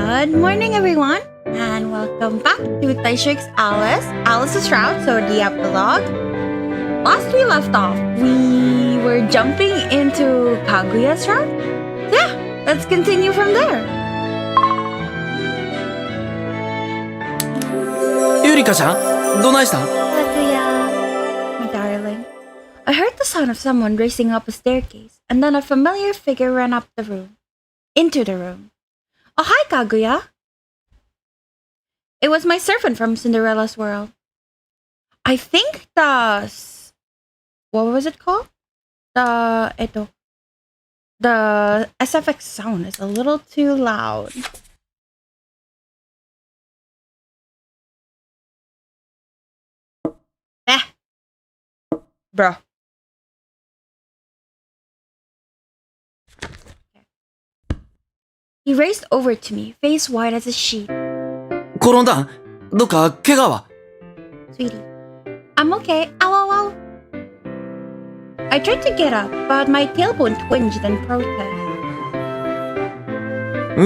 Good morning, everyone, and welcome back to Taisho's Alice's Route, so the epilogue. Last we left off, we were jumping into Kaguya's route. So yeah, let's continue from there. Yurika-chan, どないしたん? Kaguya, my darling. I heard the sound of someone racing up a staircase, and then a familiar figure ran up the room. Into the room. Oh, hi, Kaguya. It was my servant from Cinderella's world. I think what was it called? The SFX sound is a little too loud. Bro. He raced over to me, face white as a sheet. 転んだん? どっか怪我は? Sweetie, I'm okay. Ow, ow, ow. I tried to get up, but my tailbone twinged in protest.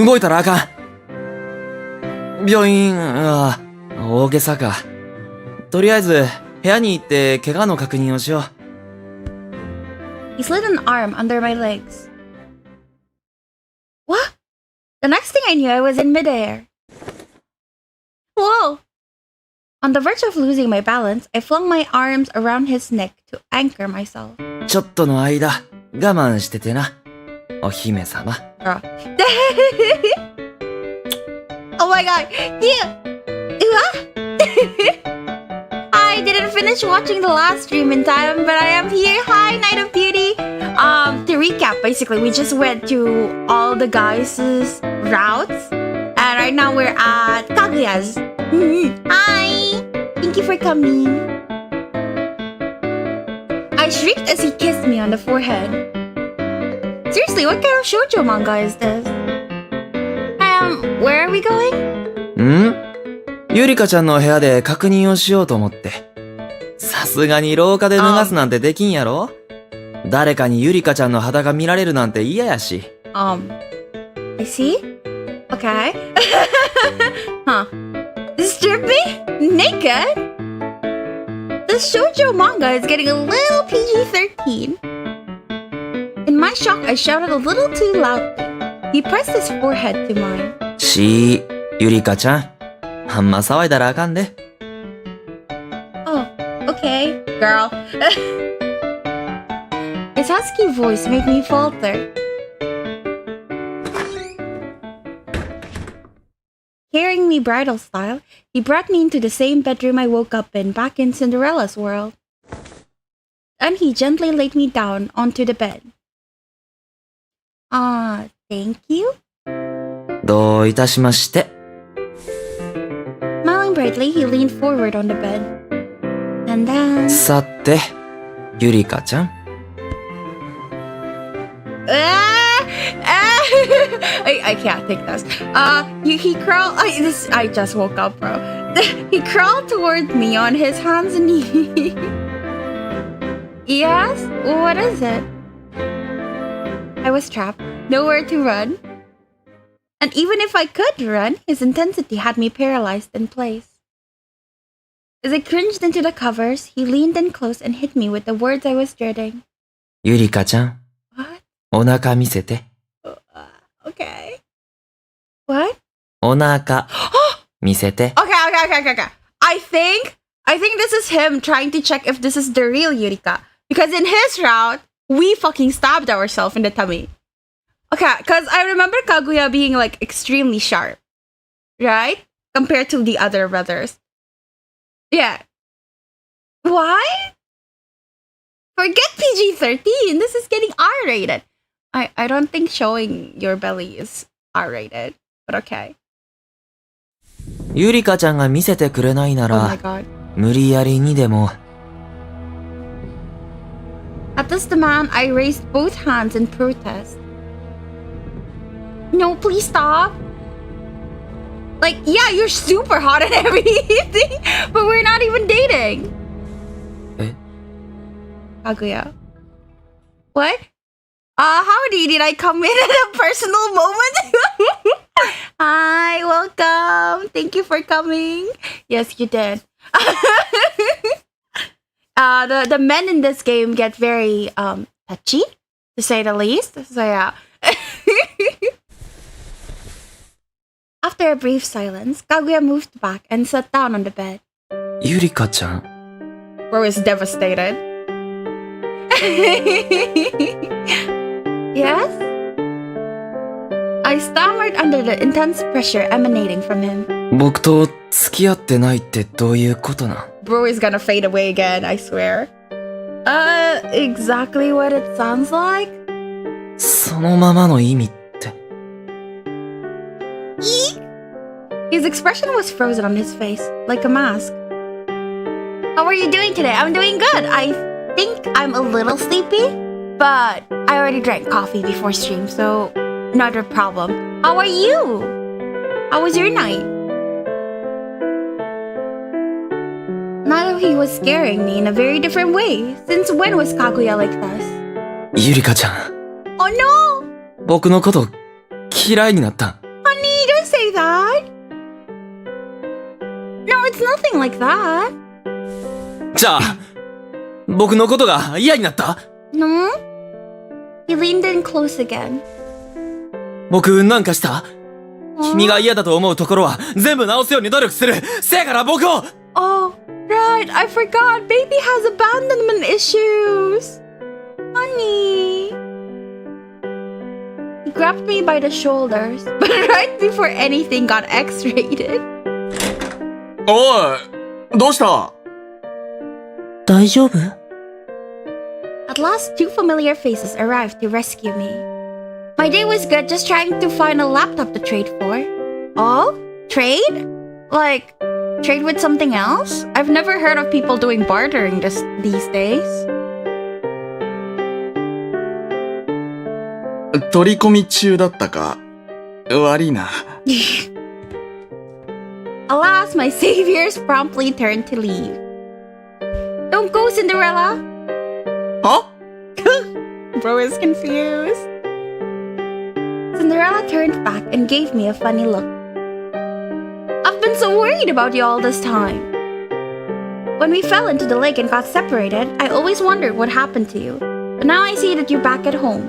動いたらあかん. 病院、大げさか。とりあえず、部屋に行って怪我の確認をしよう。He slid an arm under my legs. What? The next thing I knew, I was in midair. Whoa! On the verge of losing my balance, I flung my arms around his neck to anchor myself. ちょっとの間、我慢しててな。お姫様。Girl. Oh my god! I didn't finish watching the last stream in time, but I am here. Hi, Night of Beauty! To recap, basically, we just went to all the guys' routes, and right now we're at Kaguya's. Hi! Thank you for coming. I shrieked as he kissed me on the forehead. Seriously, what kind of shoujo manga is this? Where are we going? ゆりかちゃんの部屋で確認をしようと思って。さすがに廊下で脱がすなんてできんやろ？誰かにゆりかちゃんの肌が見られるなんて嫌やし。I see? Okay. Huh. Stripping? Naked? This shoujo manga is getting a little PG-13. In my shock, I shouted a little too loudly. He pressed his forehead to mine. ゆりかちゃん。あんま騒いだらあかんで。Oh, okay, girl. His husky voice made me falter. Carrying me bridal style, he brought me into the same bedroom I woke up in back in Cinderella's world. Then he gently laid me down onto the bed. Thank you? どういたしまして。Smiling brightly, he leaned forward on the bed. And then... さて、ゆりかちゃん。I can't take this. He crawled... I just woke up, bro. He crawled toward me on his hands and knees. Yes? What is it? I was trapped. Nowhere to run. And even if I could run, his intensity had me paralyzed in place. As I cringed into the covers, he leaned in close and hit me with the words I was dreading. ゆりかちゃん。What? お腹見せて。Okay. What? お腹見せて。Okay. I think this is him trying to check if this is the real Yurika. Because in his route, we fucking stabbed ourselves in the tummy. Okay, because I remember Kaguya being like extremely sharp. Right? Compared to the other brothers. Yeah. Why? Forget PG-13. This is getting R-rated. I don't think showing your belly is R-rated. But okay. ゆりかちゃんが見せてくれないな Oh my ら、 god. 無理やりにでも。At this demand, I raised both hands in protest. No, please stop. Like, yeah, you're super hot and everything, but we're not even dating. え? Kaguya. What? Howdy, did I come in at a personal moment? Hi. thank you for coming. Yes, you did. The men in this game get very touchy, to say the least. So yeah. After a brief silence, Kaguya moved back and sat down on the bed. ゆりかちゃん Bro is devastated. Yes? I stammered under the intense pressure emanating from him. 僕と付き合ってないってどういうことなん Bro is gonna fade away again, I swear. Exactly what it sounds like? そのままの意味って His expression was frozen on his face, like a mask. How are you doing today? I'm doing good. I think I'm a little sleepy, but I already drank coffee before stream, so not a problem. How are you? How was your night? Now he was scaring me in a very different way. Since when was Kaguya like this? ゆりかちゃん Oh no! 僕のこと嫌いになったん Honey, don't say that! No, it's nothing like that. じゃあ僕のことが嫌になった No? He leaned in close again. 僕なんかした君が嫌だと思うところは全部直すように努力するせやから僕を Oh, right, I forgot. Baby has abandonment issues. Honey. He grabbed me by the shoulders, but right before anything got X-rated. おい、どうした？大丈夫 At last, two familiar faces arrived to rescue me. My day was good, just trying to find a laptop to trade for. Oh? Trade? Like, trade with something else? I've never heard of people doing bartering these days. 取り込み中だったか。悪いな。Alas, my saviors promptly turned to leave. Don't go, Cinderella! は Bro is confused. Cinderella turned back and gave me a funny look. I've been so worried about you all this time. When we fell into the lake and got separated, I always wondered what happened to you. But now I see that you're back at home.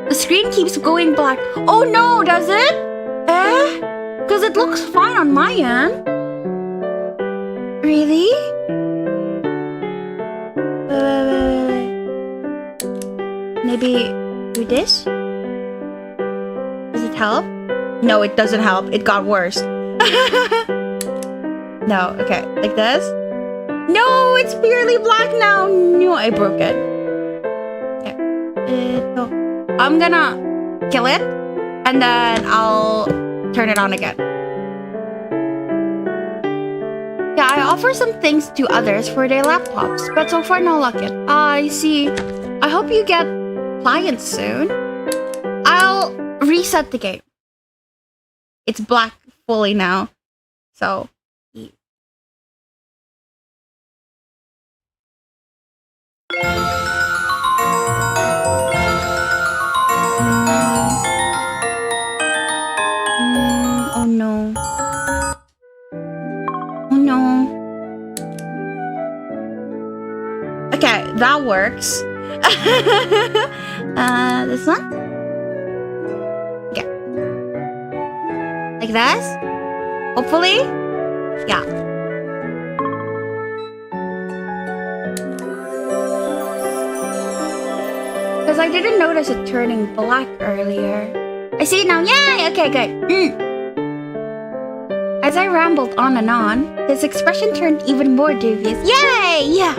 The screen keeps going black. Oh no, does it? Because it looks fine on my end. Really? Wait. Maybe do this? Does it help? No, it doesn't help. It got worse. No, okay. Like this? No, it's purely black now. No, I broke it. Okay. I'm gonna kill it, and then I'll turn it on again. Yeah, I offer some things to others for their laptops, but so far no luck yet. I see. I hope you get clients soon. I'll reset the game. It's black fully now, so. Oh no. Oh no. Okay, that works. This one? Okay. Like this? Hopefully? Yeah. Because I didn't notice it turning black earlier. I see it now. Yay! Okay, good. As I rambled on and on, his expression turned even more dubious. Yay! Yeah!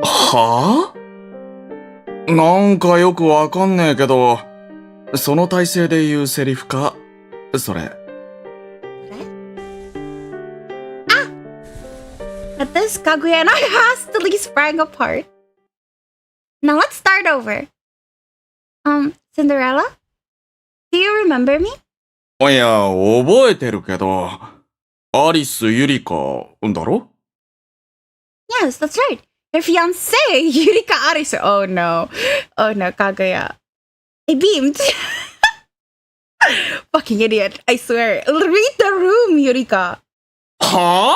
はぁ？なんかよくわかんねえけど、その体勢で言うセリフか、それ。Ah! At this, Kaguya and I hastily sprang apart. Now let's start over. Cinderella? Do you remember me? いや、覚えてるけど、アリス・ユリカだろ？ Yes, that's right. Your fiancé, Yurika Arisu. Oh no. Oh no, Kaguya. I beamed. fucking idiot. I swear. Read the room, Yurika. は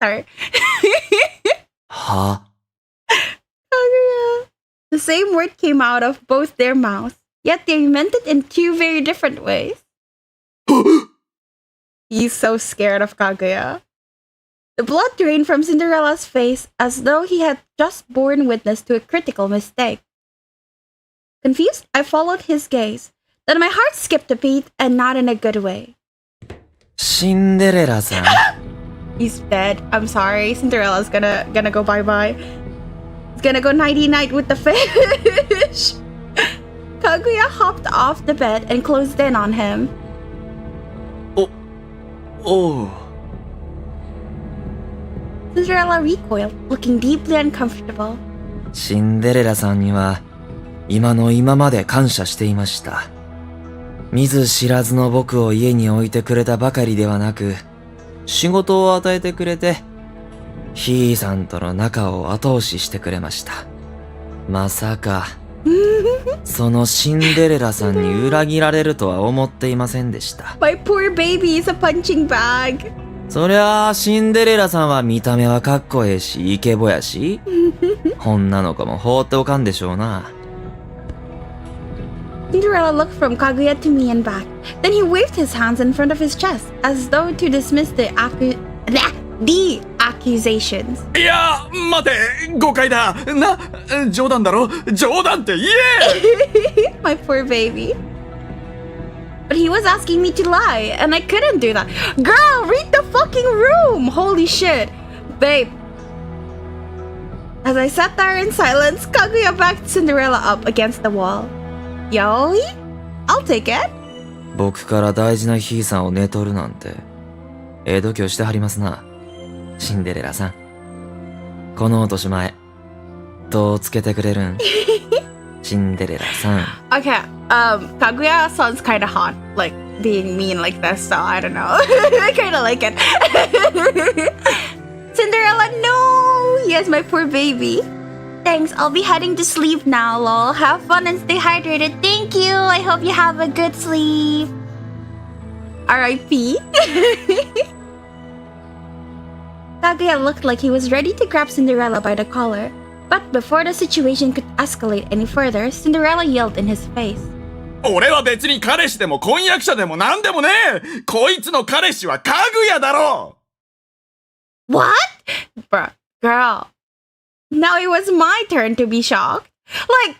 Sorry. は Kaguya. The same word came out of both their mouths, yet they meant it in two very different ways. He's so scared of Kaguya. The blood drained from Cinderella's face as though he had just borne witness to a critical mistake. Confused, I followed his gaze. Then my heart skipped a beat, and not in a good way. シンデレラさん。 He's dead. I'm sorry. Cinderella's gonna go bye-bye. He's gonna go nighty-night with the fish. Kaguya hopped off the bed and closed in on him. おう。 Cinderella recoiled, looking deeply uncomfortable. シンデレラさんには、今の今まで感謝していました。見ず知らずの僕を家に置いてくれたばかりではなく、仕事を与えてくれて、ひーさんとの仲を後押ししてくれました。まさか、そのシンデレラさんに裏切られるとは思っていませんでした。My poor baby is a punching bag. そりゃあ、シンデレラさんは見た目はかっこええし、イケボやし、女の子も放っておかんでしょうな。Cinderella looked from Kaguya to me and back. Then he waved his hands in front of his chest, as though to dismiss the accusations. いや、待て、誤解だ。な、冗談だろ。冗談って言え。My poor baby. But he was asking me to lie, and I couldn't do that. Girl, read the fucking room! Holy shit. Babe. As I sat there in silence, Kaguya backed Cinderella up against the wall. Yoi? I'll take it. 僕から大事なひーさんを寝取るなんて、ええ度胸してはりますな。シンデレラさん。この落とし前、どうつけてくれるん？シンデレラさん。Okay, Kaguya sounds kinda hot, like being mean like this, so I don't know. I kinda like it. Cinderella, no! Yes, my poor baby. Thanks, I'll be heading to sleep now, lol. Have fun and stay hydrated. Thank you. I hope you have a good sleep. R.I.P. Kaguya looked like he was ready to grab Cinderella by the collar. But before the situation could escalate any further, Cinderella yelled in his face. 俺は別に彼氏でも婚約者でもなんでもねえ。こいつの彼氏はかぐやだろ。 What? Bruh, girl. Now it was my turn to be shocked. Like,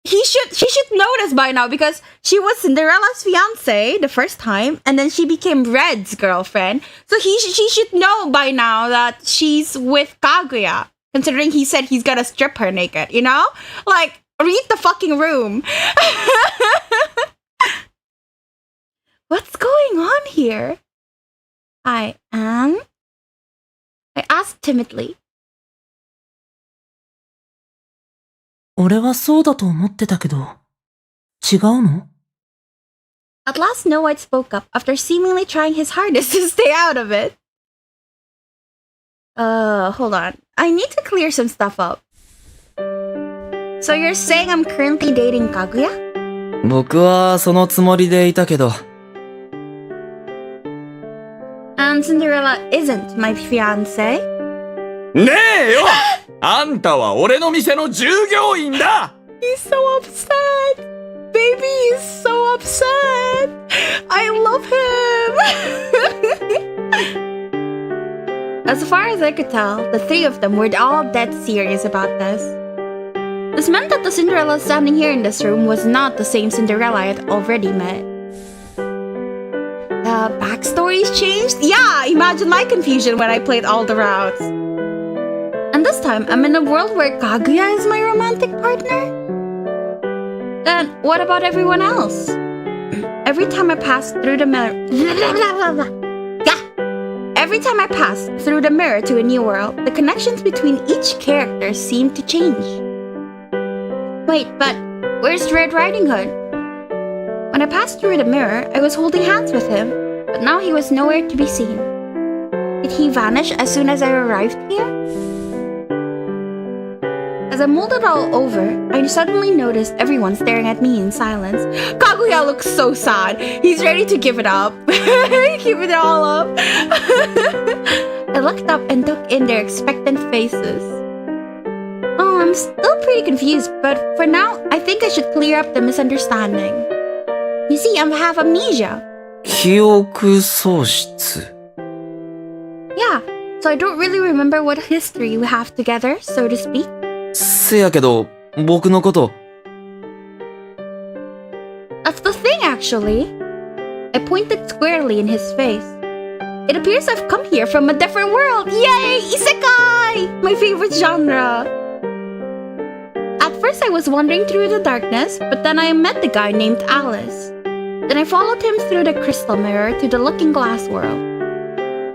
she should notice by now because she was Cinderella's fiancé the first time and then she became Red's girlfriend. So she should know by now that she's with Kaguya, considering he said he's gonna strip her naked, you know? Like, read the fucking room. What's going on here? I asked timidly. 俺はそうだと思ってたけど、違うの？ At last, Snow White spoke up after seemingly trying his hardest to stay out of it. Hold on. I need to clear some stuff up. So you're saying I'm currently dating Kaguya? 僕はそのつもりでいたけど。And Cinderella isn't my fiancé? ねえよ。あんたは俺の店の従業員だ。 He's so upset. Baby is so upset. I love him. As far as I could tell, the three of them were all dead serious about this. This meant that the Cinderella standing here in this room was not the same Cinderella I had already met. The backstories changed? Yeah, imagine my confusion when I played all the routes. And this time, I'm in a world where Kaguya is my romantic partner? Then, what about everyone else? Every time I pass through the mirror... Every time I pass through the mirror to a new world, the connections between each character seem to change. Wait, but where's Red Riding Hood? When I passed through the mirror, I was holding hands with him, but now he was nowhere to be seen. Did he vanish as soon as I arrived here? As I mulled it all over, I suddenly noticed everyone staring at me in silence. Kaguya looks so sad. He's ready to give it up. Give it all up. I looked up and took in their expectant faces. Oh, I'm still pretty confused, but for now, I think I should clear up the misunderstanding. You see, I have amnesia. 記憶喪失。 Yeah, so I don't really remember what history we have together, so to speak. せやけど、僕のこと。That's the thing, actually. I pointed squarely in his face. It appears I've come here from a different world. Yay! Isekai! My favorite genre. At first, I was wandering through the darkness, but then I met the guy named Alice. Then I followed him through the crystal mirror to the looking glass world.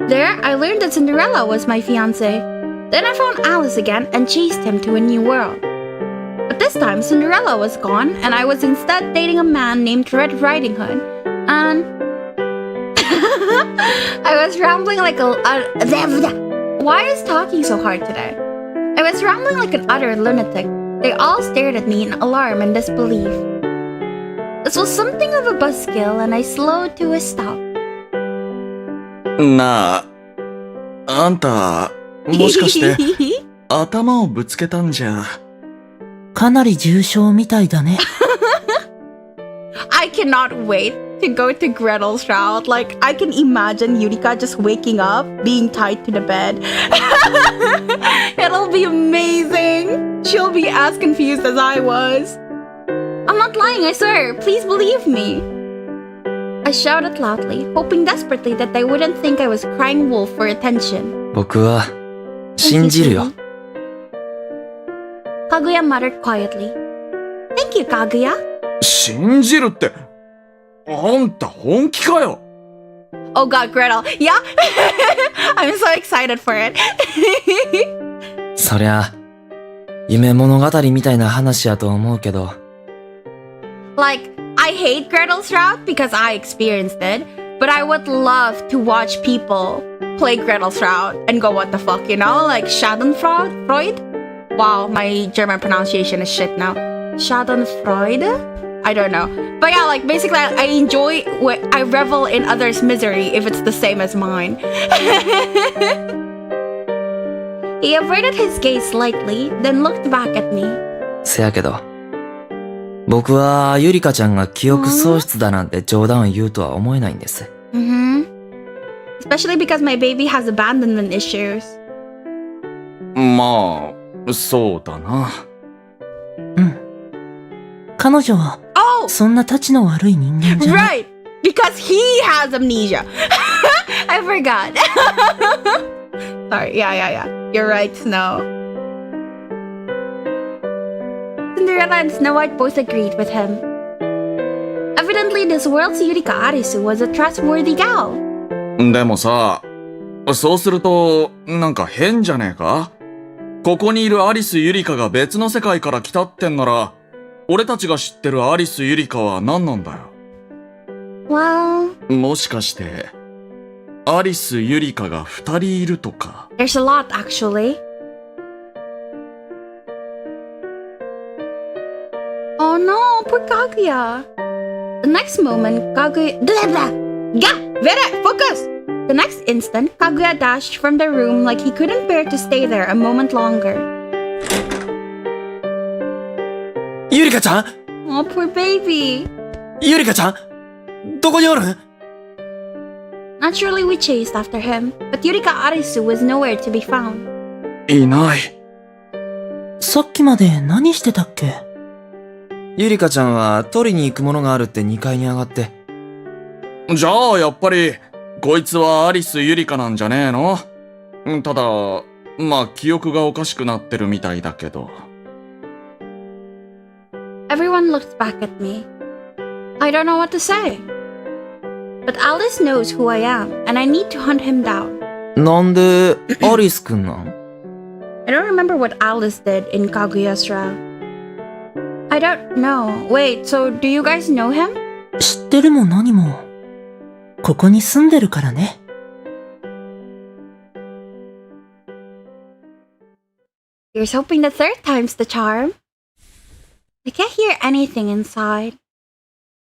There, I learned that Cinderella was my fiancé. Then I found Alice again and chased him to a new world. But this time, Cinderella was gone, and I was instead dating a man named Red Riding Hood. And I was rambling like why is talking so hard today? I was rambling like an utter lunatic. They all stared at me in alarm and disbelief. This was something of a buzzkill, and I slowed to a stop. なあ、あんた、もしかして、頭をぶつけたんじゃ。かなり重傷みたいだね。I cannot wait to go to Gretel's route. Like, I can imagine Yurika just waking up, being tied to the bed. It'll be amazing. She'll be as confused as I was. I'm not lying, I swear. Please believe me. I shouted loudly, hoping desperately that they wouldn't think I was crying wolf for attention. 僕は、信じるよ。Kaguya muttered quietly. Thank you, Kaguya. 信じるって、あんた本気かよ。Oh god, Gretel. Yeah? I'm so excited for it. そりゃ、夢物語みたいな話やと思うけど。Like, I hate Gretel's route because I experienced it, but I would love to watch people play Gretel's route and go, what the fuck, you know? Like Schadenfreude? Wow, my German pronunciation is shit now. Schadenfreude? I don't know. But yeah, like, basically, I enjoy, I revel in others' misery if it's the same as mine. He averted his gaze slightly, then looked back at me. せやけど、僕はゆりかちゃんが記憶喪失だなんて冗談を言うとは思えないんです。Especially because my baby has abandonment issues. まあ、そうだな。うん。彼女は、そんなたちの悪い人間じゃない。Right! Because he has amnesia. I forgot. Sorry, yeah. You're right, Snow. Cinderella and Snow White both agreed with him. Evidently, this world's Yurika Arisu was a trustworthy gal. でもさ、そうすると、なんか変じゃねえか？ここにいるアリス・ユリカが別の世界から来たってんなら、俺たちが知ってるアリス・ユリカは何なんだよ。Well... もしかして、アリス・ユリカが2人いるとか。There's a lot, actually. Oh no, poor Kaguya. The next moment, Kaguya... Vera, focus! The next instant, Kaguya dashed from the room like he couldn't bear to stay there a moment longer. ゆりかちゃん Oh, poor baby. ゆりかちゃんどこにおるん Naturally, we chased after him, but Yurika Arisu was nowhere to be found. いない。さっきまで何してたっけ？ゆりかちゃんは取りに行くものがあるって2階に上がって。じゃあ、やっぱり、こいつはアリス・ユリカなんじゃねえの？ただ、まあ、記憶がおかしくなってるみたいだけど。Everyone looked back at me. I don't know what to say. But Alice knows who I am, and I need to hunt him down. なんで、アリスくんなん I don't remember what Alice did in Kaguya's route. I don't know. Wait, so do you guys know him? 知ってるも何も。ここに住んでるからね。Here's hoping the third time's the charm. I can't hear anything inside.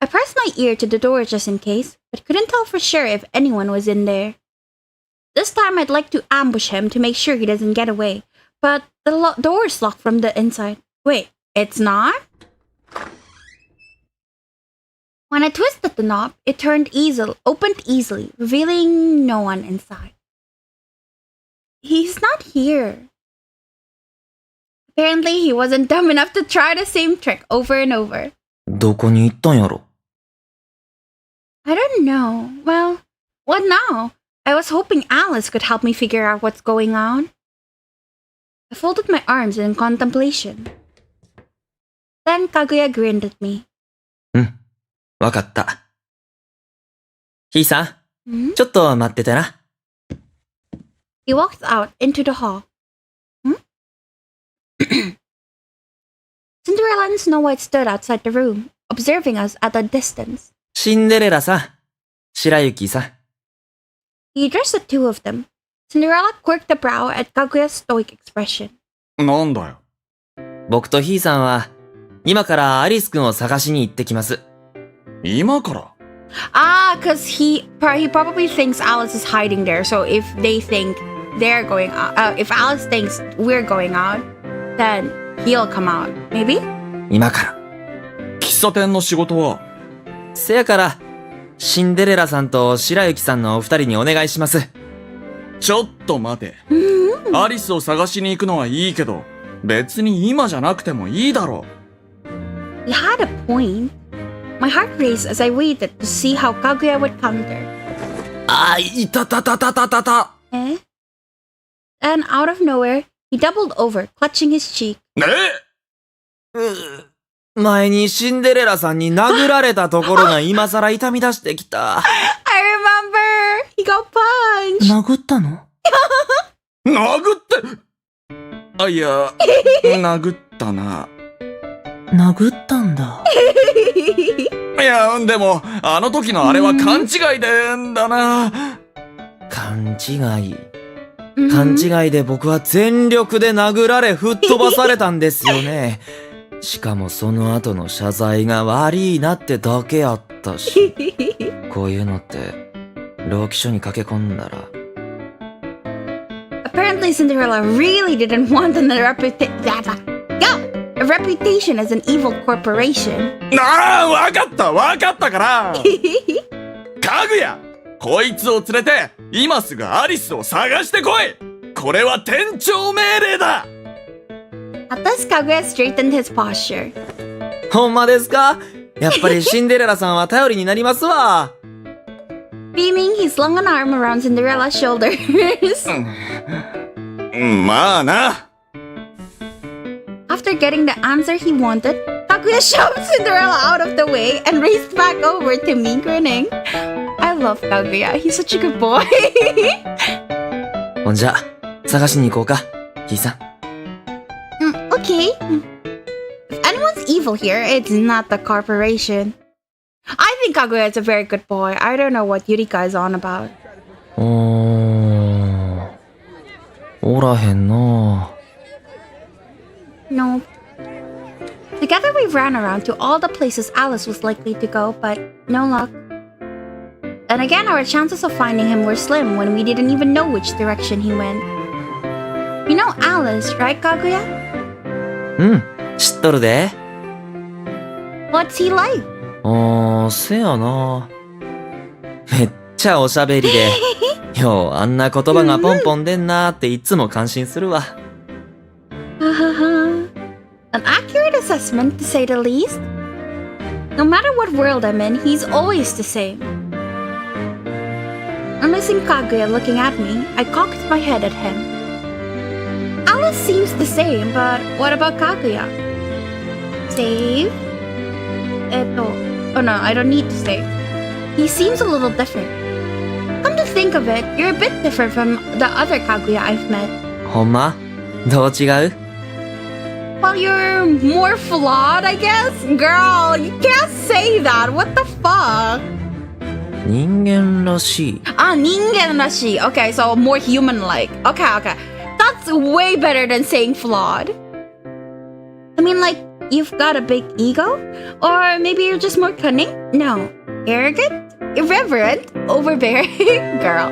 I pressed my ear to the door just in case, but couldn't tell for sure if anyone was in there. This time I'd like to ambush him to make sure he doesn't get away, but the door's locked from the inside. Wait, it's not? When I twisted the knob, it opened easily, revealing no one inside. He's not here. Apparently, he wasn't dumb enough to try the same trick over and over. どこに行ったんやろ I don't know. Well, what now? I was hoping Alice could help me figure out what's going on. I folded my arms in contemplation. Then Kaguya grinned at me. わかった。ひいさん、Hmm? ちょっと待っててな。He walked out into the hall. Cinderella and Snow White stood outside the room, observing us at a distance. シンデレラさん、白雪さん。He addressed the two of them. Cinderella quirked a brow at Kaguya's stoic expression. なんだよ。僕とひいさんは、今からアリスくんを探しに行ってきます。今から Because he probably thinks Alice is hiding there. So if they think they're going out, if Alice thinks we're going out, then he'll come out. Maybe? 今から。喫茶店の仕事はせやから、シンデレラさんと白雪さんのお二人にお願いします。ちょっと待て。アリスを探しに行くのはいいけど、別に今じゃなくてもいいだろう。He had a point. My heart raced as I waited to see how Kaguya would counter. いたたたたたたた。Eh? Then, out of nowhere, he doubled over, clutching his cheek. 前にシンデレラさんに殴られたところが今さら痛み出してきた。I remember! He got punched! 殴ったの殴っていや、殴ったな。殴ったんだ。いや、でも、あの時のあれは勘違いで、だな。勘違い。勘違いで僕は全力で殴られ吹っ飛ばされたんですよね。しかもその後の謝罪が悪いなってだけあったし。こういうのって、労基署に駆け込んだら。Apparently Cinderella really didn't want a reputation as an evil corporation. わかったからかぐやこいつを連れて今すぐアリスを探してこい。これは店長命令だ。 At this, Kaguya straightened his posture. ほんまですか？やっぱりシンデレラさんは頼りになりますわ。Beaming, he slung an arm around Cinderella's shoulders. まあな。After getting the answer he wanted, Kaguya shoved Cinderella out of the way and raced back over to me, grinning. I love Kaguya. He's such a good boy. ほんじゃ、探しに行こうか、ひいさん。Okay. If anyone's evil here, it's not the corporation. I think Kaguya is a very good boy. I don't know what Yurika is on about. おらへんな。No. Together we ran around to all the places Alice was likely to go, but no luck. And again, our chances of finding him were slim when we didn't even know which direction he went. You know Alice, right, Kaguya? 知っとるで。What's he like? せやな。めっちゃおしゃべりで、ようあんな言葉がポンポン出んなーっていつも感心するわ。An accurate assessment, to say the least. No matter what world I'm in, he's always the same. Noticing Kaguya looking at me, I cocked my head at him. Alice seems the same, but what about Kaguya? Save? Oh no, I don't need to save. He seems a little different. Come to think of it, you're a bit different from the other Kaguya I've met. ほんま？どう違う？ Well, you're more flawed, I guess? Girl, you can't say that. What the fuck? 人間らしい。ningen rashi. Okay, so more human-like. Okay. That's way better than saying flawed. I mean, like, you've got a big ego? Or maybe you're just more cunning? No. Arrogant? Irreverent? Overbearing? Girl.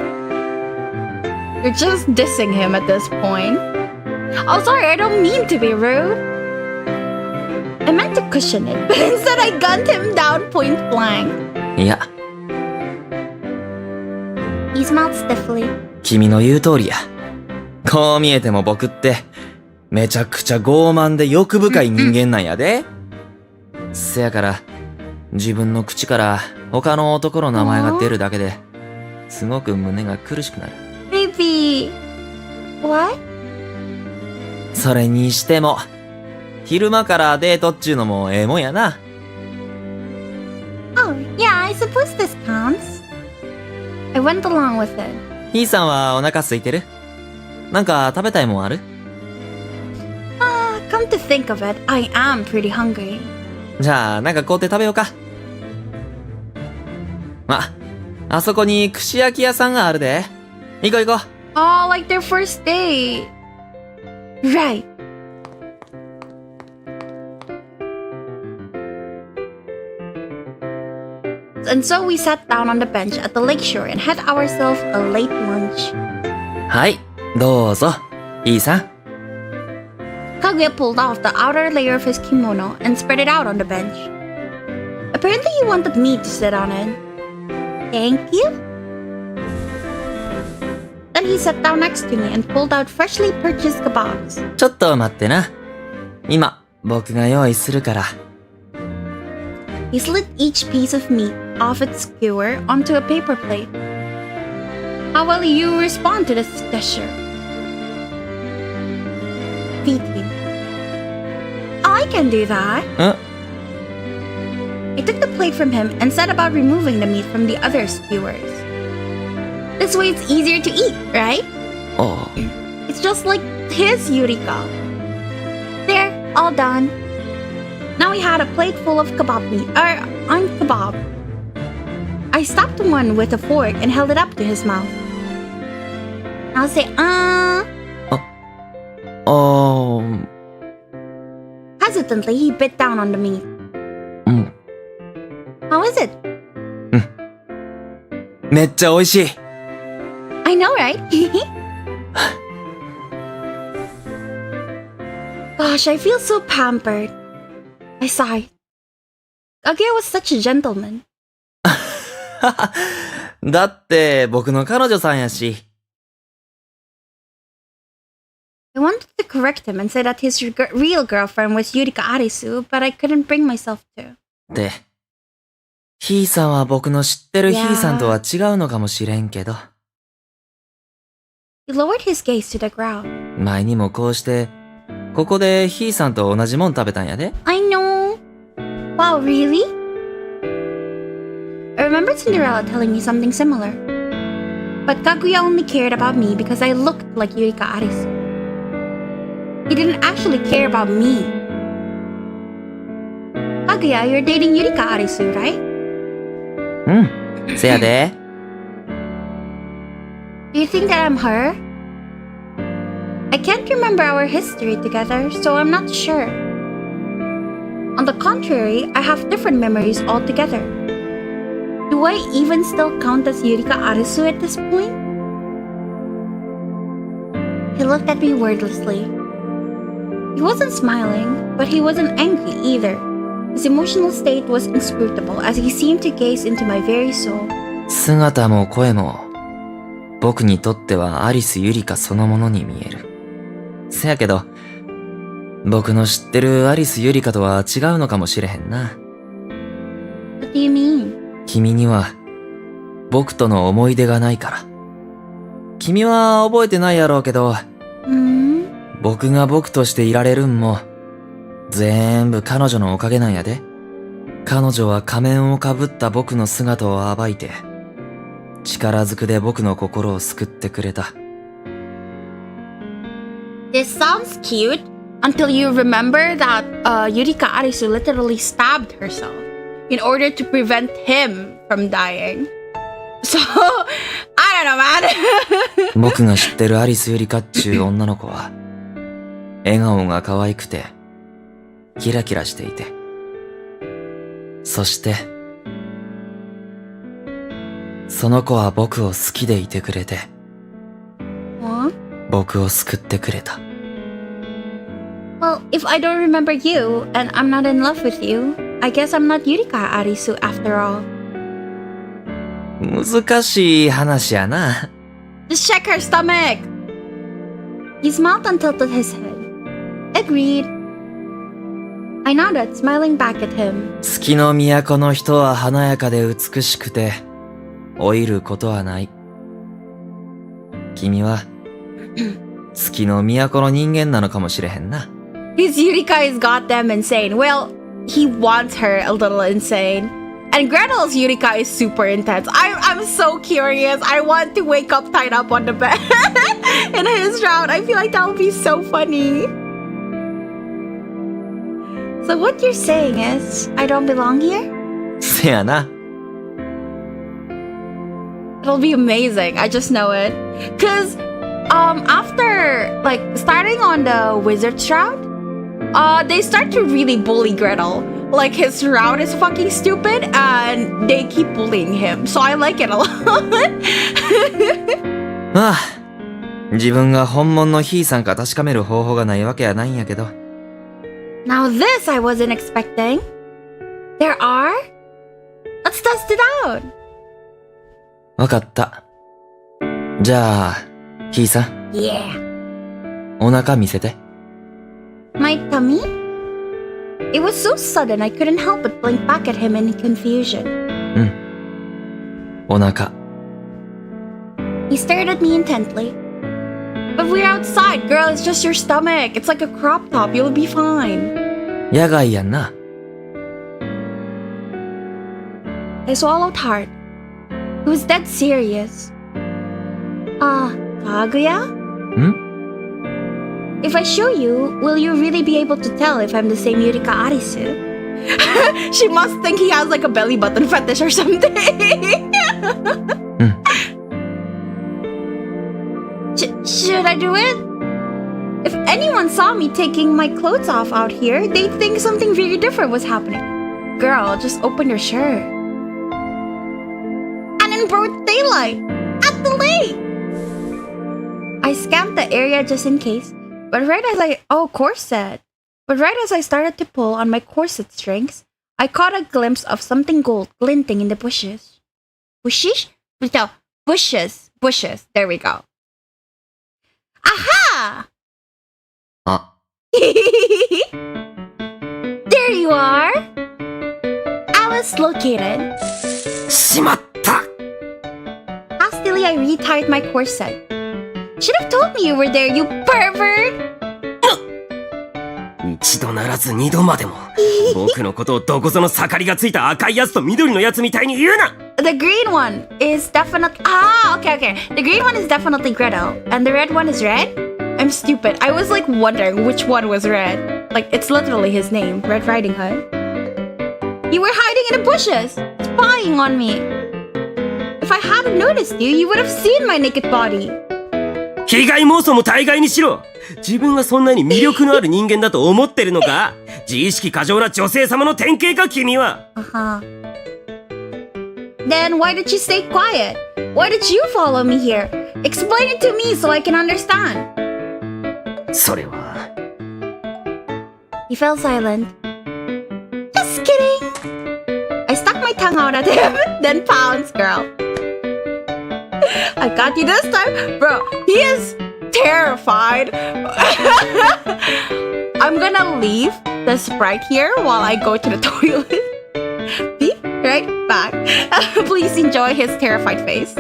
You're just dissing him at this point. Oh, sorry, I don't mean to be rude. I meant to cushion it, but instead I gunned him down point blank. いや、 He smiled stiffly. 君の言う通りや。こう見えても僕って、めちゃくちゃ傲慢で欲深い人間なんやで。せやから、自分の口から他の男の名前が出るだけで、すごく胸が苦しくなる。Baby. What? それにしても、昼間からデートっちゅうのもええもんやな。Oh, yeah, I suppose this counts. I went along with it. ヒーさんはお腹空いてる？なんか食べたいもんある？ Come to think of it, I am pretty hungry. じゃあ、なんか買うて食べようか。あそこに串焼き屋さんがあるで。行こう行こう。Oh, like their first date. Right. And so we sat down on the bench at the lakeshore and had ourselves a late lunch. はい、どうぞ、ヒーさん。Kaguya pulled off the outer layer of his kimono and spread it out on the bench. Apparently he wanted me to sit on it. Thank you. Then he sat down next to me and pulled out freshly purchased kebabs. ちょっと待ってな。今、僕が用意するから。He slid each piece of meat off its skewer onto a paper plate. How will you respond to this gesture? Feeding. I can do that. I took the plate from him and set about removing the meat from the other skewers. This way it's easier to eat, right? Oh. It's just like his Yurika. There, all done. Now we had a plate full of kebab meat, on kebab. I stopped one with a fork and held it up to his mouth. I'll say, Hesitantly, he bit down on the meat. How is it? めっちゃ美味しい。I know, right? Gosh, I feel so pampered. I sighed. Kaguya was such a gentleman. だって僕の彼女さんやし。I wanted to correct him and say that his real girlfriend was Yurika Arisu, but I couldn't bring myself to. で、ヒーさんは僕の知ってるヒーさんとは違うのかもしれんけど。He lowered his gaze to the ground. 前にもこうして、ここでヒーさんと同じもん食べたんやで。I know. Wow, really? I remember Cinderella telling me something similar. But Kaguya only cared about me because I looked like Yurika Arisu. He didn't actually care about me. Kaguya, you're dating Yurika Arisu, right? うん、せやで。Do you think that I'm her? I can't remember our history together, so I'm not sure. On the contrary, I have different memories altogether. Do I even still count as Yurika Arisu at this point? He looked at me wordlessly. He wasn't smiling, but he wasn't angry either. His emotional state was inscrutable as he seemed to gaze into my very soul. 姿も声も、僕にとってはアリス・ユリカそのものに見える。せやけど、僕の知ってるアリス・ユリカとは違うのかもしれへんな。What do you mean? 君には、僕との思い出がないから。君は覚えてないやろうけど、僕が僕としていられるんも、全部彼女のおかげなんやで。彼女は仮面をかぶった僕の姿を暴いて、力ずくで僕の心を救ってくれた。This sounds cute until you remember that Yurika Arisu literally stabbed herself in order to prevent him from dying. So, I know, man. 僕が知ってるアリスゆりかっちゅう女の子は、笑顔が可愛くて、キラキラしていて、そして、その子は僕を好きでいてくれて、Huh? 僕を救ってくれた。Well, if I don't remember you, and I'm not in love with you, I guess I'm not Yurika Arisu after all. 難しい話やな。Just check her stomach! He smiled and tilted his head. Agreed. I nodded, smiling back at him. 月の都の人は華やかで美しくて、老いることはない。君は、月の都の人間なのかもしれへんな。His Yurika is goddamn insane. Well, he wants her a little insane. And Gretel's Yurika is super intense. I'm so curious. I want to wake up tied up on the bed in his route. I feel like that would be so funny. So what you're saying is, I don't belong here? せやな。It'll be amazing. I just know it. Cause after like starting on the wizard's route, they start to really bully Gretel. Like his route is fucking stupid and they keep bullying him. So I like it a lot. ああ、自分が本物のヒーさんか確かめる方法がないわけやないんやけど。Now this I wasn't expecting. There are? Let's test it out. わかった。じゃあ、ヒーさん、Yeah. お腹見せて。My tummy? It was so sudden I couldn't help but blink back at him in confusion. うん。お腹。He stared at me intently. But we're outside, girl. It's just your stomach. It's like a crop top. You'll be fine. 野外やんな。I swallowed hard. He was dead serious. Kaguya? ん If I show you, will you really be able to tell if I'm the same Yurika Arisu? She must think he has like a belly button fetish or something. Should I do it? If anyone saw me taking my clothes off out here, they'd think something very different was happening. Girl, just open your shirt. And in broad daylight, at the lake. I scanned the area just in case. But right as corset. But right as I started to pull on my corset strings, I caught a glimpse of something gold glinting in the bushes. Bushes? No, bushes. Bushes. There we go. Aha! あ、There you are! Alice located. しまった Hastily, I retied my corset. Should have told me you were there, you pervert! 一度ならず二度までも僕のことをどこぞの盛りがついた赤いやつと緑のやつみたいに言うな The green one is definitely... okay. The green one is definitely Gretel. And the red one is red? I'm stupid. I was like wondering which one was red. Like, it's literally his name, Red Riding Hood. You were hiding in the bushes, spying on me. If I hadn't noticed you, you would have seen my naked body. 被害妄想も大概にしろ自分はそんなに魅力のある人間だと思ってるのか自意識過剰な女性様の典型か君は Then why did you stay quiet? Why did you follow me here? Explain it to me so I can understand. それは He fell silent. Just kidding. I stuck my tongue out at him, then pounced, girl. I got you this time. Bro, he is terrified. I'm gonna leave the Sprite here while I go to the toilet. Be right back. Please enjoy his terrified face.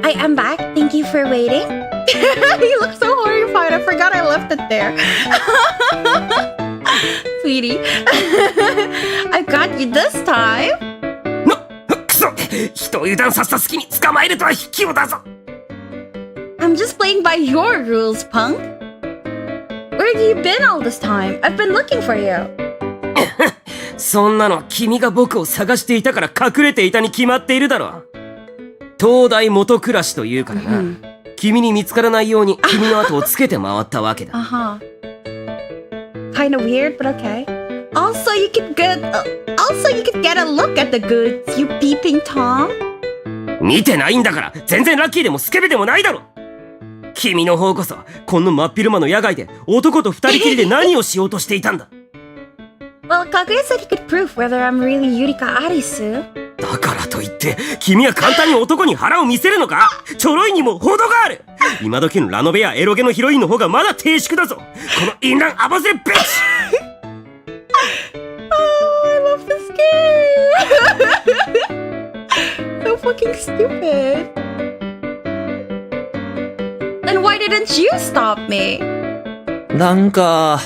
I am back. Thank you for waiting. He looks so horrified. I forgot I left it there. Sweetie. I got you this time. くそ人を油断させた隙に捕まえるとは卑怯だぞ I'm just playing by your rules, punk. Where have you been all this time? I've been looking for you. そんなの君が僕を探していたから隠れていたに決まっているだろ東大元暮らしというからな、君に見つからないように君の後をつけて回ったわけだ Kinda weird, but okay. Also, you could get a look at the goods, you peeping Tom. 見てないんだから全然ラッキーでもスケベでもないだろ君の方こそこんな真っ昼間の野外で男と二人きりで何をしようとしていたんだ Well, Kaguya said he could prove whether I'm really Yurika Arisu. だからといって君は簡単に男に腹を見せるのかちょろいにも程がある今時のラノベやエロゲのヒロインの方がまだ低粛だぞこの淫乱アバズレビッチ Oh, I love this game. So fucking stupid. Then why didn't you stop me? なんか、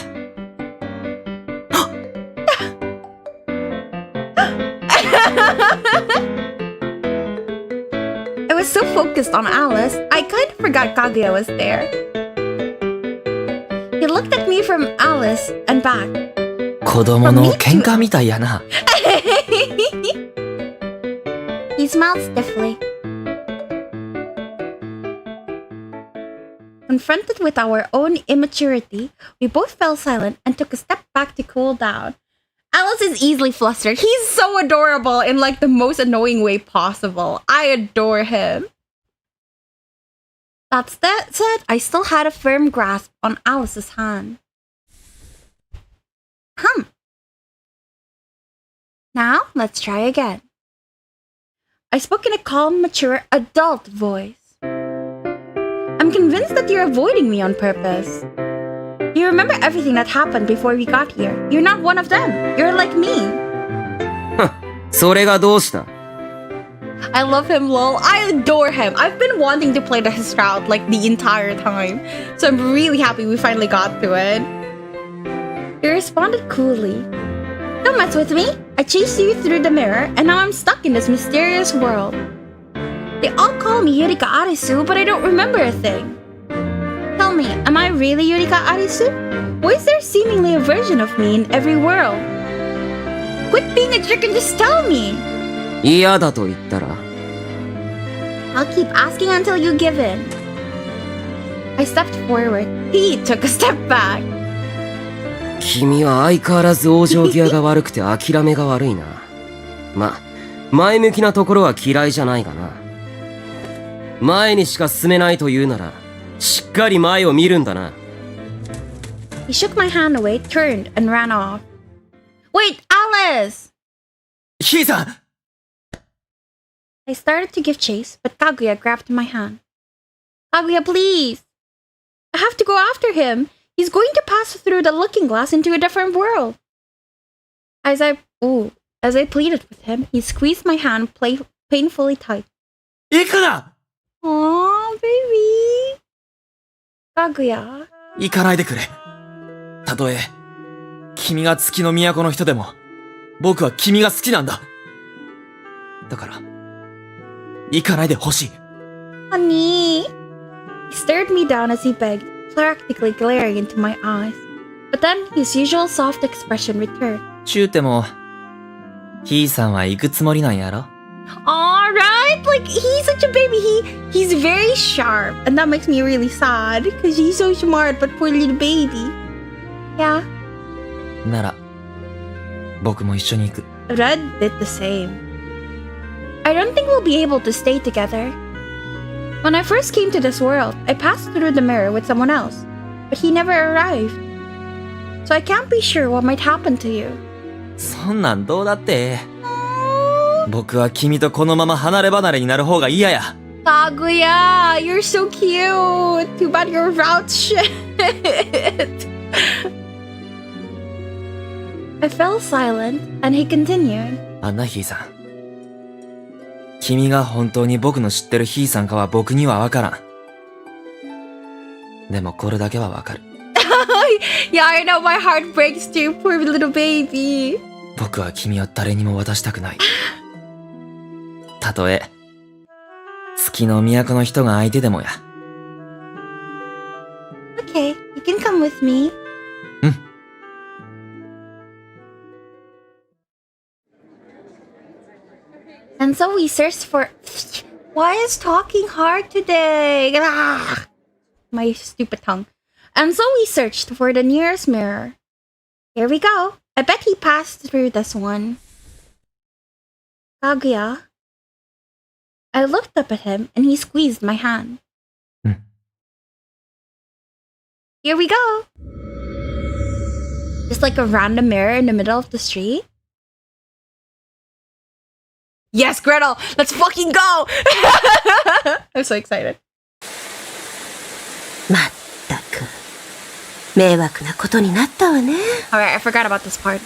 I was so focused on Alice, I kind of forgot Kaguya was there. He looked at me from Alice and back. 子供の喧嘩みたいやな。He smiled stiffly. Confronted with our own immaturity, we both fell silent and took a step back to cool down. Alice is easily flustered. He's so adorable in like the most annoying way possible. I adore him. That said, I still had a firm grasp on Alice's hand. Now, let's try again. I spoke in a calm, mature, adult voice. I'm convinced that you're avoiding me on purpose. You remember everything that happened before we got here. You're not one of them. You're like me. それがどうした I love him, lol. I adore him. I've been wanting to play his route like the entire time. So I'm really happy we finally got to it. He responded coolly. Don't mess with me. I chased you through the mirror and now I'm stuck in this mysterious world. They all call me Yurika Arisu, but I don't remember a thing. Tell me, am I really Yurika Arisu? Or is there seemingly a version of me in every world? Quit being a jerk and just tell me! 嫌だと言ったら I'll keep asking until you give in. I stepped forward. He took a step back. 君は相変わらず往生際が悪くて諦めが悪いなま、前向きなところは嫌いじゃないがな前にしか進めないというならしっかり前を見るんだな He shook my hand away, turned, and ran off. Wait, Alice! ヒーさん I started to give chase, but Kaguya grabbed my hand. Kaguya, please! I have to go after him! He's going to pass through the looking glass into a different world. As I pleaded with him, he squeezed my hand painfully tight. 行くな Aww, baby. Kaguya. 行かないでくれ。たとえ、君が月の都の人でも、僕は君が好きなんだ。だから、行かないでほしい。Honey. He stared me down as he begged, practically glaring into my eyes. But then his usual soft expression returned. ちゅうても、ヒーさんは行くつもりなんやろ Alright, like he's such a baby. He's very sharp, and that makes me really sad because he's so smart, but poor little baby. Yeah. なら、僕も一緒に行く。Red did the same. I don't think we'll be able to stay together. When I first came to this world, I passed through the mirror with someone else, but he never arrived. So I can't be sure what might happen to you. そんなんどうだって。僕は君とこのまま離れ離れになる方が嫌や。Kaguya, you're so cute. Too bad your route shit. I fell silent, and he continued. アンナヒーさん。君が本当に僕の知ってるヒーさんかは僕にはわからん。でもこれだけはわかる。Yeah, I know my heart breaks too, poor little baby. 僕は君を誰にも渡したくない。たとえ、月の都の人が相手でもや。Okay, you can come with me. And so we searched for... Why is talking hard today? Ah, my stupid tongue. And so we searched for the nearest mirror. Here we go. I bet he passed through this one. Kaguya. I looked up at him and he squeezed my hand. Here we go. Just like a random mirror in the middle of the street. Yes, Gretel! Let's fucking go! I'm so excited. まったく迷惑なことになったわね。 Alright, I forgot about this part.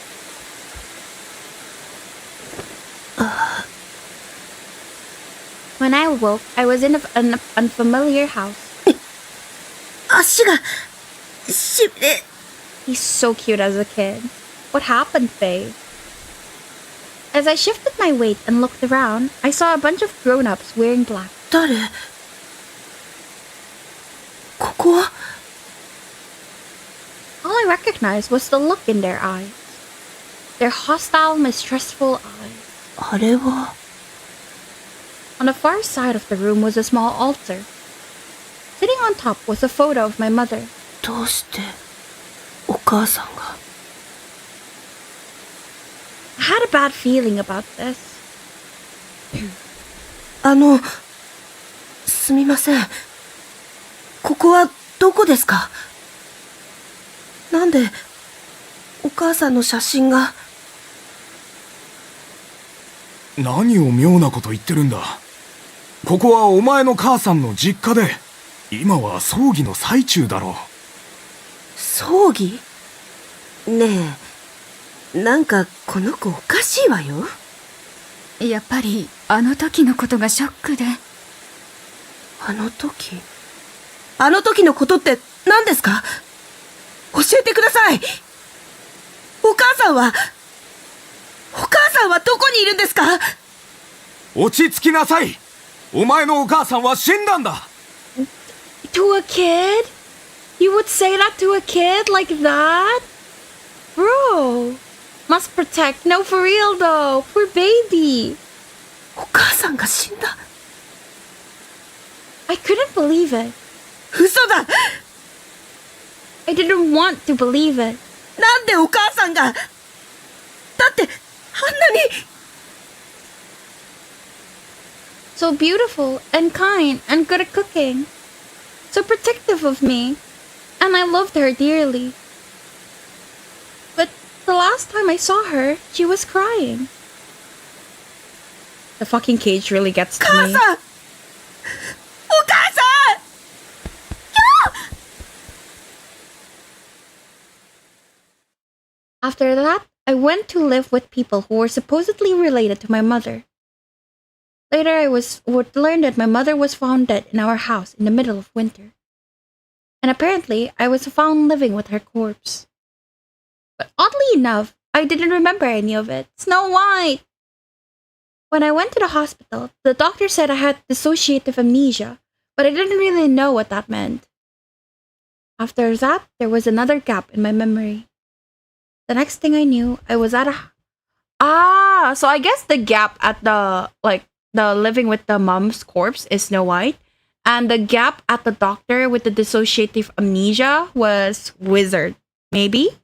When I awoke, I was in an unfamiliar house. 足がしびれ。 He's so cute as a kid. What happened, babe? As I shifted my weight and looked around, I saw a bunch of grown-ups wearing black. 誰？ここは？ All I recognized was the look in their eyes. Their hostile, mistrustful eyes. あれは？ On the far side of the room was a small altar. Sitting on top was a photo of my mother. どうしてお母さんが？ I had a bad feeling about this. すみません。ここはどこですか？なんでお母さんの写真が？何を妙なこと言ってるんだ。ここはお前の母さんの実家で、今は葬儀の最中だろう。葬儀？ねえ、なんかこの子おかしいわよ。やっぱりあの時のことがショックで。あの時のことって何ですか？教えてください。お母さんはどこにいるんですか？落ち着きなさい。お前のお母さんは死んだんだ。To a kid? You would say that to a kid like that? Bro, must protect. No, for real though. Poor baby. お母さんが死んだ。I couldn't believe it. 嘘だ。 I didn't want to believe it. なんでお母さんが？だってあんなに。So beautiful and kind and good at cooking. So protective of me. And I loved her dearly. But the last time I saw her, she was crying. The fucking cage really gets to me. 母さん！お母さん！ After that, I went to live with people who were supposedly related to my mother. Later, I would learn that my mother was found dead in our house in the middle of winter. And apparently, I was found living with her corpse. But oddly enough, I didn't remember any of it. Snow White! When I went to the hospital, the doctor said I had dissociative amnesia, but I didn't really know what that meant. After that, there was another gap in my memory. The next thing I knew, I was at a... so I guess the gap at the living with the mom's corpse is Snow White. And the gap at the doctor with the dissociative amnesia was Wizard. Maybe?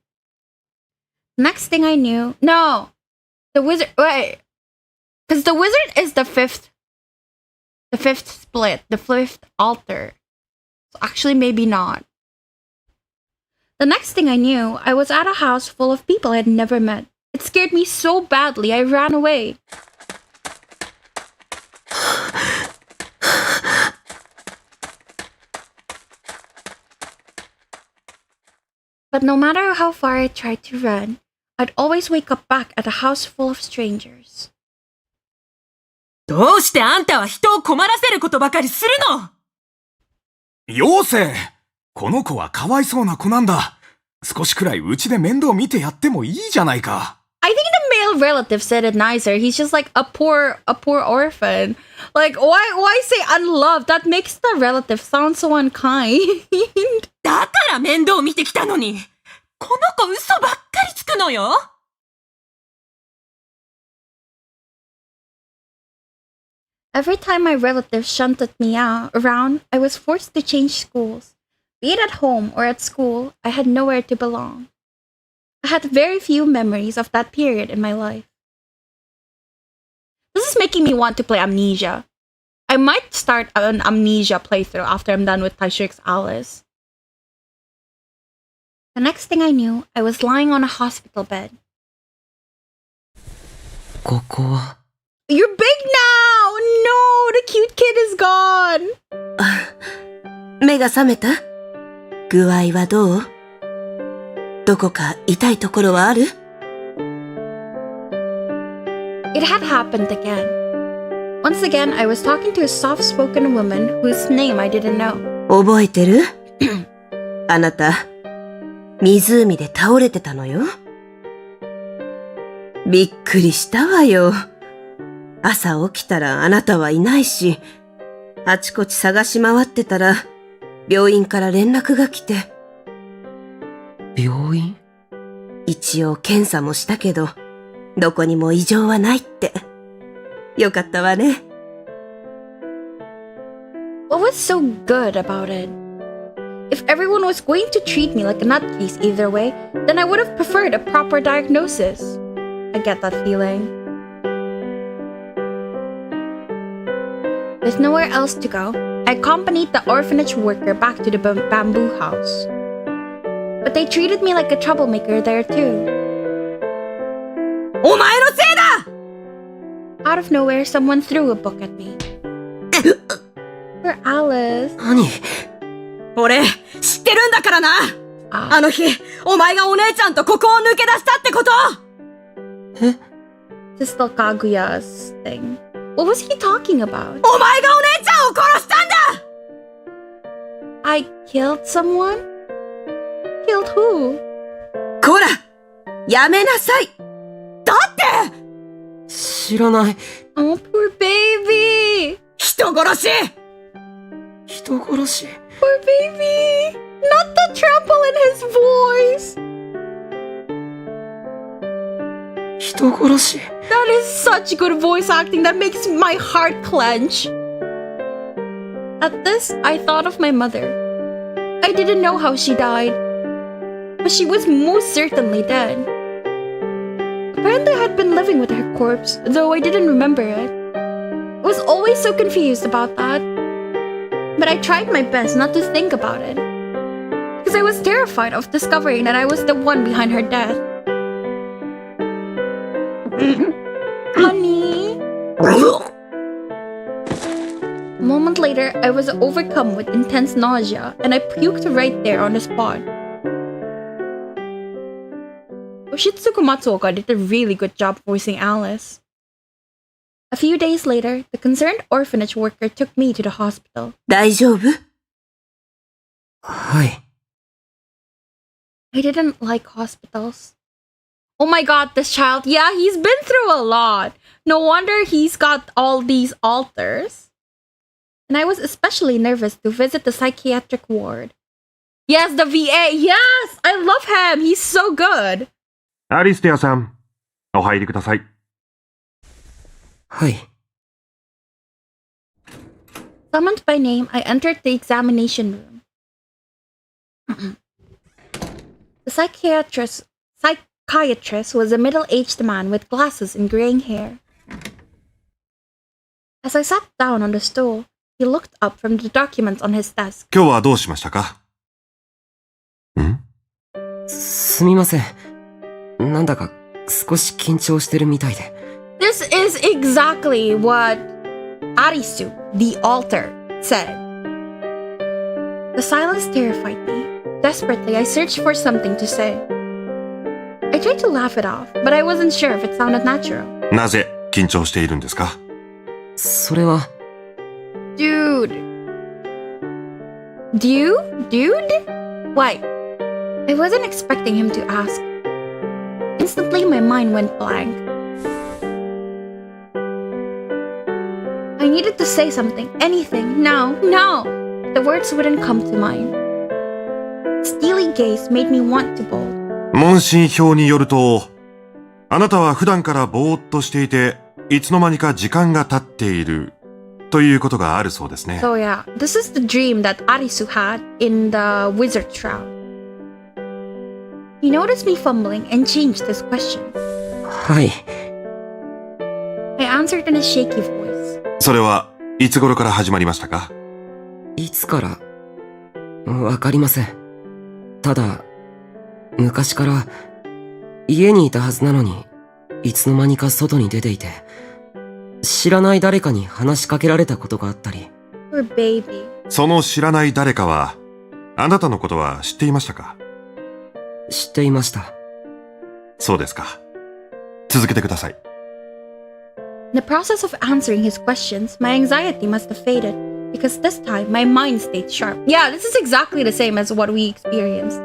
Next thing I knew... No! The Wizard... Wait. Because the Wizard is the fifth split. The fifth altar. So actually, maybe not. The next thing I knew, I was at a house full of people I had never met. It scared me so badly, I ran away. But no matter how far I tried to run, I'd always wake up back at a house full of strangers. どうしてあんたは人を困らせることばかりするの？妖精！この子はかわいそうな子なんだ。少しくらいうちで面倒見てやってもいいじゃないか。I think the male relative said it nicer. He's just like a poor orphan. Like, why say unloved? That makes the relative sound so unkind. だから面倒見てきたのに。この子嘘ばっかりつくのよ。Every time my relatives shunted me around, I was forced to change schools. Be it at home or at school, I had nowhere to belong. I had very few memories of that period in my life. This is making me want to play Amnesia. I might start an Amnesia playthrough after I'm done with Taisho x Alice. The next thing I knew, I was lying on a hospital bed. ここは You're big now! No, the cute kid is gone! 目が覚めた？具合はどう？どこか痛いところはある？ It had happened again. Once again, I was talking to a soft-spoken woman whose name I didn't know. 覚えてる？あなた、湖で倒れてたのよ。びっくりしたわよ。朝起きたらあなたはいないし、あちこち探し回ってたら、病院から連絡が来て。病院？一応検査もしたけど、どこにも異常はないって。よかったわね。What was so good about it? If everyone was going to treat me like a nutcase either way, then I would have preferred a proper diagnosis. I get that feeling. With nowhere else to go, I accompanied the orphanage worker back to the bamboo house. But they treated me like a troublemaker there too. お前のせいだ! Out of nowhere, someone threw a book at me. For Alice. 何？俺、知ってるんだからな！あの日、お前がお姉ちゃんとここを抜け出したってこと！え？ This little Kaguya's thing. What was he talking about? お前がお姉ちゃんを殺したんだ！ I killed someone? Killed who? こら！やめなさい！だって！知らない。Oh, poor baby! 人殺し！人殺し。Poor baby! Not the tremble in his voice! 人殺し。 That is such good voice acting that makes my heart clench. At this, I thought of my mother. I didn't know how she died, but she was most certainly dead. Apparently, I had been living with her corpse, though I didn't remember it. I was always so confused about that. But I tried my best not to think about it, because I was terrified of discovering that I was the one behind her death. Honey? A moment later, I was overcome with intense nausea, and I puked right there on the spot. Yoshitsugu Matsuoka did a really good job voicing Alice. A few days later, the concerned orphanage worker took me to the hospital. 大丈夫？はい。I didn't like hospitals. Oh my god, this child. Yeah, he's been through a lot. No wonder he's got all these alters. And I was especially nervous to visit the psychiatric ward. Yes, the VA. Yes, I love him. He's so good. アリステアさん、お入りください。はい。 Summoned by name, I entered the examination room. The psychiatrist was a middle-aged man with glasses and graying hair. As I sat down on the stool, he looked up from the documents on his desk. 今日はどうしましたか？すみません。なんだか少し緊張してるみたいで。This is exactly what Arisu, the altar, said. The silence terrified me. Desperately, I searched for something to say. I tried to laugh it off, but I wasn't sure if it sounded natural. なぜ緊張しているんですか？それは、Dude. Dude? Why? I wasn't expecting him to ask. Instantly, my mind went blank. I needed to say something, anything, now. The words wouldn't come to mind. Steely gaze made me want to bolt. 問診票によると、あなたは普段からぼーっとしていて、いつの間にか時間が経っているということがあるそうですね。So yeah, this is the dream that Arisu had in the wizard shroud. He noticed me fumbling and changed his question. はい。I answered in a shaky voice. それはいつ頃から始まりましたか？いつから、わかりません。ただ、昔から家にいたはずなのに、いつの間にか外に出ていて、知らない誰かに話しかけられたことがあったり。Poor baby. その知らない誰かは、あなたのことは知っていましたか？知っていました。そうですか。続けてください。In the process of answering his questions, my anxiety must have faded, because this time my mind stayed sharp. Yeah, this is exactly the same as what we experienced.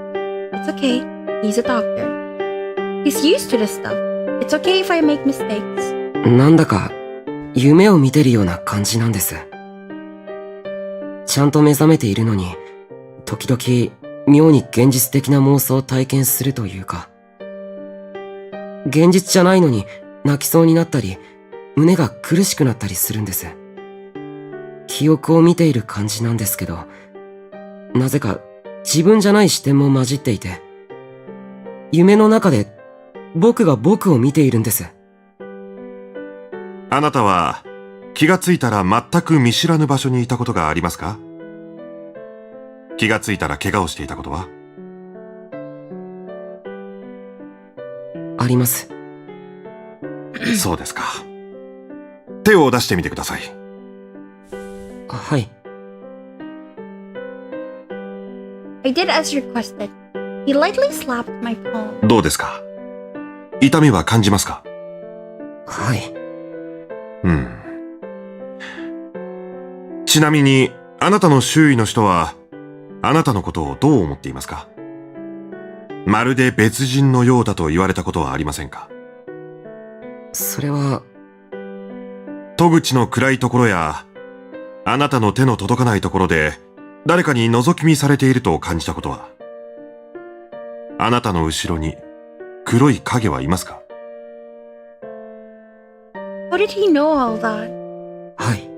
It's okay. He's a doctor. He's used to this stuff. It's okay if I make mistakes. なんだか、夢を見てるような感じなんです。ちゃんと目覚めているのに、時々、妙に現実的な妄想を体験するというか。現実じゃないのに、泣きそうになったり、胸が苦しくなったりするんです。記憶を見ている感じなんですけど、なぜか自分じゃない視点も混じっていて、夢の中で僕が僕を見ているんです。あなたは気がついたら全く見知らぬ場所にいたことがありますか？気がついたら怪我をしていたことは？あります。そうですか。手を出してみてください。はい。I did as requested. He lightly slapped my palm. どうですか？痛みは感じますか？はい。ちなみに、あなたの周囲の人は、あなたのことをどう思っていますか？まるで別人のようだと言われたことはありませんか？それは、戸口の暗いところや、あなたの手の届かないところで、誰かに覗き見されていると感じたことは？あなたの後ろに黒い影はいますか？ How did he know all that? はい。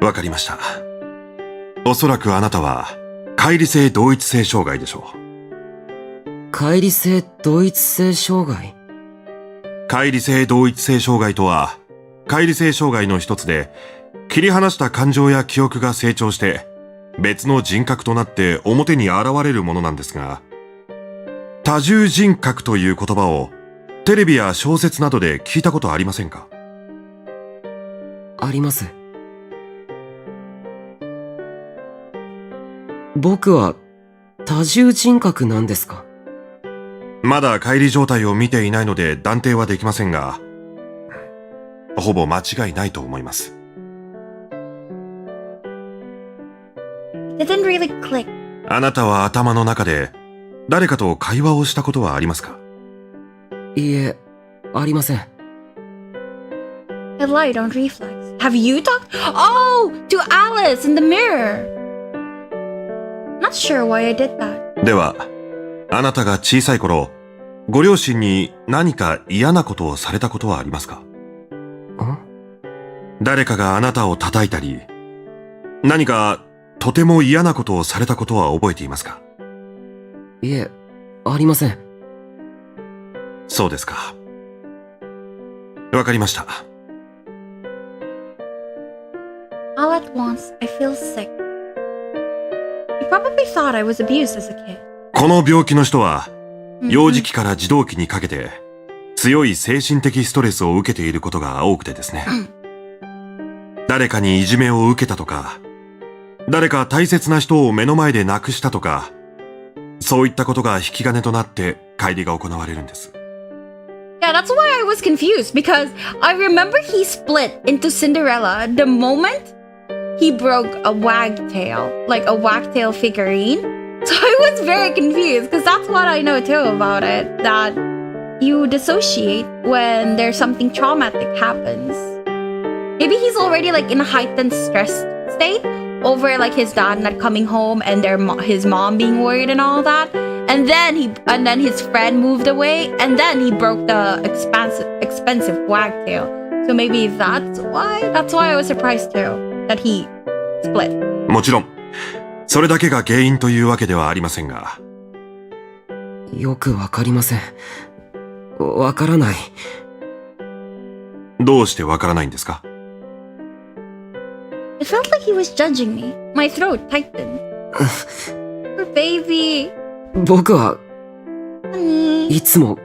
わかりました。おそらくあなたは、乖離性同一性障害でしょう。乖離性同一性障害？乖離性同一性障害とは、乖離性障害の一つで、切り離した感情や記憶が成長して、別の人格となって表に現れるものなんですが、多重人格という言葉を、テレビや小説などで聞いたことありませんか？あります。僕は多重人格なんですか？まだ乖離状態を見ていないので断定はできませんが、ほぼ間違いないと思います。It didn't really click. あなたは頭の中で誰かと会話をしたことはありますか？いいえ、ありません。I lied on reflex. Have you talked? Oh, to Alice in the mirror. Not sure why I did that. では、あなたが小さい頃、ご両親に何か嫌なことをされたことはありますか？誰かがあなたを叩いたり、何かとても嫌なことをされたことは覚えていますか？いえ、ありません。そうですか。わかりました。All at once, I feel sick. He probably thought I was abused as a kid. この病気の人は、幼児期から児童期にかけて、強い精神的ストレスを受けていることが多くてですね。誰かにいじめを受けたとか、誰か大切な人を目の前で亡くしたとか、そういったことが引き金となって乖離が行われるんです。Yeah, that's why I was confused, because I remember he split into Cinderella the moment he broke a wagtail, like a wagtail figurine. So I was very confused, because that's what I know too about it, that you dissociate when there's something traumatic happens. Maybe he's already like in a heightened stress state over like his dad not coming home and his mom being worried and all that. And then his friend moved away, and then he broke the expensive wagtail. So maybe that's why I was surprised too that he split. もちろん、それだけが原因というわけではありませんが。よくわかりません。わからない。どうしてわからないんですか？ It felt like he was judging me. My throat tightened. Poor baby. 僕は Honey. いつも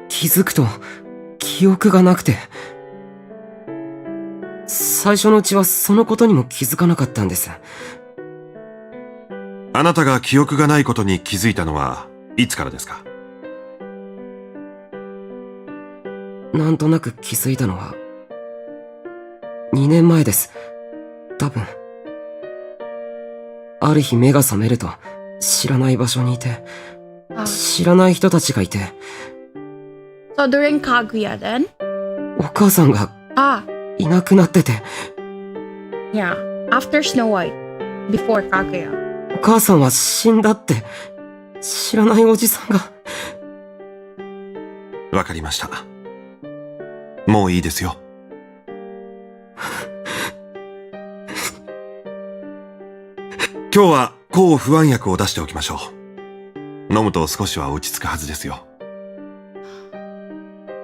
気づくと記憶がなくて、最初のうちはそのことにも気づかなかったんです。あなたが記憶がないことに気づいたのはいつからですか？なんとなく気づいたのは2年前です。多分。ある日目が覚めると知らない場所にいて、知らない人たちがいて。So during Kaguya then? お母さんがいなくなってて。Yeah, after Snow White, before Kaguya. お母さんは死んだって知らないおじさんが。わかりました。もういいですよ。今日は抗不安薬を出しておきましょう。飲むと少しは落ち着くはずですよ。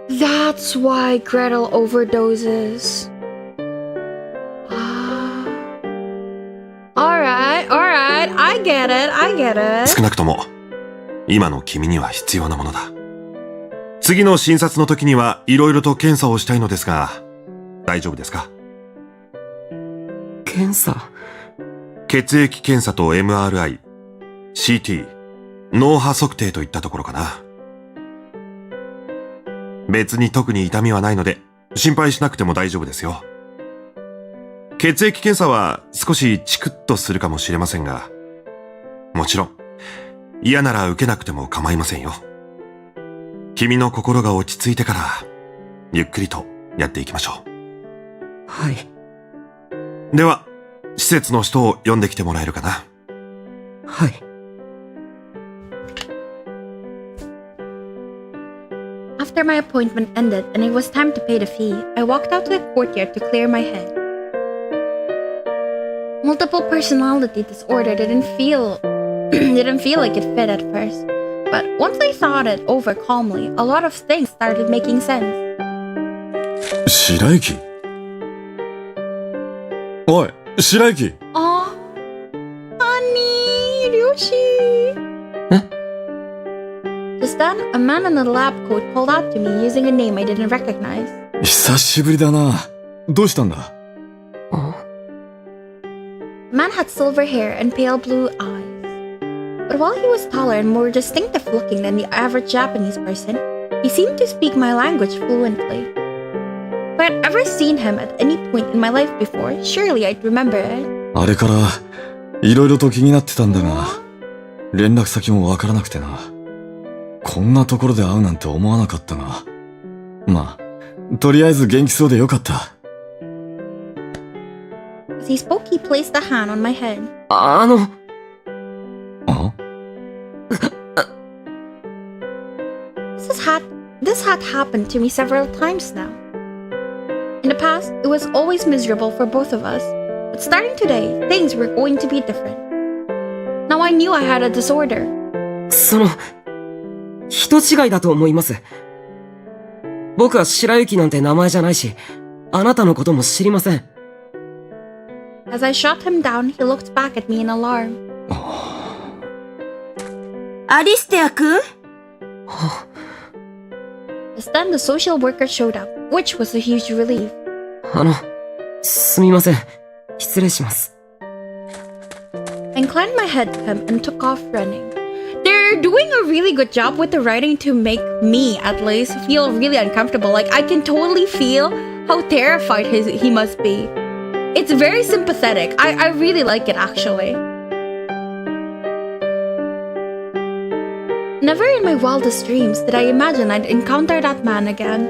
That's why Gretel overdoses. Alright, I get it. 少なくとも、今の君には必要なものだ。次の診察の時には色々と検査をしたいのですが、大丈夫ですか？検査？血液検査と MRI、CT、脳波測定といったところかな。別に特に痛みはないので、心配しなくても大丈夫ですよ。血液検査は少しチクッとするかもしれませんが、もちろん、嫌なら受けなくても構いませんよ。君の心が落ち着いてから、ゆっくりとやっていきましょう。はい。では、施設の人を呼んできてもらえるかな。はい。After my appointment ended and it was time to pay the fee, I walked out to the courtyard to clear my head. Multiple personality disorder didn't feel like it fit at first, but once I thought it over calmly, a lot of things started making sense. 白雪？おい、白雪。Aw, honey, Ryoshi. Just then, a man in a lab coat called out to me using a name I didn't recognize. 久しぶりだな。どうしたんだ？ The man had silver hair and pale blue eyes. But while he was taller and more distinctive looking than the average Japanese person, he seemed to speak my language fluently. If I had ever seen him at any point in my life before, surely I'd remember it. あれからいろいろと気になってたんだが、連絡先もわからなくてな。こんなところで会うなんて思わなかったが、まあ、とりあえず元気そうでよかった。As he spoke, he placed a hand on my head. あThis had happened to me several times now. In the past, it was always miserable for both of us, but starting today, things were going to be different. Now I knew I had a disorder. 人違いだと思います。僕は白雪なんて名前じゃないし、あなたのことも知りません。As I shot him down, he looked back at me in alarm. アリステア君？ Just then, the social worker showed up, which was a huge relief. すみません。失礼します。I inclined my head to him and took off running. There they're doing a really good job with the writing to make me, at least, feel really uncomfortable. Like, I can totally feel how terrified he must be. It's very sympathetic. I really like it, actually. Never in my wildest dreams did I imagine I'd encounter that man again.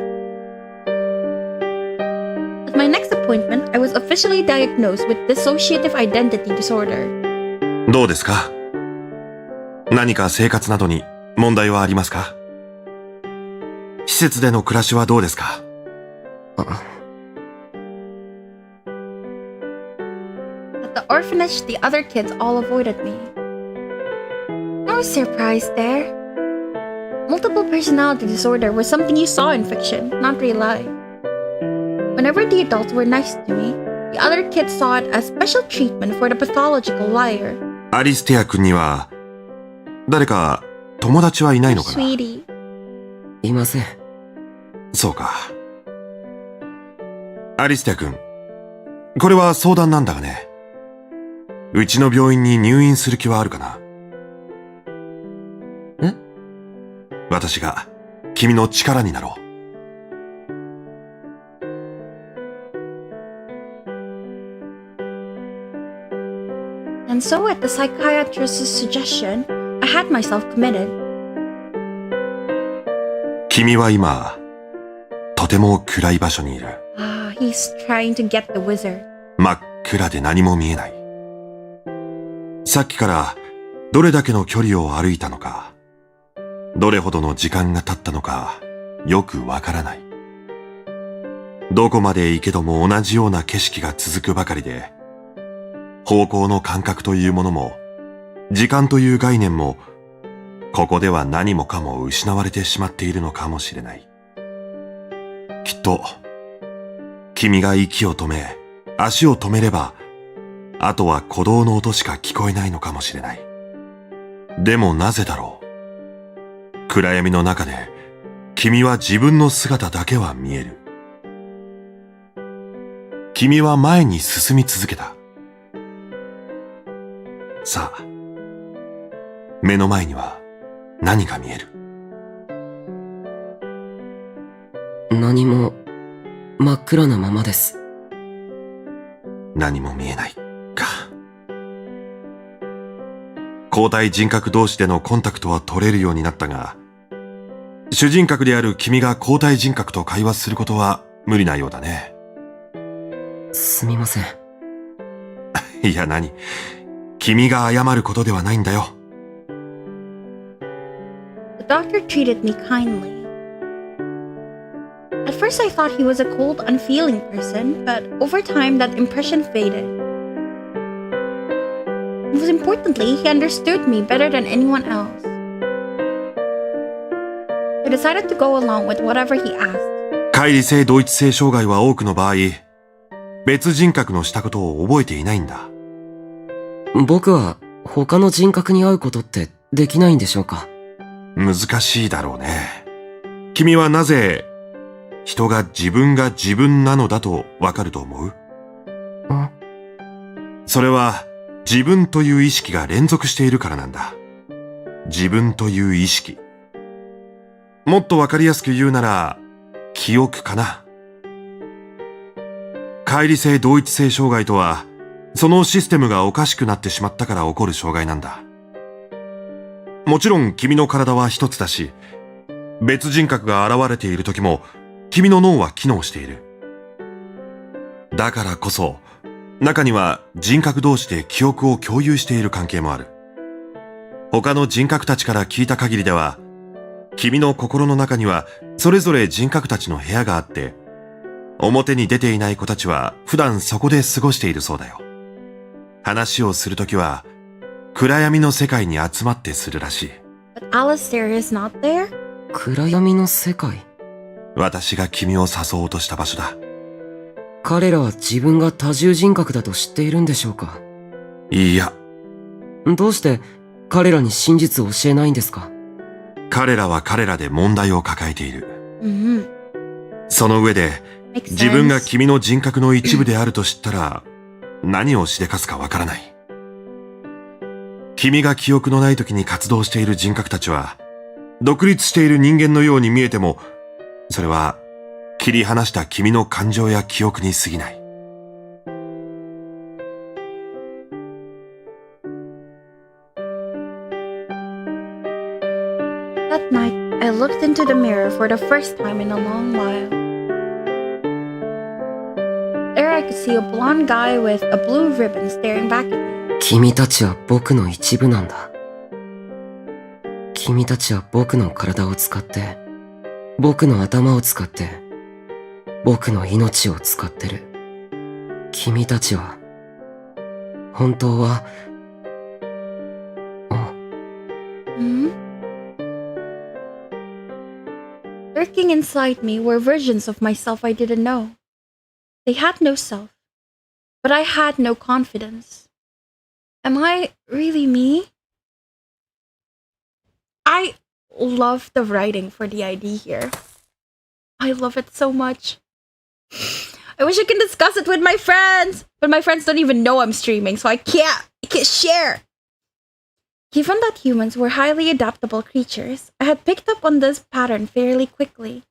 At my next appointment, I was officially diagnosed with dissociative identity disorder. どうですか？何か生活などに問題はありますか？施設での暮らしはどうですか？ At the orphanage, the other kids all avoided me. No surprise there. Multiple personality disorder was something you saw in fiction, not real life. Whenever the adults were nice to me, the other kids saw it as special treatment for the pathological liar. アリステア君には誰か友達はいないのかな？ Sweetie. いません。そうか。アリステア君、これは相談なんだがね。うちの病院に入院する気はあるかな？え？私が君の力になろう。And so at the psychiatrist's suggestion, I had myself committed. 君は今、とても暗い場所にいる。Ah, he's trying to get the wizard. 真っ暗で何も見えない。さっきからどれだけの距離を歩いたのか、どれほどの時間が経ったのか、よくわからない。どこまで行けども同じような景色が続くばかりで、方向の感覚というものも、時間という概念も、ここでは何もかも失われてしまっているのかもしれない。きっと、君が息を止め、足を止めれば、あとは鼓動の音しか聞こえないのかもしれない。でもなぜだろう。暗闇の中で、君は自分の姿だけは見える。君は前に進み続けた。さあ、目の前には何が見える？何も真っ暗なままです。何も見えないか。交代人格同士でのコンタクトは取れるようになったが、主人格である君が交代人格と会話することは無理なようだね。すみません。いや何？君が謝ることではないんだよ。The doctor treated me kindly. At first I thought he was a cold, unfeeling person, but over time that impression faded. Most importantly, he understood me better than anyone else. I decided to go along with whatever he asked. 乖離性同一性障害は多くの場合、別人格のしたことを覚えていないんだ。僕は他の人格に会うことってできないんでしょうか？難しいだろうね。君はなぜ人が自分なのだとわかると思う？それは自分という意識が連続しているからなんだ。自分という意識。もっとわかりやすく言うなら、記憶かな。乖離性同一性障害とは、そのシステムがおかしくなってしまったから起こる障害なんだ。もちろん君の体は一つだし、別人格が現れている時も、君の脳は機能している。だからこそ、中には人格同士で記憶を共有している関係もある。他の人格たちから聞いた限りでは、君の心の中にはそれぞれ人格たちの部屋があって、表に出ていない子たちは普段そこで過ごしているそうだよ。話をするときは、暗闇の世界に集まってするらしい。But Alistair is not there? 暗闇の世界？私が君を誘おうとした場所だ。彼らは自分が多重人格だと知っているんでしょうか？いや。どうして彼らに真実を教えないんですか？彼らは彼らで問題を抱えている。Mm-hmm. その上で、自分が君の人格の一部であると知ったら、何をしでかすかわからない。君が記憶のない時に活動している人格たちは、独立している人間のように見えても、それは切り離した君の感情や記憶に過ぎない。That night, I looked into the mirror for the first time in a long while. There I could see a blonde guy with a blue ribbon staring back at me. 君たちは僕の一部なんだ。君たちは僕の体を使って、僕の頭を使って、僕の命を使ってる。君たちは、本当は、Lurking inside me were versions of myself I didn't know. They had no self, but I had no confidence. Am I really me? I love the writing for the ID here. I love it so much. I wish I could discuss it with my friends, but my friends don't even know I'm streaming, so I can't share. Given that humans were highly adaptable creatures, I had picked up on this pattern fairly quickly.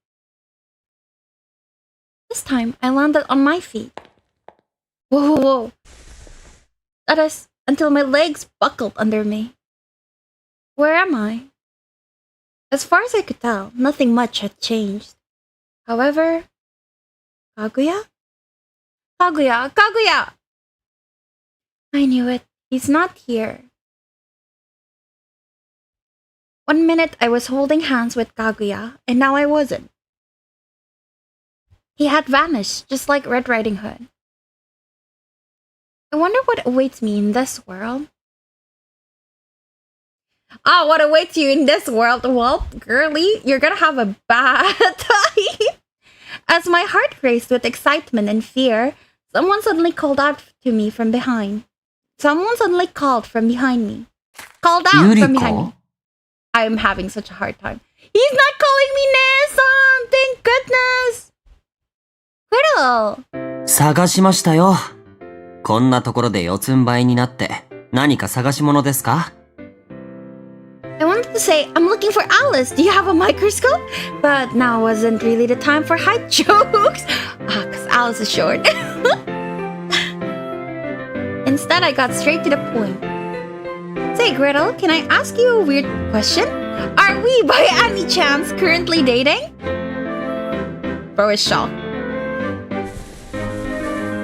This time, I landed on my feet. Whoa. That is, until my legs buckled under me. Where am I? As far as I could tell, nothing much had changed. However, Kaguya? Kaguya! I knew it. He's not here. 1 minute I was holding hands with Kaguya, and now I wasn't. He had vanished, just like Red Riding Hood. I wonder what awaits me in this world. What awaits you in this world? Well, girly, you're gonna have a bad time. As my heart raced with excitement and fear, someone suddenly called out to me from behind. Someone suddenly called from behind me. Called out from behind me. I'm having such a hard time. He's not calling me Nesan! Thank goodness! Griddle! 探しましたよ。こんなところで四つん這いになって、何か探し物ですか？ I wanted to say, I'm looking for Alice. Do you have a microscope? But now wasn't really the time for height jokes. Because Alice is short. Instead, I got straight to the point. Say, Gretel, can I ask you a weird question? Are we, by any chance, currently dating? Bro is shocked.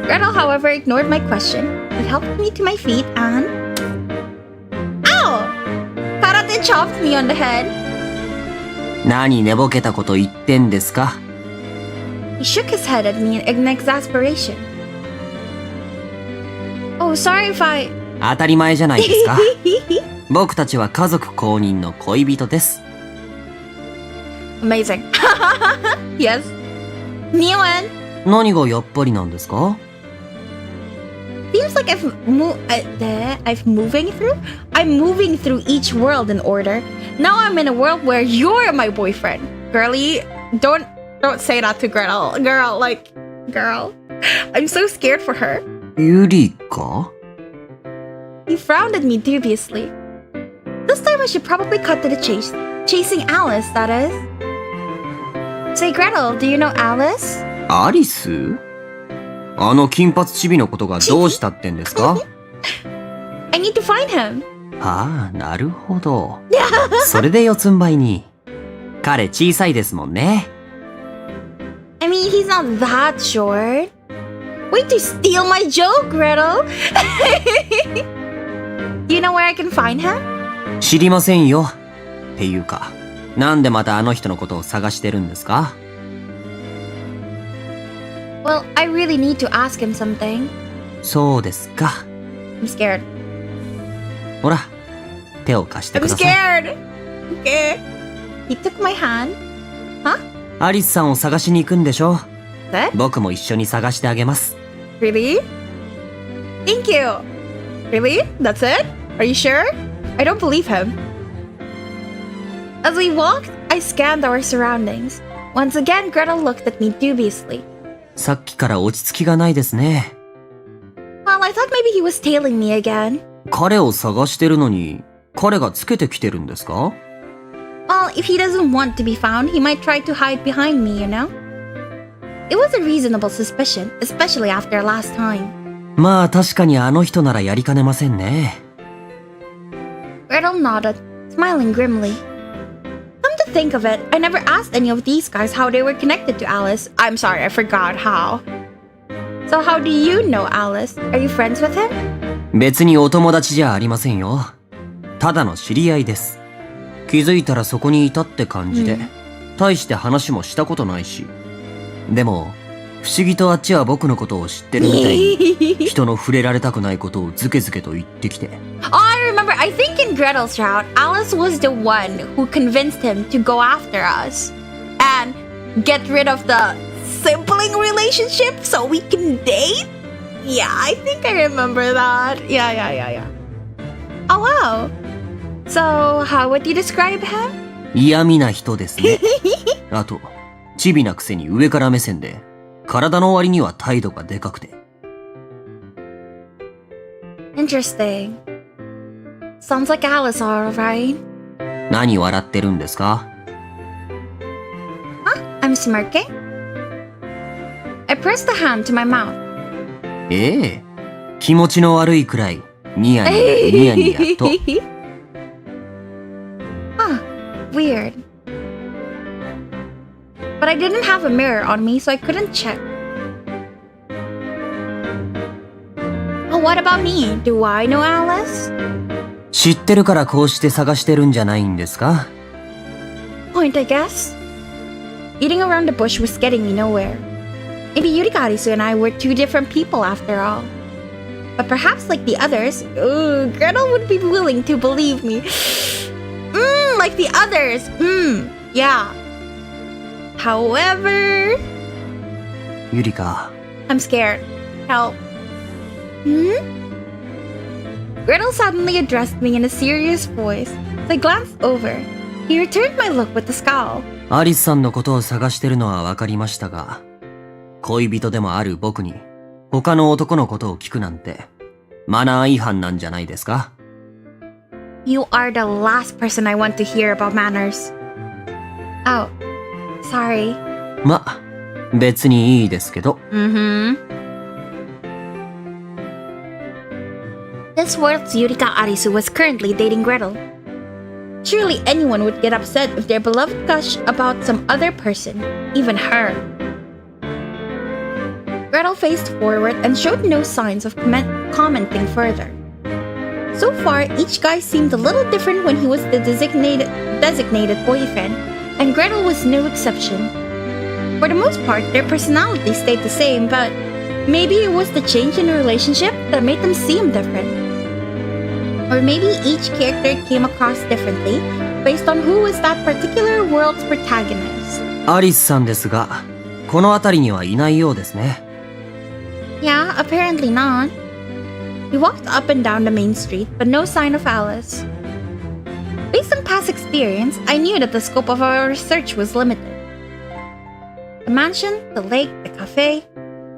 Gretel, however, ignored my question. He helped me to my feet and... Ow! Karate chopped me on the head. 何寝ぼけたこと言ってんですか？ He shook his head at me in exasperation. Oh, sorry if I... 当たり前じゃないですか。僕たちは家族公認の恋人です。Amazing. Yes. Neon. 何がやっぱりなんですか？ Seems like I'm moving through each world in order. Now I'm in a world where you're my boyfriend. Girlie, don't say that to Gretel. Girl. I'm so scared for her. ゆりか？ He frowned at me dubiously. This time I should probably cut to the chase. Chasing Alice, that is. Say, Gretel, do you know Alice? アリス？あの金髪チビのことがどうしたってんですか？ I need to find him. ああ、なるほど。それで四つん這いに。彼小さいですもんね。I mean, he's not that short. Wait to steal my joke, Gretel. Do you know where I can find him? 知りませんよ。っていうか、なんでまたあの人のことを探してるんですか？ Well, I really need to ask him something. そうですか。I'm scared. ほら、手を貸してく I'm ださい。scared. Okay. He took my hand. Huh? アリスさんを探しに行くんでしょ？ What? 僕も一緒に探してあげます。Really? Thank you. Really? That's it? Are you sure? I don't believe him. As we walked, I scanned our surroundings. Once again, Gretel looked at me dubiously. さっきから落ち着きがないですね。Well, I thought maybe he was tailing me again. 彼を探してるのに、彼がつけてきてるんですか？ Well, if he doesn't want to be found, he might try to hide behind me, you know? It was a reasonable suspicion, especially after last time. まあ確かにあの人ならやりかねませんね。Gretel nodded, smiling grimly. Come to think of it, I never asked any of these guys how they were connected to Alice. I'm sorry, I forgot how. So how do you know Alice? Are you friends with him? 別にお友達じゃありませんよ。ただの知り合いです。気づいたらそこにいたって感じで、大して話もしたことないし。でも、不思議とあっちは僕のことを知ってるみたいに、人の触れられたくないことをズケズケと言ってきて。Oh, I remember, I think in Gretel's route, Alice was the one who convinced him to go after us and get rid of the sibling relationship so we can date? Yeah, I think I remember that. Yeah. Oh, wow. So, how would you describe him? 嫌味な人ですね。あと、チビなくせに上から目線で、体の割には態度がでかくて。Interesting. Sounds like Alice, alright. 何笑ってるんですか？ Huh? I'm smirking? I pressed the hand to my mouth. ええ、気持ちの悪いくらい、ニヤニヤと。Huh, weird. But I didn't have a mirror on me, so I couldn't check. Oh, what about me? Do I know Alice? 知ってるからこうして探してるんじゃないんですか？ Point, I guess. Eating around the bush was getting me nowhere. Maybe Yurika Arisu and I were two different people after all. But perhaps like the others, Gretel would be willing to believe me. Like the others. Yeah. However... ゆりか。 I'm scared. Help. Gretel suddenly addressed me in a serious voice, so I glanced over. He returned my look with a scowl. アリスさんのことを探してるのは分かりましたが、恋人でもある僕に他の男のことを聞くなんてマナー違反なんじゃないですか？ You are the last person I want to hear about manners. Oh, sorry. ま、別にいいですけど。This world's Yurika Arisu was currently dating Gretel. Surely anyone would get upset if their beloved gushed about some other person, even her. Gretel faced forward and showed no signs of commenting further. So far, each guy seemed a little different when he was the designated boyfriend, and Gretel was no exception. For the most part, their personalities stayed the same, but maybe it was the change in the relationship that made them seem different. Or maybe each character came across differently based on who was that particular world's protagonist. アリスさんですが、この辺りにはいないようですね。Yeah, apparently not. We walked up and down the main street, but no sign of Alice. Based on past experience, I knew that the scope of our research was limited. The mansion, the lake, the cafe.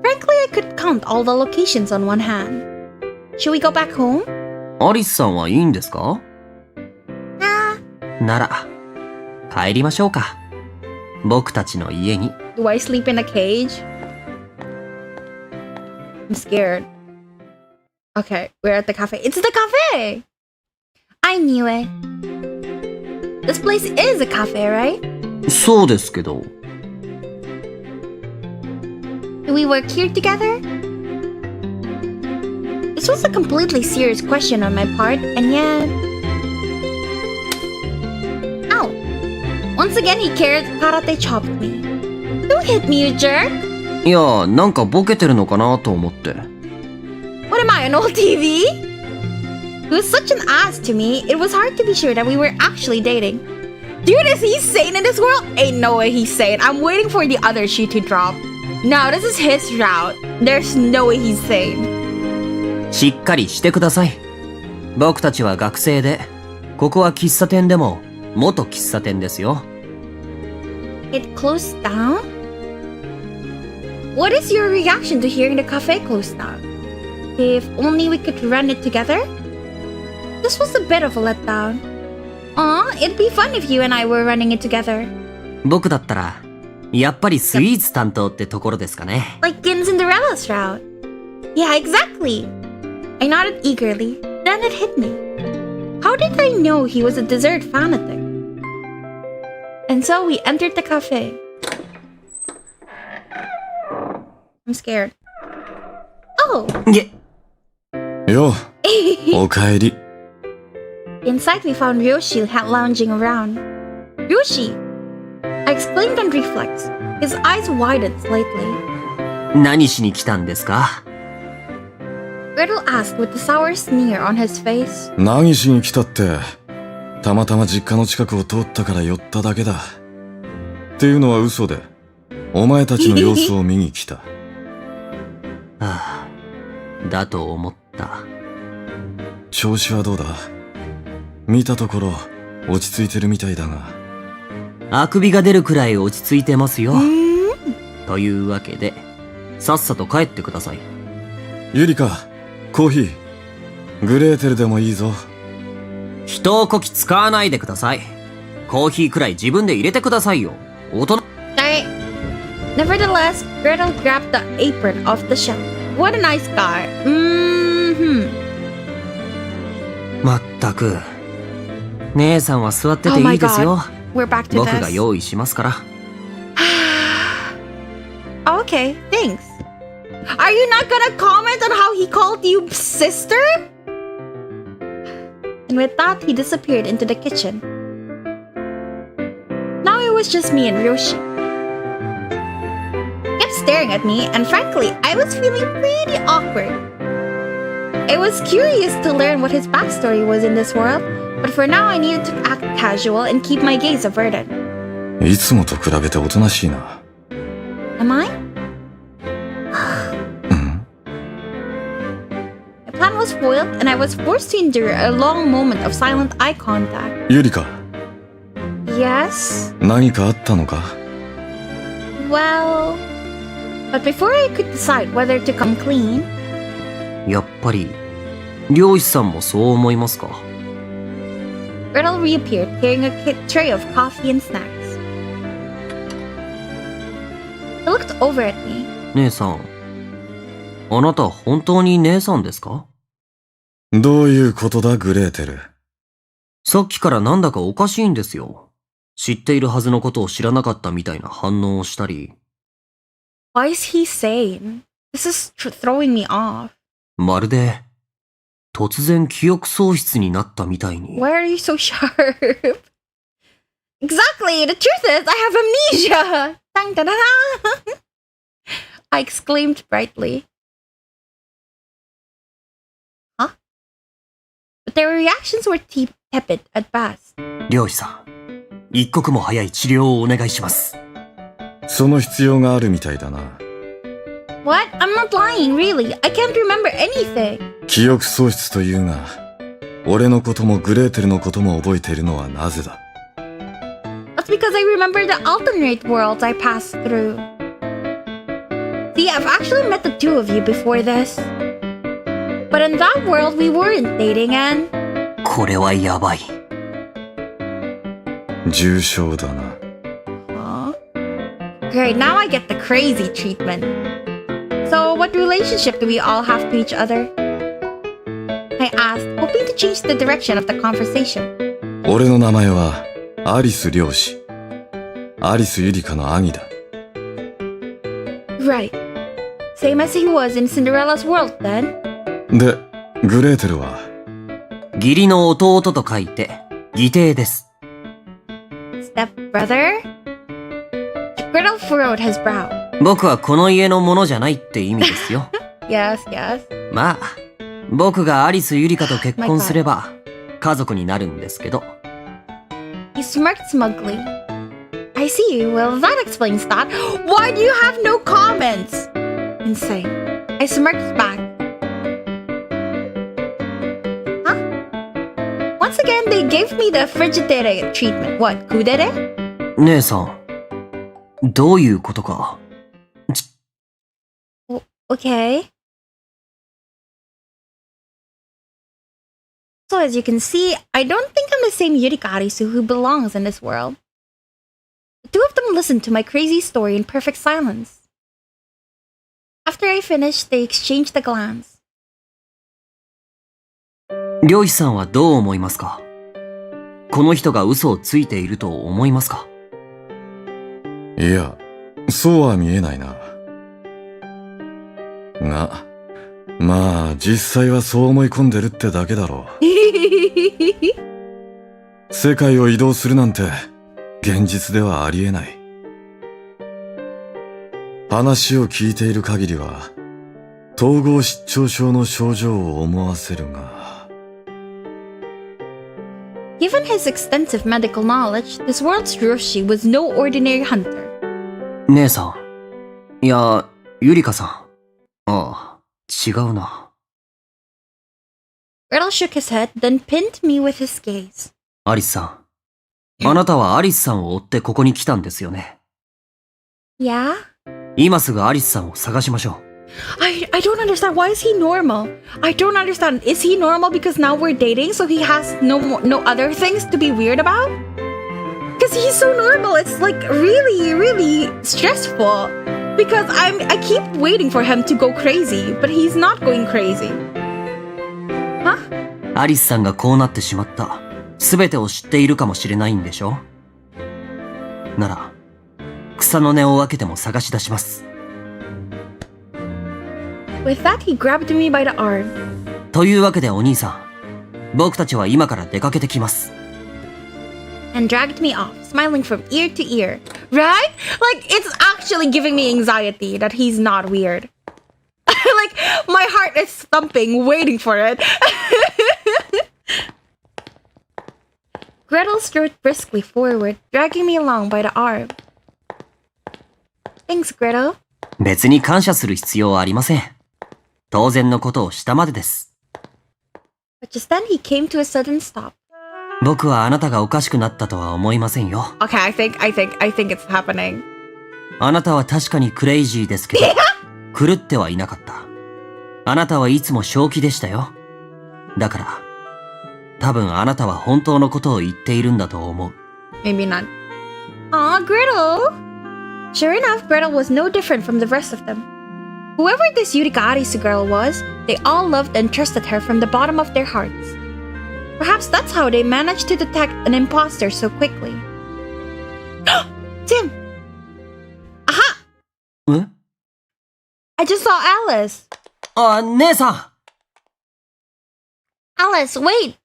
Frankly, I could count all the locations on one hand. Should we go back home? アリスさんはいいんですか？ Nah. なら、帰りましょうか。僕たちの家に。Do I sleep in a cage? I'm scared. Okay, we're at the cafe. It's the cafe! I knew it. This place is a cafe, right? そうですけど。Do we work here together? This was a completely serious question on my part, and yet... Ow! Once again, he karate chopped me. Don't hit me, you jerk! いや、なんかボケてるのかなと思って。What am I, an old TV? He was such an ass to me, it was hard to be sure that we were actually dating. Dude, is he sane in this world? Ain't no way he's sane. I'm waiting for the other shoe to drop. No, this is his route. There's no way he's sane. しっかりしてください。僕たちは学生で、ここは喫茶店でも、元喫茶店ですよ。It closed down? What is your reaction to hearing the cafe close down? If only we could run it together? This was a bit of a letdown. Aw, it'd be fun if you and I were running it together. 僕だったら、やっぱりスイーツ担当ってところですかね。Like in Cinderella's route. Yeah, exactly. I nodded eagerly. Then it hit me. How did I know he was a dessert fanatic? And so we entered the cafe. I'm scared. Oh! よ、おかえり。Inside we found Ryoshi lounging around. Ryoshi! I exclaimed on reflex. His eyes widened slightly. 何しに来たんですか？ Riddle asked with a sour sneer on his face. 何しに来たって、たまたま実家の近くを通ったから寄っただけだ。っていうのは嘘で、お前たちの様子を見に来た。ああ、だと思った。調子はどうだ？見たところ、落ち着いてるみたいだが。あくびが出るくらい落ち着いてますよ。というわけで、さっさと帰ってください。ゆりか、コーヒー。グレーテルでもいいぞ。人をこき使わないでください。コーヒーくらい自分で入れてくださいよ。大人。Alright. Nevertheless, Gretel grabbed the apron off the shelf. What a nice guy. Mm-hmm. まったく。姉さんは座ってていいですよ。We're back to 僕 this. が用意しますから。Okay, thanks. Are you not gonna comment on how he called you sister? And with that, he disappeared into the kitchen. Now it was just me and Ryoshi. He kept staring at me, and frankly, I was feeling pretty awkward. I was curious to learn what his backstory was in this world, but for now I needed to act casual and keep my gaze averted. いつもと比べておとなしいな。Am I? My plan was foiled, and I was forced to endure a long moment of silent eye contact. ゆりか、Yes? 何かあったのか？ Well... But before I could decide whether to come clean... やっぱり、漁師さんもそう思いますか？ Gretel reappeared, carrying a tray of coffee and snacks. He looked over at me. 姉さん、あなた本当に姉さんですか？どういうことだ、グレーテル。さっきからなんだかおかしいんですよ。知っているはずのことを知らなかったみたいな反応をしたり。Why is he sane? This is throwing me off. まるで、突然記憶喪失になったみたいに。Why are you so sharp? Exactly! The truth is, I have amnesia! Dun, dun, dun, dun. I exclaimed brightly. Huh? But their reactions were tepid at best. 漁師さん、一刻も早い治療をお願いします。その必要があるみたいだな。What? I'm not lying, really. I can't remember anything. 記憶喪失というが、俺のこともグレーテルのことも覚えているのはなぜだ？ That's because I remember the alternate worlds I passed through. See, I've actually met the two of you before this. But in that world, we weren't dating and... これはやばい。重症だな。Huh? Great, now I get the crazy treatment. So, what relationship do we all have to each other? I asked, hoping to change the direction of the conversation. 俺の名前はアリス漁師。アリスゆりかの兄だ。Right. Same as he was in Cinderella's world, then. で、グレーテルは義理の弟と書いて、義弟です。Stepbrother? Gretel furrowed his brow. 僕はこの家のものじゃないって意味ですよ。Yes, yes. まあ、僕がアリスゆりかと結婚すれば、家族になるんですけど。He smirked smugly. I see. Well, that explains that. Why do you have no comments? Insane. I smirked back. Huh? Once again, they gave me the frigidere treatment. What, kudere? 姉さん、どういうことか。Okay. So as you can see, I don't think I'm the same Yurika Arisu who belongs in this world. The two of them listened to my crazy story in perfect silence. After I finished, they exchanged a glance. 漁師さんはどう思いますか？この人が嘘をついていると思いますか？いや、そうは見えないな。が、まあ、実際はそう思い込んでるってだけだろう。世界を移動するなんて、現実ではありえない。話を聞いている限りは、統合失調症の症状を思わせるが。Given his extensive medical knowledge, this world's Roshi was no ordinary hunter. 姉さん。いや、ゆりかさん。ああ、違うな。Gretel shook his head, then pinned me with his gaze. アリスさん。あなたはアリスさんを追ってここに来たんですよね。Yeah? 今すぐアリスさんを探しましょう。I don't understand. Why is he normal? I don't understand. Is he normal because now we're dating, so he has no other things to be weird about? Because he's so normal. It's like really, really stressful. Because I keep waiting for him to go crazy, but he's not going crazy. Huh? アリスさんがこうなってしまった。すべてを知っているかもしれないんでしょ？なら、草の根を分けても探し出します。With that, he grabbed me by the arm. というわけでお兄さん、僕たちは今から出かけてきます。And dragged me off, smiling from ear to ear. Right? Like, it's actually giving me anxiety that he's not weird. Like, my heart is thumping, waiting for it. Gretel strode briskly forward, dragging me along by the arm. Thanks, Gretel. 別に感謝する必要はありません。当然のことをしたまでです。But just then he came to a sudden stop. 僕はあなたがおかしくなったとは思いませんよ。Okay, I think it's happening. あなたは確かにクレイジーですけど、狂ってはいなかった。あなたはいつも正気でしたよ。だから、多分あなたは本当のことを言っているんだと思う。Maybe not. Aw, Gretel! Sure enough, Gretel was no different from the rest of them. Whoever this Yurika Arisu girl was, they all loved and trusted her from the bottom of their hearts. Perhaps that's how they managed to detect an imposter so quickly. Tim! Aha! え？ I just saw Alice. あ、姉さん！ Alice, wait!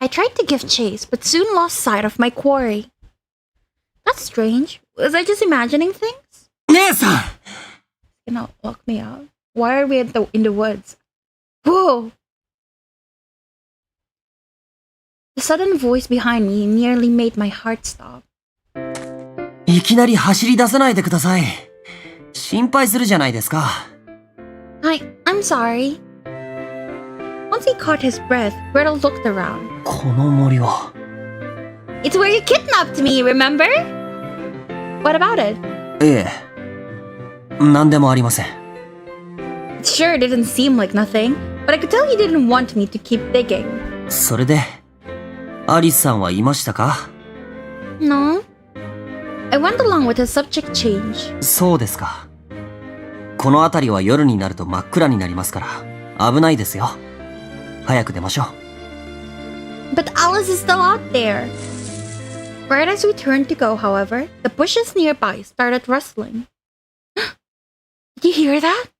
I tried to give chase, but soon lost sight of my quarry. That's strange. Was I just imagining things? 姉さん！ You know, lock me out. Why are we in the woods? Whoa! The sudden voice behind me nearly made my heart stop. いきなり走り出さないでください。心配するじゃないですか。I'm sorry. Once he caught his breath, Gretel looked around. この森は。It's where you kidnapped me, remember? What about it? ええ。何でもありません。It sure didn't seem like nothing, but I could tell he didn't want me to keep digging. それで、アリスさんはいましたか？ No. I went along with the subject change. そうですか。この辺りは夜になると真っ暗になりますから、危ないですよ。早く出ましょう。But Alice is still out there. Right as we turned to go, however, the bushes nearby started rustling. Did you hear that?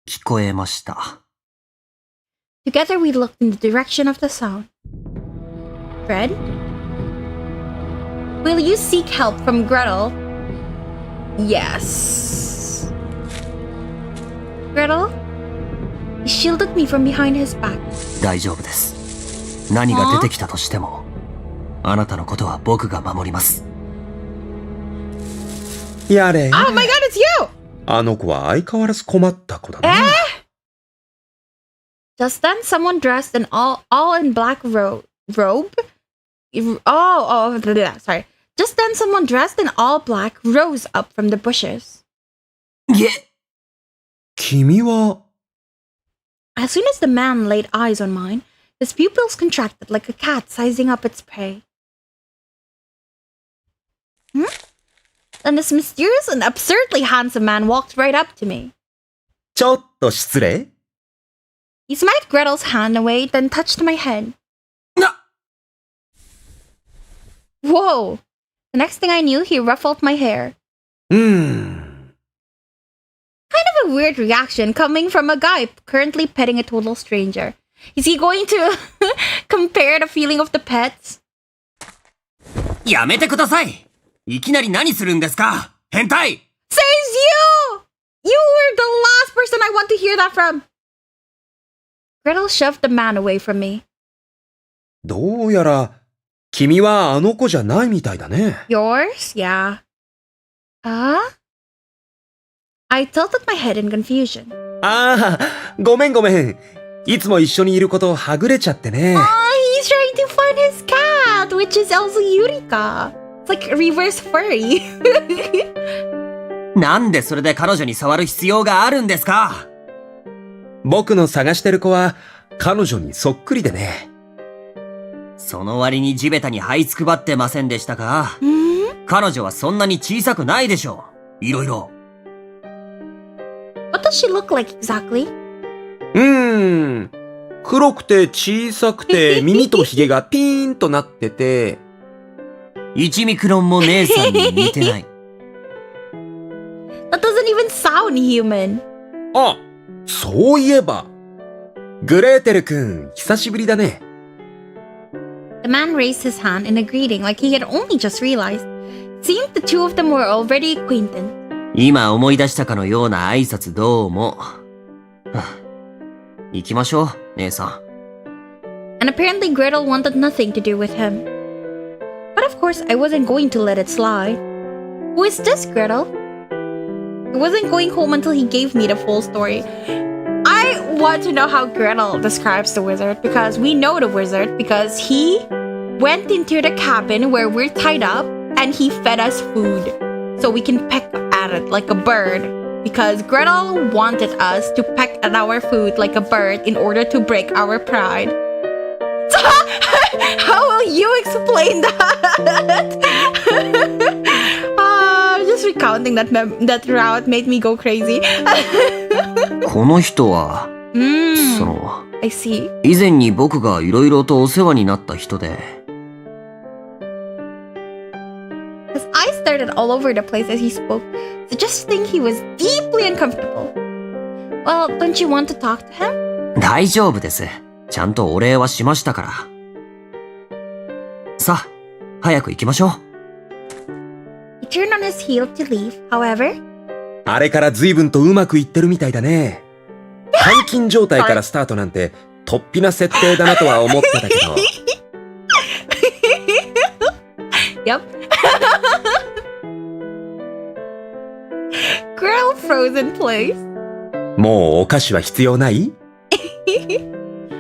聞こえました。Together we looked in the direction of the sound. Fred? Will you seek help from Gretel? Yes. Gretel? He shielded me from behind his back. 大丈夫です。何が出てきたとしても、あなたのことは僕が守ります。やれ。Oh my god, it's you! あの子は相変わらず困った子だな。Just then, someone dressed in all in black robe. Sorry. Just then, someone dressed in all black rose up from the bushes. いえ、君は、As soon as the man laid eyes on mine, his pupils contracted like a cat sizing up its prey. Then this mysterious and absurdly handsome man walked right up to me. ちょっと失礼 He smacked Gretel's hand away, then touched my head. Whoa! The next thing I knew, he ruffled my hair. Kind of a weird reaction coming from a guy currently petting a total stranger. Is he going to compare the feeling of the pets? やめてください。いきなり何するんですか変態 Says you! You were the last person I want to hear that from! Gretel shoved the man away from me. どうやら、君はあの子じゃないみたいだね。Yours? Yeah. I tilted my head in confusion. ああ、ごめん。いつも一緒にいることはぐれちゃってね。He's trying to find his cat, which is also Yurika. It's like reverse furry. なんでそれで彼女に触る必要があるんですか僕の探してる子は彼女にそっくりでね。その割に地べたに這いつくばってませんでしたか彼女はそんなに小さくないでしょう。いろいろ。What does she look like exactly? 黒くて小さくて耳とひげがピーンとなってて。1ミクロンも姉さんに似てない。That doesn't even sound human. あ、そういえば。グレーテルくん、久しぶりだね。The man raised his hand in a greeting like he had only just realized. It seemed the two of them were already acquainted. 今思い出したかのような挨拶どうも。行きましょう、姉さん。And apparently Gretel wanted nothing to do with him. But of course I wasn't going to let it slide. Who is this, Gretel? I wasn't going home until he gave me the full story. I want to know how Gretel describes the wizard because we know the wizard because he went into the cabin where we're tied up and he fed us food so we can peck at it like a bird because Gretel wanted us to peck at our food like a bird in order to break our pride. So how will you explain that? Just recounting that route made me go crazy. この人は、I see. 以前に僕がいろいろとお世話になった人で。His eyes started all over the place as he spoke, suggesting he was deeply uncomfortable. Well, don't you want to talk to him? 大丈夫です。ちゃんとお礼はしましたから。さあ、早く行きましょう。He turned on his heel to leave, however. あれから随分とうまくいってるみたいだね。監禁状態からスタートなんて、突飛な設定だなとは思ってたけど。Yep. Girl froze in place. もうお菓子は必要ない？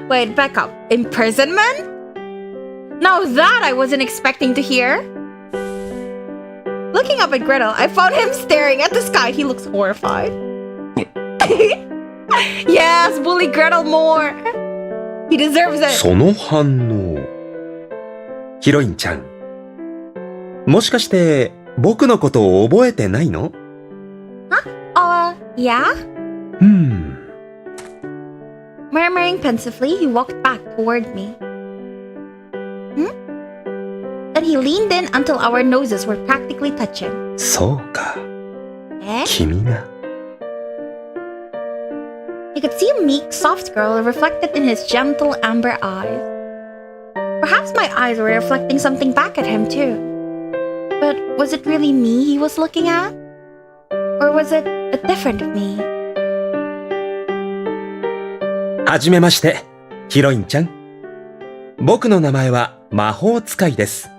Wait, back up. Imprisonment? Now that I wasn't expecting to hear. Looking up at Gretel, I found him staring at the sky. He looks horrified. Yes, bully Gretel more. He deserves it. その反応。ヒロインちゃん。もしかして僕のことを覚えてないの？ Yeah? Murmuring pensively, he walked back toward me. Then he leaned in until our noses were practically touching. そうか。君が。I could see a meek, soft girl reflected in his gentle amber eyes. Perhaps my eyes were reflecting something back at him too. But was it really me he was looking at? Or was it a different me? はじめまして、ヒロインちゃん。僕の名前は魔法使いです。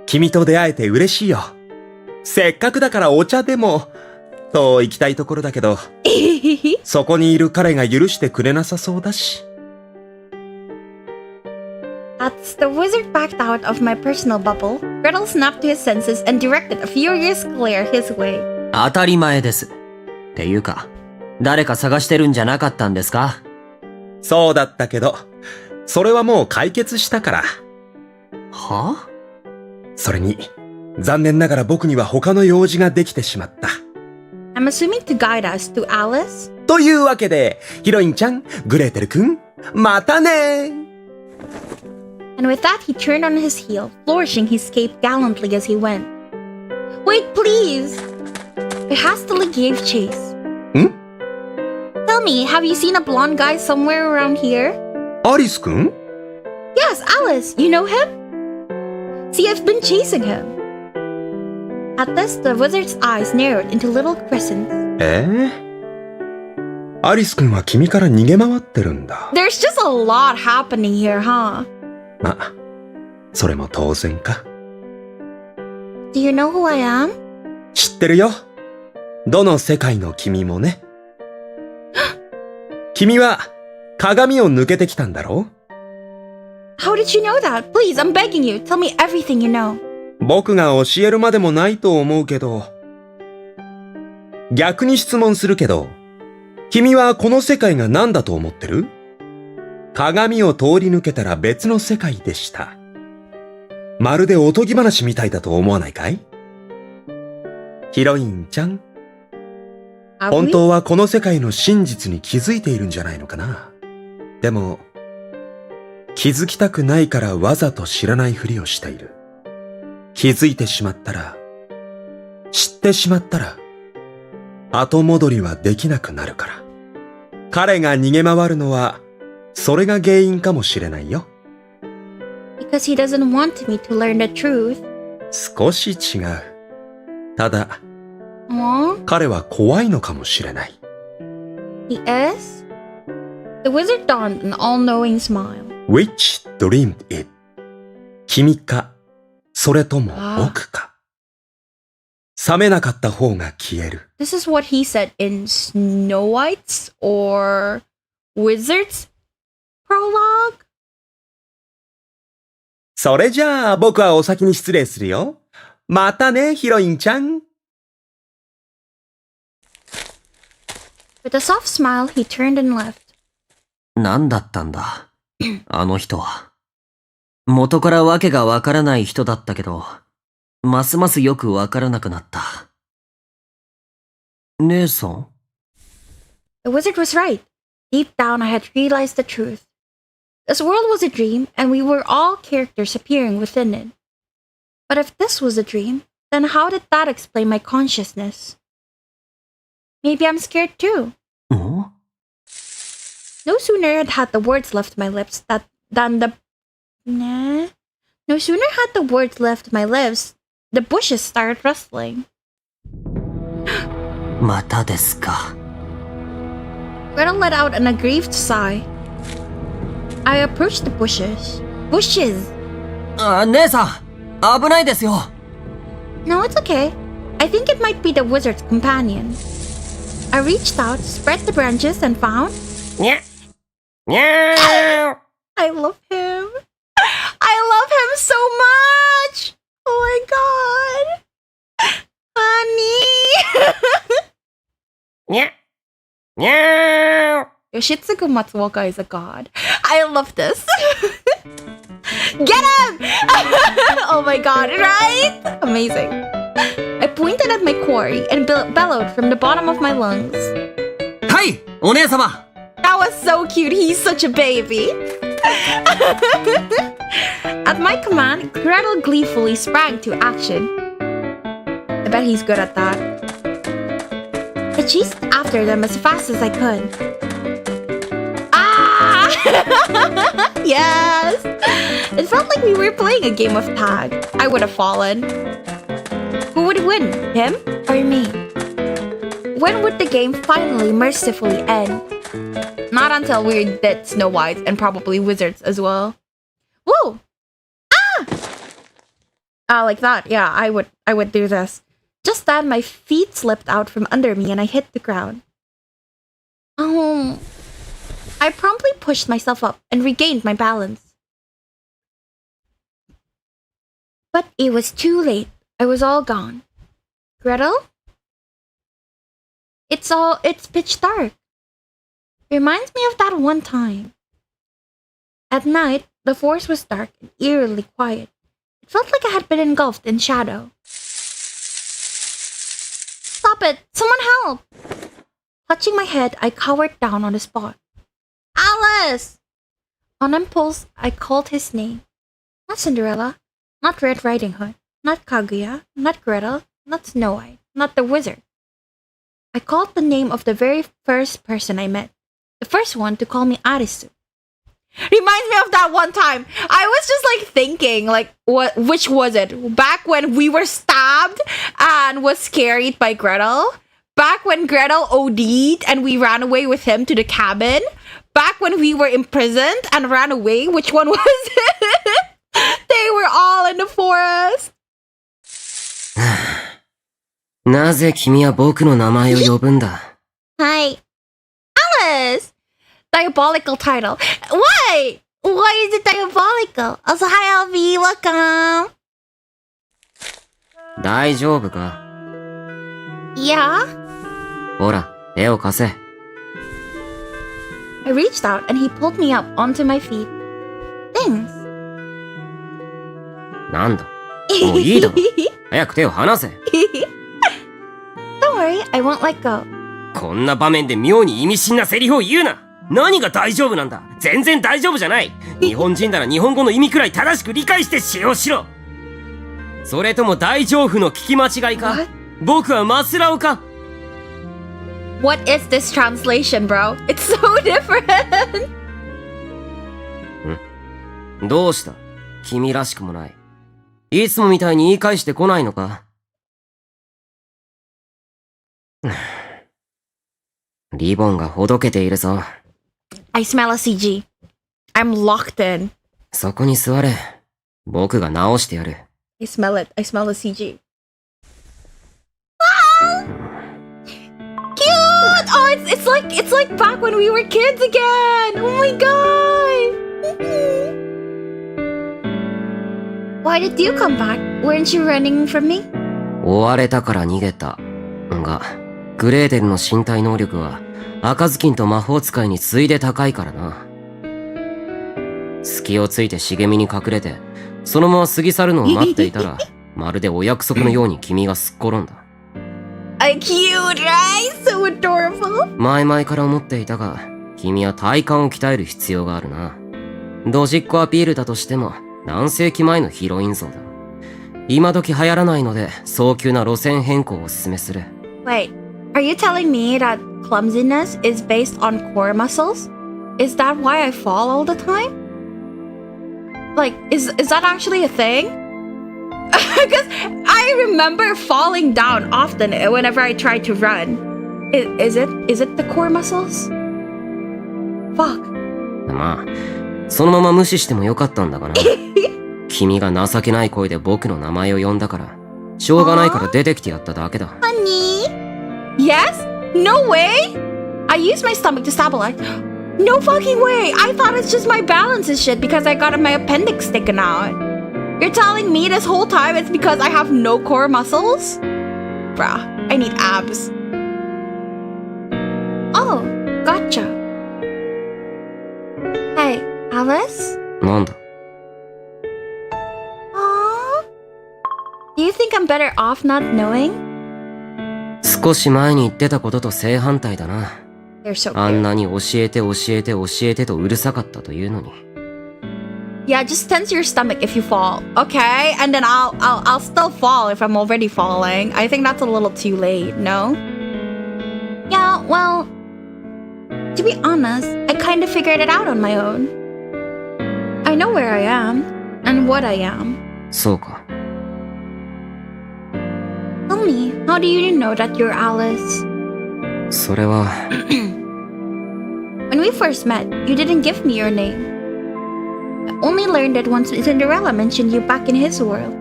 君と出会えて嬉しいよ。せっかくだからお茶でも、と行きたいところだけど、そこにいる彼が許してくれなさそうだし。As the wizard backed out of my personal bubble, Gretel snapped to his senses and directed a furious glare his way. 当たり前です。っていうか、誰か探してるんじゃなかったんですか？そうだったけど、それはもう解決したから。は？それに、残念ながら僕には他の用事ができてしまった。I'm assuming to guide us to Alice. というわけで、ヒロインちゃん、グレーテルくん、またね。 And with that, he turned on his heel, flourishing his cape gallantly as he went. Wait, please! I hastily gave chase. Tell me, have you seen a blonde guy somewhere around here? アリスくん？ Yes, Alice. You know him? See, I've been chasing him. At this, the wizard's eyes narrowed into little crescents. アリスくんは君から逃げ回ってるんだ。There's just a lot happening here, huh? ま、それも当然か。Do you know who I am? 知ってるよ。どの世界の君もね。君は鏡を抜けてきたんだろう？ How did you know that? Please, I'm begging you. Tell me everything you know. 僕が教えるまでもないと思うけど。逆に質問するけど、君はこの世界が何だと思ってる？鏡を通り抜けたら別の世界でした。まるでおとぎ話みたいだと思わないかい？ヒロインちゃん。本当はこの世界の真実に気づいているんじゃないのかな。でも、気づきたくないからわざと知らないふりをしている。気づいてしまったら、知ってしまったら、後戻りはできなくなるから。彼が逃げ回るのは、それが原因かもしれないよ。Because he doesn't want me to learn the truth. 少し違う。ただ、彼は怖いのかもしれない。He is? The wizard donned an all-knowing smile. Which dreamed it? 君か、それとも僕か。覚めなかった方が消える。This is what he said in Snow White's or Wizard's prologue? それじゃあ僕はお先に失礼するよ。またね、ヒロインちゃん。With a soft smile, he turned and left. 何だったんだ、あの人は。元からわけがわからない人だったけど、ますますよくわからなくなった。姉さん？ The wizard was right. Deep down, I had realized the truth. This world was a dream, and we were all characters appearing within it. But if this was a dream, then how did that explain my consciousness? Maybe I'm scared too. No sooner had the words left my lips No sooner had the words left my lips, the bushes started rustling. またですか。Gretel let out an aggrieved sigh. I approached the bushes. Bushes! 姉さん、危ないですよ。No, it's okay. I think it might be the wizard's companion. I reached out, spread the branches, and found... I love him. I love him so much! Oh my god! Honey! Yoshitsugu Matsuoka is a god. I love this. Get him! Oh my god, right? Amazing. I pointed at my quarry and bellowed from the bottom of my lungs. はい、お姉様。 That was so cute. He's such a baby. At my command, Gretel gleefully sprang to action. I bet he's good at that. I chased after them as fast as I could. Ah! Yes! It felt like we were playing a game of tag. I would have fallen. Who would win, him or me? When would the game finally mercifully end? Not until we did Snow White and probably Wizards as well. Woo! Ah! Ah, like that. Yeah, I would do this. Just then, my feet slipped out from under me and I hit the ground. Oh. I promptly pushed myself up and regained my balance. But it was too late. I was all gone. Gretel? It's pitch dark. Reminds me of that one time. At night, the forest was dark and eerily quiet. It felt like I had been engulfed in shadow. Stop it! Someone help! Clutching my head, I cowered down on the spot. Alice! On impulse, I called his name. Not Cinderella, not Red Riding Hood, not Kaguya, not Gretel, not Snow White, not the wizard. I called the name of the very first person I met. The first one to call me Arisu. Reminds me of that one time. I was just like thinking, like, which was it? Back when we were stabbed and was carried by Gretel? Back when Gretel OD'd and we ran away with him to the cabin? Back when we were imprisoned and ran away? Which one was it? They were all in the forest. なぜ君は僕の名前を呼ぶんだ Hi. Alice! Diabolical title. Why? Why is it diabolical? Also, hi, Alvi. Welcome. 大丈夫か Yeah? ほら、絵を貸せ。I reached out and he pulled me up onto my feet. Thanks. なんだもういいだろ早く手を離せ Don't worry, I won't let go. こんな場面で妙に意味深なセリフを言うな何が大丈夫なんだ全然大丈夫じゃない日本人なら日本語の意味くらい正しく理解して使用しろそれとも大丈夫の聞き間違いか What? 僕はマスラオか What is this translation, bro? It's so different. どうした君らしくもないいつもみたいに言い返してこないのかリボンがほどけているぞ。I smell a CG. I'm locked in. そこに座れ。僕が直してやる。I smell it. I smell the CG. Ah! Cute! Oh, it's like back when we were kids again. Oh my god. Why did you come back? Weren't you running from me? 追われたから逃げた。が、グレーテルの身体能力は赤ずきんと魔法使いに次いで高いからな。隙をついて茂みに隠れて、そのまま過ぎ去るのを待っていたら、まるでお約束のように君がすっ転んだ。Cute, right? So adorable. 前々から思っていたが、君は体幹を鍛える必要があるな。ドジっ子アピールだとしても、何世紀前のヒロイン像だ。今時流行らないので、早急な路線変更をお勧めする。Wait, are you telling me that clumsiness is based on core muscles? Is that why I fall all the time? Like, is that actually a thing? Because I remember falling down often whenever I try to run. Is it the core muscles? Fuck. まあ、そのまま無視してもよかったんだがな。君が情けない声で僕の名前を呼んだから、しょうがないから出てきてやっただけだ。Honey? Yes? No way? I used my stomach to stabilize. No fucking way! I thought it's just my balance and shit because I got my appendix sticking out. You're telling me this whole time it's because I have no core muscles? Bruh, I need abs. Oh, gotcha. Hey, Alice? なんだ Aww. Do you think I'm better off not knowing? 少し前に言ってたことと正反対だな。 They're so あ cute. んなに教えて教えて教えてとうるさかったというのに。Yeah, just tense your stomach if you fall, okay? And then I'll still fall if I'm already falling. I think that's a little too late, no? Yeah, well, to be honest, I kind of figured it out on my own. I know where I am and what I am. そうか。 Tell me, how do you know that you're Alice? それは When we first met, you didn't give me your name. I only learned it once Cinderella mentioned you back in his world.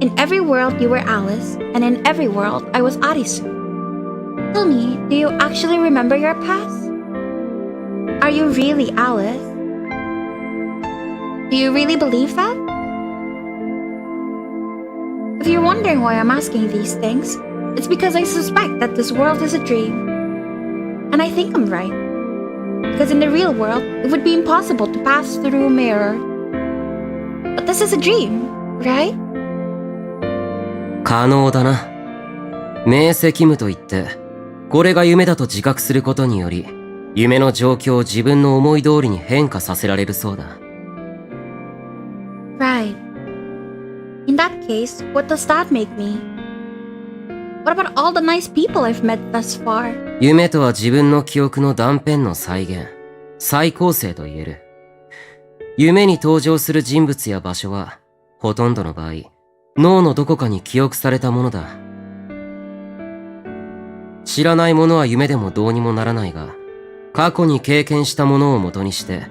In every world, you were Alice, and in every world, I was Arisu. Tell me, do you actually remember your past? Are you really Alice? Do you really believe that? If you're wondering why I'm asking these things, it's because I suspect that this world is a dream. And I think I'm right. Because in the real world, it would be impossible to pass through a mirror. But this is a dream, right? 可能だな。明晰夢といって、これが夢だと自覚することにより、夢の状況を自分の思い通りに変化させられるそうだ。Right. In that case, what does that make me? What about all the nice people I've met thus far? 夢とは自分の記憶の断片の再現、再構成と言える。夢に登場する人物や場所は、ほとんどの場合、脳のどこかに記憶されたものだ。知らないものは夢でもどうにもならないが、過去に経験したものを元にして、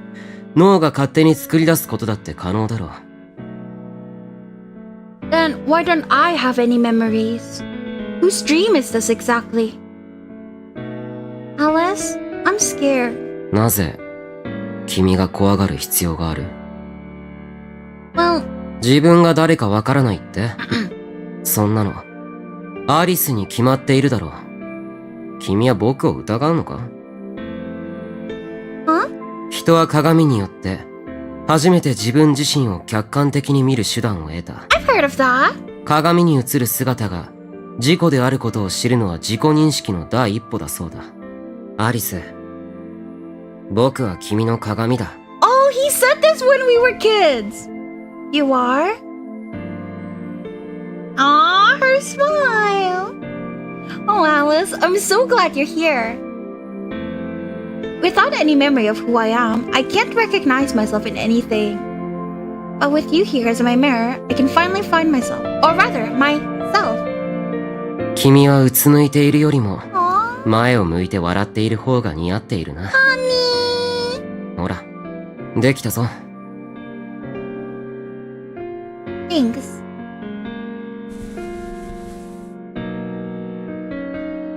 脳が勝手に作り出すことだって可能だろう。Then why don't I have any memories? Whose dream is this exactly? Alice, I'm scared. なぜ、君が怖がる必要がある？ Well, 自分が誰かわからないって？そんなの、アリスに決まっているだろう。君は僕を疑うのか？ huh? 人は鏡によって、初めて自分自身を客観的に見る手段を得た。I've heard of that. 鏡に映る姿が、自己であることを知るのは自己認識の第一歩だそうだ。アリス、僕は君の鏡だ。Oh, he said this when we were kids. You are? Aw, her smile. Oh, Alice, I'm so glad you're here. Without any memory of who I am, I can't recognize myself in anything. But with you here as my mirror, I can finally find myself. Or rather, myself. 君はうつむいているよりも、 Aww, 前を向いて笑っている方が似合っているな。 honey. ほら、できたぞ。Thanks.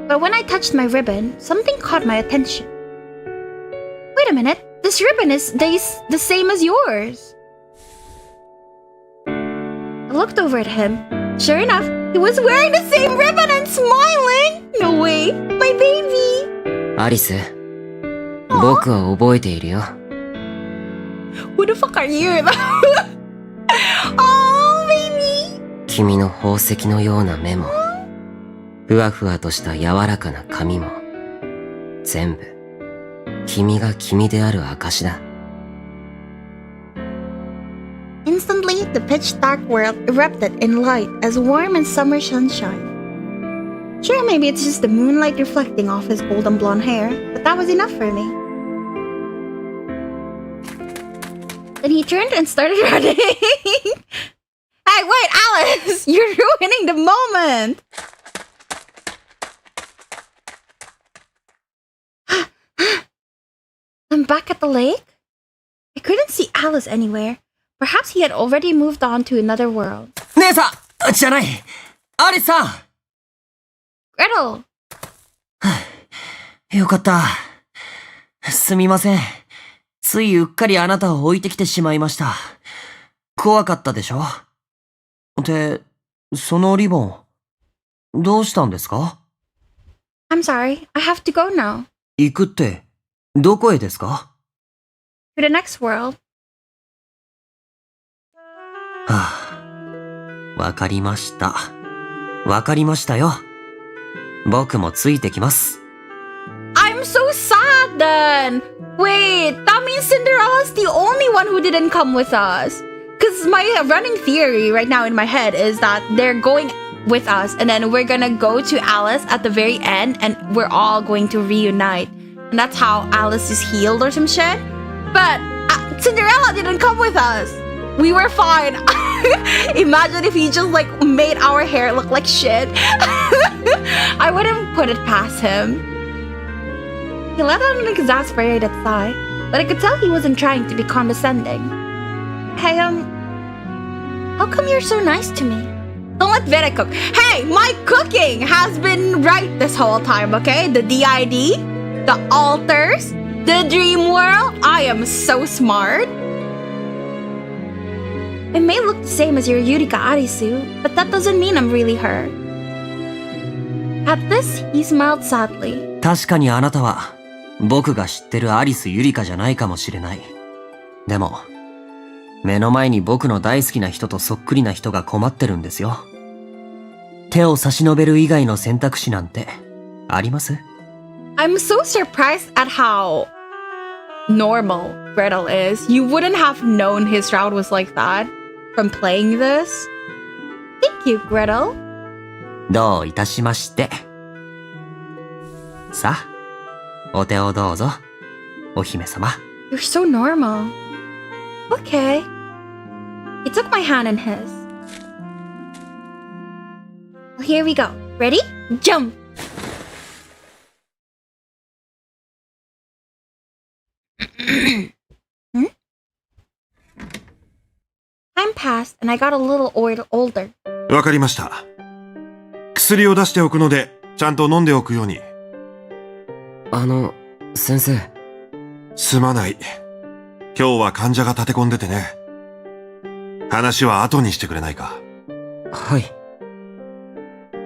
But when I touched my ribbon, something caught my attention. Wait a minute, this ribbon is the same as yours. I looked over at him. Sure enough, he was wearing the same ribbon and smiling. No way, my baby. アリス、僕は覚えているよ。Who the fuck are you? Oh, baby. 君の宝石のような目も、ふわふわとした柔らかな髪も、全部、君が君である証だ。Instantly, the pitch-dark world erupted in light as warm as summer sunshine. Sure, maybe it's just the moonlight reflecting off his golden blonde hair, but that was enough for me. Then he turned and started running. Hey, wait, Alice! You're ruining the moment! I'm back at the lake? I couldn't see Alice anywhere. Perhaps he had already moved on to another world. 姉さんじゃない、アリスさん。 Gretel! よかった。すみません。ついうっかりあなたを置いてきてしまいました。怖かったでしょ？ってそのリボン、どうしたんですか？ I'm sorry, I have to go now. 行くって、どこへですか？ To the next world. わかりました。わかりましたよ。僕もついてきます。I'm so sad then! Wait, that means Cinderella's the only one who didn't come with us. Because my running theory right now in my head is that they're going with us and then we're gonna go to Alice at the very end and we're all going to reunite. And that's how Alice is healed or some shit. But Cinderella didn't come with us. We were fine. Imagine if he just like made our hair look like shit. I wouldn't put it past him. He let out an exasperated sigh, but I could tell he wasn't trying to be condescending. Hey, how come you're so nice to me? Don't let Vera cook. Hey, my cooking has been right this whole time, okay? The DID, the altars, the dream world. I am so smart. I may look the same as your Yurika Arisu, but that doesn't mean I'm really her. At this, he smiled sadly. 確かにあなたは、僕が知ってるアリス・ユリカじゃないかもしれない。でも、目の前に僕の大好きな人とそっくりな人が困ってるんですよ。手を差し伸べる以外の選択肢なんて、あります？ I'm so surprised at how normal Gretel is. You wouldn't have known his route was like that from playing this. Thank you, Gretel. どういたしまして。さあ、お手をどうぞ、お姫様。You're so normal. Okay. He took my hand in his. Well, here we go. Ready? Jump! Time passed and I got a little older. わかりました。薬を出しておくので、ちゃんと飲んでおくように。先生。すまない。今日は患者が立て込んでてね。話は後にしてくれないか。はい。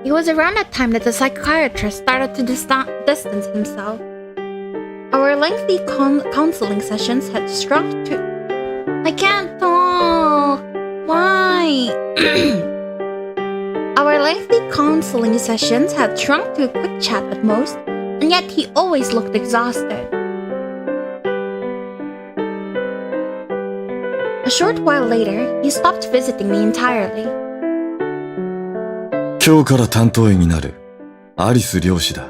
It was around that time that the psychiatrist started to distance himself. Our lengthy counseling sessions had shrunk to... I can't talk! Why? Our lengthy counseling sessions had shrunk to a quick chat at most, and yet he always looked exhausted. A short while later, he stopped visiting me entirely. 今日から担当医になるアリス漁師だ。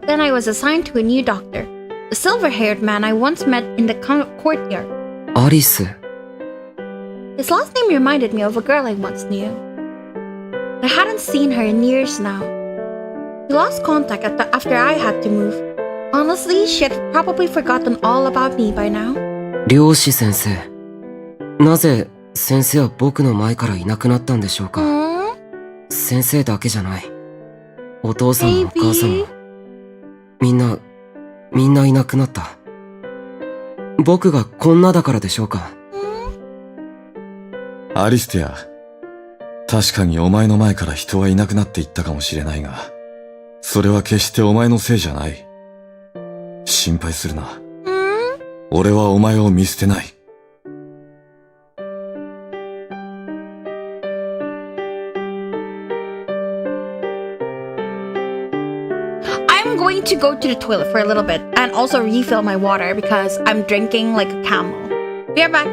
Then I was assigned to a new doctor, the silver-haired man I once met in the courtyard. アリス。His last name reminded me of a girl I once knew. I hadn't seen her in years now. We lost contact after I had to move. Honestly, she had probably forgotten all about me by now. 漁師先生。なぜ先生は僕の前からいなくなったんでしょうか？先生だけじゃない。お父さんもお母さんも。みんないなくなった。僕がこんなだからでしょうか？アリステア、確かにお前の前から人はいなくなっていったかもしれないが、それは決してお前のせいじゃない。心配するな。俺はお前を見捨てない。I'm going to go to the toilet for a little bit and also refill my water because I'm drinking like a camel. Be right back.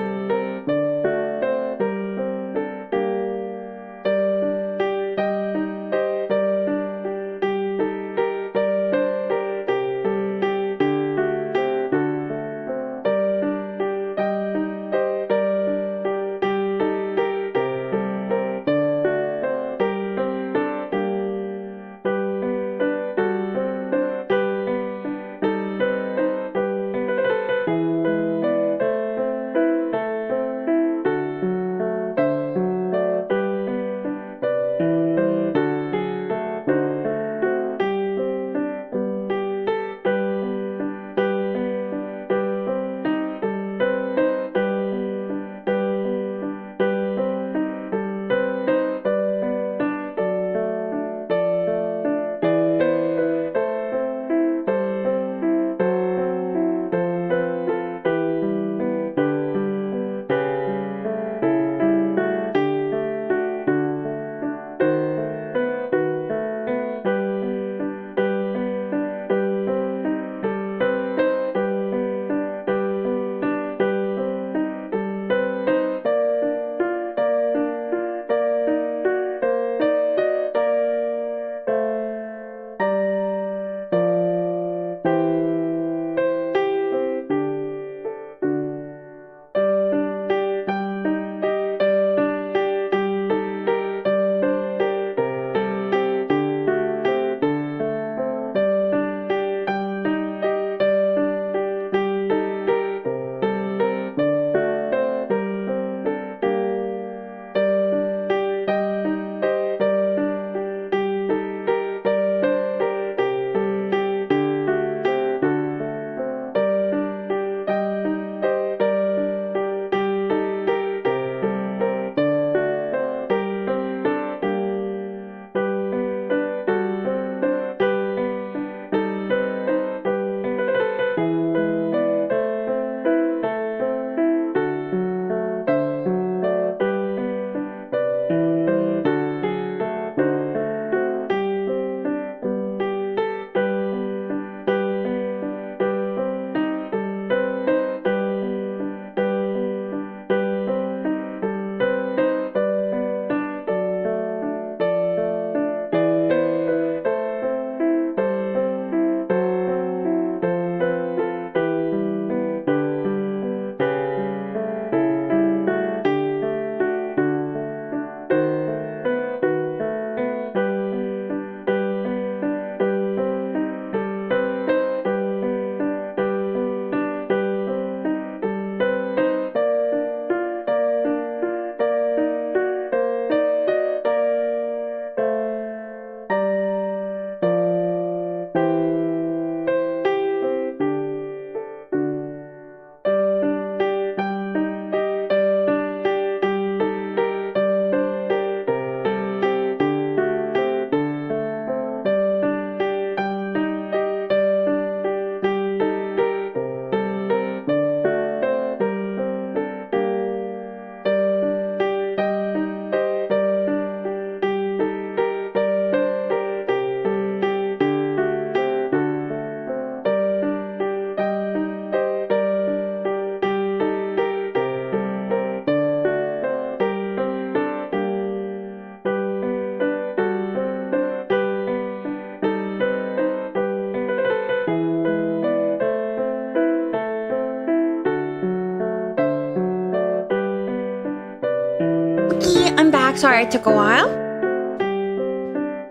I'm back. Sorry it took a while.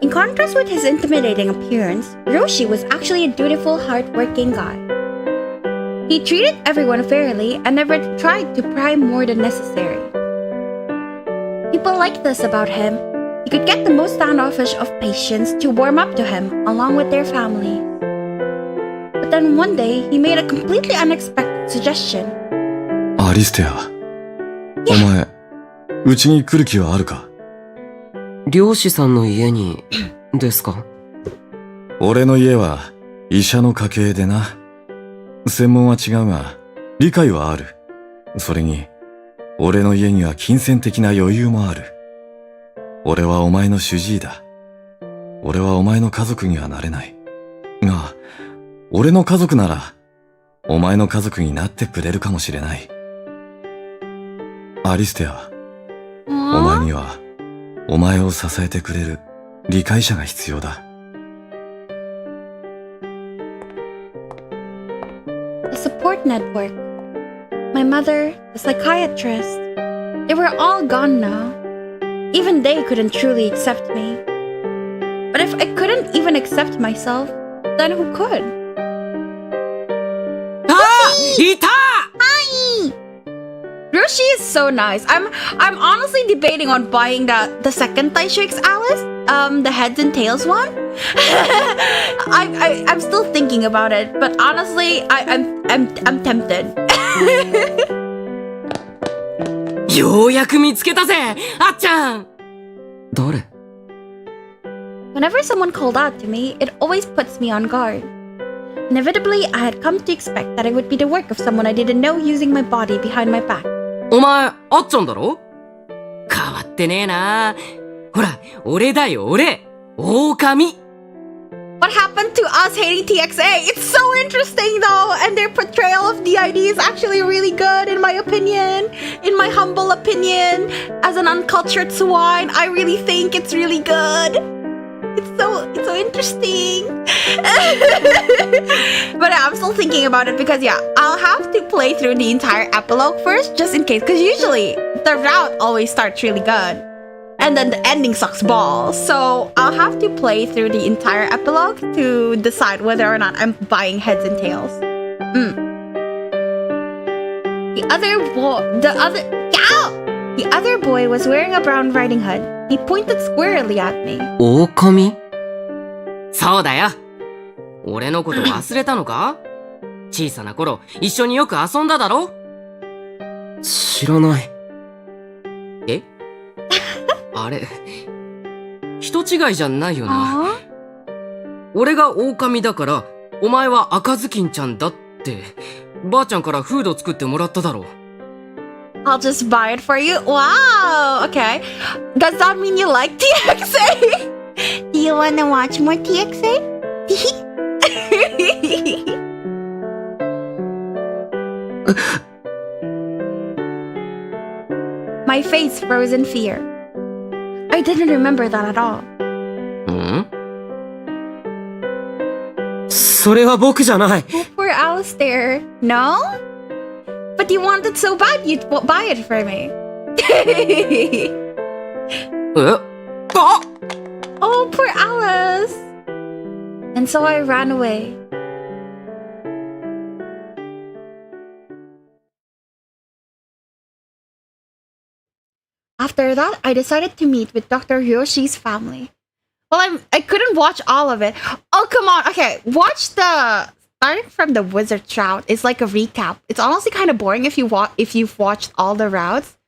In contrast with his intimidating appearance, Roshi was actually a dutiful, hardworking guy. He treated everyone fairly and never tried to pry more than necessary. People liked this about him. He could get the most standoffish of patients to warm up to him along with their families. But then one day, he made a completely unexpected suggestion. アリステア。お前、うちに来る気はあるか？漁師さんの家に、ですか？俺の家は医者の家系でな。専門は違うが、理解はある。それに、俺の家には金銭的な余裕もある。俺はお前の主治医だ。俺はお前の家族にはなれない。が、俺の家族なら、お前の家族になってくれるかもしれない。アリステア、お前には、お前を支えてくれる理解者が必要だ。The support network. My mother, the psychiatrist. They were all gone now. Even they couldn't truly accept me. But if I couldn't even accept myself, then who could? いた! Hi! Roshi is so nice. I'm honestly debating on buying the second Taisho X Alice, the heads and tails one. I'm still thinking about it, but honestly, I'm tempted. ようやく見つけたぜ、あっちゃん。誰？ Whenever someone called out to me, it always puts me on guard. Inevitably, I had come to expect that it would be the work of someone I didn't know using my body behind my back. お前、あっちゃんだろ？変わってねえな。ほら、俺だよ、俺。狼。What happened to us hating TXA? It's so interesting though, and their portrayal of DID is actually really good in my opinion. In my humble opinion, as an uncultured swine, I really think it's really good. It's so interesting. But I'm still thinking about it because I'll have to play through the entire epilogue first, just in case, because usually the route always starts really good. And then the ending sucks balls. So I'll have to play through the entire epilogue to decide whether or not I'm buying heads and tails. The other boy was wearing a brown riding hood. He pointed squarely at me. 狼？そうだよ。俺のこと忘れたのか？小さな頃、一緒によく遊んだだろ？知らない。え？あれ、人違いじゃないよな。俺が狼だから、お前は赤ずきんちゃんだって、ばあちゃんからフード作ってもらっただろう。I'll just buy it for you. Wow, okay. Does that mean you like TXA? Do you want to watch more TXA? My face froze in fear. I didn't remember that at all. それは僕じゃない。Oh, poor Alistair. No? But you wanted so bad you'd buy it for me. Oh, poor Alice. And so I ran away. After that, I decided to meet with Dr. Hiroshi's family. Well, I couldn't watch all of it. Oh, come on. Okay, watch the... Starting from the Wizard route is like a recap. It's honestly kind of boring if you've watched all the routes.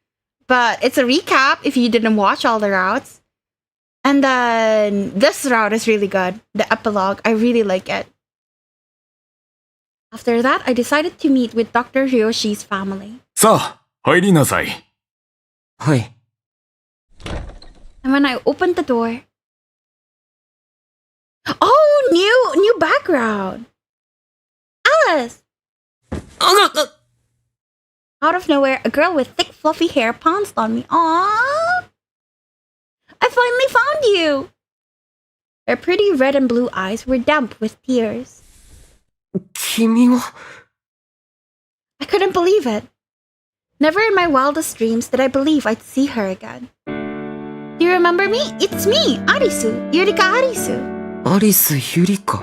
But it's a recap if you didn't watch all the routes. And then this route is really good. The epilogue, I really like it. After that, I decided to meet with Dr. Hiroshi's family. さあ、入りなさい。はい。And when I opened the door... Oh, new background! Alice! Out of nowhere, a girl with thick fluffy hair pounced on me. Aww! I finally found you! Her pretty red and blue eyes were damp with tears. 君は... I couldn't believe it. Never in my wildest dreams did I believe I'd see her again. Do you remember me? It's me, Arisu, Yurika Arisu. アリス・ユリカ。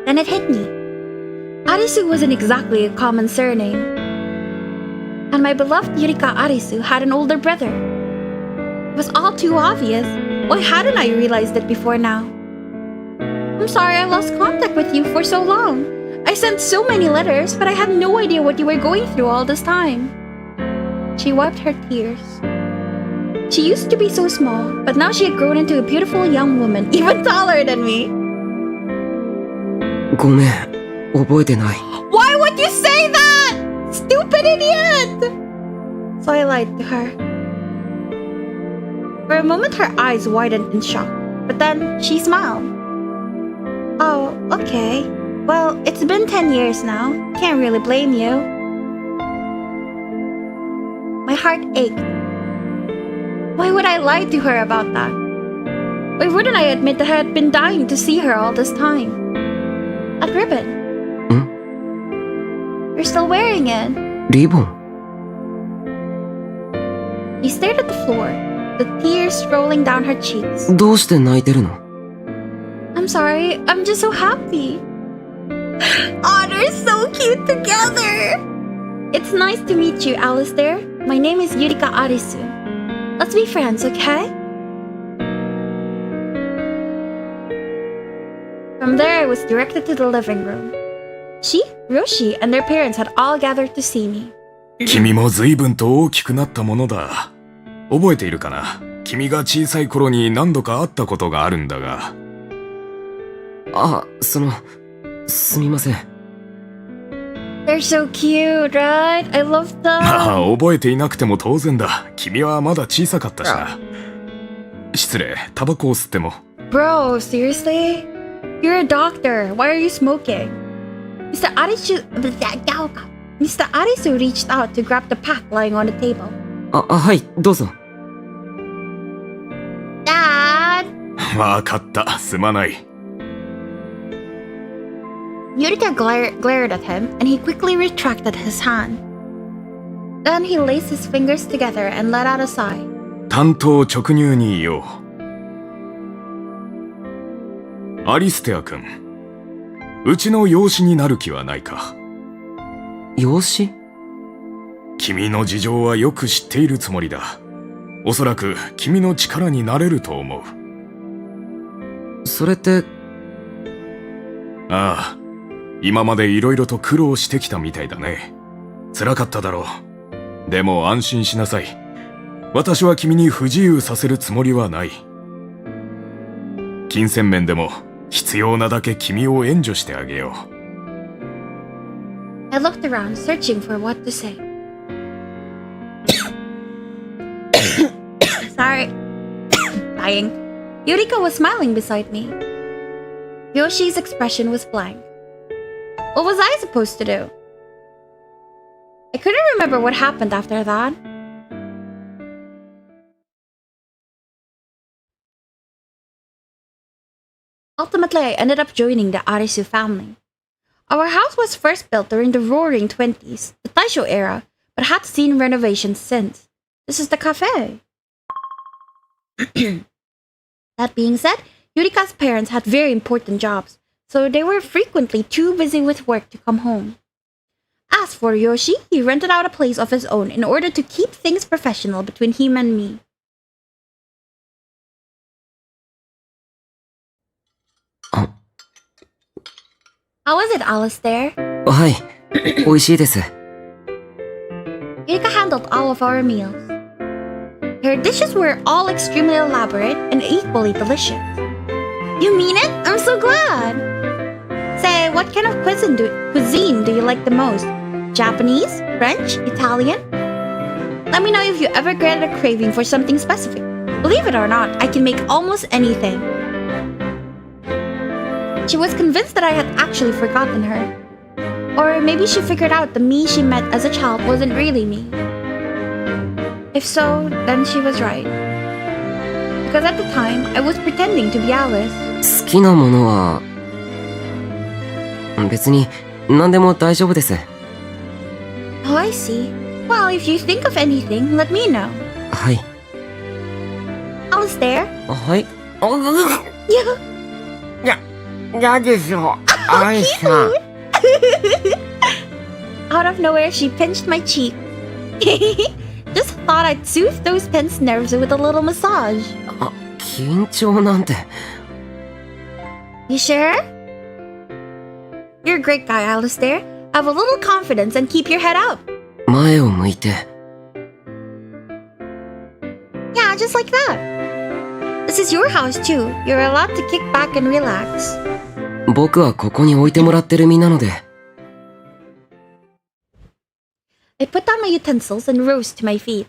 Then it hit me. Arisu wasn't exactly a common surname. And my beloved Yurika Arisu had an older brother. It was all too obvious. Why hadn't I realized it before now? I'm sorry I lost contact with you for so long. I sent so many letters, but I had no idea what you were going through all this time. She wiped her tears. She used to be so small, but now she had grown into a beautiful young woman, even taller than me. ごめん、覚えてない。Why would you say that? Stupid idiot! So I lied to her. For a moment, her eyes widened in shock, but then she smiled. Oh, okay. Well, it's been 10 years now. Can't really blame you. My heart ached. Why would I lie to her about that? Why wouldn't I admit that I had been dying to see her all this time? That ribbon. You're still wearing it. リボン。 She stared at the floor, the tears rolling down her cheeks. どうして泣いてるの？ I'm sorry, I'm just so happy. Oh, they're so cute together. It's nice to meet you, Alistair. My name is Yurika Arisu. Let's be friends, okay? From there, I was directed to the living room. She, Roshi, and their parents had all gathered to see me. 君も随分と大きくなったものだ。覚えているかな？君が小さい頃に何度か会ったことがあるんだが。あ、すみません。They're so cute, right? I love them. まあ、覚えていなくても当然だ。君はまだ小さかったしな。失礼、タバコを吸っても。Bro, seriously? You're a doctor. Why are you smoking? Mr. Arisu reached out to grab the pack lying on the table. はい、どうぞ。Dad! わかった、すまない。Yurika glared at him, and he quickly retracted his hand. Then he laced his fingers together and let out a sigh. 単刀直入に言おう。アリステア君、うちの養子になる気はないか？養子？君の事情はよく知っているつもりだ。おそらく君の力になれると思う。それって…ああ、今までいろいろと苦労してきたみたいだね。辛かっただろう。でも安心しなさい。私は君に不自由させるつもりはない。金銭面でも必要なだけ君を援助してあげよう。I looked around, searching for what to say. Sorry. Dying. Yurika was smiling beside me. Yoshi's expression was blank. What was I supposed to do? I couldn't remember what happened after that. Ultimately, I ended up joining the Arisu family. Our house was first built during the roaring 20s, the Taisho era, but had seen renovations since. This is the cafe. That being said, Yurika's parents had very important jobs, so they were frequently too busy with work to come home. As for Yoshi, he rented out a place of his own in order to keep things professional between him and me. How was it, Alistair? はい、美味しいです。 Yurika handled all of our meals. Her dishes were all extremely elaborate and equally delicious. You mean it? I'm so glad! Say, what kind of cuisine do you like the most? Japanese? French? Italian? Let me know if you ever get a craving for something specific. Believe it or not, I can make almost anything. She was convinced that I had actually forgotten her. Or maybe she figured out the me she met as a child wasn't really me. If so, then she was right. Because at the time, I was pretending to be Alice. 好きなものは別に何でも大丈夫です。 Oh, I see. Well, if you think of anything, let me know. はい。Alistair? はい。 Yeah. 嫌でしょ、アイさん。Out of nowhere, she pinched my cheek. Just thought I'd soothe those tense nerves with a little massage. 緊張なんて。 You sure? You're a great guy, Alistair. Have a little confidence and keep your head up. 前を向いて。 Yeah, just like that. This is your house too. You're allowed to kick back and relax. 僕はここに置いてもらってる身なので。 I put down my utensils and rose to my feet.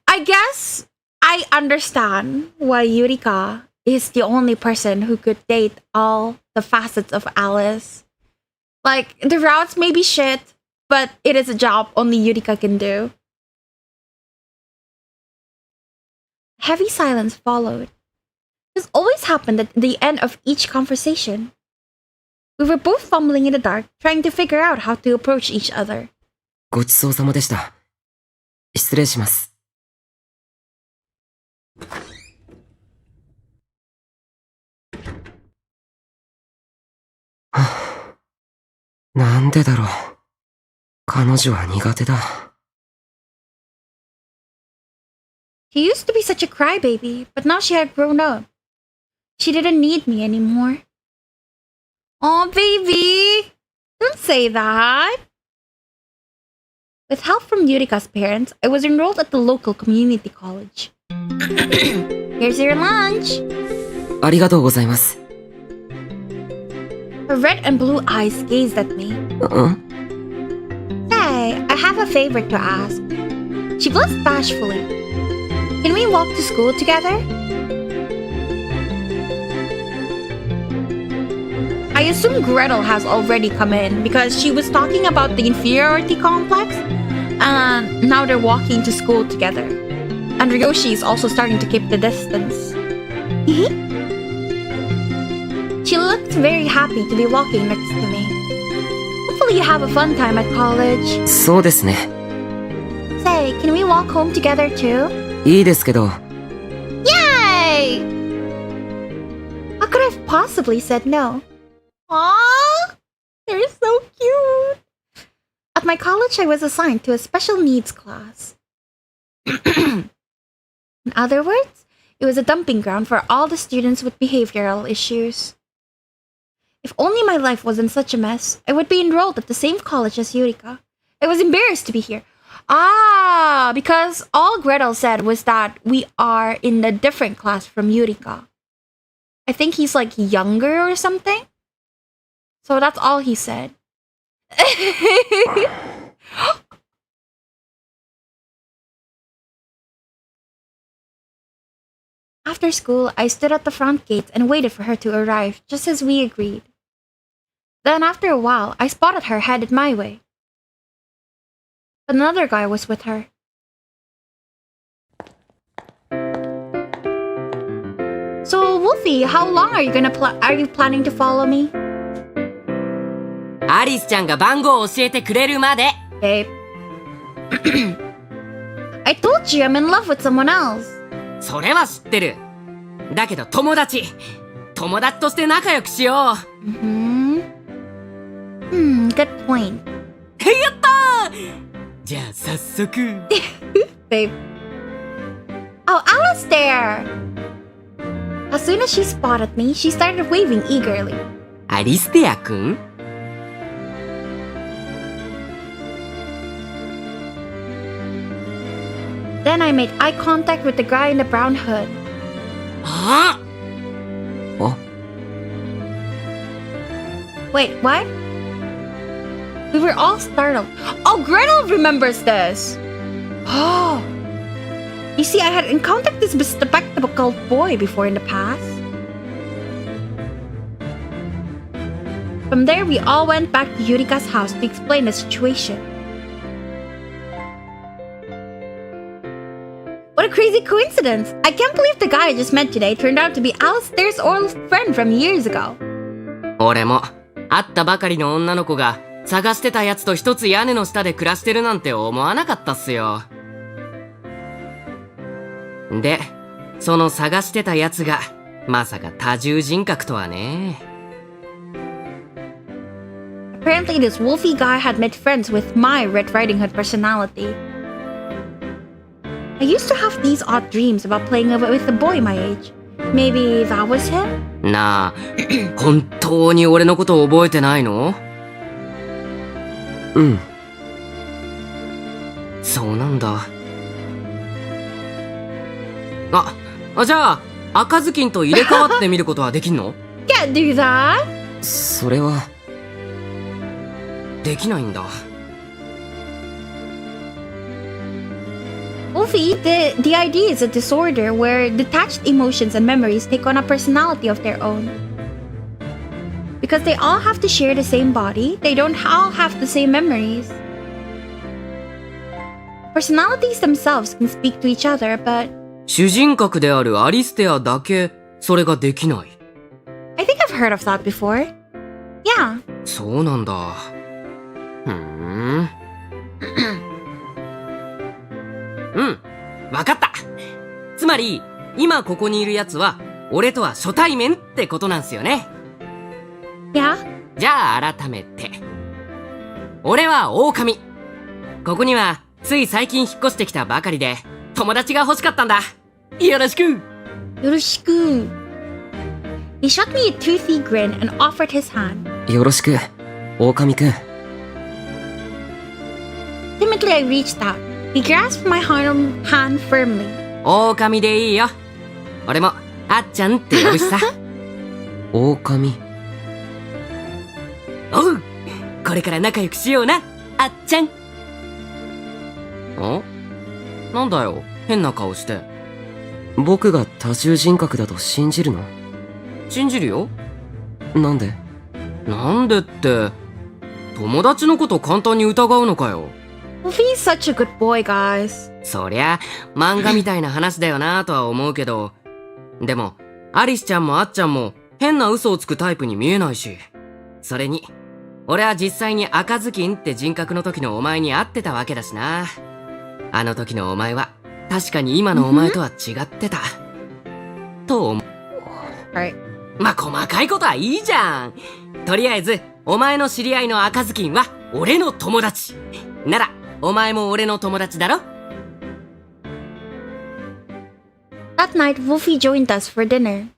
I guess I understand why Yurika is the only person who could date all the facets of Alice. Like, the routes may be shit, but it is a job only Yurika can do. Heavy silence followed. This always happened at the end of each conversation. We were both fumbling in the dark, trying to figure out how to approach each other. ごちそうさまでした。失礼します。なんでだろう。彼女は苦手だ。She used to be such a crybaby, but now she had grown up. She didn't need me anymore. Aw, baby! Don't say that! With help from Yurika's parents, I was enrolled at the local community college. Here's your lunch! ありがとうございます。 Her red and blue eyes gazed at me. Say, I have a favor to ask. She blushed bashfully. Can we walk to school together? I assume Gretel has already come in because she was talking about the inferiority complex, and now they're walking to school together. And Ryoshi is also starting to keep the distance. She looked very happy to be walking next to me. Hopefully you have a fun time at college. そうですね。 Say, can we walk home together too? いいですけど。 Yay! How could I have possibly said no? Aww! They're so cute! At my college, I was assigned to a special needs class. In other words, it was a dumping ground for all the students with behavioral issues. If only my life wasn't such a mess, I would be enrolled at the same college as Yurika. I was embarrassed to be here. Ah, because all Gretel said was that we are in a different class from Yurika. I think he's like younger or something. So that's all he said. After school, I stood at the front gate and waited for her to arrive, just as we agreed. Then after a while, I spotted her headed my way. Another guy was with her. So, Wolfie, how long are you planning to follow me? アリスちゃんが番号を教えてくれるまで。 Babe. I told you I'm in love with someone else. それは知ってる。だけど友達として仲良くしよう。Good point. やったー！じゃあ早速。Babe. Oh, Alistair! As soon as she spotted me, she started waving eagerly. アリステア君？ Then I made eye contact with the guy in the brown hood. あ！ Wait, what? We were all startled. Oh, Gretel remembers this! Oh! You see, I had encountered this bespectacled boy before in the past. From there, we all went back to Yurika's house to explain the situation. What a crazy coincidence! I can't believe the guy I just met today turned out to be Alistair's old friend from years ago. 俺も会ったばかりの女の子が探してたやつと一つ屋根の下で暮らしてるなんて思わなかったっすよ。で、その探してたやつが、まさか多重人格とはね。Apparently, this wolfy guy had made friends with my Red Riding Hood personality. I used to have these odd dreams about playing with a boy my age. Maybe that was him? なあ、本当に俺のこと覚えてないの？うん。そうなんだ。じゃあ、赤ずきんと入れ替わってみることはできんの？ Can't do that! それは。できないんだ。Wolfie, the idea is a disorder where detached emotions and memories take on a personality of their own. Because they all have to share the same body, they don't all have the same memories. Personalities themselves can speak to each other, but 主人格であるアリステアだけ、それができない。I think I've heard of that before. Yeah. そうなんだ。うん、わかった。つまり、今ここにいるやつは、俺とは初対面ってことなんすよね。Yeah? じゃあ改めて。俺は狼。ここには、つい最近引っ越してきたばかりで、友達が欲しかったんだ。よろしく。よろしく。He shot me a toothy grin and offered his hand. よろしく、狼くん。Timidly I reached out. He grasped my hand firmly. 狼でいいよ。俺も、あっちゃんって呼ぶしさ。狼。おう、これから仲良くしような、あっちゃん。なんだよ、変な顔して。僕が多重人格だと信じるの？信じるよ。なんで？なんでって、友達のこと簡単に疑うのかよ。Wolfie's such a good boy, guys. そりゃ、漫画みたいな話だよなとは思うけど、でも、アリスちゃんもあっちゃんも変な嘘をつくタイプに見えないし、それに、俺は実際に赤ずきんって人格の時のお前に会ってたわけだしな。あの時のお前は、確かに今のお前とは違ってた。と思う。まあ、細かいことはいいじゃん。とりあえず、お前の知り合いの赤ずきんは、俺の友達。なら、お前も俺の友達だろ？ That night, Wolfie joined us for dinner.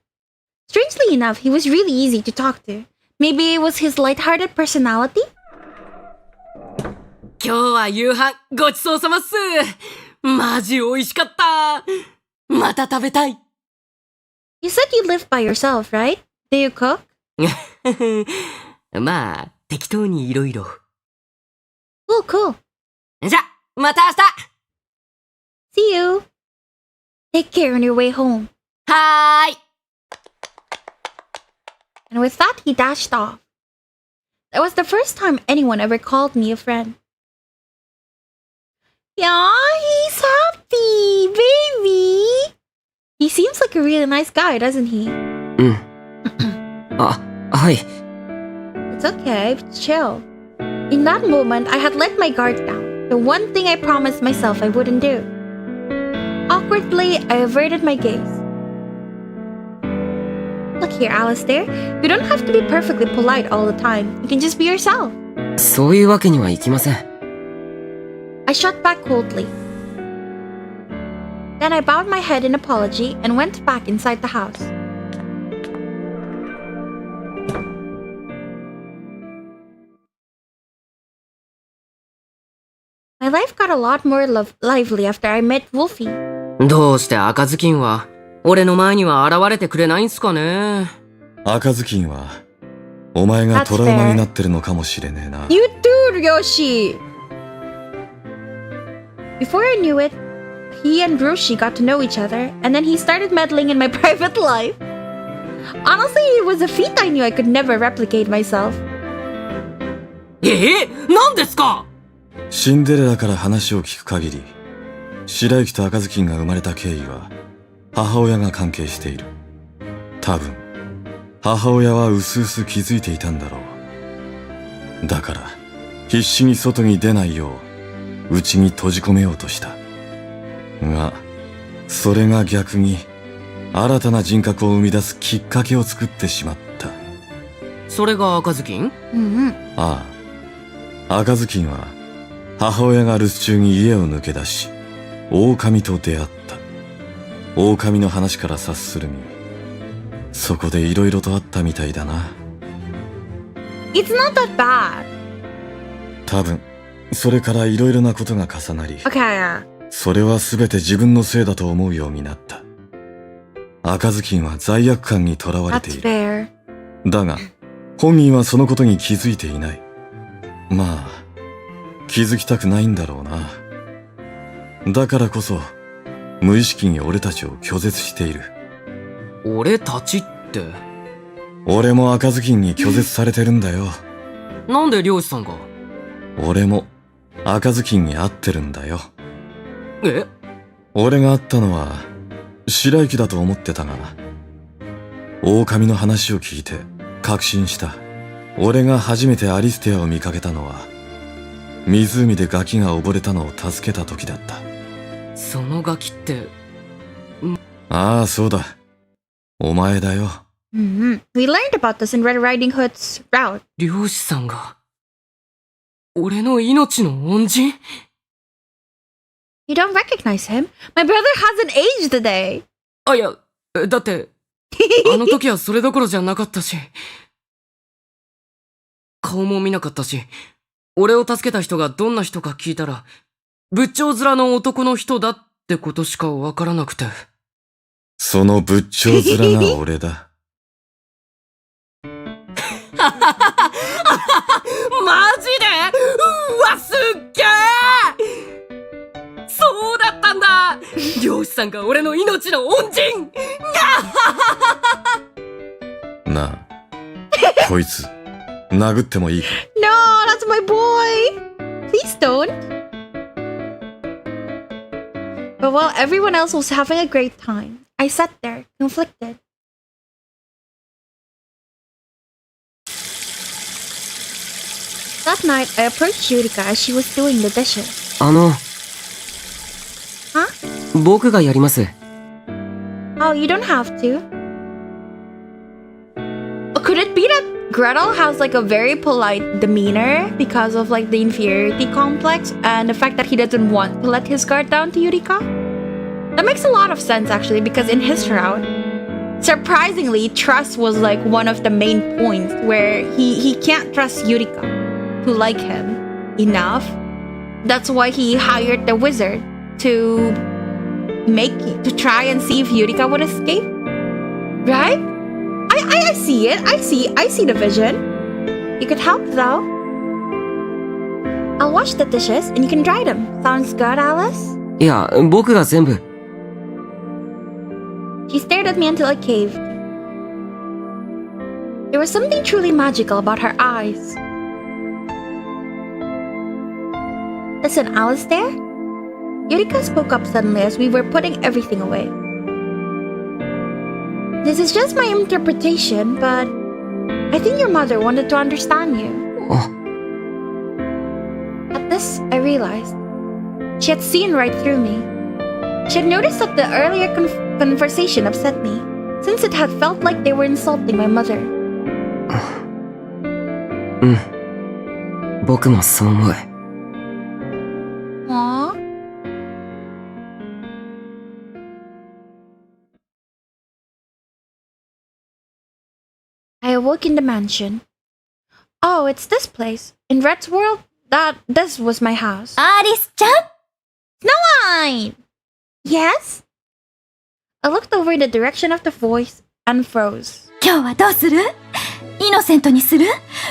Strangely enough, he was really easy to talk to. Maybe it was his light-hearted personality? 今日は夕飯ごちそうさまっす。マジ美味しかった。また食べたい。You said you live by yourself, right? Do you cook? まあ、適当にいろいろ。Oh, cool. じゃ、また明日 See you. Take care on your way home. はーい。And with that, he dashed off. That was the first time anyone ever called me a friend. Yeah, he's happy, baby. He seems like a really nice guy, doesn't he? うん。はい。It's okay, chill. In that moment, I had let my guard down. The one thing I promised myself I wouldn't do. Awkwardly, I averted my gaze. Look here, Alistair. You don't have to be perfectly polite all the time. You can just be yourself. そういうわけにはいきません。I shot back coldly. Then I bowed my head in apology and went back inside the house. My life got a lot more lively after I met Wolfie. どうして赤ずきんは俺の前には現れてくれないんすかね。赤ずきんはお前がトラウマになってるのかもしれねえな。You too, Ryoshi! Before I knew it, he and Roshi got to know each other, and then he started meddling in my private life. Honestly, it was a feat I knew I could never replicate myself. 何ですか？シンデレラから話を聞く限り、白雪と赤ずきんが生まれた経緯は母親が関係している。多分母親はうすうす気づいていたんだろう。だから必死に外に出ないよう内に閉じ込めようとした。がそれが逆に新たな人格を生み出すきっかけを作ってしまった。それが赤ずきん？ああ。赤ずきんは、母親が留守中に家を抜け出し、狼と出会った。狼の話から察するに、そこで色々とあったみたいだな。It's not that bad. 多分、それから色々なことが重なり、 Okay. それは全て自分のせいだと思うようになった。赤ずきんは罪悪感にとらわれてい That's る。 fair. だが、本人はそのことに気づいていない。まあ、気づきたくないんだろうな。だからこそ、無意識に俺たちを拒絶している。俺たちって？俺も赤ずきんに拒絶されてるんだよ。なんで漁師さんが？俺も赤ずきんに会ってるんだよ。え？俺が会ったのは白雪だと思ってたが、狼の話を聞いて確信した。俺が初めてアリステアを見かけたのは、湖でガキが溺れたのを助けた時だった。そのガキって…ああ、そうだ。お前だよ。We learned about this in Red Riding Hood's route. 漁師さんが俺の命の恩人？ You don't recognize him? My brother hasn't aged today. あ、いや、だってあの時はそれどころじゃなかったし、顔も見なかったし、俺を助けた人がどんな人か聞いたら、仏頂面の男の人だってことしかわからなくて。その仏頂面が俺だ。マジで？うわ、すっげえ！そうだったんだ！漁師さんが俺の命の恩人！なあ、こいつ、殴ってもいいか？ No, that's my boy. Please don't. But while everyone else was having a great time, I sat there, conflicted. That night, I approached Yurika as she was doing the dishes. Huh? 僕がやります。Oh, you don't have to. Could it be that Gretel has like a very polite demeanor because of like the inferiority complex and the fact that he doesn't want to let his guard down to Yurika? That makes a lot of sense actually, because in his route, surprisingly, trust was like one of the main points where he can't trust Yurika to like him enough. That's why he hired the wizard to try and see if Yurika would escape. Right? I see it. I see the vision. You could help though. I'll wash the dishes and you can dry them. Sounds good, Alice? いや、僕が全部。She stared at me until I caved. There was something truly magical about her eyes. Listen, Alistair? Yurika spoke up suddenly as we were putting everything away. This is just my interpretation, but I think your mother wanted to understand you. At this, I realized she had seen right through me. She had noticed that the earlier conversation upset me, since it had felt like they were insulting my mother. 僕もそう思う。Aww. I awoke in the mansion. Oh, it's this place. In Red's world, this was my house. アリスちゃん？ Snow White! Yes? I looked over in the direction of the voice and froze. 今日はどうする？イノセントにする？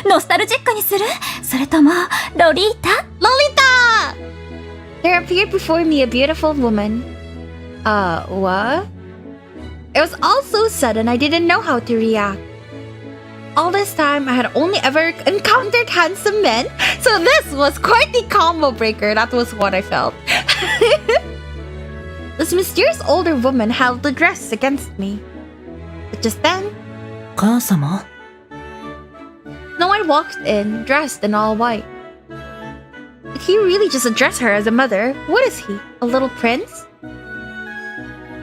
ノスタルジックにする？それともロリータ？ Lolita! There appeared before me a beautiful woman. What? It was all so sudden I didn't know how to react. All this time, I had only ever encountered handsome men, so this was quite the combo breaker. That was what I felt. This mysterious older woman held the dress against me. But just then, 母様？ Snow White walked in, dressed in all white. Did he really just address her as a mother? What is he, a little prince?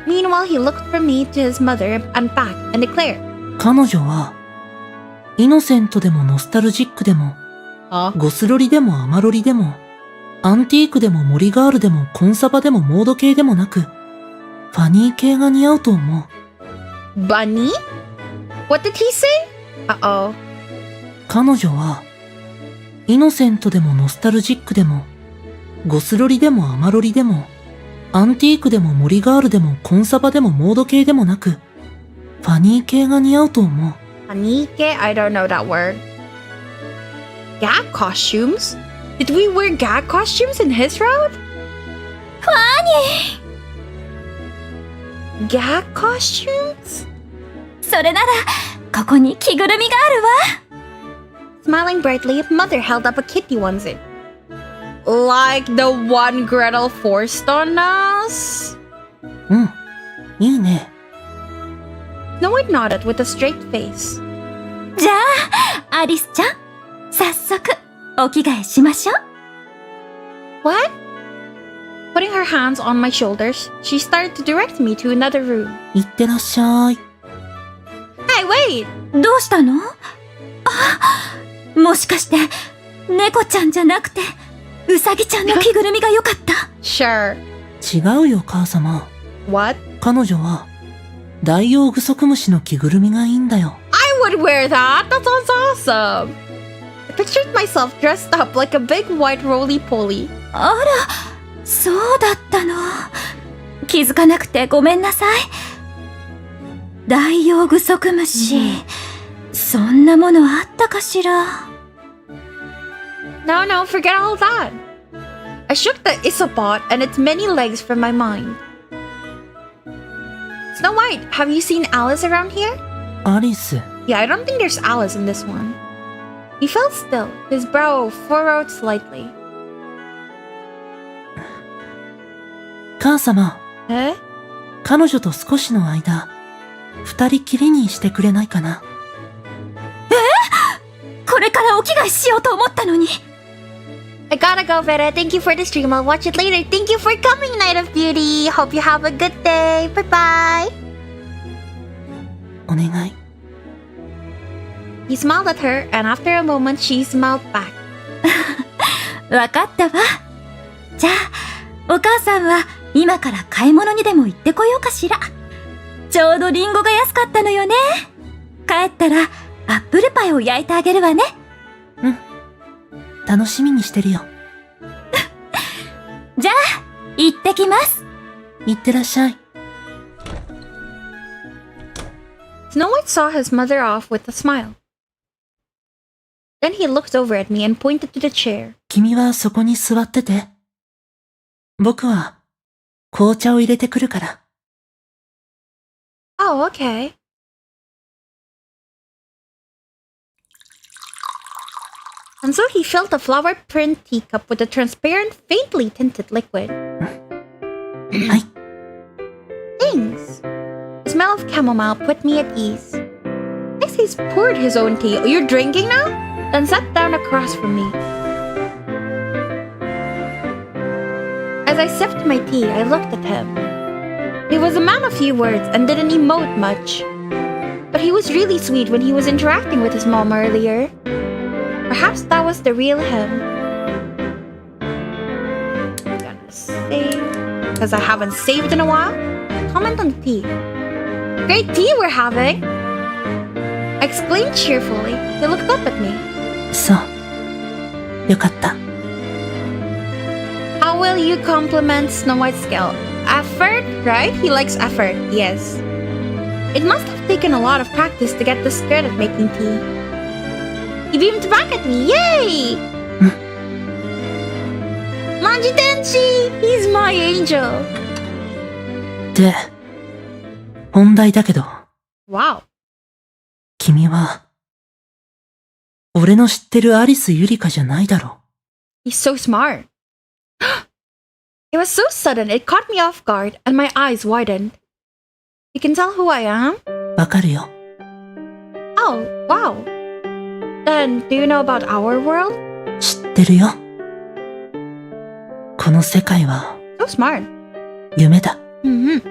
Meanwhile, he looked from me to his mother and back and declared, 彼女は、イノセントでもノスタルジックでも、ゴスロリでもアマロリでも、アンティークでもモリガールでもコンサバでもモード系でもなく、ファニー系が似合うと思う。Bunny? What did he say? Uh-oh. 彼女は、イノセントでもノスタルジックでも、ゴスロリでもアマロリでも、アンティークでもモリガールでもコンサバでもモード系でもなく、ファニー系が似合うと思う。Anike? I don't know that word. Gag costumes? Did we wear gag costumes in his route? Funny! Gag costumes? それなら、ここに着ぐるみがあるわ。Smiling brightly, mother held up a kitty onesie. Like the one Gretel forced on us? うん、いいね。Snow White nodded with a straight face. じゃあ、アリスちゃん、早速、お着替えしましょう。What? Putting her hands on my shoulders, she started to direct me to another room. いってらっしゃい。Hey, wait! どうしたの？あ、もしかして、猫ちゃんじゃなくて、ウサギちゃんの着ぐるみが良かった？ Sure. 違うよ、母様。What? 彼女は、ダイオウグソクムシの着ぐるみがいいんだよ。I would wear that! That sounds awesome! I pictured myself dressed up like a big white roly-poly. あら、そうだったの。気づかなくてごめんなさい。ダイオウグソクムシ、そんなものあったかしら。No, no, forget all that. I shook the isopod and its many legs from my mind. Snow White, have you seen Alice around here? アリス。Yeah, I don't think there's Alice in this one. He felt still, his brow furrowed slightly. 母様、Eh? 彼女と少しの間、二人きりにしてくれないかな。これからお着替えしようと思ったのに。I gotta go, Vera. Thank you for the stream. I'll watch it later. Thank you for coming, Night of Beauty. Hope you have a good day. Bye-bye. お願い。He smiled at her, and after a moment, she smiled back. わかったわ。じゃあ、お母さんは今から買い物にでも行ってこようかしら。ちょうどリンゴが安かったのよね。帰ったらアップルパイを焼いてあげるわね。うん。楽しみにしてるよ。じゃあ、行ってきます。いってらっしゃい。Snow White saw his mother off with a smile. Then he looked over at me and pointed to the chair. 君はそこに座ってて。僕は紅茶を入れてくるから。Oh, okay. And so he filled a flower print teacup with a transparent, faintly tinted liquid. はい。Thanks. The smell of chamomile put me at ease. Next, he's poured his own tea. You're drinking now? Then sat down across from me. As I sipped my tea, I looked at him. He was a man of few words and didn't emote much. But he was really sweet when he was interacting with his mom earlier. Perhaps that was the real him. I'm gonna save, because I haven't saved in a while. Comment on the tea. Great tea we're having! I exclaimed cheerfully. He looked up at me. そう。よかった。How will you compliment Snow White's skill? Effort, right? He likes effort, yes. It must have taken a lot of practice to get this good at making tea. He beamed back at me, yay! Manji Tenshi! He's my angel! で、本題だけど。Wow. 君は、俺の知ってるアリスゆりかじゃないだろ。He's so smart. It was so sudden, it caught me off guard, and my eyes widened. You can tell who I am? わかるよ。Oh, wow. Then, do you know about our world? 知ってるよ。この世界は、So smart. 夢だ。Mm-hmm.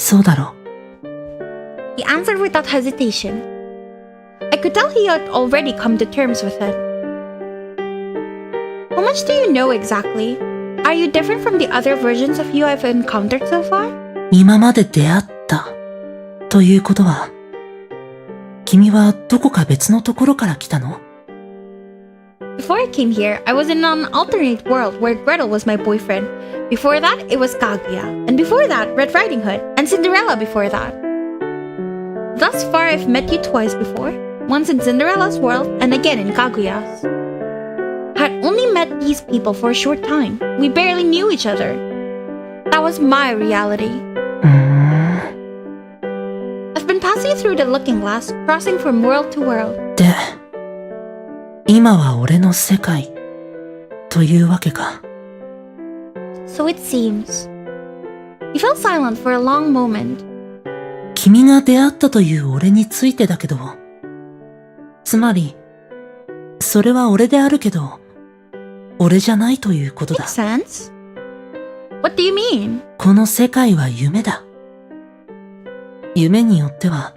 そうだろ He answered without hesitation. I could tell he had already come to terms with it. How much do you know exactly? Are you different from the other versions of you I've encountered so far? 今まで出会った。ということは、君はどこか別のところから来たの？ Before I came here, I was in an alternate world where Gretel was my boyfriend. Before that, it was Kaguya. And before that, Red Riding Hood. And Cinderella before that. Thus far, I've met you twice before. Once in Cinderella's world, and again in Kaguya's. I had only met these people for a short time. We barely knew each other. That was my reality. I've been passing through the looking glass, crossing from world to world. で、今は俺の世界、というわけか。So it seems. He fell silent for a long moment. 君が出会ったという俺についてだけど、つまり、それは俺であるけど、俺じゃないということだ。Makes sense? What do you mean? この世界は夢だ。夢によっては、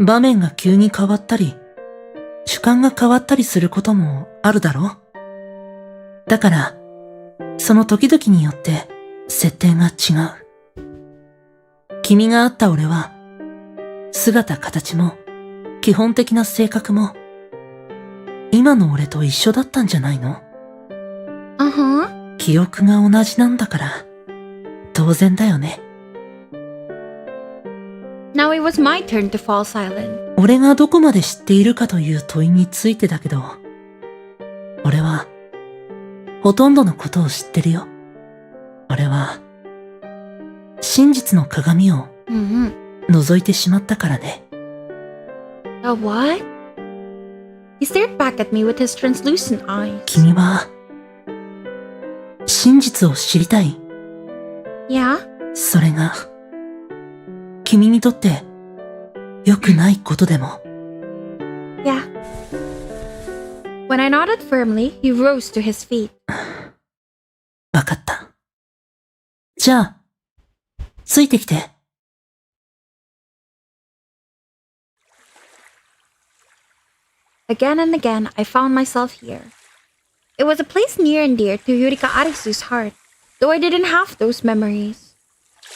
場面が急に変わったり、主観が変わったりすることもあるだろう。だから、その時々によって設定が違う。君が会った俺は、姿形も、基本的な性格も、今の俺と一緒だったんじゃないの？記憶が同じなんだから、当然だよね。Now it was my turn to fall silent. 俺がどこまで知っているかという問いについてだけど、俺は、ほとんどのことを知ってるよ。俺は、真実の鏡を、覗いてしまったからね。The what? He stared back at me with his translucent eyes. 君は、真実を知りたい。Yeah? それが、君にとって良くないことでも。Yeah. When I nodded firmly, he rose to his feet. わかった。じゃあ、ついてきて。Again and again, I found myself here. It was a place near and dear to Yurika Arisu's heart, though I didn't have those memories.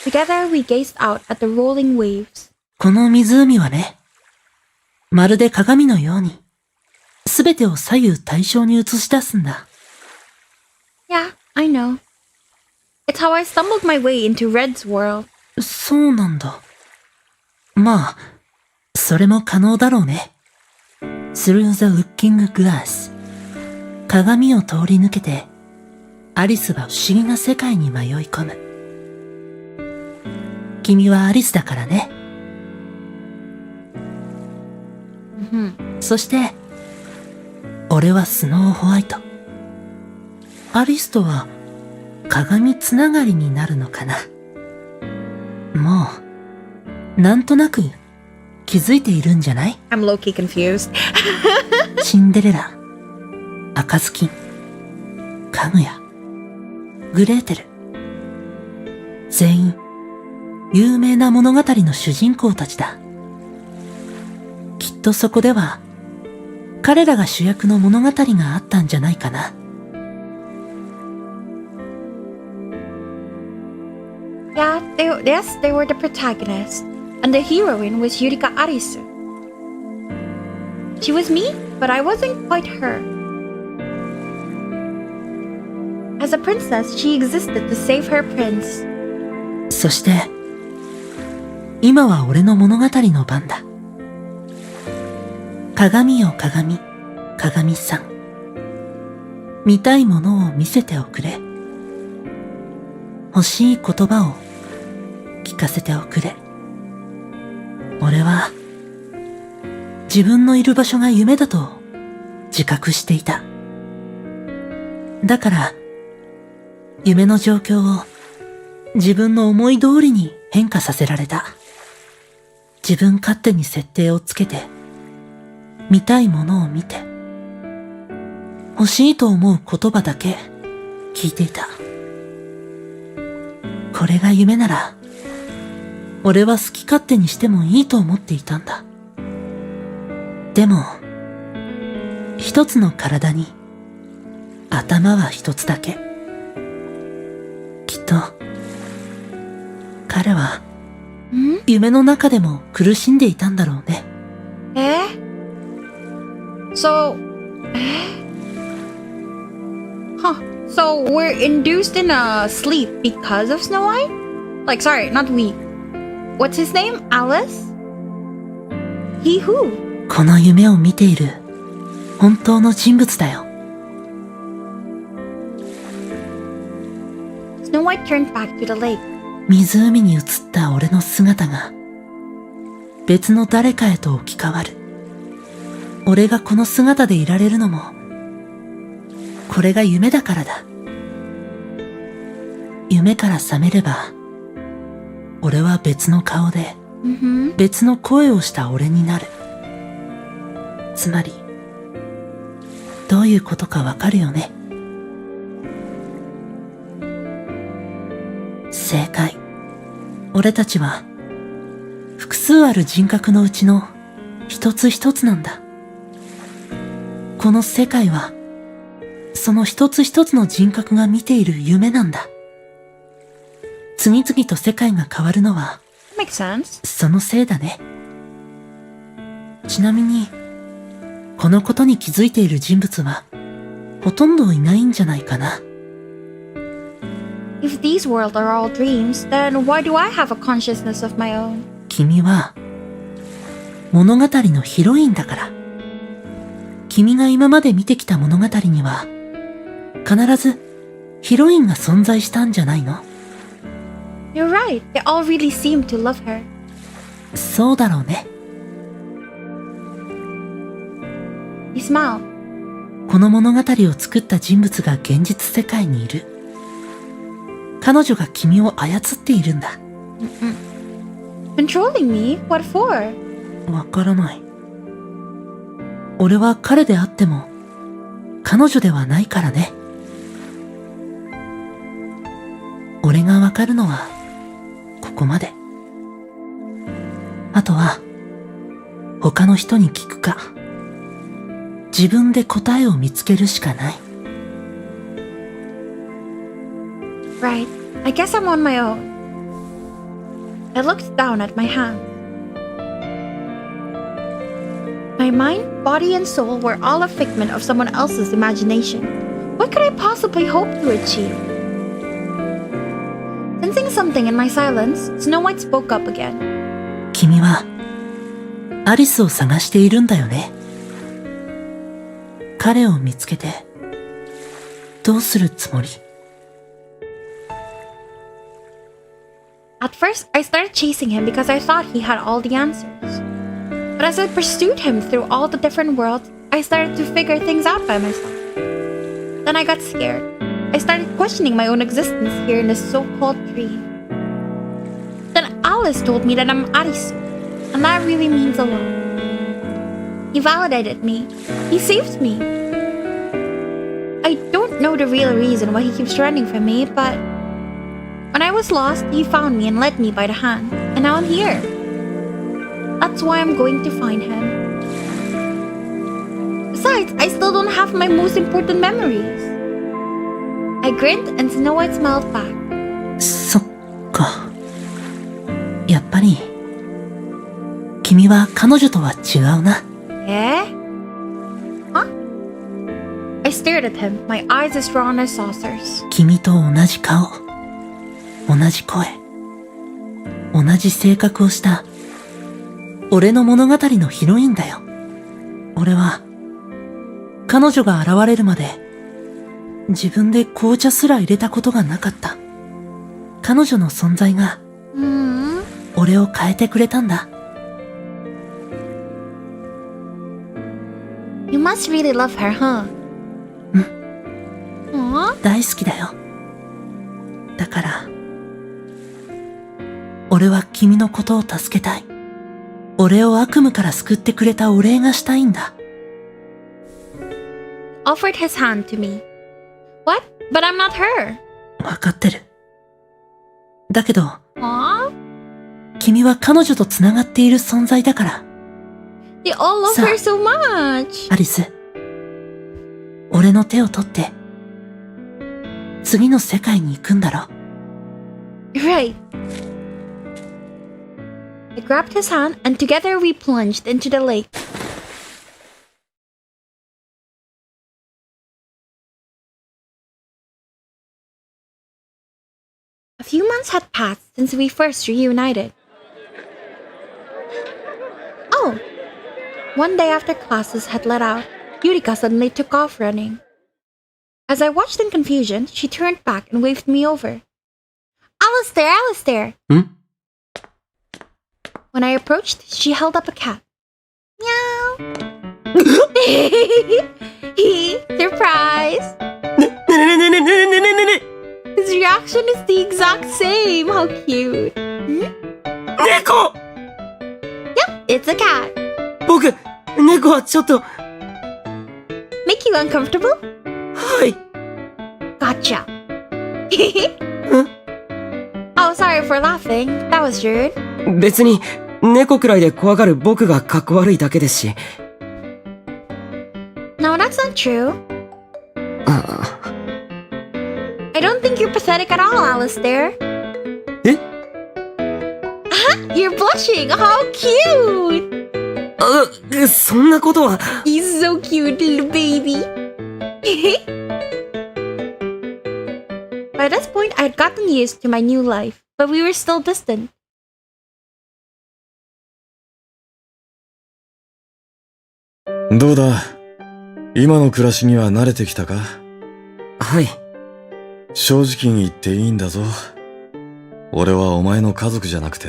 Together we gazed out at the rolling waves. この湖はね、まるで鏡のように、すべてを左右対称に映し出すんだ。Yeah, I know. It's how I stumbled my way into Red's world. そうなんだ。まあ、それも可能だろうね。Through the looking glass. 鏡を通り抜けて、アリスは不思議な世界に迷い込む。君はアリスだからね。そして、俺はスノーホワイト。アリスとは鏡つながりになるのかな。もう、なんとなく気づいているんじゃない？ I'm low-key confused. シンデレラ、赤ずきん、かぐや、グレーテル。全員、有名な物語の主人公たちだ。きっとそこでは、彼らが主役の物語があったんじゃないかな。Yeah, they were the protagonists, and the heroine was Yurika Arisu. She was me, but I wasn't quite her. As a princess, she existed to save her prince. そして、今は俺の物語の番だ。鏡よ鏡、鏡さん。見たいものを見せておくれ。欲しい言葉を聞かせておくれ。俺は、自分のいる場所が夢だと自覚していた。だから、夢の状況を自分の思い通りに変化させられた。自分勝手に設定をつけて、見たいものを見て、欲しいと思う言葉だけ聞いていた。これが夢なら、俺は好き勝手にしてもいいと思っていたんだ。でも、一つの体に、頭は一つだけ。きっと、彼は、夢の中でも苦しんでいたんだろうね。So, So we're induced in a sleep because of Snow White? Like, sorry, not we. What's his name? Alice? He who? この夢を見ている本当の人物だよ。Snow White turned back to the lake. 湖に映った俺の姿が別の誰かへと置き換わる。俺がこの姿でいられるのもこれが夢だからだ。夢から覚めれば俺は別の顔で別の声をした俺になる。つまりどういうことかわかるよね。正解。俺たちは複数ある人格のうちの一つ一つなんだ。この世界はその一つ一つの人格が見ている夢なんだ。次々と世界が変わるのは Makes sense. そのせいだね。ちなみにこのことに気づいている人物はほとんどいないんじゃないかな。If these worlds are all dreams, then why do I have a consciousness of my own? 君は物語のヒロインだから。君が今まで見てきた物語には必ずヒロインが存在したんじゃないの？ You're right. They all really seem to love her. そうだろうね。He smiled. この物語を作った人物が現実世界にいる。彼女が君を操っているんだ。Controlling me? What for? わからない。俺は彼であっても彼女ではないからね。俺がわかるのはここまで。あとは他の人に聞くか自分で答えを見つけるしかない。 Right. I guess I'm on my own. I looked down at my hand. My mind, body, and soul were all a figment of someone else's imagination. What could I possibly hope to achieve? Sensing something in my silence, Snow White spoke up again. 君はアリスを探しているんだよね。彼を見つけてどうするつもり？ At first, I started chasing him because I thought he had all the answers. But as I pursued him through all the different worlds, I started to figure things out by myself. Then I got scared. I started questioning my own existence here in this so-called dream. Then Alice told me that I'm Arisu, and that really means a lot. He validated me. He saved me. I don't know the real reason why he keeps running from me, but when I was lost, he found me and led me by the hand, and now I'm here. That's why I'm going to find him. Besides, I still don't have my most important memories. I grinned and Snow White smiled back. そっか。やっぱり君は彼女とは違うな。Huh? I stared at him, my eyes as round as saucers. 君と同じ顔、同じ声、同じ性格をした俺の物語のヒロインだよ。俺は彼女が現れるまで自分で紅茶すら入れたことがなかった。彼女の存在が俺を変えてくれたんだ。You must really love her, huh? 大好きだよ。だから俺は君のことを助けたい。俺を悪夢から救ってくれたお礼がしたいんだ。Offered his hand to me. What? But I'm not her. わかってる。だけど、君は彼女と繋がっている存在だから。They all love her so much. アリス、俺の手を取って、次の世界に行くんだろ。Right. I grabbed his hand and together we plunged into the lake. A few months had passed since we first reunited. Oh! One day after classes had let out, Yurika suddenly took off running. As I watched in confusion, she turned back and waved me over. Alistair, Alistair! When I approached, she held up a cat. Meow! Surprise! His reaction is the exact same. How cute. Neko! Yep, it's a cat. 僕、猫はちょっと。 Make you uncomfortable? はい。 Gotcha. Oh, sorry for laughing. That was rude. 別に、猫くらいで怖がる僕がかっこ悪いだけですし。No, that's not true. I don't think you're pathetic at all, Alistair. Eh? You're blushing. How cute! そんなことは。 He's so cute, little baby. By this point, I had gotten used to my new life, but we were still distant. どうだ、今の暮らしには慣れてきたか？はい。正直に言っていいんだぞ。俺はお前の家族じゃなくて、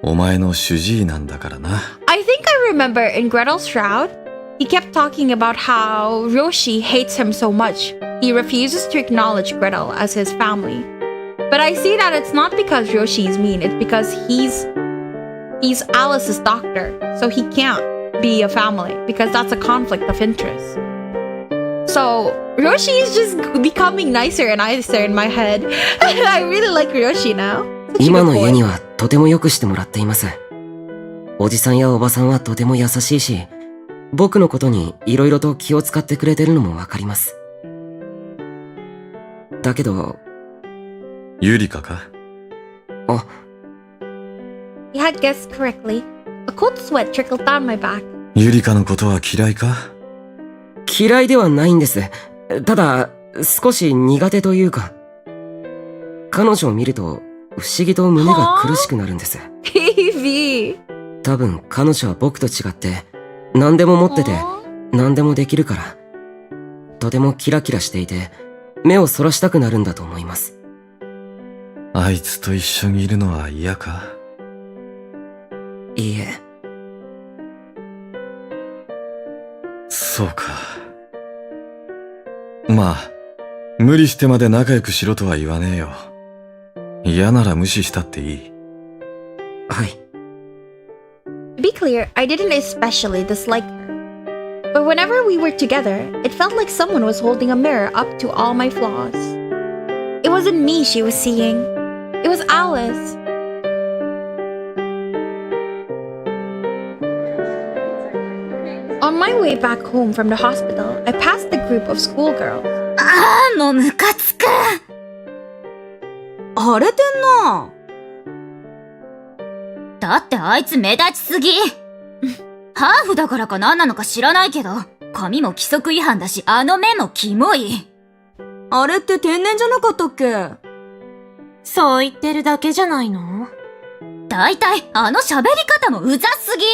お前の主治医なんだからな。I think I remember in Gretel's Shroud, he kept talking about how Roshi hates him so much. He refuses to acknowledge Gretel as his family. But I see that it's not because Roshi is mean, it's because he's Alice's doctor, so he can't be a family because that's a conflict of interest. So Roshi is just becoming nicer and nicer in my head. I really like Roshi now. 今の家にはとても良くしてもらっています。おじさんやおばさんはとても優しいし、僕のことに色々と気を使ってくれてるのもわかります。だけど、ユリカか？あ。He had guessed correctly. A cold sweat trickled down my back. ユリカのことは嫌いか？嫌いではないんです。ただ、少し苦手というか。彼女を見ると、不思議と胸が苦しくなるんです。Baby! 多分彼女は僕と違って、何でも持ってて、何でもできるから、とてもキラキラしていて、目をそらしたくなるんだと思います。あいつと一緒にいるのは嫌か？いいえ。そうか。まあ、無理してまで仲良くしろとは言わねえよ。嫌なら無視したっていい。はい。To be clear, I didn't especially dislike her. But whenever we were together, it felt like someone was holding a mirror up to all my flaws. It wasn't me she was seeing. It was Alice. On my way back home from the hospital, I passed the group of schoolgirls. もうムカつく。荒れてんな。だってあいつ目立ちすぎ。ハーフだからか何なのか知らないけど、髪も規則違反だし、あの目もキモい。あれって天然じゃなかったっけ？そう言ってるだけじゃないの？だいたいあの喋り方もうざすぎ。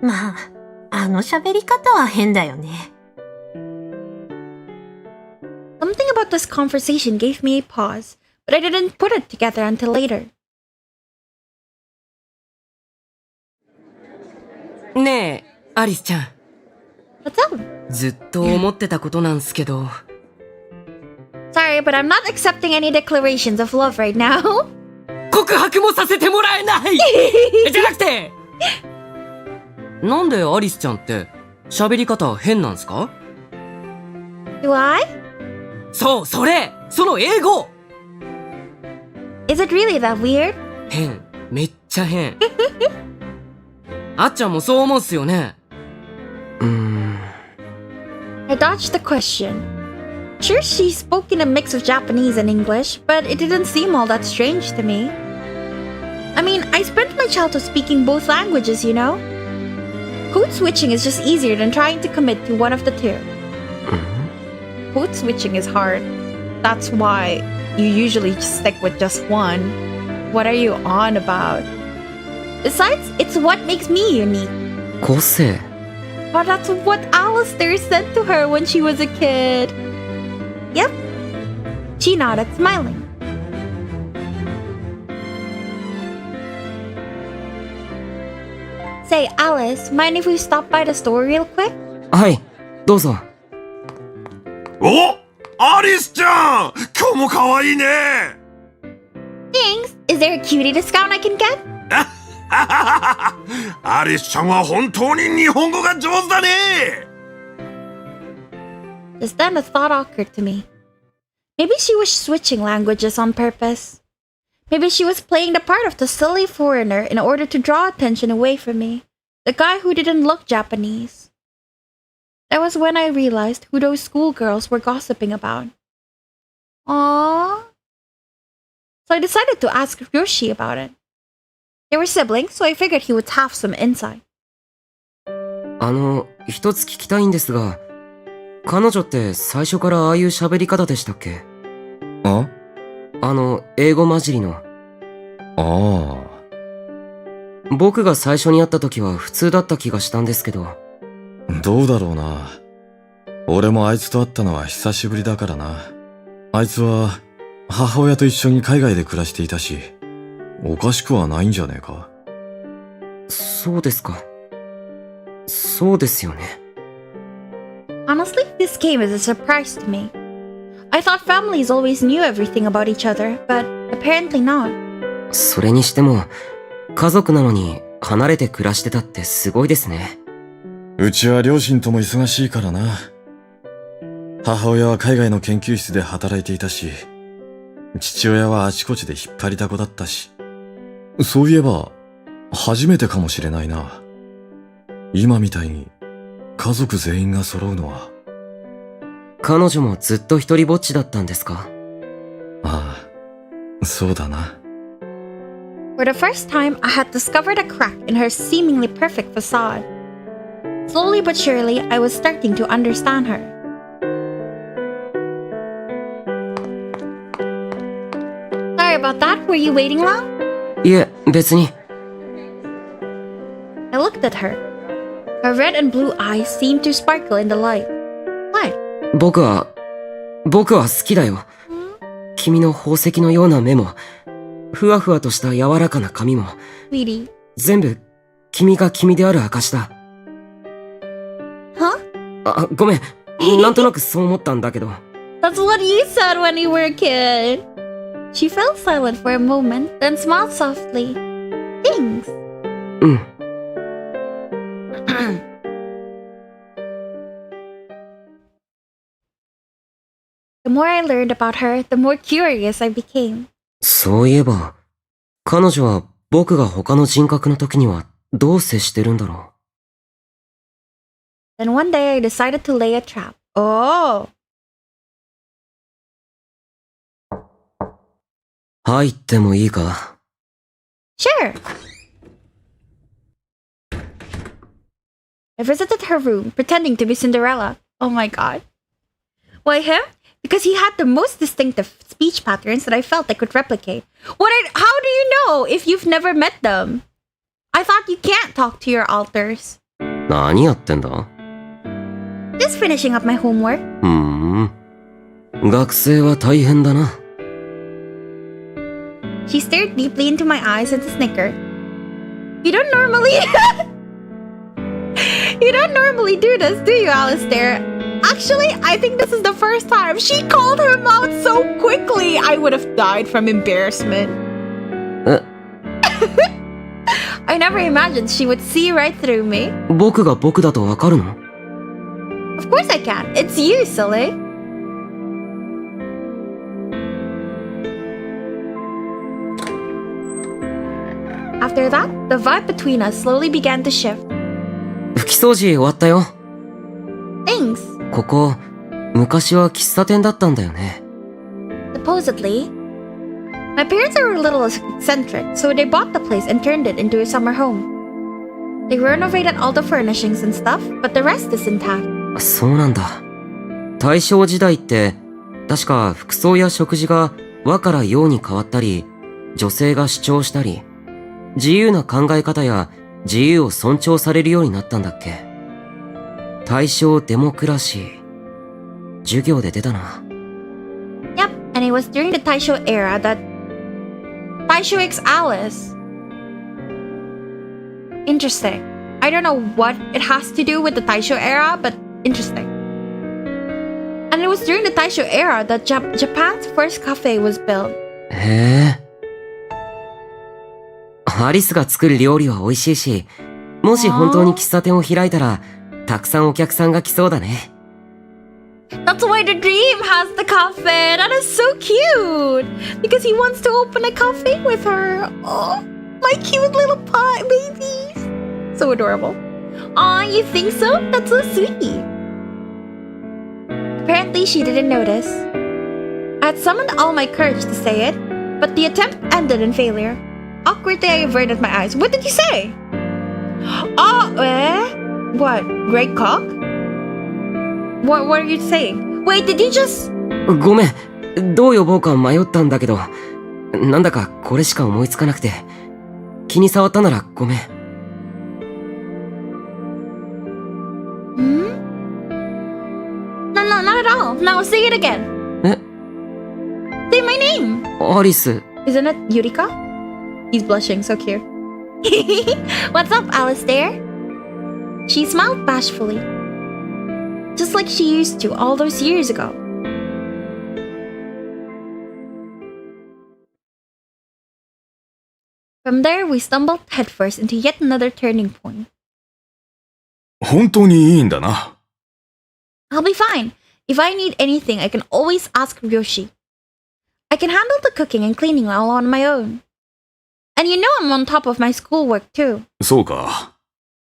まあ、あの喋り方は変だよね。Something about this conversation gave me a pause, but I didn't put it together until later. ねえ、アリスちゃん。What's up? ずっと思ってたことなんすけど。Sorry, but I'm not accepting any declarations of love right now. 告白もさせてもらえないじゃなくてなんでアリスちゃんって喋り方変なんすか？ Do I? そう、その英語 Is it really that weird? 変、めっちゃ変。あっちゃんもそう思うっすよね。I dodged the question. Sure, she spoke in a mix of Japanese and English, but it didn't seem all that strange to me. I mean, I spent my childhood speaking both languages, you know? Code switching is just easier than trying to commit to one of the two. Code switching is hard. That's why you usually just stick with just one. What are you on about? Besides, it's what makes me unique. 個性。 Oh, that's what Alistair said to her when she was a kid. Yep. She nodded, smiling. Say, Alice, mind if we stop by the store real quick? はい、どうぞ。お、アリスちゃん、今日も可愛いね。Thanks. Is there a cutie discount I can get? アリスちゃんは本当に日本語が上手だね。Just then a thought occurred to me. Maybe she was switching languages on purpose. Maybe she was playing the part of the silly foreigner in order to draw attention away from me, the guy who didn't look Japanese. That was when I realized who those schoolgirls were gossiping about. Aww. So I decided to ask Yoshi about it. They were siblings, so I figured he would have some insight. 一つ聞きたいんですが、彼女って最初からああいう喋り方でしたっけ？あ？英語混じりの。ああ。僕が最初に会った時は普通だった気がしたんですけど。どうだろうな。俺もあいつと会ったのは久しぶりだからな。あいつは母親と一緒に海外で暮らしていたし、おかしくはないんじゃねえか。そうですか。そうですよね。Honestly, this came as a surprise to me. I thought families always knew everything about each other, but apparently not. それにしても、家族なのに離れて暮らしてたってすごいですね。うちは両親とも忙しいからな。母親は海外の研究室で働いていたし、父親はあちこちで引っ張りだこだったし。そういえば、初めてかもしれないな。今みたいに家族全員が揃うのは。彼女もずっと一人ぼっちだったんですか？ああ、そうだな。For the first time, I had discovered a crack in her seemingly perfect facade. Slowly but surely, I was starting to understand her. Sorry about that. Were you waiting long? いえ、別に。I looked at her. Her red and blue eyes seemed to sparkle in the light. What? 僕は好きだよ。君の宝石のような目も、ふわふわとした柔らかな髪も、Sweetie. 全部君が君である証だ。Huh? ごめん。なんとなくそう思ったんだけど。That's what you said when you were a kid. She fell silent for a moment, then smiled softly. Thanks. うん。The more I learned about her, the more curious I became. そういえば、彼女は僕が他の人格の時にはどう接してるんだろう。Then one day I decided to lay a trap. Oh! 入ってもいいか？ Sure! I visited her room, pretending to be Cinderella. Oh my god. Why him? Because he had the most distinctive speech patterns that I felt I could replicate. How do you know if you've never met them? I thought you can't talk to your alters. 何やってんだ？ Just finishing up my homework. 学生は大変だな。She stared deeply into my eyes and snickered. You don't normally... You don't normally do this, do you, Alistair? Actually, I think this is the first time. She called him out so quickly. I would have died from embarrassment. I never imagined she would see right through me. 僕が僕だとわかるの？ Of course I can. It's you, silly. After that, the vibe between us slowly began to shift. 拭き掃除終わったよ。 Thanks. ここ、昔は喫茶店だったんだよね。 Supposedly. My parents are a little eccentric, so they bought the place and turned it into a summer home. They renovated all the furnishings and stuff, but the rest is intact. そうなんだ。大正時代って、確か服装や食事が和から洋に変わったり、女性が主張したり、自由な考え方や自由を尊重されるようになったんだっけ。大正デモクラシー。授業で出たな。Yep, and it was during the Taisho era that Taisho X Alice. Interesting. I don't know what it has to do with the Taisho era, but interesting. And it was during the Taisho era that Japan's first cafe was built. へえ。アリスが作る料理は美味しいし、もし本当に喫茶店を開いたら、たくさんお客さんが来そうだね。That's why the dream has the cafe. That is so cute. Because he wants to open a cafe with her. Oh, my cute little pie babies. So adorable. Aw, you think so? That's so sweet. Apparently, she didn't notice. I had summoned all my courage to say it, but the attempt ended in failure. Awkwardly, I averted my eyes. What did you say? What? Great cock? What are you saying? Wait, did you just... ごめん。どう呼ぼうか迷ったんだけど、なんだかこれしか思いつかなくて。気に障ったならごめん。No, not at all. Now say it again. え? Say my name. アリス。 Isn't it Yurika? He's blushing, so cute. What's up, Alistair? She smiled bashfully. Just like she used to all those years ago. From there, we stumbled headfirst into yet another turning point. 本当にいいんだな。I'll be fine. If I need anything, I can always ask Ryoshi. I can handle the cooking and cleaning all on my own. And you know I'm on top of my schoolwork too. そうか。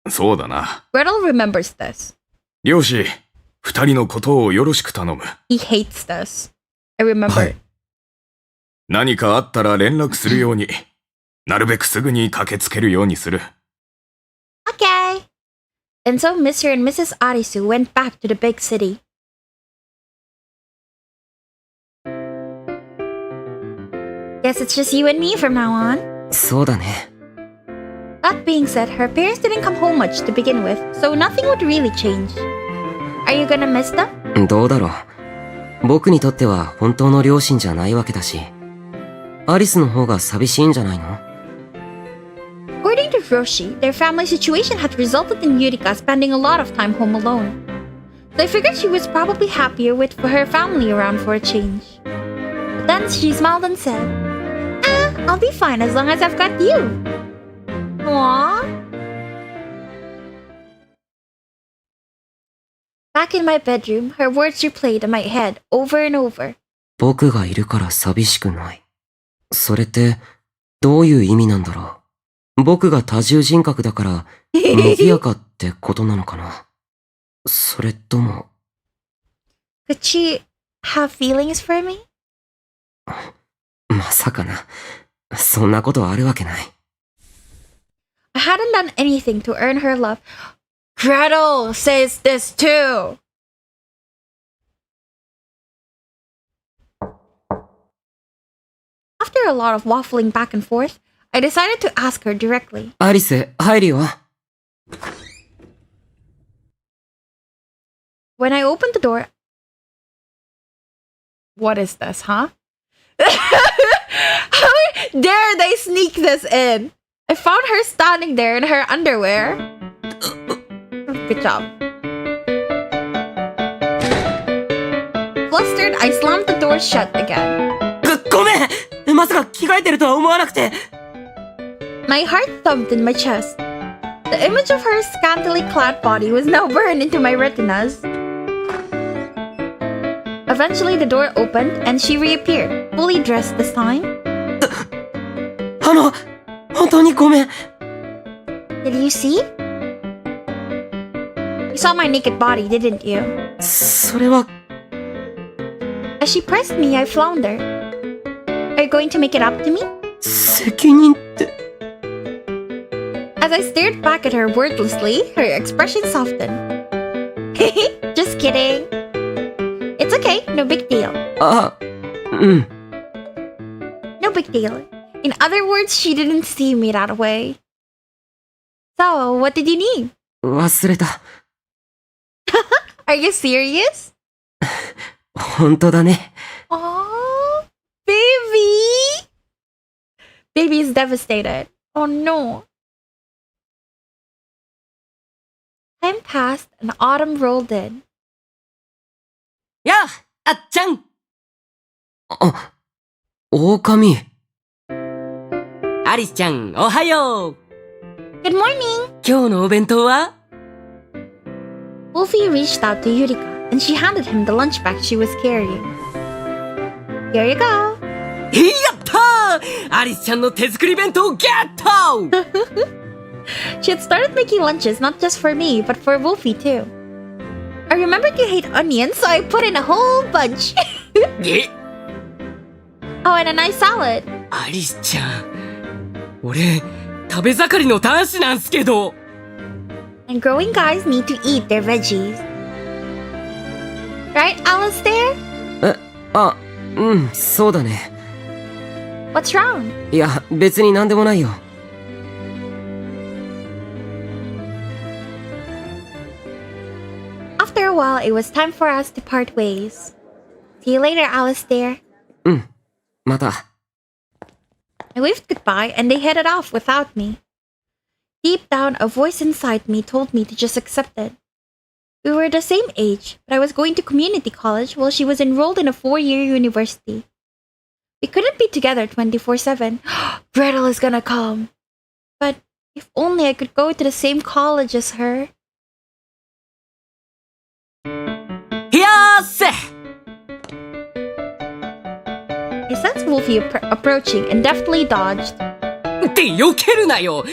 そうだな。Gretel remembers this. 漁師、二人のことをよろしく頼む。He hates this. I remember. はい。何かあったら連絡するように、なるべくすぐに駆けつけるようにする。Okay. And so Mr. and Mrs. Arisu went back to the big city. Guess it's just you and me from now on. そうだね。That being said, her parents didn't come home much to begin with, so nothing would really change. Are you gonna miss them? どうだろう。僕にとっては本当の両親じゃないわけだし、アリスの方が寂しいんじゃないの？ According to Roshi, their family situation had resulted in Yurika spending a lot of time home alone. So I figured she was probably happier with her family around for a change. But then she smiled and said, I'll be fine as long as I've got you. Aww. Back in my bedroom, her words replayed in my head over and over. 僕がいるから寂しくない。それってどういう意味なんだろう。僕が多重人格だから賑やかってことなのかな。それとも。Could she have feelings for me? まさかな。そんなことあるわけない。I hadn't done anything to earn her love. Gretel says this too. After a lot of waffling back and forth, I decided to ask her directly. アリス、入るよ。When I opened the door... What is this, huh? How dare they sneak this in? I found her standing there in her underwear. Good job. Flustered, I slammed the door shut again. ごめん！まさか着替えてるとは思わなくて。My heart thumped in my chest. The image of her scantily clad body was now burned into my retinas. Eventually, the door opened and she reappeared, fully dressed this time. 本当にごめん。 Did you see? You saw my naked body, didn't you? それは、 As she pressed me, I floundered. Are you going to make it up to me? 責任って。 As I stared back at her wordlessly, her expression softened. Just kidding. It's okay, no big deal. あ、うん。 No big deal. In other words, she didn't see me that way. So, what did you need? 忘れた。Are you serious? 本当だね。 Aww, baby! Baby is devastated. Oh no. Time passed and autumn rolled in. やあ、あっちゃん。あ、狼。アリスちゃん、おはよう。 Good morning! 今日のお弁当は？ Wolfie reached out to Yurika and she handed him the lunch bag she was carrying. Here you go. やったー！アリスちゃんの手作り弁当ゲット！ She had started making lunches not just for me, but for Wolfie too. I remembered you hate onions, so I put in a whole bunch. え？ Oh, and a nice salad. アリスちゃん、俺、食べ盛りの男子なんすけど。And growing guys need to eat their veggies. Right, Alistair? え、あ、うん、そうだね。 What's wrong? いや、別になんでもないよ。 After a while, it was time for us to part ways. See you later, Alistair. うん、また。 I waved goodbye and they headed off without me. Deep down, a voice inside me told me to just accept it. We were the same age, but I was going to community college while she was enrolled in a 4-year university. We couldn't be together 24/7. Gretel is gonna come. But if only I could go to the same college as her. いやーせ！ I sensed Wolfie approaching and deftly dodged. って避けるなよ！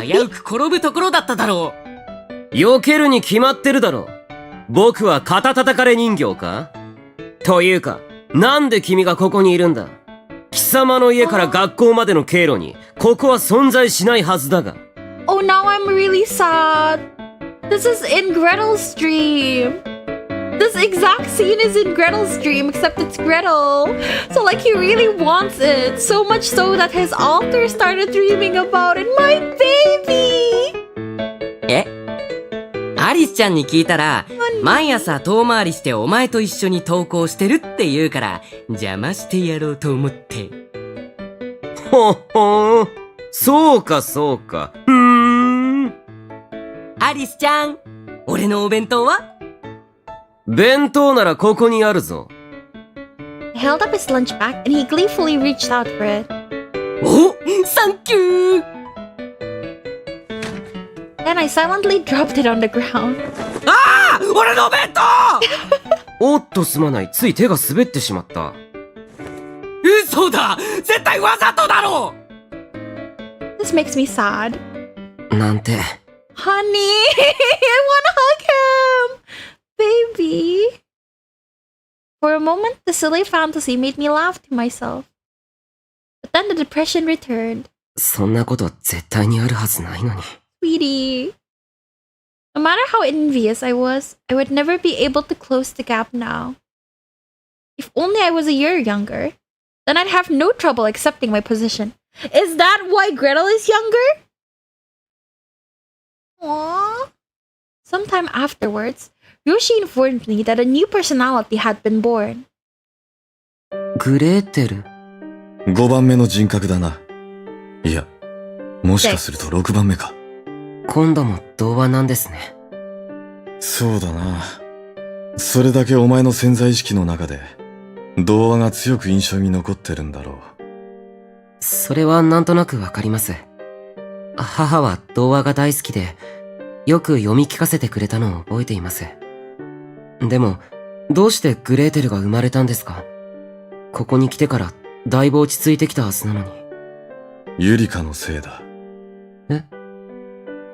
危うく転ぶところだっただろう。避けるに決まってるだろ。僕は肩叩かれ人形か？というか、なんで君がここにいるんだ？貴様の家から学校までの経路に、ここは存在しないはずだが。Oh, now I'm really sad. This is in Gretel's dream. This exact scene is in Gretel's dream, except it's Gretel. So like he really wants it. So much so that his alter started dreaming about it. My baby! え？アリスちゃんに聞いたら、毎朝遠回りしてお前と一緒に登校してるって言うから、邪魔してやろうと思って。ほほー。そうかそうか。アリスちゃん、俺のお弁当は？弁当ならここにあるぞ。I held up his lunch bag and he gleefully reached out for it. お、サンキュー！ Then I silently dropped it on the ground. ああ！俺の弁当！おっとすまない。つい手が滑ってしまった。嘘だ！絶対わざとだろ！ This makes me sad. なんて。Honey, I wanna hug him! Baby. For a moment, the silly fantasy made me laugh to myself. But then the depression returned. そんなこと絶対にあるはずないのに。Sweetie. No matter how envious I was, I would never be able to close the gap now. If only I was a year younger, then I'd have no trouble accepting my position. Is that why Gretel is younger? Aww. Sometime afterwards, Yoshi informed me that a new personality had been born. グレーテル。5番目の人格だな。いや、もしかすると6番目か。今度も童話なんですね。そうだな。それだけお前の潜在意識の中で、童話が強く印象に残ってるんだろう。それはなんとなくわかります。母は童話が大好きで、よく読み聞かせてくれたのを覚えています。でも、どうしてグレーテルが生まれたんですか？ここに来てからだいぶ落ち着いてきたはずなのに。ユリカのせいだ。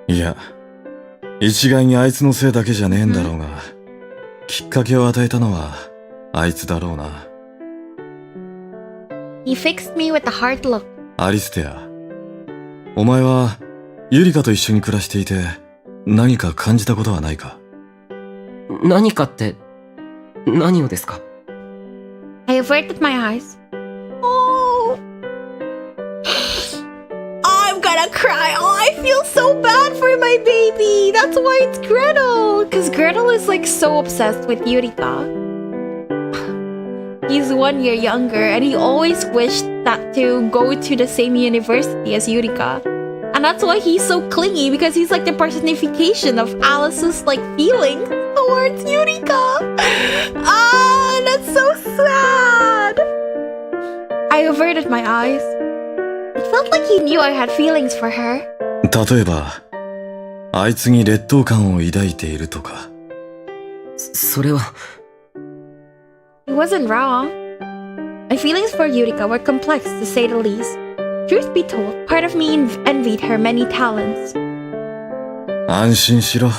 いや、一概にあいつのせいだけじゃねえんだろうが、きっかけを与えたのはあいつだろうな。He fixed me with a hard look. アリステア、お前はユリカと一緒に暮らしていて何か感じたことはないか？何かって、何をですか？ I averted my eyes. Oh. I'm gonna cry. Oh, I feel so bad for my baby. That's why it's Gretel. Because Gretel is like so obsessed with Yurika. He's 1 year younger and he always wished that to go to the same university as Yurika. And that's why he's so clingy, because he's like the personification of Alice's like feelings towards Yurika. Ah, that's so sad. I averted my eyes. It felt like he knew I had feelings for her. 例えば、あいつに劣等感を抱いているとか。それは。He wasn't wrong. My feelings for Yurika were complex, to say the least. Truth be told, part of me envied her many talents. 安心しろ。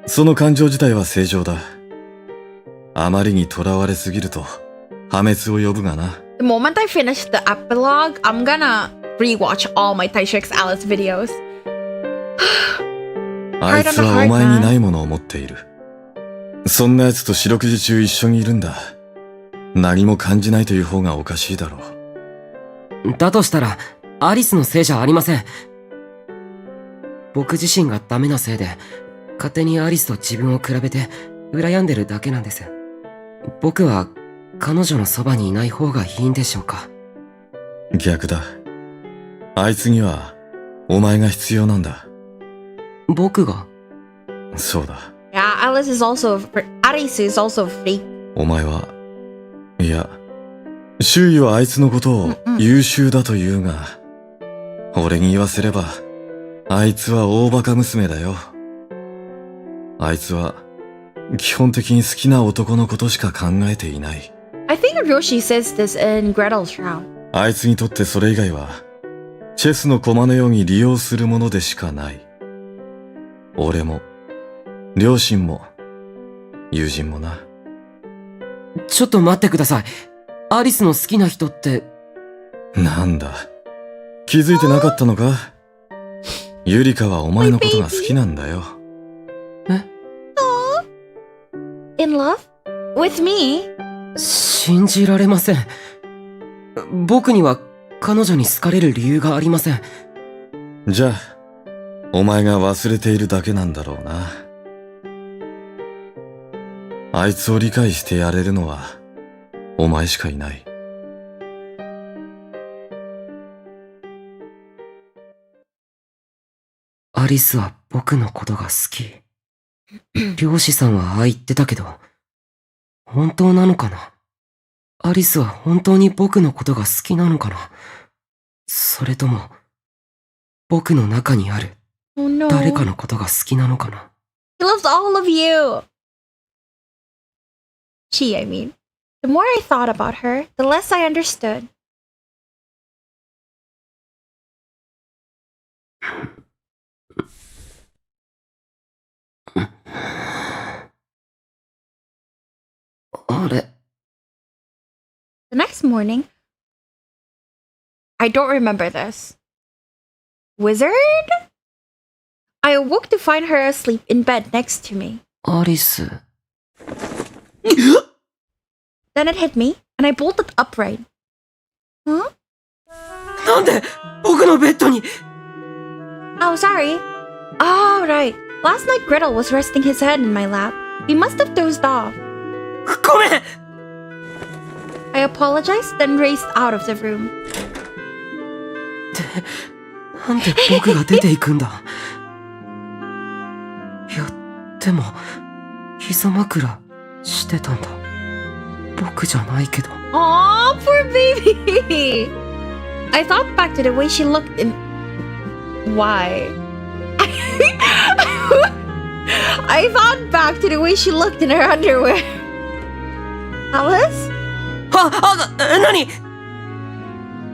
その感情自体は正常だ。あまりにとらわれすぎると破滅を呼ぶがな。The moment I finish the epilogue, I'm gonna rewatch all my Taisho x Alice videos. あいつはお前にないものを持っている。そんな奴と四六時中一緒にいるんだ。何も感じないという方がおかしいだろう。だとしたら、アリスのせいじゃありません。僕自身がダメなせいで、勝手にアリスと自分を比べて羨んでるだけなんです。僕は彼女のそばにいない方がいいんでしょうか？逆だ。あいつにはお前が必要なんだ。僕が？そうだ。Yeah, Alice is also Alice is also a freak. お前は、いや、周囲はあいつのことを優秀だと言うが、俺に言わせれば、あいつは大バカ娘だよ。あいつは基本的に好きな男のことしか考えていない。I think Roshi says this in Gretel's round. あいつにとってそれ以外は、チェスの駒のように利用するものでしかない。俺も、両親も、友人もな。ちょっと待ってください。アリスの好きな人って。なんだ。気づいてなかったのか？ユリカはお前のことが好きなんだよ。え？ In love? With me? 信じられません。僕には彼女に好かれる理由がありません。じゃあ、お前が忘れているだけなんだろうな。あいつを理解してやれるのは、お前しかいない。アリスは僕のことが好き。漁師さんはああ言ってたけど、本当なのかな？アリスは本当に僕のことが好きなのかな？それとも、僕の中にある誰かのことが好きなのかな？ He loves all of you. She, I mean. The more I thought about her, the less I understood. あれ。 The next morning, I don't remember this. Wizard? I awoke to find her asleep in bed next to me. アリス。Then it hit me, and I bolted upright. Huh? なんで僕のベッドに Oh, sorry. Oh, right. Last night Gretel was resting his head in my lap. We must have dozed off. ごめん I apologized, then raced out of the room. なんで僕が出ていくんだいや、でも、膝枕してたんだ。僕じゃないけど。Aw, poor baby! I thought back to the way she looked in... Why? I thought back to the way she looked in her underwear. Alice? 何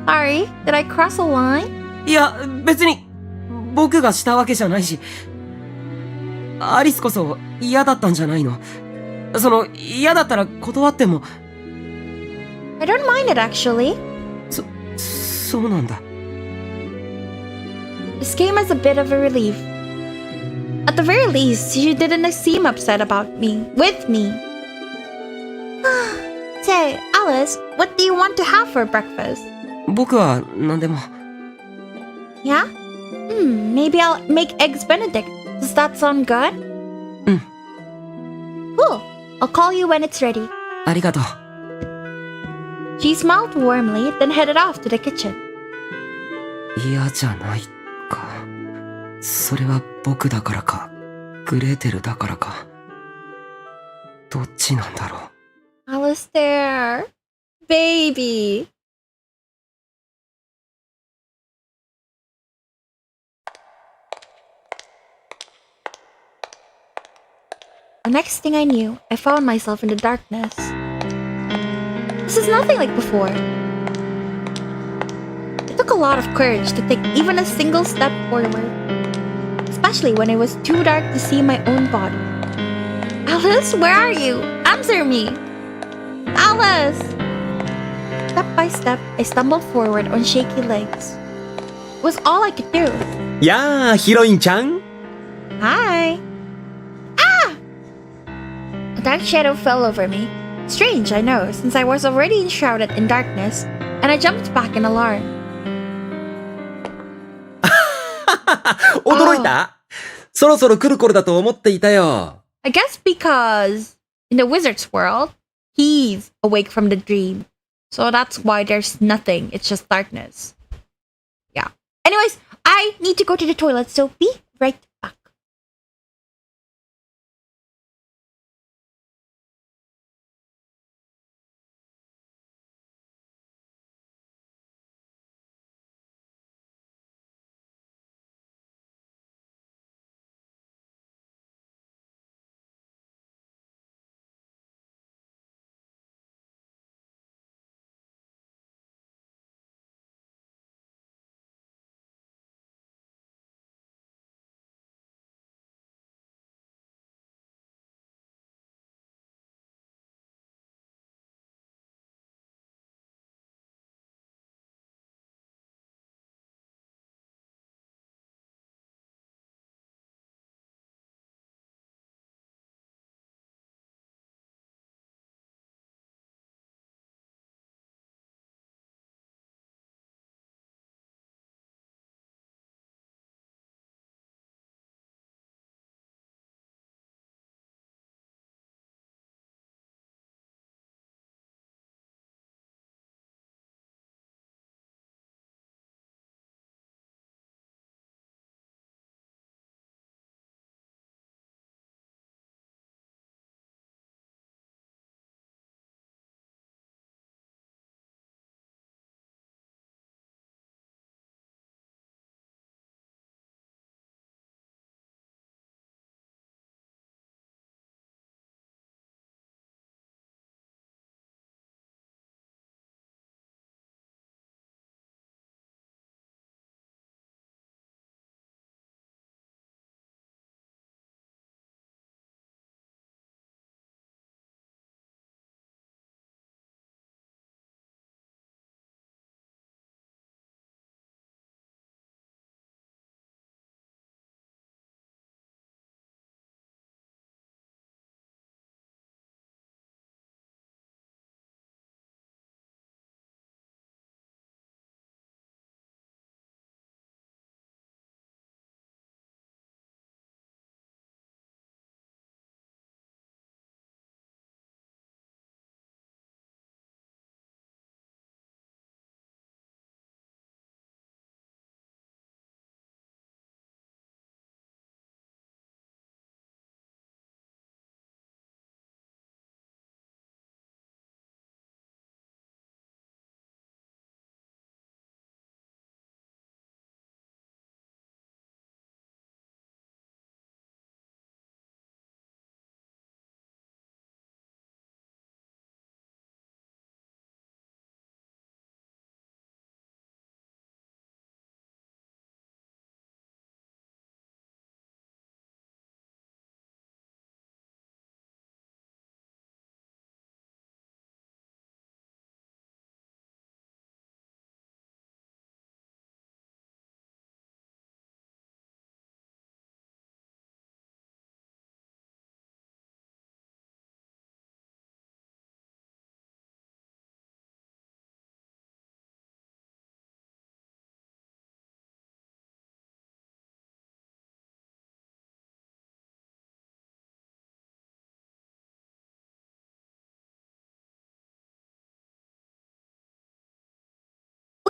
Sorry, did I cross a line? いや、別に、僕がしたわけじゃないし、アリスこそ嫌だったんじゃないの？嫌だったら断っても。I don't mind it actually. そうなんだ。This came as a bit of a relief. At the very least, you didn't seem upset about me, with me. Say, Alice, what do you want to have for breakfast? 僕は何でも。Yeah? Maybe I'll make eggs Benedict. Does that sound good? Cool. I'll call you when it's ready. ありがとう。She smiled warmly, then headed off to the kitchen. 嫌じゃないか。それは僕だからか、グレーテルだからか。どっちなんだろう。Alistair. Baby. The next thing I knew, I found myself in the darkness. This is nothing like before. It took a lot of courage to take even a single step forward, especially when it was too dark to see my own body. Alice, where are you? Answer me! Alice! Step by step, I stumbled forward on shaky legs. It was all I could do. やあ、ヒロインちゃん。 Hi! A dark shadow fell over me. Strange, I know, since I was already enshrouded in darkness, and I jumped back in alarm. 驚いた？そろそろ来る頃だと思っていたよ。I guess because in the wizard's world, he's awake from the dream. So that's why there's nothing, it's just darkness. Yeah. Anyways, I need to go to the toilet, so be right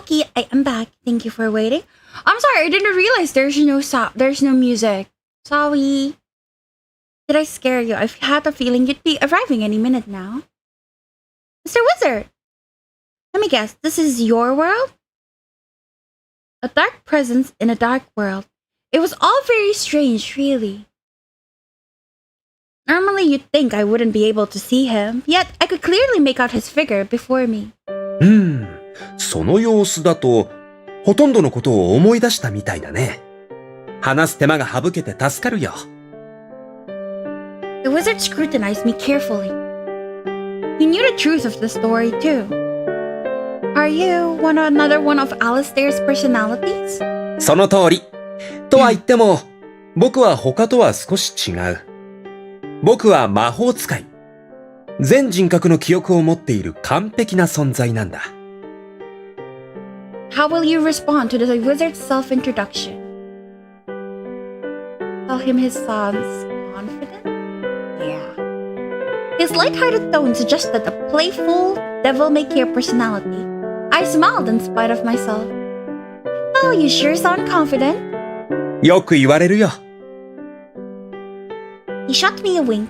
Okay, I am back. Thank you for waiting. I'm sorry, I didn't realize there's no music. Sorry. Did I scare you? I had a feeling you'd be arriving any minute now. Mr. Wizard! Let me guess, this is your world? A dark presence in a dark world. It was all very strange, really. Normally you'd think I wouldn't be able to see him, yet I could clearly make out his figure before me. その様子だと、ほとんどのことを思い出したみたいだね。話す手間が省けて助かるよ。The wizard scrutinized me carefully. He knew the truth of the story, too. Are you another one of Alistair's personalities? その通り。とは言っても、僕は他とは少し違う。僕は魔法使い。全人格の記憶を持っている完璧な存在なんだ。How will you respond to the wizard's self-introduction? Tell him his son's confident? Yeah. His light-hearted tone suggested a playful, devil-may-care personality. I smiled in spite of myself. Oh, you sure sound confident. よく言われるよ。He shot me a wink.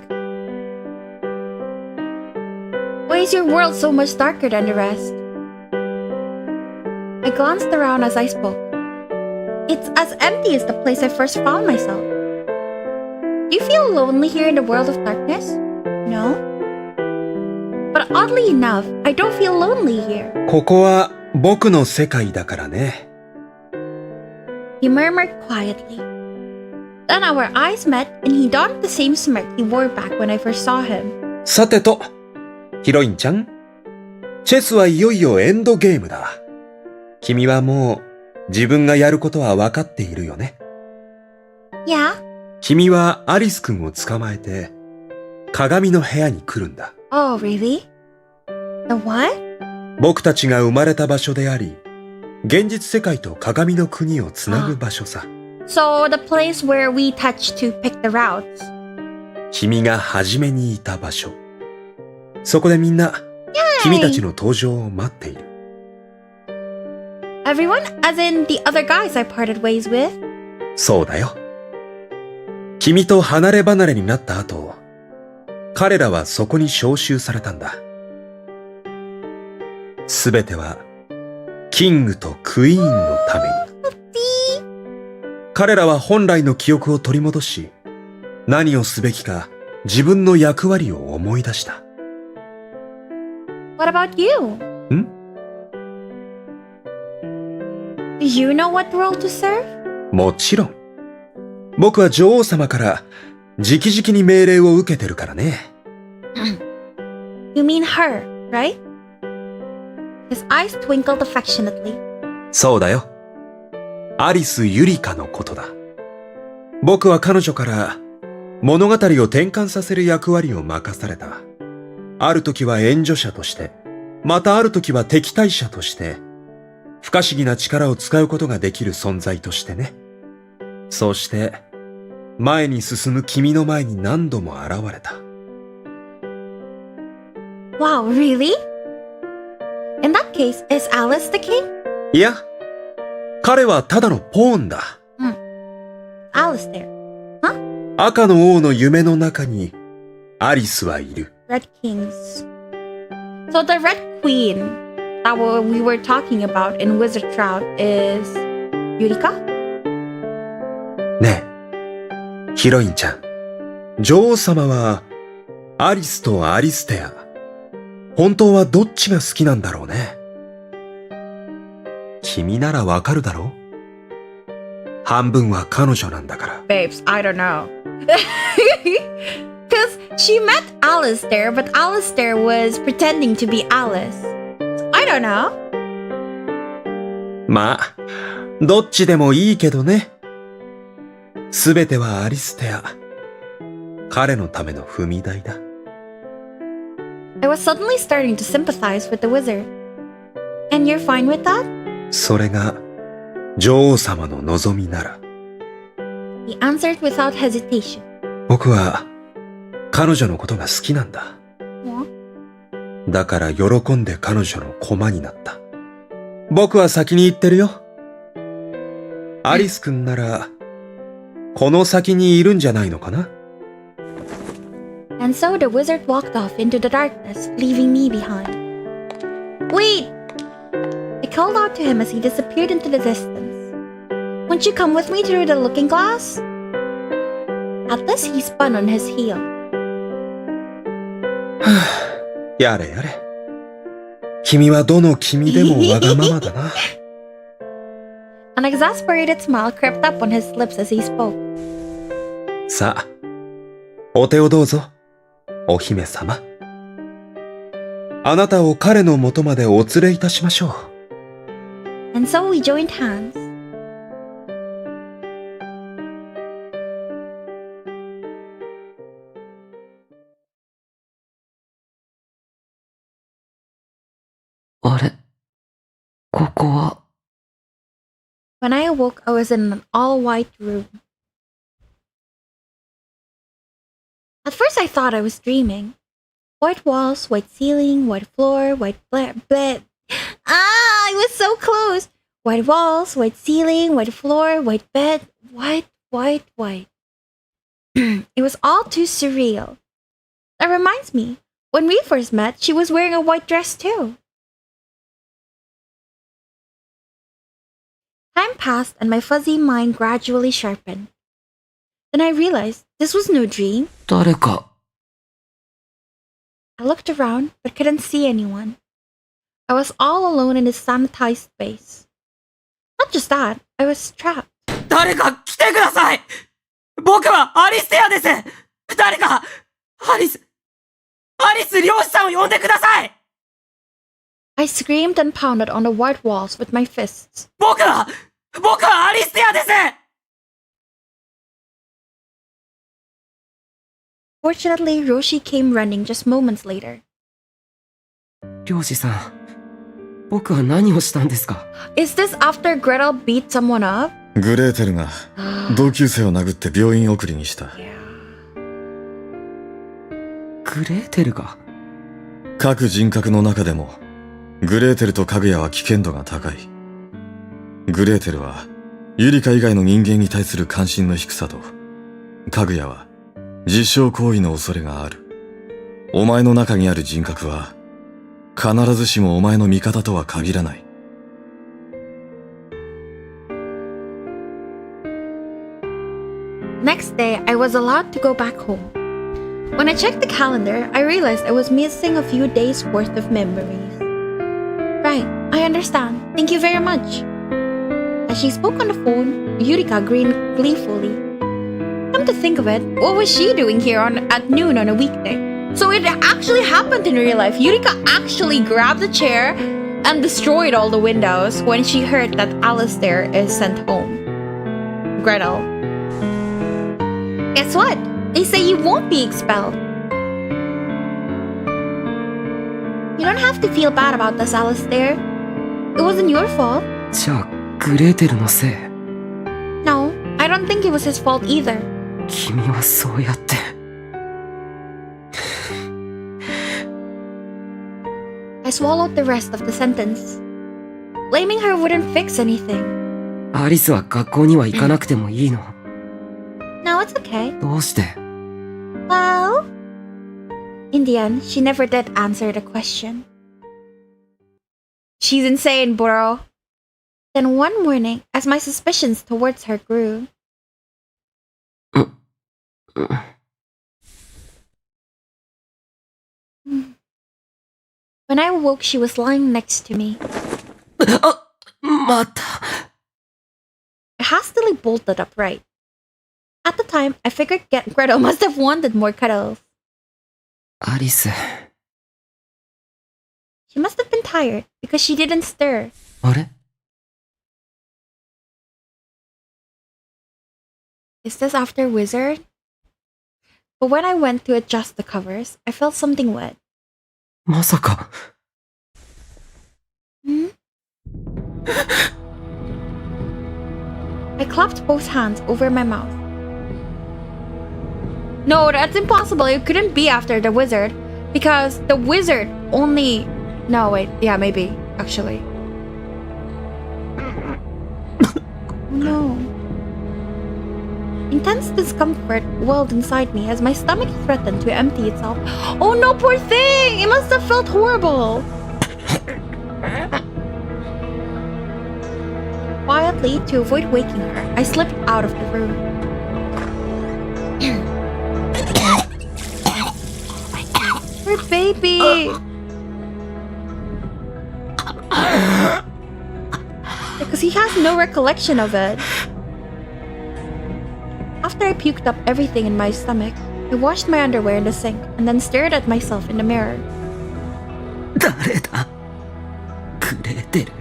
Why is your world so much darker than the rest? I glanced around as I spoke. It's as empty as the place I first found myself. Do you feel lonely here in the world of darkness? No? But oddly enough, I don't feel lonely here. ここは僕の世界だからね。He murmured quietly. Then our eyes met and he donned the same smirk he wore back when I first saw him. さてと、ヒロインちゃん、チェスはいよいよエンドゲームだ。君はもう自分がやることは分かっているよね。Yeah? 君はアリス君を捕まえて、鏡の部屋に来るんだ。Oh, really? The what? 僕たちが生まれた場所であり、現実世界と鏡の国をつなぐ場所さ。So, the place where we touch to pick the routes. 君が初めにいた場所。そこでみんな、君たちの登場を待っている。Everyone? As in the other guys I parted ways with? そうだよ。君と離れ離れになった後、彼らはそこに召集されたんだ。すべては、キングとクイーンのために。彼らは本来の記憶を取り戻し、何をすべきか自分の役割を思い出した。What about you? ん？ Do you know what role to serve? もちろん。僕は女王様から直々に命令を受けてるからね。You mean her, right? His eyes twinkled affectionately. そうだよ。アリス・ユリカのことだ。僕は彼女から物語を転換させる役割を任された。ある時は援助者として、またある時は敵対者として、不可思議な力を使うことができる存在としてね。そして、前に進む君の前に何度も現れた。Wow, really? In that case, is Alice the king? いや、彼はただのポーンだ。Alice there. Huh? 赤の王の夢の中にアリスはいる。Red Kings. So the Red Queen that we were talking about in Wizard Trout is Yurika? ねえ、ヒロインちゃん。女王様はアリスとアリステア。本当はどっちが好きなんだろうね。君ならわかるだろう？半分は彼女なんだから。Babes, I don't know. Because she met Alistair, but Alistair was pretending to be Alice. I don't know. まあ、どっちでもいいけどね。すべてはアリステア。彼のための踏み台だ。I was suddenly starting to sympathize with the wizard. And you're fine with that? それが女王様の望みなら。He answered without hesitation. 僕は彼女のことが好きなんだ。だから喜んで彼女の駒になった。僕は先に行ってるよ。アリス君なら、この先にいるんじゃないのかな？ And so the wizard walked off into the darkness, leaving me behind. Wait! I called out to him as he disappeared into the distance. Won't you come with me through the looking glass? At this, he spun on his heel. やれやれ。君はどの君でもわがままだな。An exasperated smile crept up on his lips as he spoke. さあ、お手をどうぞ、お姫様。あなたを彼の元までお連れいたしましょう。And so we joined hands. あれ、ここは。 When I awoke, I was in an all-white room. At first, I thought I was dreaming. White walls, white ceiling, white floor, white bed. Ah, I was so close! White walls, white ceiling, white floor, white bed, white. It was all too surreal. That reminds me, when we first met, she was wearing a white dress too. Time passed and my fuzzy mind gradually sharpened. Then I realized this was no dream. 誰か。 I looked around but couldn't see anyone. I was all alone in this sanitized space. Not just that, I was trapped. 誰か来てください。僕はアリステアです。誰か、アリス漁師さんを呼んでください。 I screamed and pounded on the white walls with my fists. 僕はアリステアです。 Fortunately, Roshi came running just moments later. 漁師さん、僕は何をしたんですか？ Is this after Gretel beat someone up? グレーテルが同級生を殴って病院送りにした。グレーテルが？各人格の中でもグレーテルとかぐやは危険度が高い。グレーテルはユリカ以外の人間に対する関心の低さと、かぐやは実証行為の恐れがある。お前の中にある人格は必ずしもお前の味方とは限らない。Next day, I was allowed to go back home. When I checked the calendar, I realized I was missing a few days' worth of memories. Right, I understand. Thank you very much. As she spoke on the phone, Yurika grinned gleefully. Come to think of it, what was she doing here at noon on a weekday? So it actually happened in real life. Yurika actually grabbed the chair and destroyed all the windows when she heard that Alistair is sent home. Gretel. Guess what? They say you won't be expelled. You don't have to feel bad about this, Alistair. It wasn't your fault. じゃあ、グレーテルのせい。 No, I don't think it was his fault either. 君はそうやって。I swallowed the rest of the sentence. Blaming her wouldn't fix anything. アリスは学校には行かなくてもいいの？ No, it's okay. どうして？ Well, in the end, she never did answer the question. She's insane, bro. Then one morning, as my suspicions towards her grew, when I awoke, she was lying next to me. また。 I hastily bolted upright. At the time, I figured Gretel must have wanted more cuddles. アリス。 She must have been tired because she didn't stir. あれ？ Is this after Wizard? But when I went to adjust the covers, I felt something wet. まさか。 Hmm? I clapped both hands over my mouth. No, that's impossible. It couldn't be after the wizard. Because the wizard only... No, wait. Yeah, maybe. Actually. No. Intense discomfort welled inside me as my stomach threatened to empty itself. Oh no, poor thing! It must have felt horrible. Quietly, to avoid waking her, I slipped out of the room. Poor baby! Because he has no recollection of it. After I puked up everything in my stomach, I washed my underwear in the sink and then stared at myself in the mirror. 誰だグレーテル。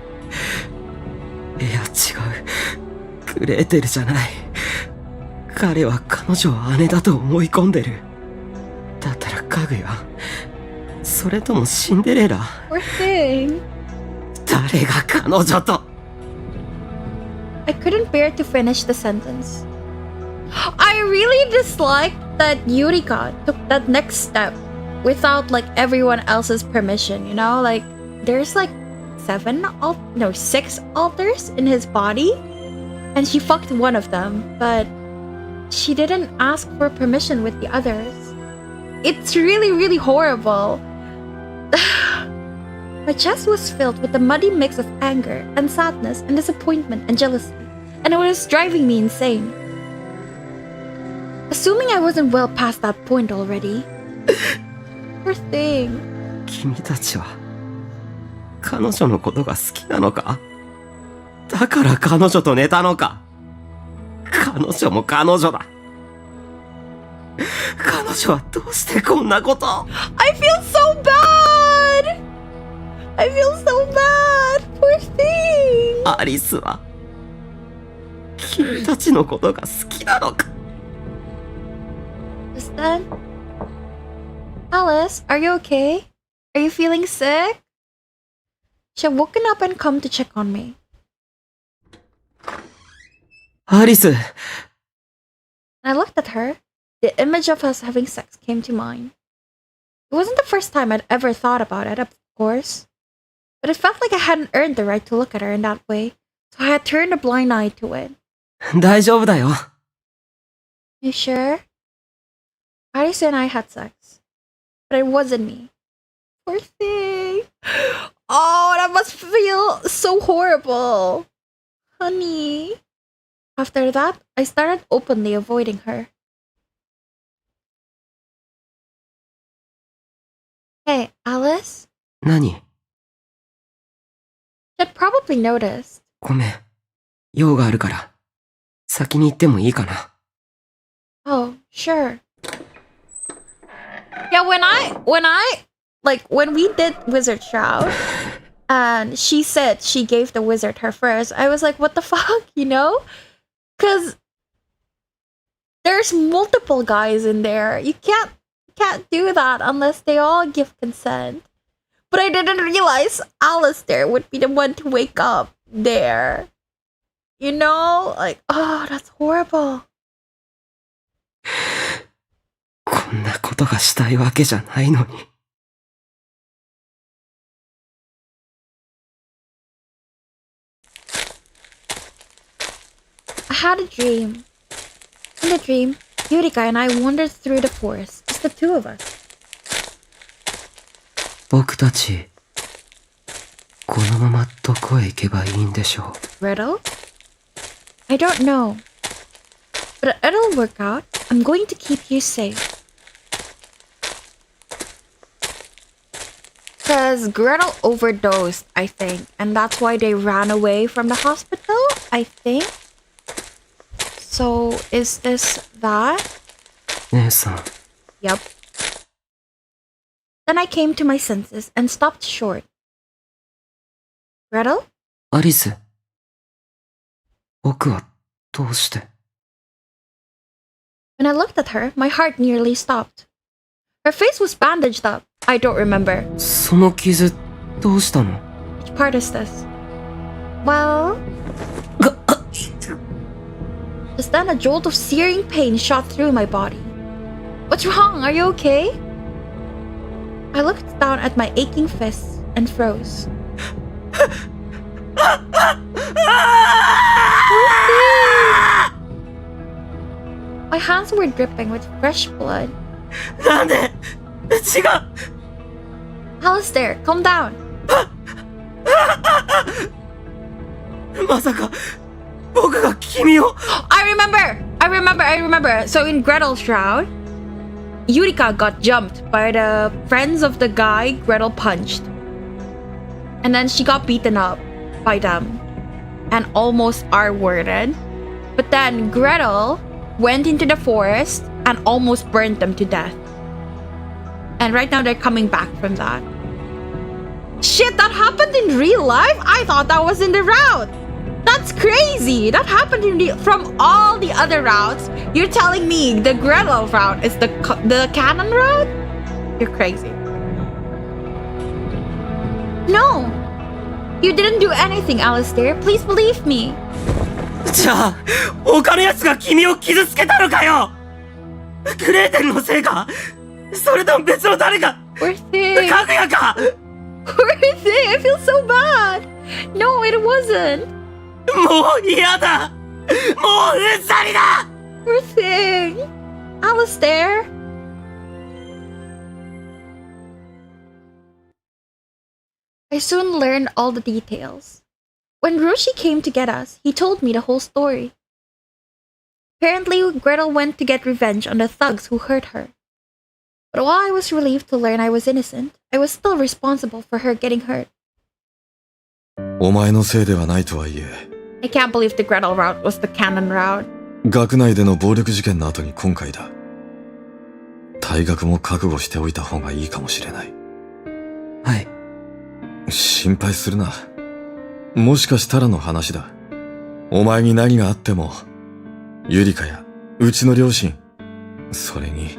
いや違う。グレーテルじゃない。彼は彼女を姉だと思い込んでる。だったら家具や。それともシンデレラ。Poor thing. 誰が彼女と。I couldn't bear to finish the sentence. I really disliked that Yurika took that next step without like everyone else's permission, you know? Like there's like 6 altars in his body and she fucked one of them, but she didn't ask for permission with the others. It's really, really horrible. My chest was filled with a muddy mix of anger and sadness and disappointment and jealousy, and it was driving me insane. Assuming I wasn't well past that point already. Poor thing. 君たちは彼女のことが好きなのか？だから彼女と寝たのか？彼女も彼女だ。彼女はどうしてこんなこと？ I feel so bad! I feel so bad! Poor thing! アリスは君たちのことが好きなのか？ Is that... Alice, are you okay? Are you feeling sick? She had woken up and come to check on me. アリス。 I looked at her. The image of us having sex came to mind. It wasn't the first time I'd ever thought about it, of course. But it felt like I hadn't earned the right to look at her in that way, so I had turned a blind eye to it. 大丈夫だよ。 You sure? Aris and I had sex. But it wasn't me. Poor thing. Oh, that must feel so horrible. Honey. After that, I started openly avoiding her. Hey, Alice? 何？ She'd probably noticed. ごめん。用があるから。先に行ってもいいかな。 Oh, sure. Yeah, when we did Wizard Shroud, and she said she gave the wizard her first, I was like, what the fuck, you know? Because there's multiple guys in there. You can't do that unless they all give consent. But I didn't realize Alistair would be the one to wake up there. You know? Like, oh, that's horrible. こんなことがしたいわけじゃないのに。I had a dream. In the dream, Yurika and I wandered through the forest, just the two of us. 僕たち、このままどこへ行けばいいんでしょう。 Riddle? I don't know. But it'll work out. I'm going to keep you safe. Because Gretel overdosed, I think. And that's why they ran away from the hospital, I think. So, is this that? 姉さん。 Yep. Then I came to my senses and stopped short. Gretel? アリス。僕はどうして？ When I looked at her, my heart nearly stopped. Her face was bandaged up. I don't remember. その傷、どうしたの？ Which part is this? Well... Just then a jolt of searing pain shot through my body. What's wrong? Are you okay? I looked down at my aching fists and froze. Poor My hands were dripping with fresh blood. なんで違う Alistair, calm down. まさか僕が君を I remember. So in Gretel's shroud, Yurika got jumped by the friends of the guy Gretel punched. And then she got beaten up by them and almost R-worded. But then Gretel went into the forest and almost burned them to death. And right now they're coming back from that. Shit, that happened in real life? I thought that was in the route. That's crazy. That happened in from all the other routes. You're telling me the Gretel route is the canon route? You're crazy. No. You didn't do anything, Alistair. Please believe me. じゃあ他の奴が君を傷つけたのかよグレーテルのせいかそれとも別の誰か Poor thing. かぐやか Poor thing. I feel so bad. No, it wasn't. もう嫌だもううんざりだ Poor thing. Alistair. I soon learned all the details. When Roshi came to get us, he told me the whole story. Apparently, Gretel went to get revenge on the thugs who hurt her. But while I was relieved to learn I was innocent, I was still responsible for her getting hurt. お前のせいではないとはいえ、 I can't believe the Gretel route was the canon route. 学内での暴力事件の後に今回だ。退学も覚悟しておいた方がいいかもしれない。はい。心配するな。もしかしたらの話だ。お前に何があっても、ゆりかやうちの両親、それに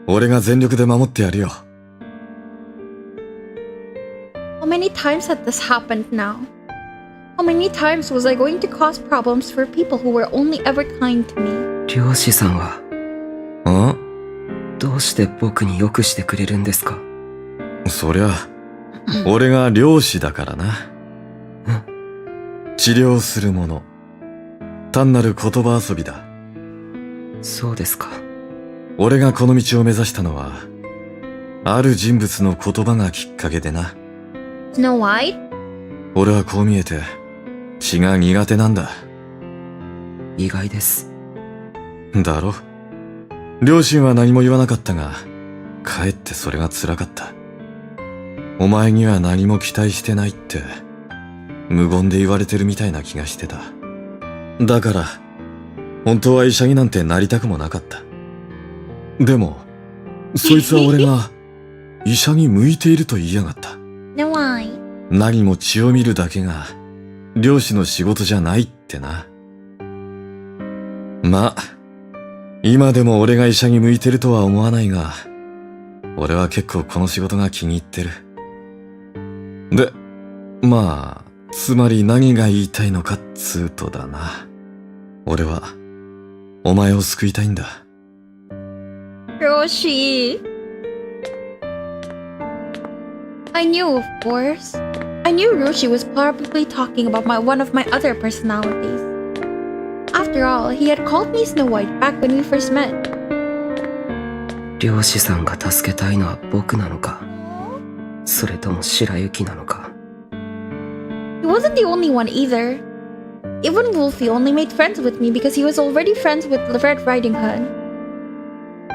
俺が全力で守ってやるよ。How many times had this happened now? How many times was I going to cause problems for people who were only ever kind to me? 漁師さんはん？どうして僕に良くしてくれるんですか？そりゃ、俺が漁師だからな。治療するもの。単なる言葉遊びだ。そうですか。俺がこの道を目指したのは、ある人物の言葉がきっかけでな。Snow White? 俺はこう見えて、血が苦手なんだ。意外です。だろ？両親は何も言わなかったが、かえってそれが辛かった。お前には何も期待してないって、無言で言われてるみたいな気がしてた。だから、本当は医者になんてなりたくもなかった。でも、そいつは俺が医者に向いていると言いやがった。No, why? 何も血を見るだけが漁師の仕事じゃないってな。まあ、今でも俺が医者に向いてるとは思わないが、俺は結構この仕事が気に入ってる。で、まあ、つまり何が言いたいのかっつうとだな。俺は、お前を救いたいんだ。Roshi. I knew, of course. I knew Roshi was probably talking about one of my other personalities. After all, he had called me Snow White back when we first met. 漁師さんが助けたいのは僕なのか、それとも白雪なのか。He wasn't the only one either. Even Wolfie only made friends with me because he was already friends with Red Riding Hood.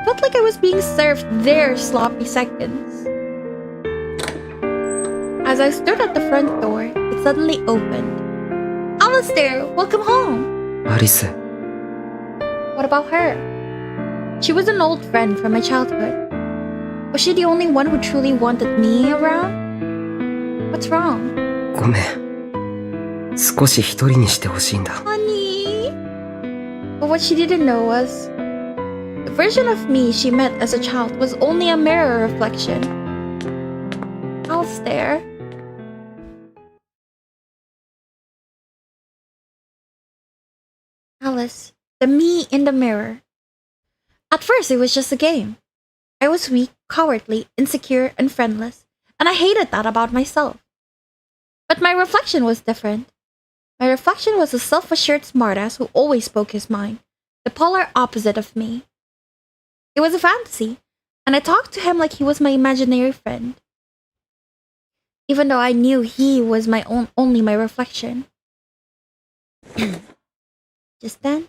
Felt like I was being served their sloppy seconds. As I stood at the front door, it suddenly opened. Alistair, welcome home! アリス。What about her? She was an old friend from my childhood. Was she the only one who truly wanted me around? What's wrong? ごめん。少し一人にしてほしいんだ。Honey! But what she didn't know was, the version of me she met as a child was only a mirror reflection. Alistair. Alice, the me in the mirror. At first, it was just a game. I was weak, cowardly, insecure, and friendless, and I hated that about myself. But my reflection was different. My reflection was a self-assured smartass who always spoke his mind, the polar opposite of me. It was a fantasy, and I talked to him like he was my imaginary friend. Even though I knew he was only my reflection. Just then,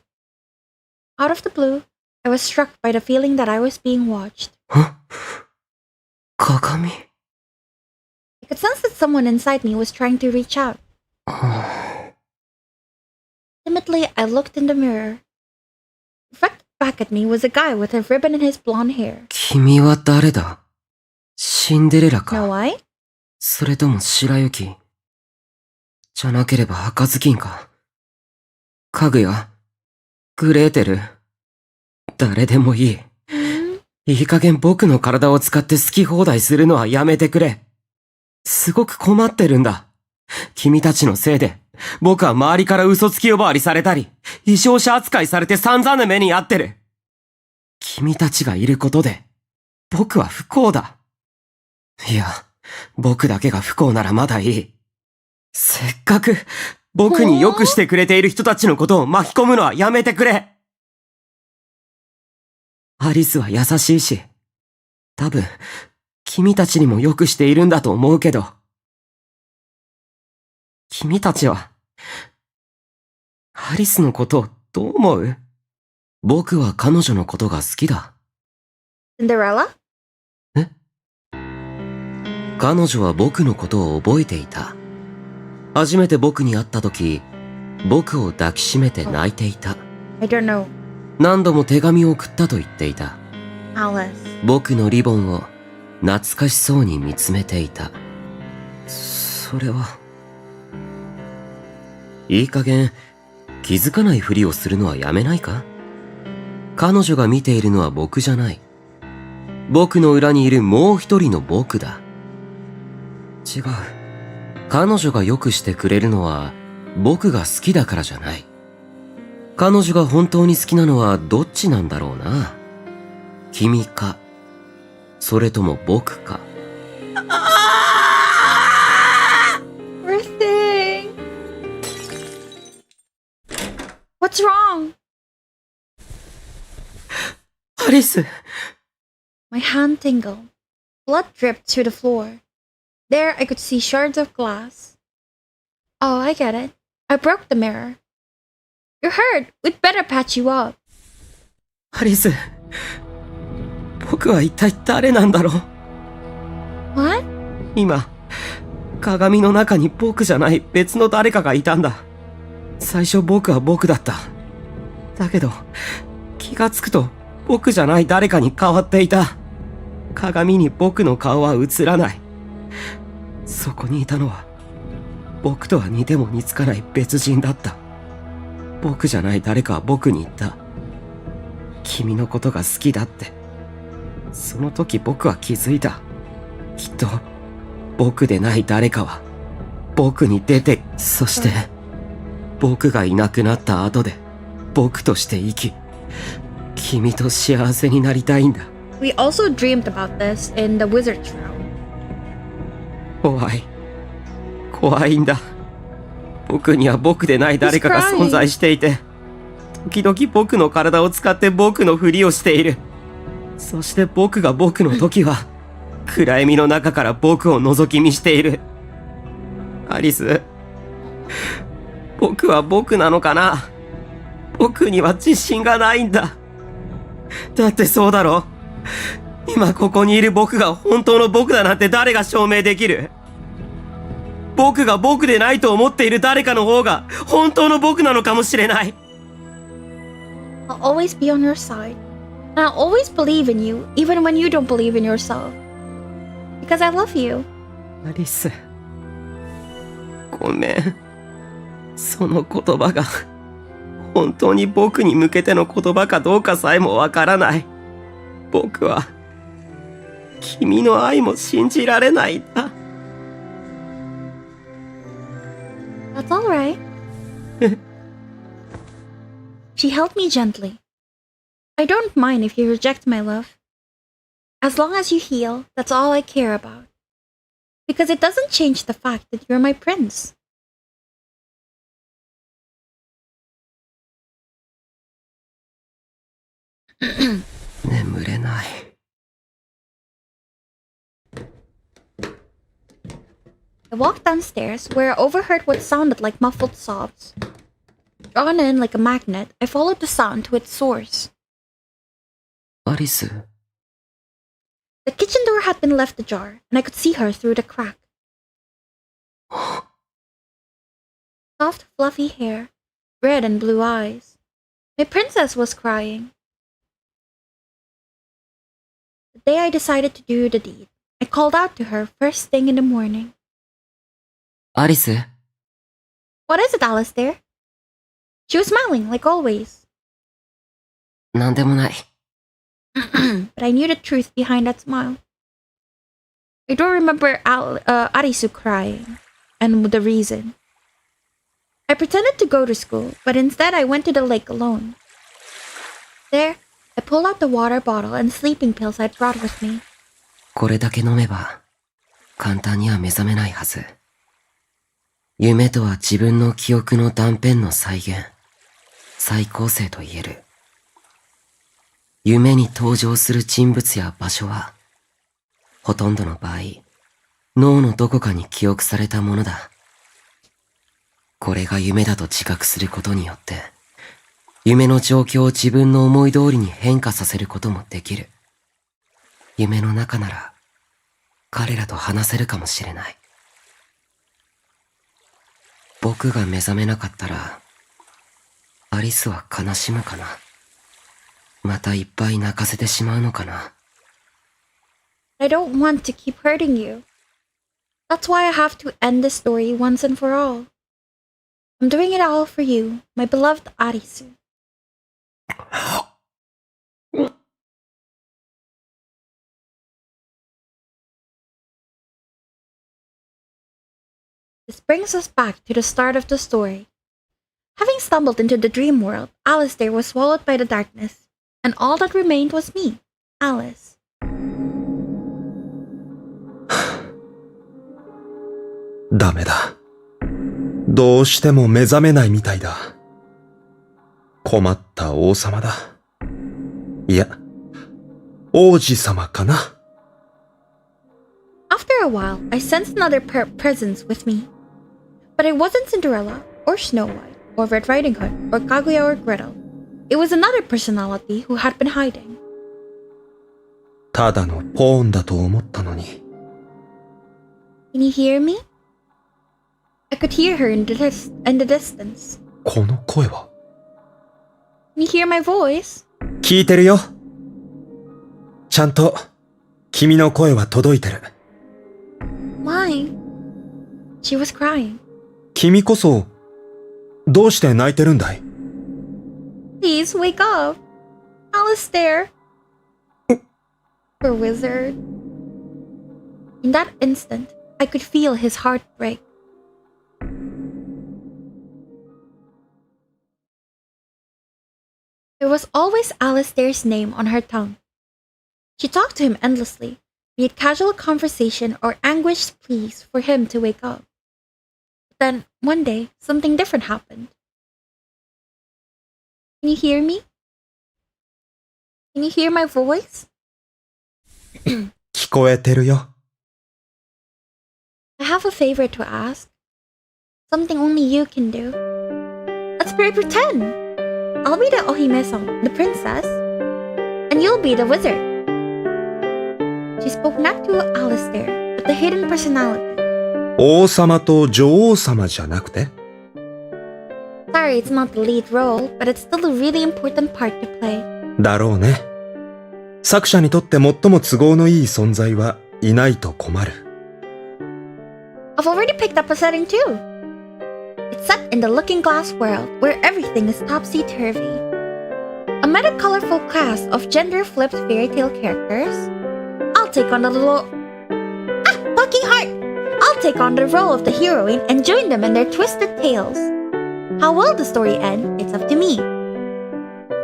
out of the blue, I was struck by the feeling that I was being watched. Kagami? I could sense that someone inside me was trying to reach out. Timidly, I looked in the mirror. Reflected back at me was a guy with a ribbon in his blonde hair. 君は誰だ？シンデレラ Know か？ why? それとも白雪？じゃなければ赤ずきんか？かぐや？グレーテル？誰でもいい。いい加減僕の体を使って好き放題するのはやめてくれ。すごく困ってるんだ。君たちのせいで、僕は周りから嘘つき呼ばわりされたり、異常者扱いされて散々な目に遭ってる。君たちがいることで、僕は不幸だ。いや、僕だけが不幸ならまだいい。せっかく、僕に良くしてくれている人たちのことを巻き込むのはやめてくれ。アリスは優しいし、多分、君たちにも良くしているんだと思うけど、君たちは、アリスのことをどう思う？僕は彼女のことが好きだ。Cinderella? え？彼女は僕のことを覚えていた。初めて僕に会った時、僕を抱きしめて泣いていた。I don't know. 何度も手紙を送ったと言っていた。Alice. 僕のリボンを懐かしそうに見つめていた。それは。いい加減気づかないふりをするのはやめないか？彼女が見ているのは僕じゃない。僕の裏にいるもう一人の僕だ。違う。彼女が良くしてくれるのは僕が好きだからじゃない。彼女が本当に好きなのはどっちなんだろうな。君か、それとも僕か。Poor thing. What's wrong? アリス。My hand tingled. Blood dripped to the floor. There I could see shards of glass. Oh, I get it. I broke the mirror. You're hurt. We'd better patch you up. アリス。僕は一体誰なんだろう？ What? 今、鏡の中に僕じゃない別の誰かがいたんだ。最初僕は僕だった。だけど、気がつくと僕じゃない誰かに変わっていた。鏡に僕の顔は映らない。そこにいたのは、僕とは似ても似つかない別人だった。僕じゃない誰かは僕に言った。君のことが好きだって。その時僕は気づいた。きっと、僕でない誰かは、僕に出て、そして、僕がいなくなった後で、僕として生き、君と幸せになりたいんだ。We also dreamed about this in the wizard's room. 怖い。怖いんだ。僕には僕でない誰かが存在していて、時々僕の体を使って僕のふりをしている。そして僕が僕の時は、暗闇の中から僕を覗き見している。アリス、僕は僕なのかな？僕には自信がないんだ。だってそうだろ？今ここにいる僕が本当の僕だなんて誰が証明できる？僕が僕でないと思っている誰かの方が本当の僕なのかもしれない。I'll always be on your side. And I'll always believe in you, even when you don't believe in yourself. Because I love you. アリス、ごめん。その言葉が本当に僕に向けての言葉かどうかさえもわからない。僕は君の愛も信じられないんだ。That's all right. She held me gently. I don't mind if you reject my love. As long as you heal, that's all I care about. Because it doesn't change the fact that you're my prince. 眠れない。I walked downstairs, where I overheard what sounded like muffled sobs. Drawn in like a magnet, I followed the sound to its source. アリス、 The kitchen door had been left ajar, and I could see her through the crack. Soft, fluffy hair, red and blue eyes. My princess was crying. The day I decided to do the deed, I called out to her first thing in the morning. アリス、 What is it, Alistair? She was smiling, like always. なんでもない。But I knew the truth behind that smile. I don't remember Arisu crying, and the reason. I pretended to go to school, but instead I went to the lake alone. There, I pulled out the water bottle and sleeping pills I'd brought with me. これだけ飲めば、簡単には目覚めないはず。夢とは自分の記憶の断片の再現、再構成と言える。夢に登場する人物や場所は、ほとんどの場合、脳のどこかに記憶されたものだ。これが夢だと自覚することによって、夢の状況を自分の思い通りに変化させることもできる。夢の中なら、彼らと話せるかもしれない。僕が目覚めなかったら、アリスは悲しむかな。またいっぱい泣かせてしまうのかな。I don't want to keep hurting you. That's why I have to end this story once and for all. I'm doing it all for you, my beloved Arisu. This brings us back to the start of the story. Having stumbled into the dream world, Alistair was swallowed by the darkness, and all that remained was me, Alice. ダメだ。どうしても目覚めないみたいだ。困った王様だ。いや、王子様かな。After a while, I sensed another presence with me. But it wasn't Cinderella, or Snow White, or Red Riding Hood, or Kaguya or Gretel. It was another personality who had been hiding. ただのポーンだと思ったのに。Can you hear me? I could hear her in the distance. この声は。Can you hear my voice? 聞いてるよ。ちゃんと、君の声は届いてる。Why? She was crying. 君こそ、どうして泣いてるんだい？ Please wake up. Alistair. Poor wizard. In that instant, I could feel his heart break. There was always Alistair's name on her tongue. She talked to him endlessly, be it casual conversation or anguished pleas for him to wake up. But then, one day, something different happened. Can you hear me? Can you hear my voice? 聞こえてるよ。I have a favor to ask. Something only you can do. Let's pretend. I'll be the Ohime-san, the princess, and you'll be the wizard. She spoke not to Alistair, but the hidden personality. 王様と女王様じゃなくて？ Sorry, it's not the lead role, but it's still a really important part to play. だろうね。作者にとって最も都合のいい存在はいないと困る。I've already picked up a setting too. It's set in the looking glass world where everything is topsy-turvy. Amid a colorful cast of gender-flipped fairy tale characters, I'll take on the fucking heart! I'll take on the role of the heroine and join them in their twisted tales. How will the story end? It's up to me.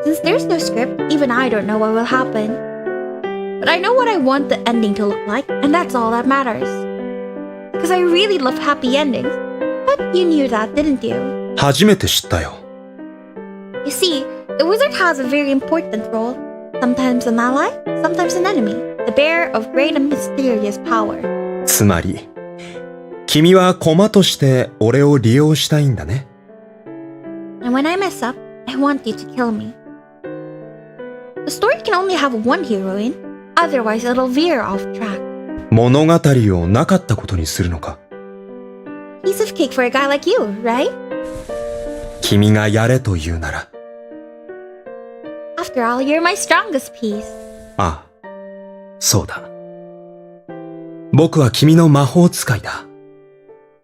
Since there's no script, even I don't know what will happen. But I know what I want the ending to look like, and that's all that matters. Because I really love happy endings. But you knew that, didn't you? 初めて知ったよ。 You see, the wizard has a very important role. Sometimes an ally, sometimes an enemy. The bearer of great and mysterious power. つまり、君は駒として俺を利用したいんだね。And when I mess up, I want you to kill me. The story can only have one heroine, otherwise it'll veer off track. 物語をなかったことにするのか。Piece of cake for a guy like you, right? 君がやれと言うなら。After all, you're my strongest piece. ああ、そうだ。僕は君の魔法使いだ。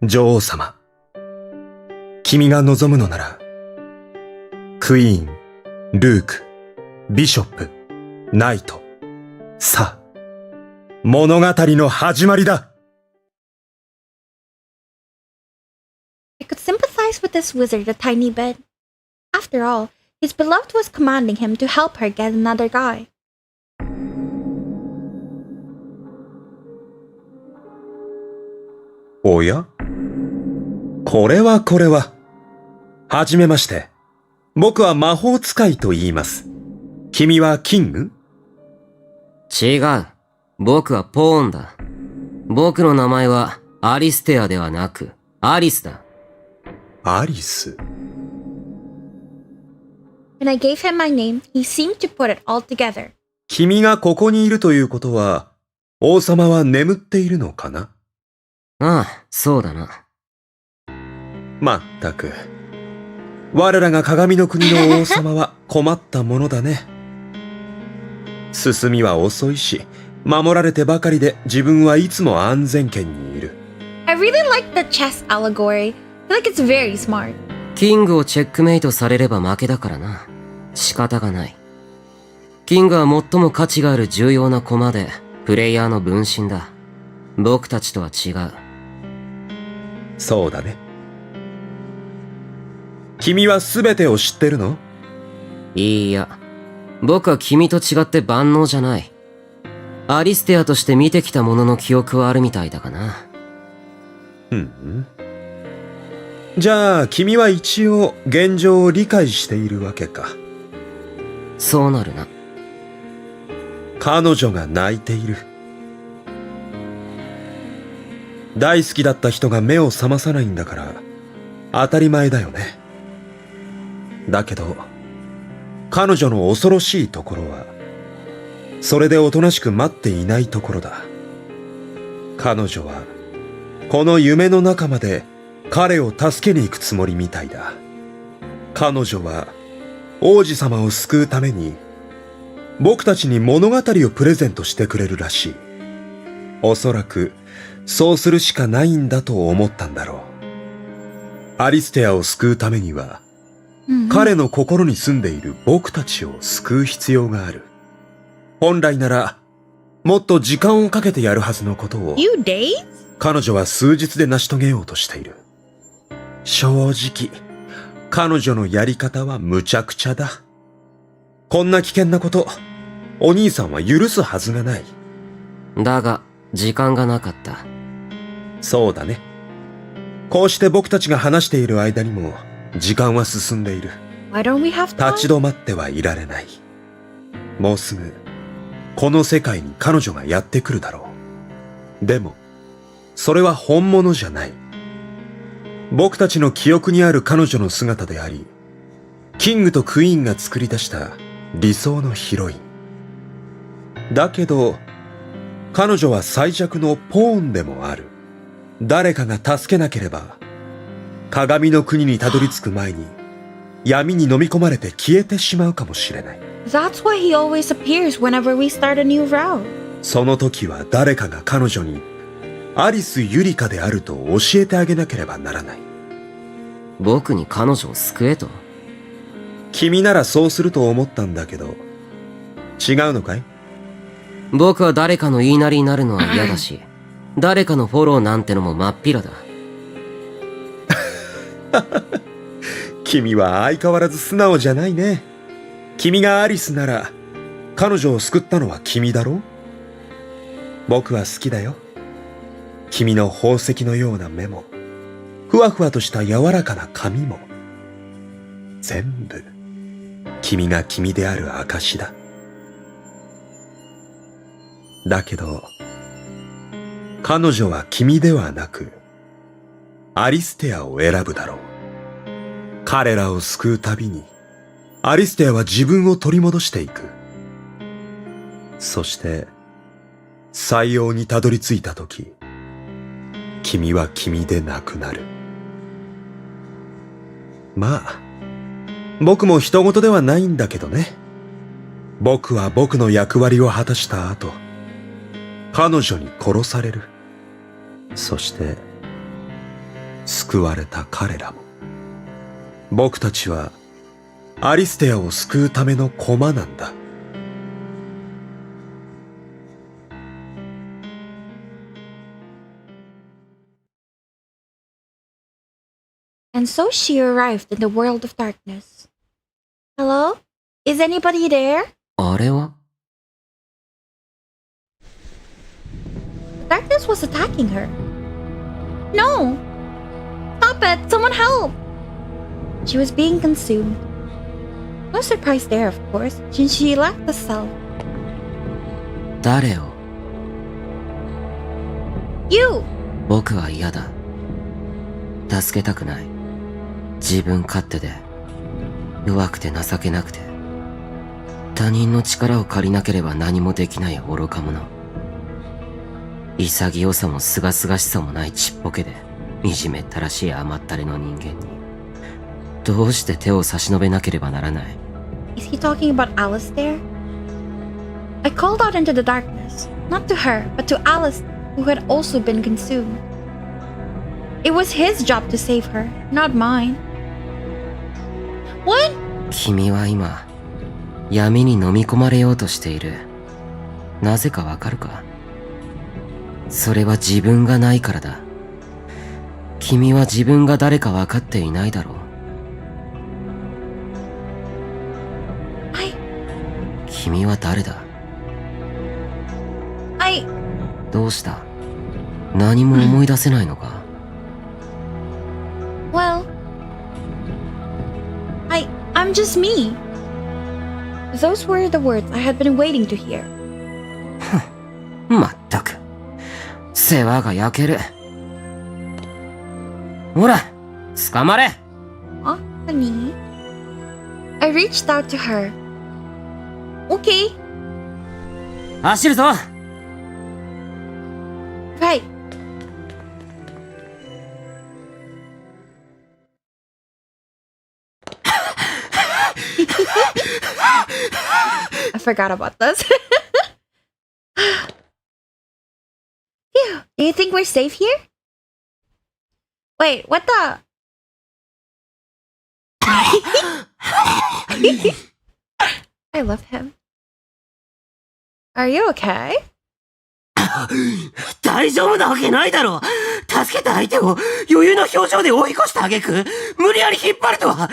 女王様。君が望むのなら、クイーン、ルーク、ビショップ、ナイト。さあ、物語の始まりだ。I could sympathize with this wizard a tiny bit. After all, his beloved was commanding him to help her get another guy. おや？これは。はじめまして。僕は魔法使いと言います。君はキング？違う。僕はポーンだ。僕の名前はアリステアではなく、アリスだ。アリス？ When I gave him my name, he seemed to put it all together. 君がここにいるということは、王様は眠っているのかな？ああ、そうだな。まったく。我らが鏡の国の王様は困ったものだね。進みは遅いし、守られてばかりで自分はいつも安全圏にいる。I really like the chess allegory. I feel like it's very smart. キングをチェックメイトされれば負けだからな。仕方がない。キングは最も価値がある重要な駒で、プレイヤーの分身だ。僕たちとは違う。そうだね。君は全てを知ってるの？いいや。僕は君と違って万能じゃない。アリステアとして見てきたものの記憶はあるみたいだがな。じゃあ、君は一応現状を理解しているわけか。そうなるな。彼女が泣いている。大好きだった人が目を覚まさないんだから、当たり前だよね。だけど、彼女の恐ろしいところは、それでおとなしく待っていないところだ。彼女は、この夢の中まで彼を助けに行くつもりみたいだ。彼女は、王子様を救うために、僕たちに物語をプレゼントしてくれるらしい。おそらく、そうするしかないんだと思ったんだろう。アリステアを救うためには、彼の心に住んでいる僕たちを救う必要がある。本来なら、もっと時間をかけてやるはずのことを、彼女は数日で成し遂げようとしている。正直、彼女のやり方は無茶苦茶だ。こんな危険なこと、お兄さんは許すはずがない。だが、時間がなかった。そうだね。こうして僕たちが話している間にも、時間は進んでいる。Why don't we have time? 立ち止まってはいられない。もうすぐ、この世界に彼女がやってくるだろう。でも、それは本物じゃない。僕たちの記憶にある彼女の姿であり、キングとクイーンが作り出した理想のヒロイン。だけど、彼女は最弱のポーンでもある。誰かが助けなければ、鏡の国にたどり着く前に、闇に飲み込まれて消えてしまうかもしれない。That's why he always appears whenever we start a new route. その時は誰かが彼女に、アリス・ユリカであると教えてあげなければならない。僕に彼女を救えと？君ならそうすると思ったんだけど、違うのかい？僕は誰かの言いなりになるのは嫌だし、誰かのフォローなんてのも真っ平だ。君は相変わらず素直じゃないね。君がアリスなら、彼女を救ったのは君だろ？僕は好きだよ。君の宝石のような目も、ふわふわとした柔らかな髪も、全部、君が君である証だ。だけど、彼女は君ではなく、アリステアを選ぶだろう。彼らを救うたびに、アリステアは自分を取り戻していく。そして、採用にたどり着いたとき、君は君でなくなる。まあ、僕も人事ではないんだけどね。僕は僕の役割を果たした後、彼女に殺される。そして、救われた彼らも。僕たちは、アリステアを救うための駒なんだ。And so she arrived in the world of darkness. Hello? Is anybody there? あれは Darkness was attacking her. No! Stop it! Someone help! She was being consumed. No surprise there, of course, since she lacked the self. 誰を You! 僕は嫌だ。助けたくない。自分勝手で、弱くて情けなくて、他人の力を借りなければ何もできない愚か者。潔さも清々しさもないちっぽけで、惨めったらしい甘ったれの人間に、どうして手を差し伸べなければならない。Is he talking about Alistair? I called out into the darkness, not to her, but to Alistair, who had also been consumed. It was his job to save her, not mine. What? 君は今、闇に飲み込まれようとしている。なぜかわかるか？それは自分がないからだ。君は自分が誰かわかっていないだろう。君は誰だ？どうした？何も思い出せないのか？ Well, I'm just me. Those were the words I had been waiting to hear. まったく。世話が焼ける。ほら、捕まれ。Huh, honey? I reached out to her. Okay. 走るぞ。Right. I forgot about this. Phew. Do you think we're safe here? Wait, what the? I love him. Are you okay? 大丈夫なわけないだろ。助けた相手を余裕の表情で追い越した挙句、無理やり引っ張るとは、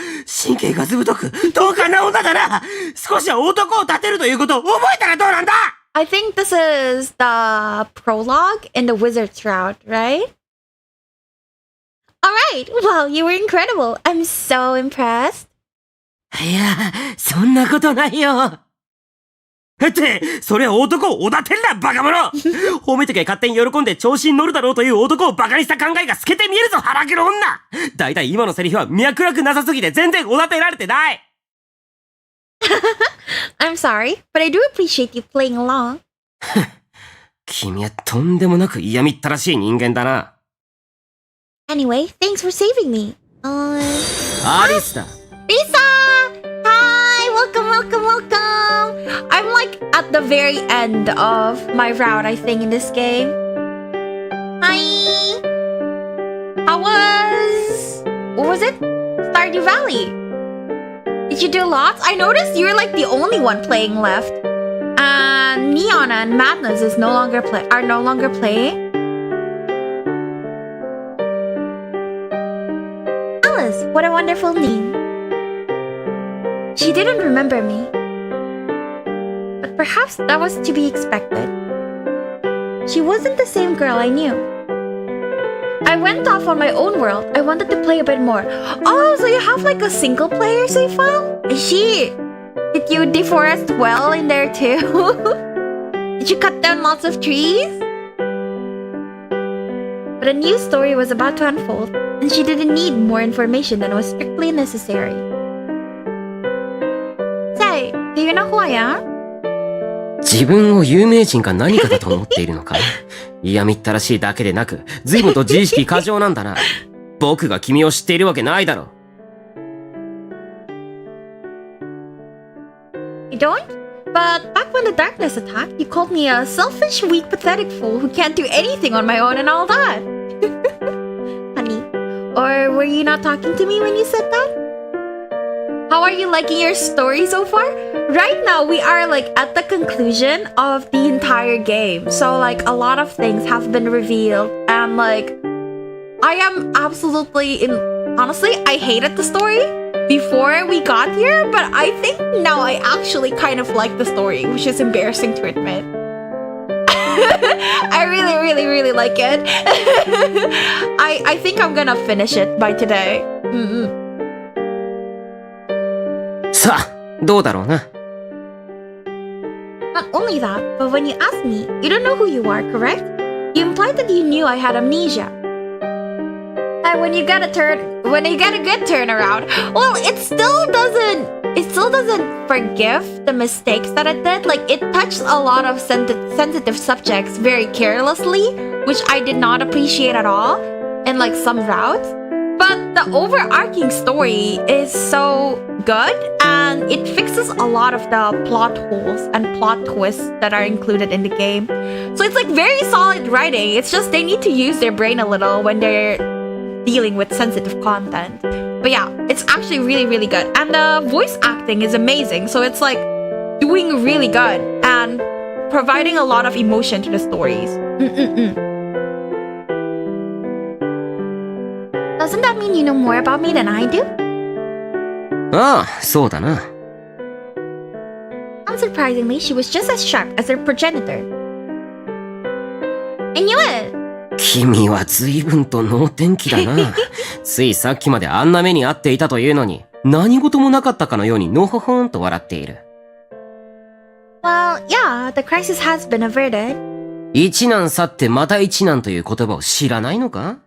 神経がずぶとく、鈍感な女だな。少しは男を立てるということを覚えたらどうなんだ？ I think this is the prologue in the Wizard's Route, right? Alright, well, you were incredible. I'm so impressed. いや、そんなことないよ。って、それは男をおだてんだ、バカ者。褒めときゃ勝手に喜んで調子に乗るだろうという男をバカにした考えが透けて見えるぞ、腹黒女。だいたい今のセリフは脈絡なさすぎて全然おだてられてない。I'm sorry, but I do appreciate you playing along. 君はとんでもなく嫌みったらしい人間だな。Anyway, thanks for saving me. アリスだ。Lisa! Hi! Welcome! I'm like at the very end of my route, I think, in this game. Hi! What was it? Stardew Valley. Did you do lots? I noticed you're like the only one playing left. And Neona and Madness are no longer playing. Alice, what a wonderful name. She didn't remember me. But perhaps that was to be expected. She wasn't the same girl I knew. I went off on my own world. I wanted to play a bit more. Oh, so you have like a single player save file? Did you deforest well in there too? Did Did you cut down lots of trees? But a new story was about to unfold, and she didn't need more information than was strictly necessary. Say, do you know who I am? 自分を有名人か何かだと思っているのか。嫌みったらしいだけでなく、随分と自意識過剰なんだな。僕が君を知っているわけないだろ。You don't? But back when the darkness attacked, you called me a selfish, weak, pathetic fool who can't do anything on my own and all that. Honey. Or were you not talking to me when you said that? How are you liking your story so far? Right now, we are like at the conclusion of the entire game. So like a lot of things have been revealed and like I am absolutely honestly, I hated the story before we got here, but I think now I actually kind of like the story, which is embarrassing to admit. I really like it. I think I'm gonna finish it by today. さあ、どうだろうな。Not only that, but when you asked me, you don't know who you are, correct? You implied that you knew I had amnesia. And when you get a good turnaround, well, it still doesn't forgive the mistakes that it did. Like, it touched a lot of sensitive subjects very carelessly, which I did not appreciate at all in like some routes. But the overarching story is so good, and it fixes a lot of the plot holes and plot twists that are included in the game. So it's like very solid writing. It's just they need to use their brain a little when they're dealing with sensitive content. But yeah, it's actually really good. And the voice acting is amazing. So it's like doing really good and providing a lot of emotion to the stories. Doesn't that mean you know more about me than I do? ああ、そうだな。Unsurprisingly, she was just as sharp as her progenitor. I knew it! 君は随分と能天気だな。ついさっきまであんな目に遭っていたというのに、何事もなかったかのようにのほほんと笑っている。Well, yeah, the crisis has been averted. 一難去ってまた一難という言葉を知らないのか？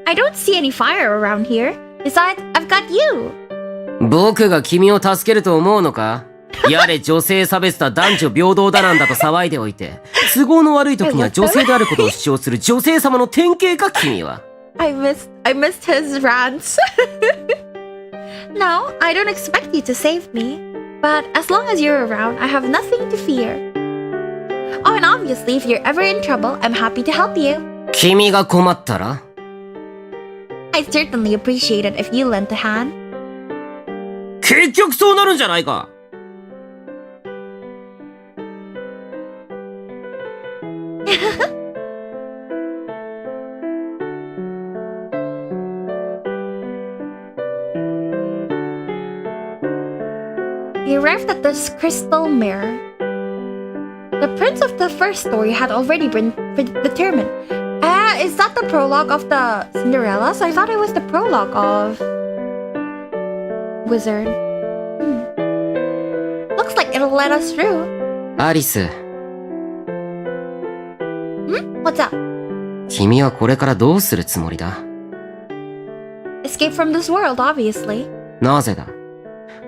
I don't see any fire around here. Besides, I've got you. 僕が君を助けると思うのか？やれ女性差別だ男女平等だなんだと騒いでおいて、都合の悪い時には女性であることを主張する女性様の典型か君は。I missed his rants. No, I don't expect you to save me. But as long as you're around, I have nothing to fear. Oh, and obviously, if you're ever in trouble, I'm happy to help you. 君が困ったら？ I'd certainly appreciate it if you lent a hand. 結局そうなるんじゃないか。We arrived at this crystal mirror. The prince of the first story had already been determined. Is that the prologue of the Cinderella? So I thought it was the prologue of Wizard. Looks like it'll let us through. アリス。What's up? 君はこれからどうするつもりだ？ Escape from this world, obviously. なぜだ？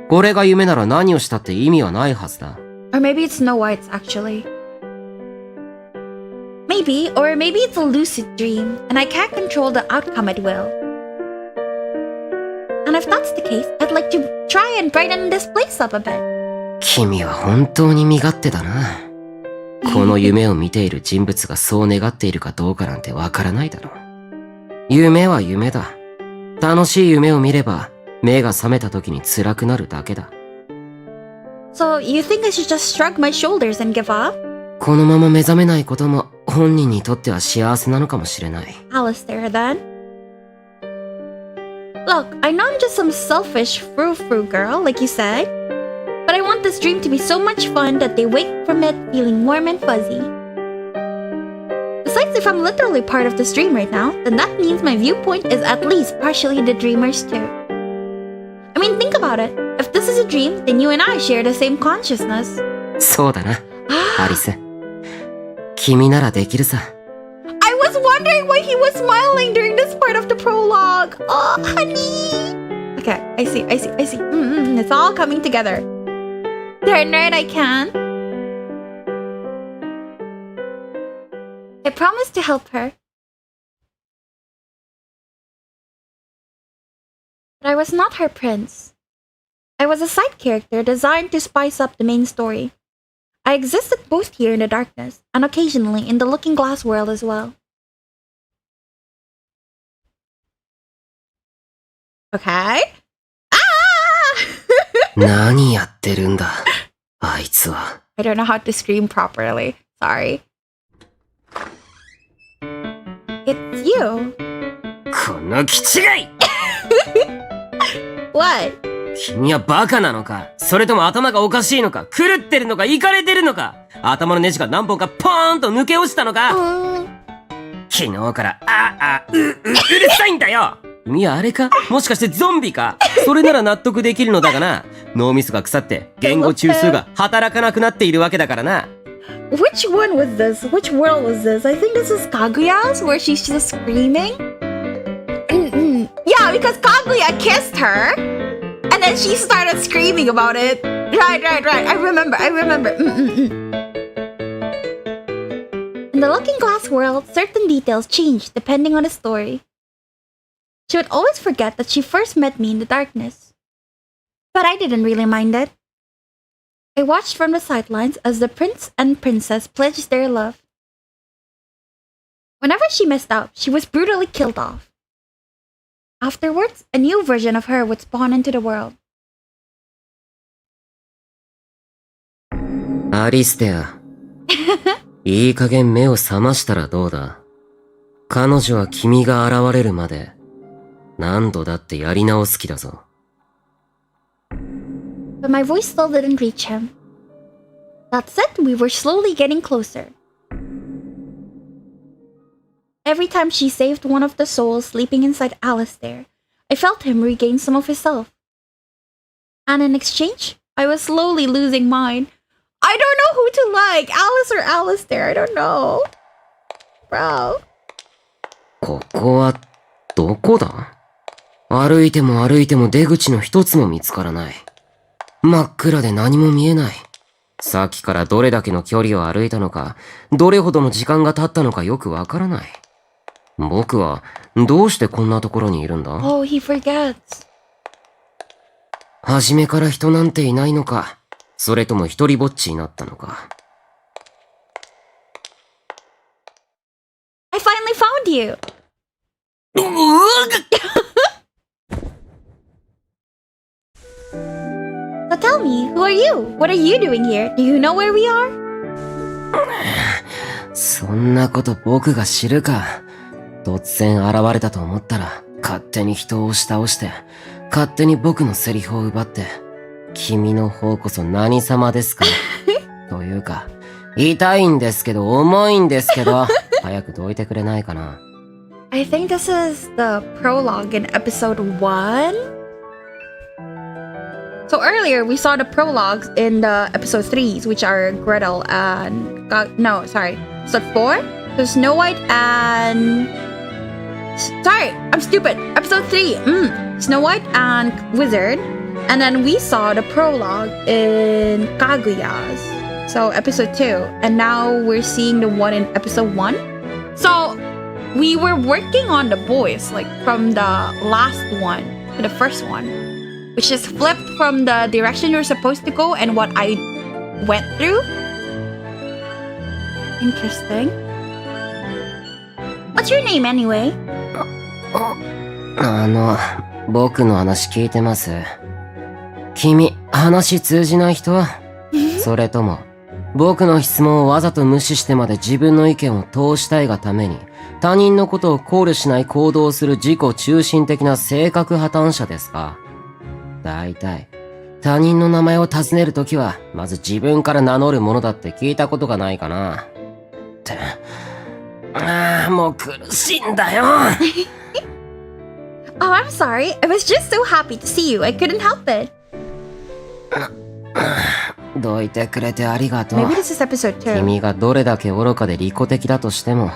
これが夢なら何をしたって意味はないはずだ。Or maybe it's Snow White's actually. Maybe, or maybe it's a lucid dream, and I can't control the outcome at will. And if that's the case, I'd like to try and brighten this place up a bit. 君は本当に身勝手だな。この夢を見ている人物がそう願っているかどうかなんてわからないだろう。夢は夢だ。楽しい夢を見れば、目が覚めた時に辛くなるだけだ。So, you think I should just shrug my shoulders and give up? このまま目覚めないことも本人にとっては幸せなのかもしれない。Alistair, then. Look, I know I'm just some selfish frou-frou girl, like you said. But I want this dream to be so much fun that they wake from it feeling warm and fuzzy. Besides, if I'm literally part of this dream right now, then that means my viewpoint is at least partially the dreamer's too. I mean, think about it. If this is a dream, then you and I share the same consciousness. そうだな。アリス、君ならできるさ。I was wondering why he was smiling during this part of the prologue. Oh, honey. Okay, I see. It's all coming together. Darn right I can. I promised to help her. But I was not her prince. I was a side character designed to spice up the main story. I existed both here in the darkness and occasionally in the looking glass world as well. Okay. Ah! 何やってるんだ、あいつは。I don't know how to scream properly. Sorry. It's you. この気違いWhat? 君はバカなのか、それとも頭がおかしいのか、狂ってるのか、イカれてるのか、頭のネジが何本かポーンと抜け落ちたのか、昨日からうるさいんだよ。君はあれか、もしかしてゾンビか。それなら納得できるのだがな。脳みそが腐って言語中枢が働かなくなっているわけだからな。Which one was this? Which world was this? I think this is Kaguya's, where she's just screaming. Yeah, because Kaguya kissed her, and then she started screaming about it. Right. I remember. In the Looking Glass world, certain details changed depending on the story. She would always forget that she first met me in the darkness. But I didn't really mind it. I watched from the sidelines as the prince and princess pledged their love. Whenever she messed up, she was brutally killed off. Afterwards, a new version of her would spawn into the world. アリステア、いい加減目を覚ましたらどうだ。彼女は君が現れるまで何度だってやり直す気だぞ。But my voice still didn't reach him. That said, we were slowly getting closer. Every time she saved one of the souls sleeping inside Alistair, I felt him regain some of himself. And in exchange, I was slowly losing mine. I don't know who to like, Alice or Alistair, I don't know. Bro. ここはどこだ？歩いても出口の一つも見つからない。真っ暗で何も見えない。さっきからどれだけの距離を歩いたのか、どれほどの時間が経ったのかよくわからない。僕はどうしてこんなところにいるんだ？ Oh, he forgets. 初めから人なんていないのか、それとも一人ぼっちになったのか。I finally found you. So tell me, who are you? What are you doing here? Do you know where we are? そんなこと僕が知るか。突然現れたと思ったら、勝手に人を押し倒して、勝手に僕のセリフを奪って、君の方こそ何様ですかというか、痛いんですけど、重いんですけど、早くどいてくれないかな。I think this is the prologue in episode 1. So earlier we saw the prologues in the episode 3s, which are Gretel and... episode 4? So Snow White and... Sorry, I'm stupid. Episode 3. Snow White and Wizard. And then we saw the prologue in Kaguya's. So episode 2. And now we're seeing the one in episode 1. So we were working on the boys, like from the last one to the first one, which is flipped from the direction you're supposed to go and what I went through. Interesting. What's your name anyway? 僕の話聞いてます？君、話通じない人？それとも、僕の質問をわざと無視してまで自分の意見を通したいがために、他人のことを考慮しない行動をする自己中心的な性格破綻者ですか？大体、他人の名前を尋ねるときは、まず自分から名乗るものだって聞いたことがないかな。って、もう苦しいんだよ。Oh, I'm sorry. I was just so happy to see you. I couldn't help it. どいてくれてありがとう。 Maybe this is episode 2. 君がどれだけ愚かで利己的だとしても、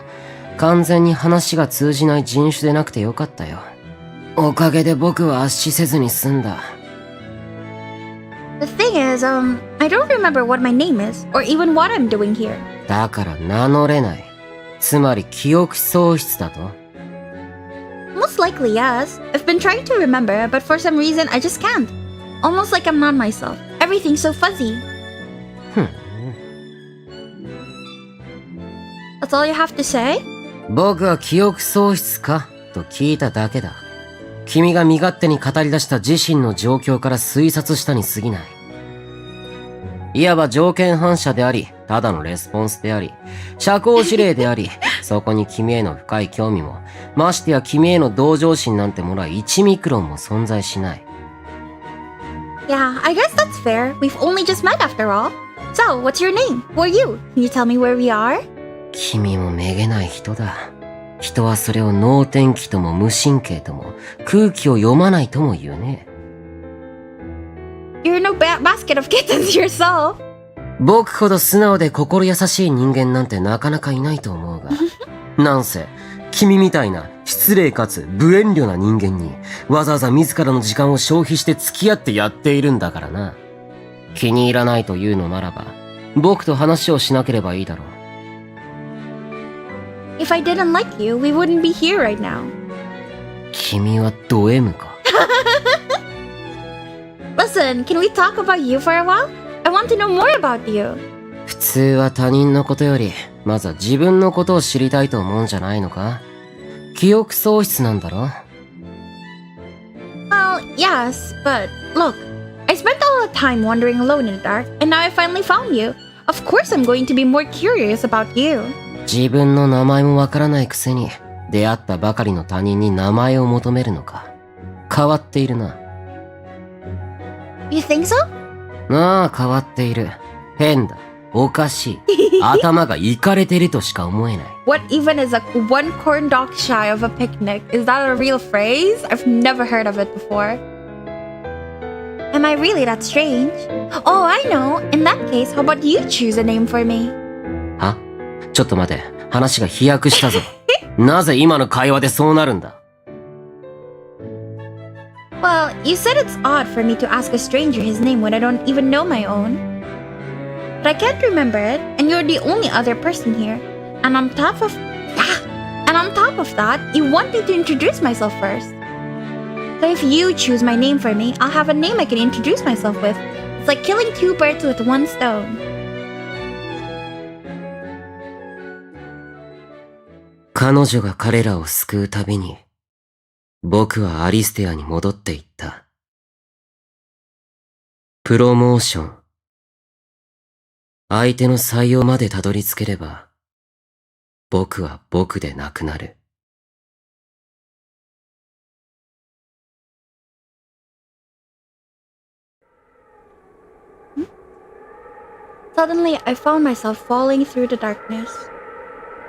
完全に話が通じない人種でなくてよかったよ。おかげで僕は圧死せずに済んだ。The thing is, I don't remember what my name is, or even what I'm doing here. だから名乗れない。つまり記憶喪失だと？ Most likely, yes. I've been trying to remember, but for some reason I just can't. Almost like I'm not myself. Everything's so fuzzy. That's all you have to say? 僕は記憶喪失かと聞いただけだ。君が身勝手に語り出した自身の状況から推察したに過ぎない。いわば条件反射であり、ただのレスポンスであり、社交辞令であり、そこに君への深い興味も、ましてや君への同情心なんてものは1ミクロンも存在しない。Yeah, I guess that's fair. We've only just met after all. So, what's your name? Who are you? Can you tell me where we are? 君もめげない人だ。人はそれを脳天気とも無神経とも、空気を読まないとも言うね。You're no basket of kittens yourself. 僕ほど素直で心優しい人間なんてなかなかいないと思うが。なんせ、君みたいな失礼かつ無遠慮な人間にわざわざ自らの時間を消費して付き合ってやっているんだからな。気に入らないというのならば、僕と話をしなければいいだろう。If I didn't like you, we wouldn't be here right now. 君はド M か。Listen, can we talk about you for a while? I want to know more about you. 普通は他人のことより、まずは自分のことを知りたいと思うんじゃないのか？記憶喪失なんだろ？ Well, yes, but look, I spent all the time wandering alone in the dark, and now I finally found you. Of course I'm going to be more curious about you. 自分の名前もわからないくせに、出会ったばかりの他人に名前を求めるのか。変わっているな。You think so? ああ、変わっている。変だ。おかしい。頭がイカれてるとしか思えない。What even is a one corn dog shy of a picnic? Is that a real phrase? I've never heard of it before. Am I really that strange? Oh, I know. In that case, how about you choose a name for me? は？ちょっと待て。話が飛躍したぞ。なぜ今の会話でそうなるんだ？ Well, you said it's odd for me to ask a stranger his name when I don't even know my own. But I can't remember it, and you're the only other person here. And on top of that, you want me to introduce myself first. So if you choose my name for me, I'll have a name I can introduce myself with. It's like killing two birds with one stone. 彼女が彼らを救うたびに、僕はアリステアに戻っていった。プロモーション。相手の採用までたどり着ければ、僕は僕でなくなる。Suddenly, I found myself falling through the darkness.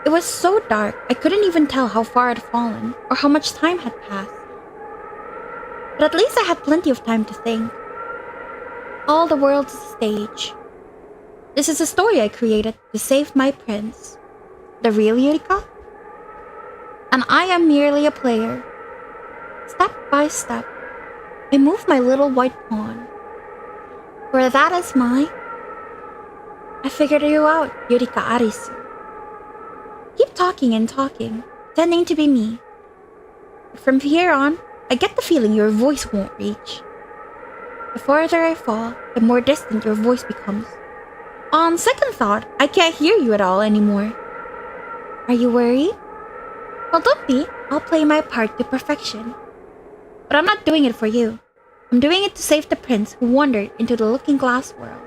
It was so dark, I couldn't even tell how far I'd fallen or how much time had passed. But at least I had plenty of time to think. All the world is a stage. This is a story I created to save my prince, the real Yurika. And I am merely a player. Step by step, I move my little white pawn. For that is mine. I figured you out, Yurika Arisu. Keep talking and talking, pretending to be me. But from here on, I get the feeling your voice won't reach. The farther I fall, the more distant your voice becomes. On second thought, I can't hear you at all anymore. Are you worried? Well, don't be. I'll play my part to perfection. But I'm not doing it for you. I'm doing it to save the prince who wandered into the looking glass world.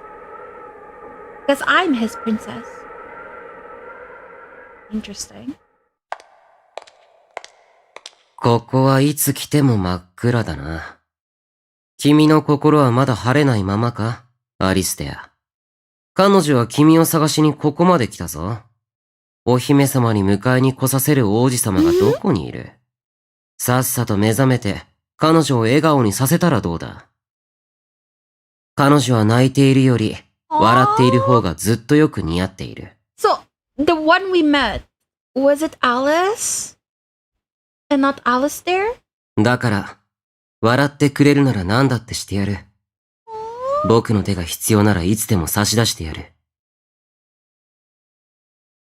Because I'm his princess. Interesting. ここはいつ来ても真っ暗だな。君の心はまだ晴れないままか、アリステア。彼女は君を探しにここまで来たぞ。お姫様に迎えに来させる王子様がどこにいる？さっさと目覚めて、彼女を笑顔にさせたらどうだ？彼女は泣いているより、笑っている方がずっとよく似合っている。So, the one we met, was it Alice? And not Alistair? だから、笑ってくれるなら何だってしてやる。僕の手が必要ならいつでも差し出してやる。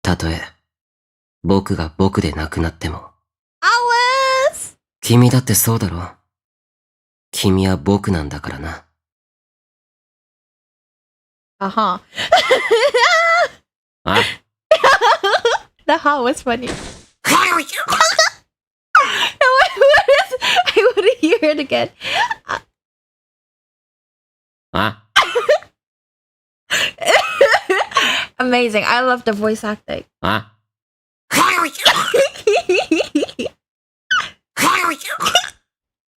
たとえ、僕が僕でなくなっても。Alice! 君だってそうだろ。君は僕なんだからな。Uh-huh. あ The how was funny. I want to hear it again. あ Amazing. I love the voice acting. あ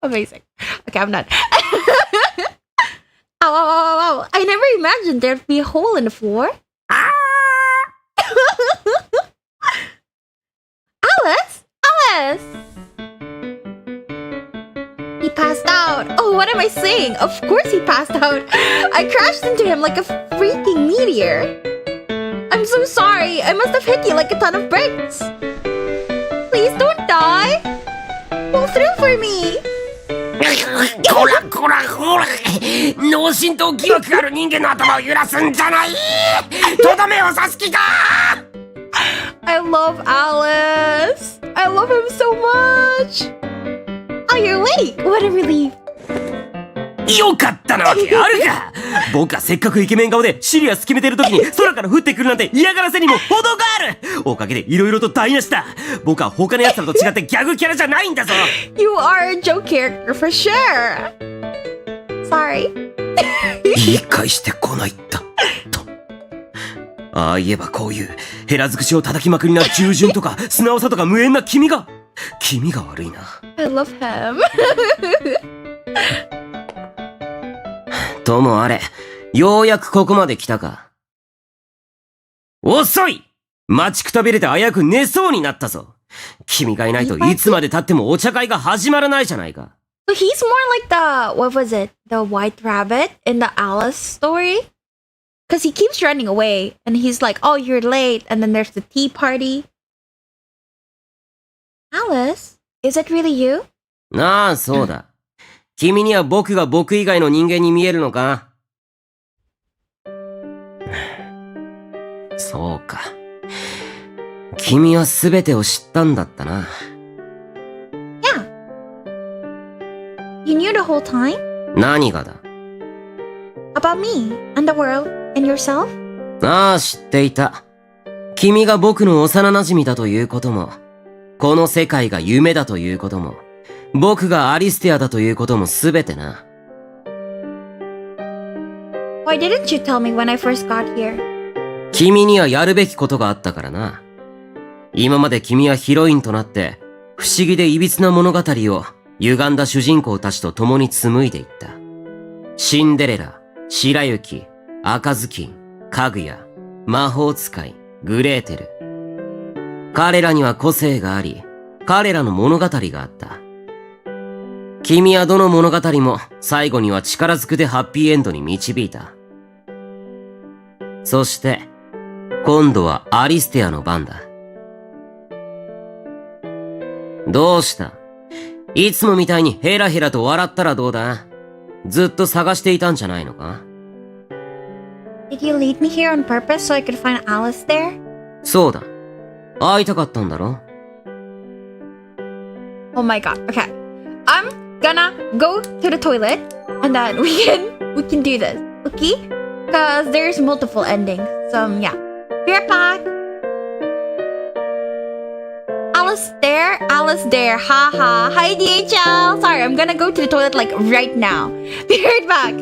Amazing. Okay, I'm done. Ow, ow, ow, ow, ow. I never imagined there'd be a hole in the floor. Alice? Alice! He passed out. Oh, what am I saying? Of course he passed out. I crashed into him like a freaking meteor. I'm so sorry. I must have hit you like a ton of bricks. Please don't die. Pull through for me. こらこらこら脳震盪疑惑ある人間の頭を揺らすんじゃないとどめを刺す気か I love Alice. I love him so much. Oh, you're awake. What a relief. よかったなわけあるか僕はせっかくイケメン顔でシリアス決めてる時に空から降ってくるなんて嫌がらせにも程があるおかげで色々と台無しだ僕は他の奴らと違ってギャグキャラじゃないんだぞ You are a joke character for sure. Sorry. 言い返してこないだとああ言えばこういうヘラ尽くしを叩きまくりな従順とか素直さとか無縁な君が悪いな I love him. ともあれ、ようやくここまで来たか。遅い待ちくたびれてあやく寝そうになったぞ。君がいないといつまで経ってもお茶会が始まらないじゃないか。So he's more like the, what was it? The white rabbit in the Alice story? Because he keeps running away and he's like, oh, you're late. And then there's the tea party. Alice, is it really you? ああ、そうだ。君には僕が僕以外の人間に見えるのかそうか。君は全てを知ったんだったな。Yeah. You knew the whole time? 何がだ About me and the world and yourself? ああ、知っていた。君が僕の幼馴染だということも、この世界が夢だということも、僕がアリステアだということもすべてな。Why didn't you tell me when I first got here? 君にはやるべきことがあったからな。今まで君はヒロインとなって、不思議で歪な物語を歪んだ主人公たちと共に紡いでいった。シンデレラ、白雪、赤ずきん、かぐや、魔法使い、グレーテル。彼らには個性があり、彼らの物語があった。君はどの物語も最後には力ずくでハッピーエンドに導いた。そして、今度はアリステアの番だ。どうしたいつもみたいにヘラヘラと笑ったらどうだずっと探していたんじゃないのか Did you lead me here on purpose so I could find Alice there? そうだ。会いたかったんだろ Oh my god. Okay. I'm gonna go to the toilet and then we can do this. Okay? Because there's multiple endings. So yeah. Be right back. Alice there. Haha. Hi DHL. Sorry, I'm gonna go to the toilet like right now. Be right back.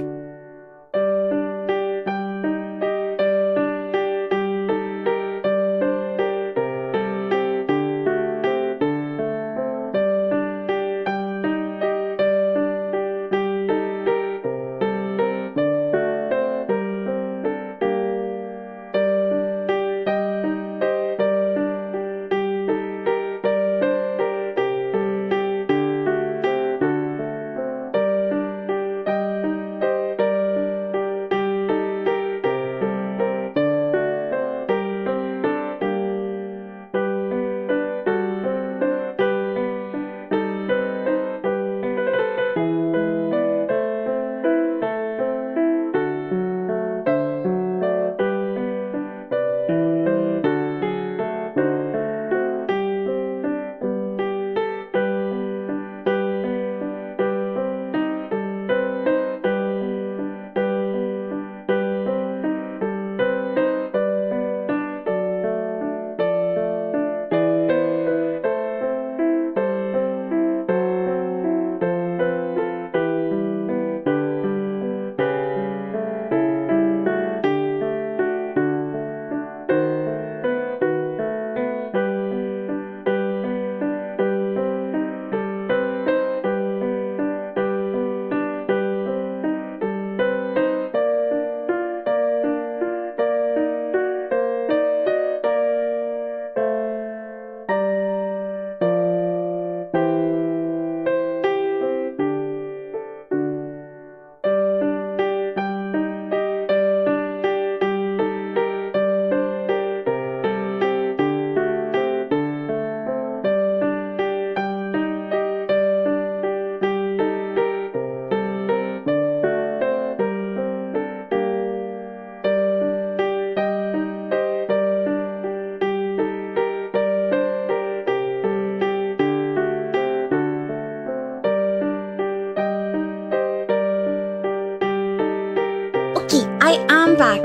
I am back.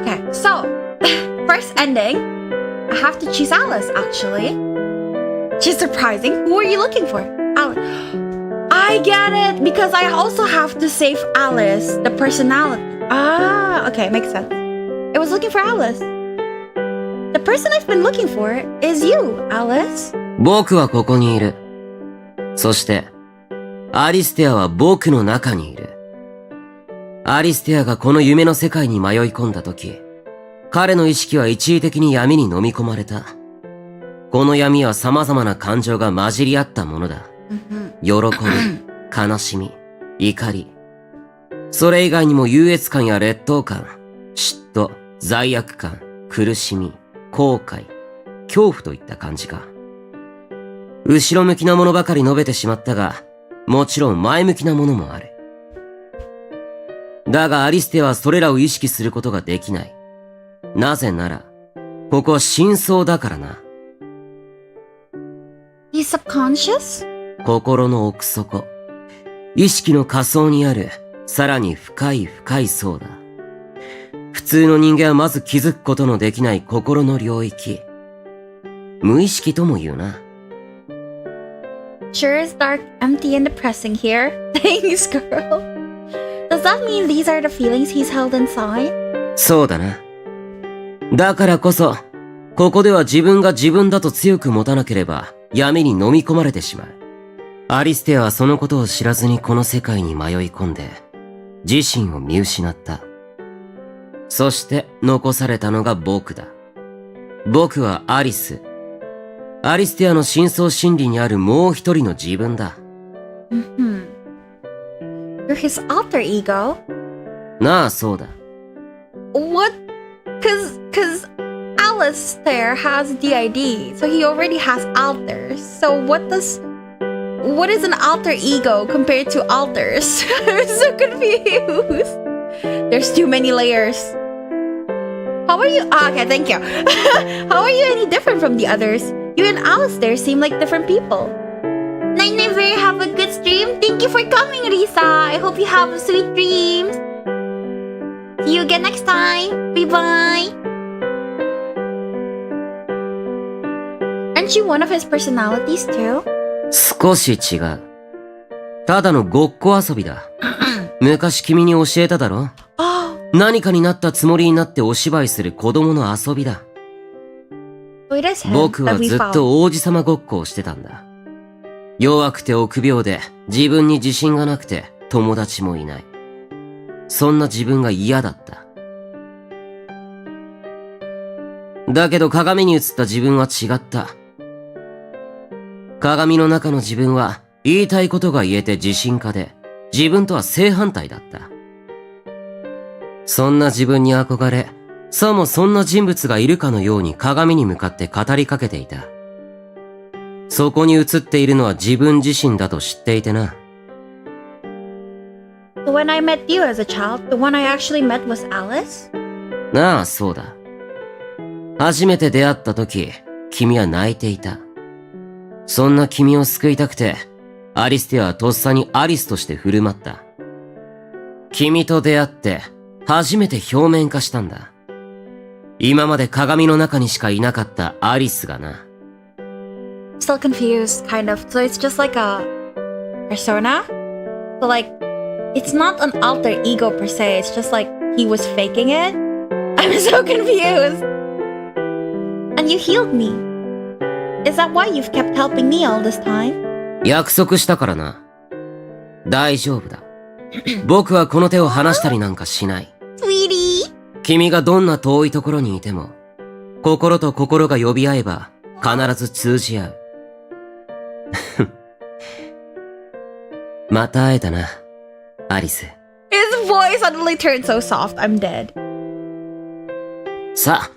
Okay, so first ending, I have to choose Alice actually. She's surprising. Who are you looking for? Alice. I get it because I also have to save Alice, the personality. Ah, okay, makes sense. I was looking for Alice. The person I've been looking for is you, Alice. 僕はここにいる。そして、アリステアは僕の中にいる。アリステアがこの夢の世界に迷い込んだ時、彼の意識は一時的に闇に飲み込まれた。この闇は様々な感情が混じり合ったものだ。喜び、悲しみ、怒り。それ以外にも優越感や劣等感、嫉妬、罪悪感、苦しみ、後悔、恐怖といった感じか。後ろ向きなものばかり述べてしまったが、もちろん前向きなものもある。だがアリステはそれらを意識することができない。なぜなら、ここは深層だからな。He's subconscious? 心の奥底。意識の下層にある、さらに深い深い層だ。普通の人間はまず気づくことのできない心の領域。無意識とも言うな。Sure is dark, empty, and depressing here. Thanks, girl. Does that mean these are the feelings he's held inside? そうだな。だからこそ、ここでは自分が自分だと強く持たなければ闇に飲み込まれてしまう。アリステアはそのことを知らずにこの世界に迷い込んで、自身を見失った。そして残されたのが僕だ。僕はアリス。アリステアの深層心理にあるもう一人の自分だ。You're his alter ego? なあ、そうだ。What? Cause Alistair has DID, so he already has alters. So what is an alter ego compared to alters? I'm so confused. There's too many layers. How are you? Okay, thank you. How are you any different from the others? You and Alistair seem like different people. Night night, very have a good stream. Thank you for coming, Risa. I hope you have sweet dreams. See you again next time. Bye bye. Aren't you one of his personalities too? 少し違う。ただのごっこ遊びだ。昔君に教えただろ？何かになったつもりになってお芝居する子供の遊びだ。僕はずっと王子様ごっこをしてたんだ。弱くて臆病で自分に自信がなくて友達もいない。そんな自分が嫌だった。だけど鏡に映った自分は違った。鏡の中の自分は言いたいことが言えて自信家で自分とは正反対だった。そんな自分に憧れ、さもそんな人物がいるかのように鏡に向かって語りかけていた。そこに映っているのは自分自身だと知っていてな。So when I met you as a child, the one I actually met was Alice? なあ、そうだ。初めて出会った時、君は泣いていた。そんな君を救いたくて、アリステアはとっさにアリスとして振る舞った。君と出会って、初めて表面化したんだ。今まで鏡の中にしかいなかったアリスがな。Still confused, kind of. So it's just like a persona? So like, it's not an alter ego per se, it's just like he was faking it? I'm so confused! And you healed me. Is that why you've kept helping me all this time? 約束したからな。大丈夫だ。僕はこの手を離したりなんかしない。Sweetie! 君がどんな遠いところにいても、心と心が呼び合えば必ず通じ合う。また会えたな、アリス。His voice suddenly turned so soft, I'm dead. さあ、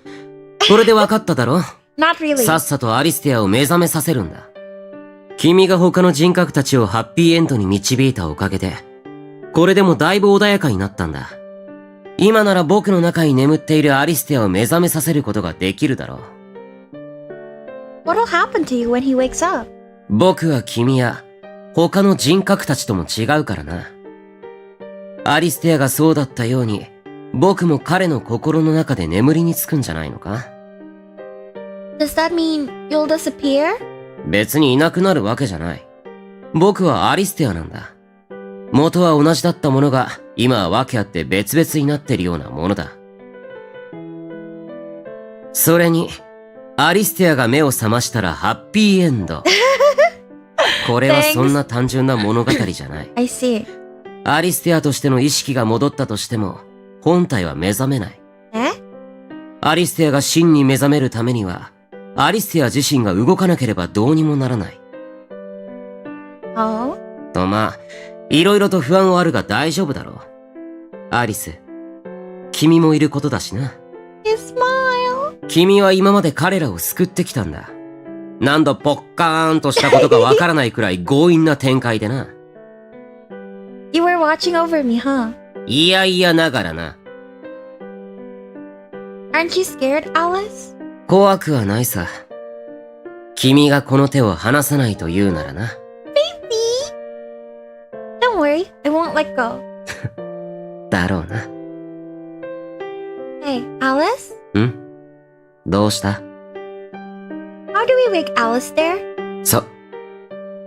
これで分かっただろ？ Not really. さっさとアリステアを目覚めさせるんだ。君が他の人格たちをハッピーエンドに導いたおかげで、これでもだいぶ穏やかになったんだ。今なら僕の中に眠っているアリステアを目覚めさせることができるだろう。What'll happen to you when he wakes up? 僕は君や他の人格たちとも違うからな。アリステアがそうだったように、僕も彼の心の中で眠りにつくんじゃないのか？ Does that mean you'll disappear? 別にいなくなるわけじゃない。僕はアリステアなんだ。元は同じだったものが、今は訳あって別々になってるようなものだ。それに、アリステアが目を覚ましたらハッピーエンド。これはそんな単純な物語じゃない。I see. アリステアとしての意識が戻ったとしても、本体は目覚めない。え？アリステアが真に目覚めるためには、アリステア自身が動かなければどうにもならない。Oh? とまあ、いろいろと不安はあるが大丈夫だろう。アリス、君もいることだしな。You smile. 君は今まで彼らを救ってきたんだ。何度ポッカーンとしたことかわからないくらい強引な展開でな。You were watching over me, huh? いやいやながらな。Aren't you scared, Alice? 怖くはないさ。君がこの手を離さないと言うならな。Baby! Don't worry, I won't let go. だろうな。Hey, Alice? ん？どうした？ How do we wake Alice there?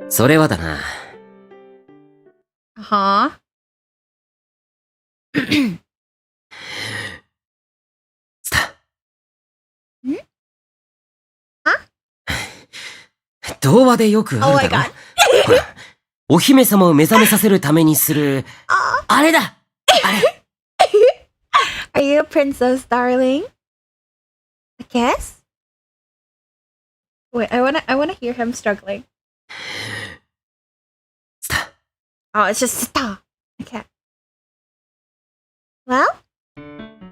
それはだな。Huh? 童話でよくあるだろ。ほら、お姫様を目覚めさせるためにする、あれだ！あれ Are you a princess, darling? A kiss? Wait, I wanna hear him struggling. Oh, it's just sta. Okay. Well?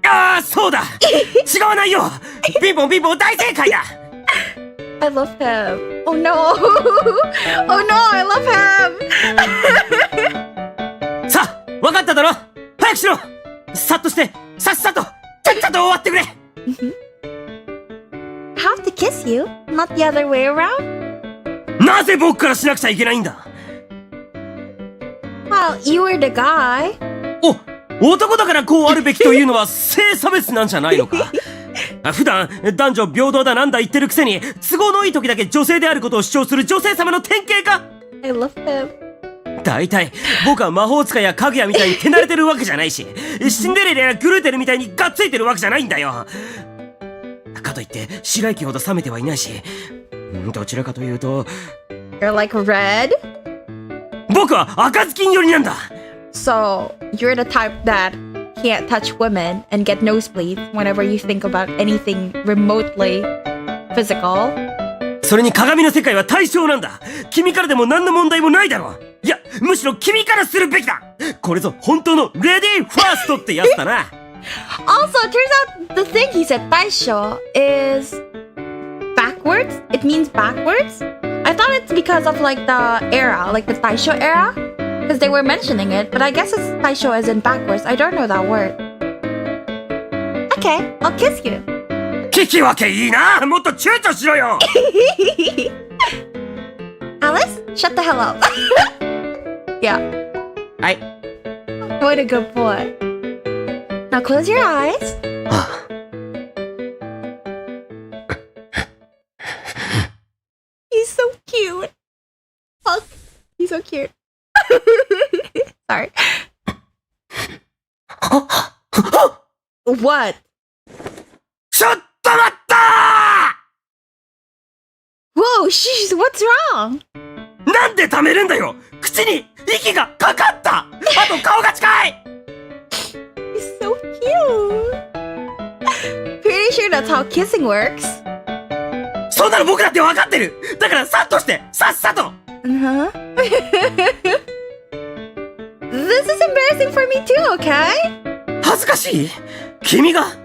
ああ、そうだ！違わないよ！ピンポンピンポン大正解だ！ I love him. Oh no! Oh no, I love him! さあ、わかっただろ？早くしろ！さっとして、さっさと、ちゃっちゃと終わってくれ！ I have to kiss you, not the other way around? なぜ僕からしなくちゃいけないんだ？ Well, you were the guy. 男だからこうあるべきというのは性差別なんじゃないのか？普段男女平等だなんだ言ってるくせに都合のいい時だけ女性であることを主張する女性様の典型か？ I love him. 大体僕は魔法使いやかぐやみたいに手慣れてるわけじゃないし、シンデレラやグルーテルみたいにがっついてるわけじゃないんだよ。かといって白雪ほど冷めてはいないし、どちらかというと You're like red? 僕は赤ずきん寄りなんだ。 So, you're the type that can't touch women and get nosebleeds whenever you think about anything remotely physical. それに鏡の世界は対象なんだ。君からでも何の問題もないだろう。いや、むしろ君からするべきだ。これぞ本当のレディーファーストってやつだな。Also, it turns out the thing he said, Taisho, is backwards. It means backwards. I thought it's because of like the era, like the Taisho era. Because they were mentioning it, but I guess it's Taisho as in backwards. I don't know that word. Okay, I'll kiss you. 聞き分けいいな。もっと躊躇しろよ。Alice, shut the hell up. Yeah. はい。 What a good boy. Now close your eyes. He's so cute. Oh, he's so cute. Sorry. What? ちょっと待った！ Whoa, sheesh, what's wrong? なんで溜めるんだよ！口に息がかかった！あと顔が近い！ He's so cute. Pretty sure that's how kissing works. そんなの僕だって分かってる！だからさっとして、さっさと！ Uh-huh. This is embarrassing for me too, okay? 恥ずかしい？君は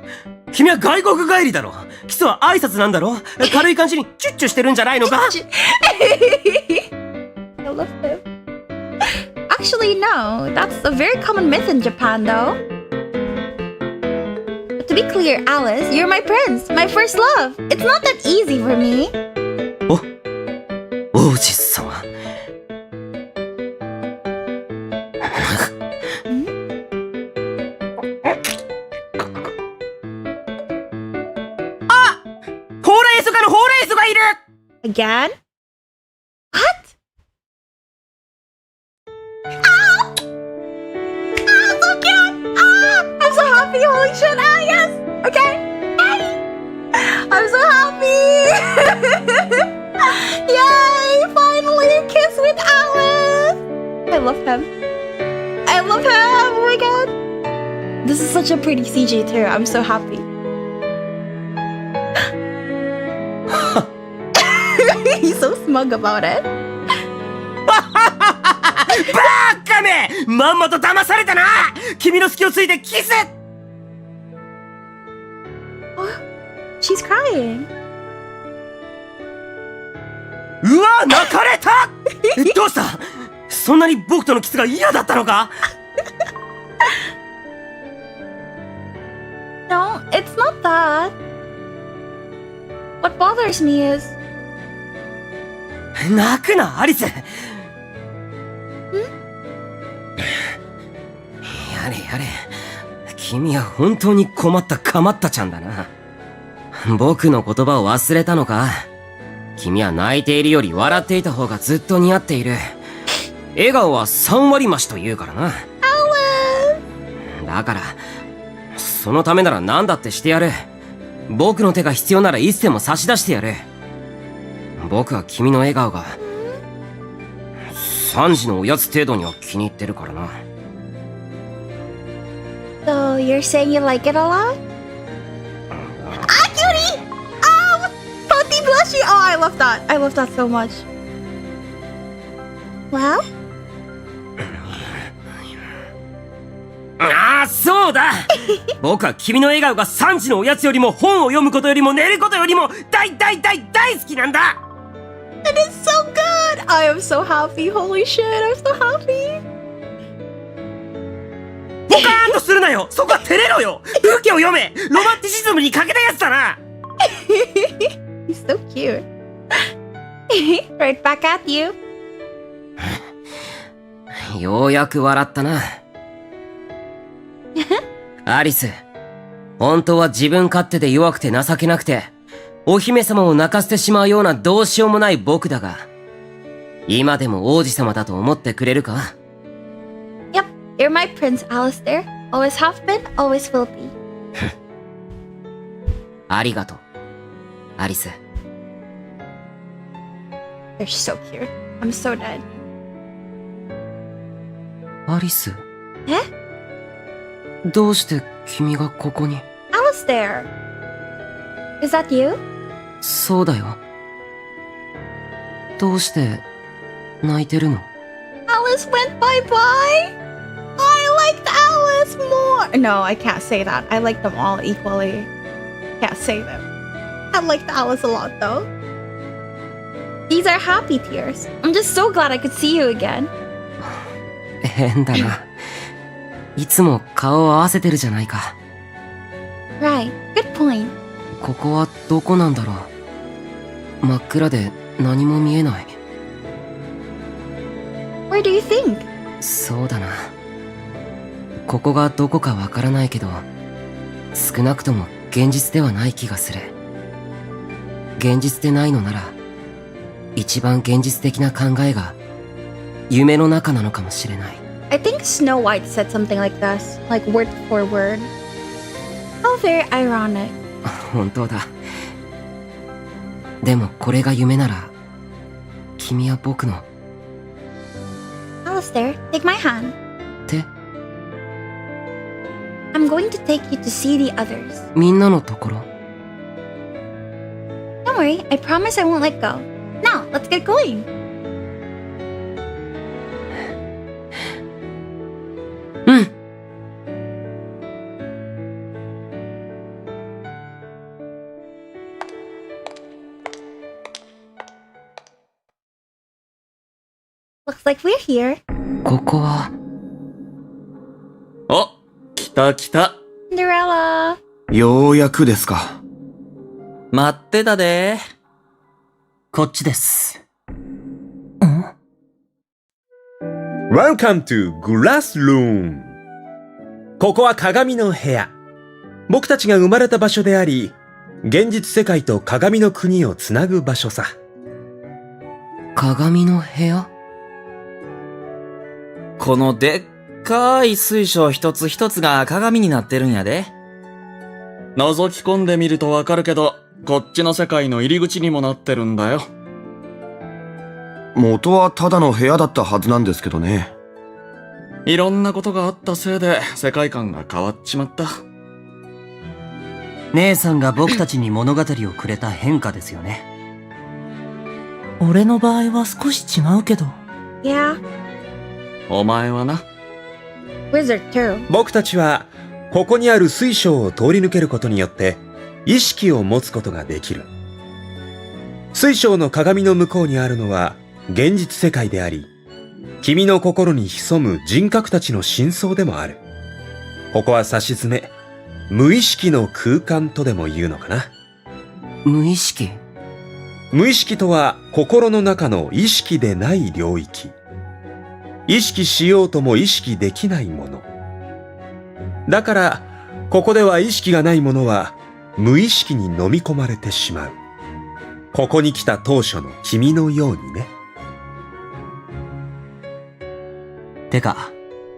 外国帰りだろ。キスは挨拶なんだろ。軽い感じにチュッチュしてるんじゃないのか？ I love him. Actually, no. That's a very common myth in Japan, though. But to be clear, Alice, you're my prince, my first love. It's not that easy for me. 王子様。again? What? Ah! Ah, so cute! Ah! I'm so happy, holy shit! Ah, yes! Okay! Hey! I'm so happy! Yay! Finally a kiss with Alice! I love him. I love him! Oh my god! This is such a pretty CG too. I'm so happy. He's so smug about it. バカめまんまと騙されたな君の隙をついてキス She's crying. うわ泣かれたどうしたそんなに僕とのキスが嫌だったのか No, it's not that. What bothers me is... 泣くなアリスやれやれ君は本当に困ったかまったちゃんだな僕の言葉を忘れたのか君は泣いているより笑っていた方がずっと似合っている笑顔は3割増しと言うからなだからそのためなら何だってしてやる僕の手が必要なら一銭も差し出してやる僕は君の笑顔が3時のおやつ程度には気に入ってるからな So, you're saying you like it a lot? Ah, cutie! Oh, Poti blushy! Oh, I love that. I love that so much. Well? ああそうだ僕は君の笑顔が3時のおやつよりも本を読むことよりも寝ることよりも大好きなんだ It is so good! I am so happy. Holy shit, I'm so happy. ポカーンとするなよそこは照れろよ風景を読めロマンティシズムに欠けたやつだな He's so cute. Right back at you. ようやく笑ったなアリス本当は自分勝手で弱くて情けなくてお姫様を泣かせてしまうようなどうしようもない僕だが今でも王子様だと思ってくれるか Yep, you're my prince, Alistair. Always have been, always will be. ありがとうアリス They're so cute. I'm so dead. アリスえどうして君がここに Alistair! Is that you? そうだよどうして泣いてるの Alice went bye-bye! I liked Alice more! No, I can't say that. I like them all equally. Can't say them. I liked Alice a lot though. These are happy tears. I'm just so glad I could see you again. 変だないつも顔を合わせてるじゃないか Right, good point. ここはどこなんだろう真っ暗で何も見えない Where do you think? そうだなここがどこかわからないけど少なくとも現実ではない気がする現実でないのなら一番現実的な考えが夢の中なのかもしれない I think Snow White said something like this, like word for word. How very ironic. 本当だでもこれが夢なら君は僕の Alistair, take my hand. 手 I'm going to take you to see the others. みんなのところ Don't worry, I promise I won't let go. Now, let's get going. Looks like we're here. ここはあ、来た来た。 Cinderella. ようやくですか。待ってたで。こっちです Welcome to Glass Room ここは鏡の部屋。僕たちが生まれた場所であり、現実世界と鏡の国をつなぐ場所さ。鏡の部屋？このでっかい水晶一つ一つが鏡になってるんやで。覗き込んでみるとわかるけど、こっちの世界の入り口にもなってるんだよ。元はただの部屋だったはずなんですけどね。いろんなことがあったせいで世界観が変わっちまった。姉さんが僕たちに物語をくれた変化ですよね。俺の場合は少し違うけど。Yeah, お前はな。wizard too. 僕たちは、ここにある水晶を通り抜けることによって、意識を持つことができる。水晶の鏡の向こうにあるのは、現実世界であり、君の心に潜む人格たちの真相でもある。ここはさしずめ、無意識の空間とでも言うのかな。無意識？無意識とは心の中の意識でない領域。意識しようとも意識できないもの。だから、ここでは意識がないものは無意識に飲み込まれてしまう。ここに来た当初の君のようにね。てか、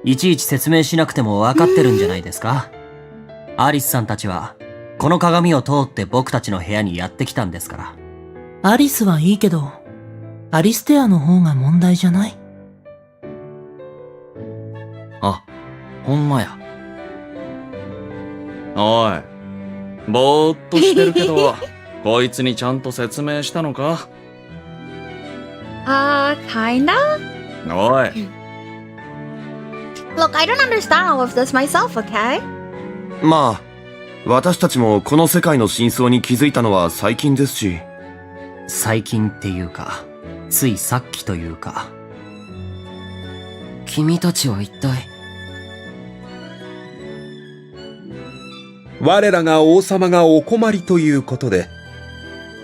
いちいち説明しなくても分かってるんじゃないですか？アリスさんたちは、この鏡を通って僕たちの部屋にやってきたんですから。アリスはいいけど、アリステアの方が問題じゃない？あ、ほんまや。おい、ぼーっとしてるけど、こいつにちゃんと説明したのか？ Kinda? おい。Look, I don't understand all of this myself, okay? まあ、私たちもこの世界の真相に気づいたのは最近ですし。最近っていうか、ついさっきというか。君たちは一体？我らが王様がお困りということで、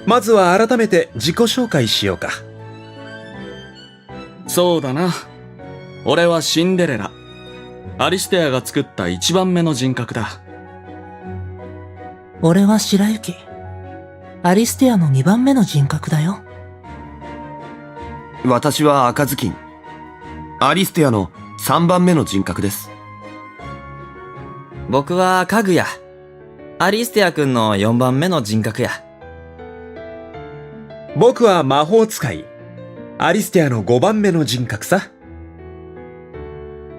まずは改めて自己紹介しようか。そうだな。俺はシンデレラ。アリステアが作った一番目の人格だ。俺は白雪。アリステアの2番目の人格だよ。私は赤ずきん。アリステアの3番目の人格です。僕はかぐや。アリステア君の4番目の人格や。僕は魔法使い。アリステアの5番目の人格さ。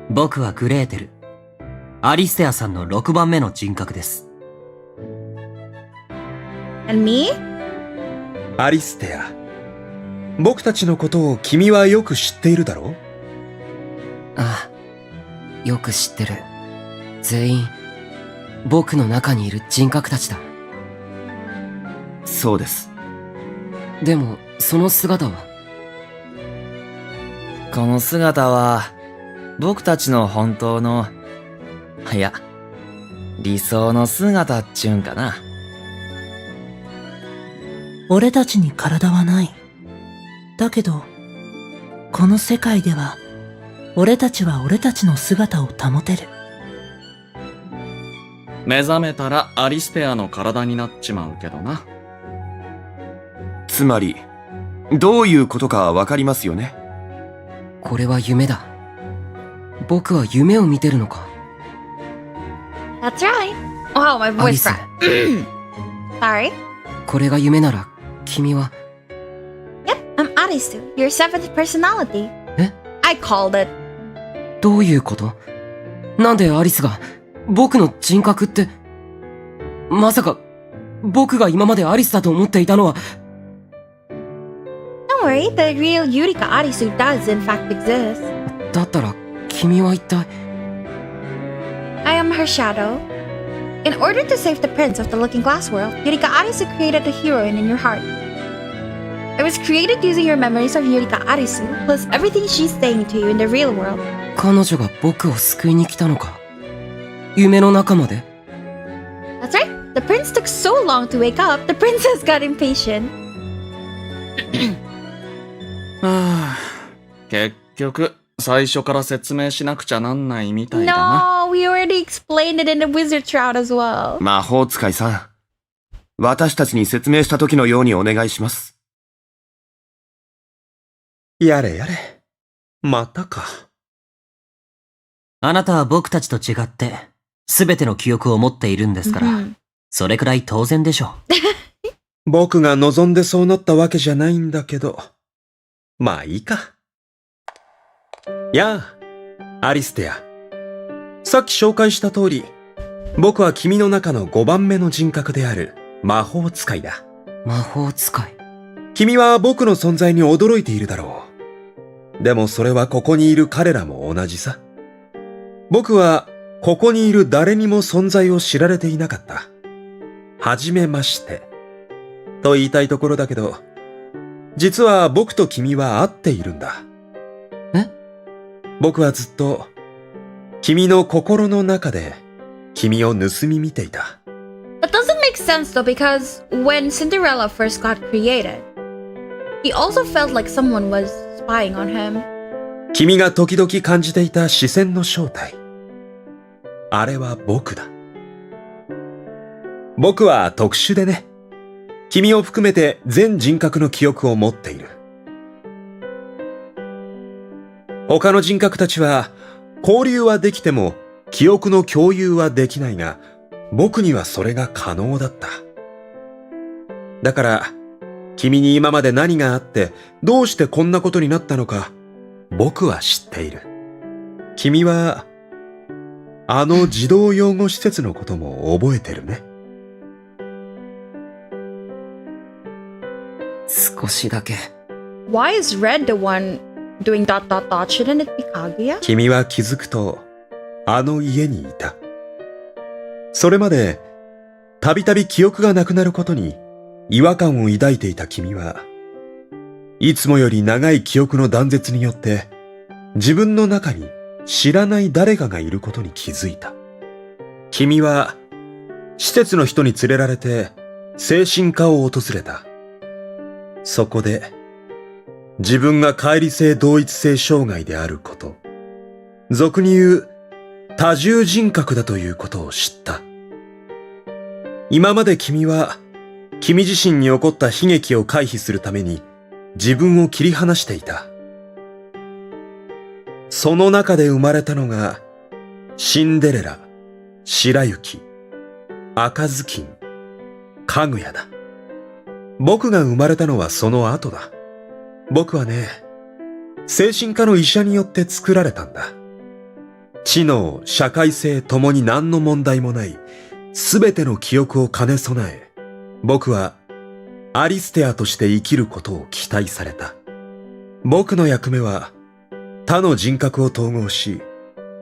僕はグレーテル。アリステアさんの6番目の人格です。And me? アリステア。僕たちのことを君はよく知っているだろう？ああ、よく知ってる。全員、僕の中にいる人格たちだ。そうです。でも、その姿は？この姿は、僕たちの本当の、いや、理想の姿っちゅうんかな。俺たちに体はない。だけど、この世界では、俺たちは俺たちの姿を保てる。目覚めたらアリステアの体になっちまうけどな。つまり、どういうことかわかりますよね。これは夢だ。僕は夢を見てるのか。That's right. Wow, my アリ voice ス、 cracked. Sorry. これが夢なら、君は？ Yep, I'm Arisu, your seventh personality. え？ I called it. どういうこと？なんでアリスが、僕の人格って、まさか、僕が今までアリスだと思っていたのは。 Don't worry, the real Yurika Arisu does in fact exist. だったら、君は一体。 I am her shadow. In order to save the prince of the Looking Glass world, Yurika Arisu created a heroine in your heart. It was created using your memories of Yurika Arisu, plus everything she's saying to you in the real world. 彼女が僕を救いに来たのか。夢の中まで。 That's right. The prince took so long to wake up, the princess got impatient. はあ、結局、最初から説明しなくちゃなんないみたいだな。No, we already explained it in the wizard shroud as well. 魔法使いさん。私たちに説明した時のようにお願いします。やれやれ。またか。あなたは僕たちと違って、すべての記憶を持っているんですから、それくらい当然でしょう。僕が望んでそうなったわけじゃないんだけど。まあいいか。やあ、アリステア。さっき紹介した通り、僕は君の中の5番目の人格である魔法使いだ。魔法使い。君は僕の存在に驚いているだろう。でもそれはここにいる彼らも同じさ。僕はここにいる誰にも存在を知られていなかった。はじめまして。と言いたいところだけど、実は僕と君は会っているんだ。え？僕はずっと、君の心の中で、君を盗み見ていた。That doesn't make sense though, because when Cinderella first got created, he also felt like someone was spying on him. 君が時々感じていた視線の正体。あれは僕だ。僕は特殊でね。君を含めて全人格の記憶を持っている。他の人格たちは交流はできても記憶の共有はできないが、僕にはそれが可能だった。だから、君に今まで何があってどうしてこんなことになったのか、僕は知っている。君は、あの児童養護施設のことも覚えてるね。少しだけ。Why is Red the one doing ... Shouldn't it be Kaguya? 君は気づくと、あの家にいた。それまで、たびたび記憶がなくなることに違和感を抱いていた君は、いつもより長い記憶の断絶によって、自分の中に知らない誰かがいることに気づいた。君は、施設の人に連れられて、精神科を訪れた。そこで、自分が乖離性同一性障害であること、俗に言う多重人格だということを知った。今まで君は、君自身に起こった悲劇を回避するために自分を切り離していた。その中で生まれたのが、シンデレラ、白雪、赤ずきん、かぐやだ。僕が生まれたのはその後だ。僕はね、精神科の医者によって作られたんだ。知能、社会性ともに何の問題もない、すべての記憶を兼ね備え、僕はアリステアとして生きることを期待された。僕の役目は、他の人格を統合し、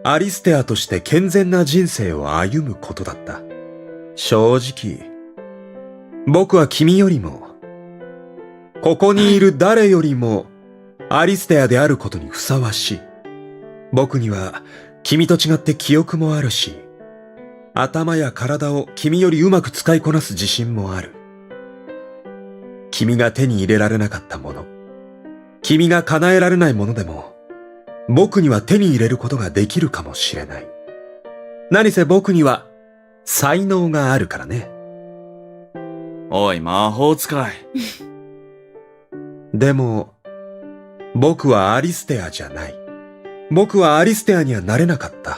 アリステアとして健全な人生を歩むことだった。正直、僕は君よりも、ここにいる誰よりも、アリステアであることにふさわしい。僕には、君と違って記憶もあるし、頭や体を君よりうまく使いこなす自信もある。君が手に入れられなかったもの、君が叶えられないものでも、僕には手に入れることができるかもしれない。何せ僕には、才能があるからね。おい、魔法使い。でも、僕はアリステアじゃない。僕はアリステアにはなれなかった。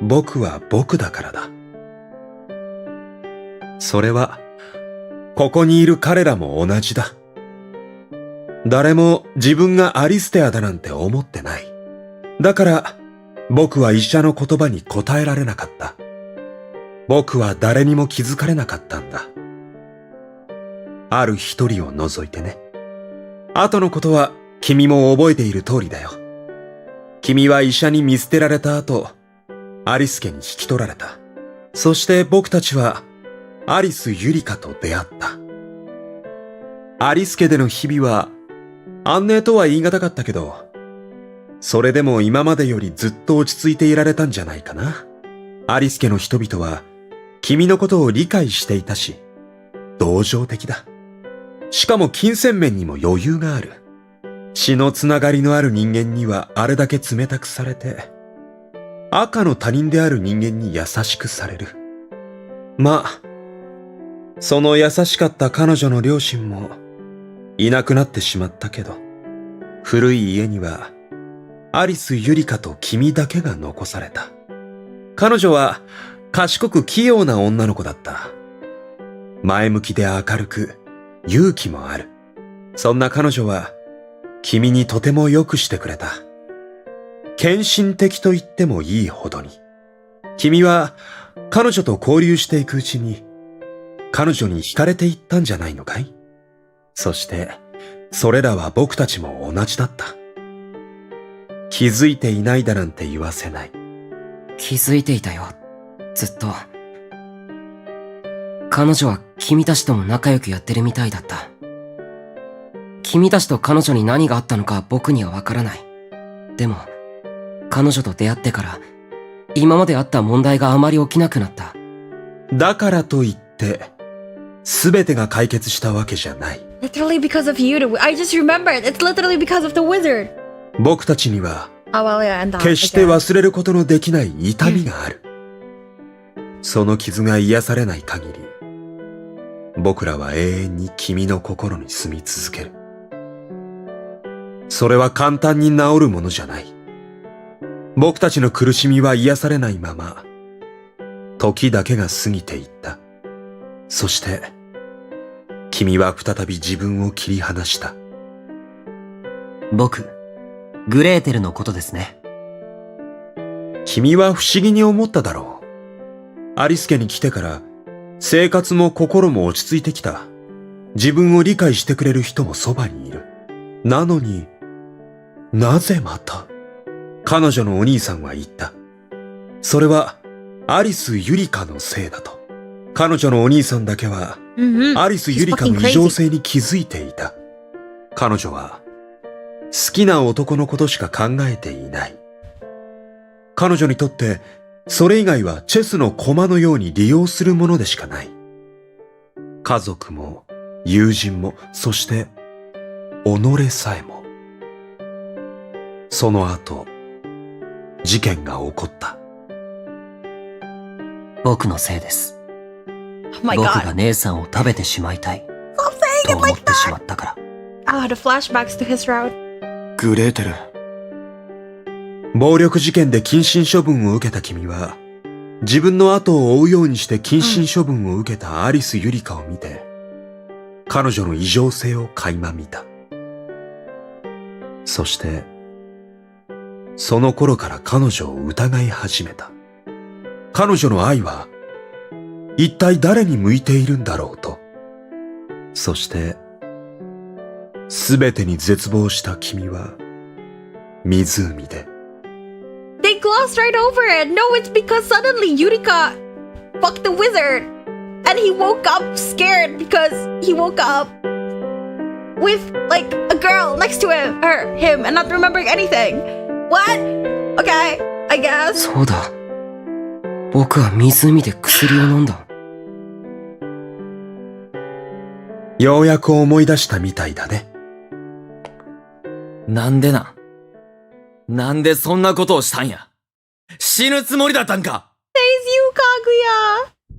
僕は僕だからだ。それは、ここにいる彼らも同じだ。誰も自分がアリステアだなんて思ってない。だから、僕は医者の言葉に答えられなかった。僕は誰にも気づかれなかったんだ。ある一人を除いてね。後のことは君も覚えている通りだよ。君は医者に見捨てられた後、アリス家に引き取られた。そして僕たちはアリス・ユリカと出会った。アリス家での日々は安寧とは言い難かったけど、それでも今までよりずっと落ち着いていられたんじゃないかな。アリス家の人々は君のことを理解していたし、同情的だ。しかも金銭面にも余裕がある。血のつながりのある人間にはあれだけ冷たくされて、赤の他人である人間に優しくされる。まあ、その優しかった彼女の両親もいなくなってしまったけど、古い家には、アリス・ユリカと君だけが残された。彼女は賢く器用な女の子だった。前向きで明るく、勇気もある。そんな彼女は、君にとても良くしてくれた。献身的と言ってもいいほどに。君は、彼女と交流していくうちに、彼女に惹かれていったんじゃないのかい？そして、それらは僕たちも同じだった。気づいていないだなんて言わせない。気づいていたよ。ずっと。彼女は君たちとも仲良くやってるみたいだった。君たちと彼女に何があったのか僕にはわからない。でも、彼女と出会ってから、今まであった問題があまり起きなくなった。だからといって、すべてが解決したわけじゃない。Literally because of you. I just remembered. It's literally because of the wizard. 僕たちには、Oh, well, yeah, and that, 決して忘れることのできない痛みがある。その傷が癒されない限り、僕らは永遠に君の心に住み続ける。それは簡単に治るものじゃない。僕たちの苦しみは癒されないまま、時だけが過ぎていった。そして、君は再び自分を切り離した。僕、グレーテルのことですね。君は不思議に思っただろう。アリス家に来てから、生活も心も落ち着いてきた。自分を理解してくれる人もそばにいる。なのに、なぜまた？彼女のお兄さんは言った。それは、アリス・ユリカのせいだと。彼女のお兄さんだけは、アリス・ユリカの異常性に気づいていた。彼女は、好きな男のことしか考えていない。彼女にとって、それ以外はチェスの駒のように利用するものでしかない。家族も、友人も、そして、己さえも。その後、事件が起こった。僕のせいです。Oh my 僕 god. が姉さんを食べてしまいたい。 Stop saying と it 思 like ってし that. まったから。Oh, the flashbacks to his route. グレーテル。暴力事件で謹慎処分を受けた君は、自分の後を追うようにして謹慎処分を受けたアリス・ユリカを見て、彼女の異常性を垣間見た。そして、その頃から彼女を疑い始めた。彼女の愛は、一体誰に向いているんだろうと。そして、すべてに絶望した君は、湖で。They glossed right over it. No, it's because suddenly Yurika fucked the wizard. And he woke up scared because he woke up with, like, a girl next to him and not remembering anything. What? Okay, I guess. そうだ。僕は湖で薬を飲んだ。ようやく思い出したみたいだね。なんでなんでそんなことをしたんや？死ぬつもりだったんか？ Says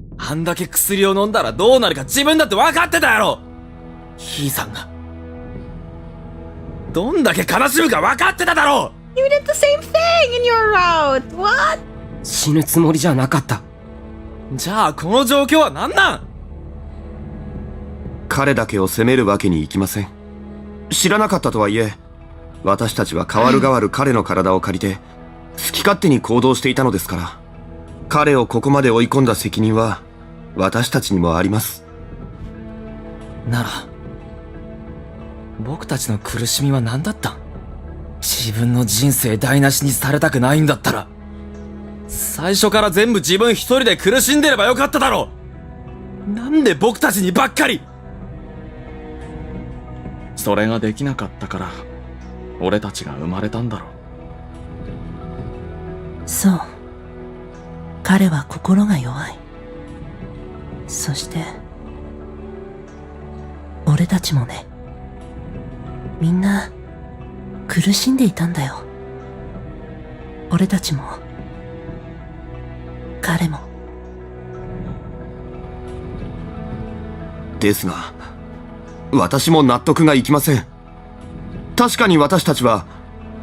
you, Kaguya. あんだけ薬を飲んだらどうなるか自分だって分かってたやろ！ヒーさんが。どんだけ悲しむか分かってただろ！ You did the same thing in your route. What? 死ぬつもりじゃなかった。じゃあこの状況は何なん？彼だけを責めるわけにいきません。知らなかったとはいえ、私たちは代わる代わる彼の体を借りて、好き勝手に行動していたのですから、彼をここまで追い込んだ責任は、私たちにもあります。なら、僕たちの苦しみは何だったん？自分の人生台無しにされたくないんだったら、最初から全部自分一人で苦しんでればよかっただろ！なんで僕たちにばっかり！それができなかったから、俺たちが生まれたんだろう。そう。彼は心が弱い。そして、俺たちもね。みんな、苦しんでいたんだよ。俺たちも、彼も。ですが、私も納得がいきません。確かに私たちは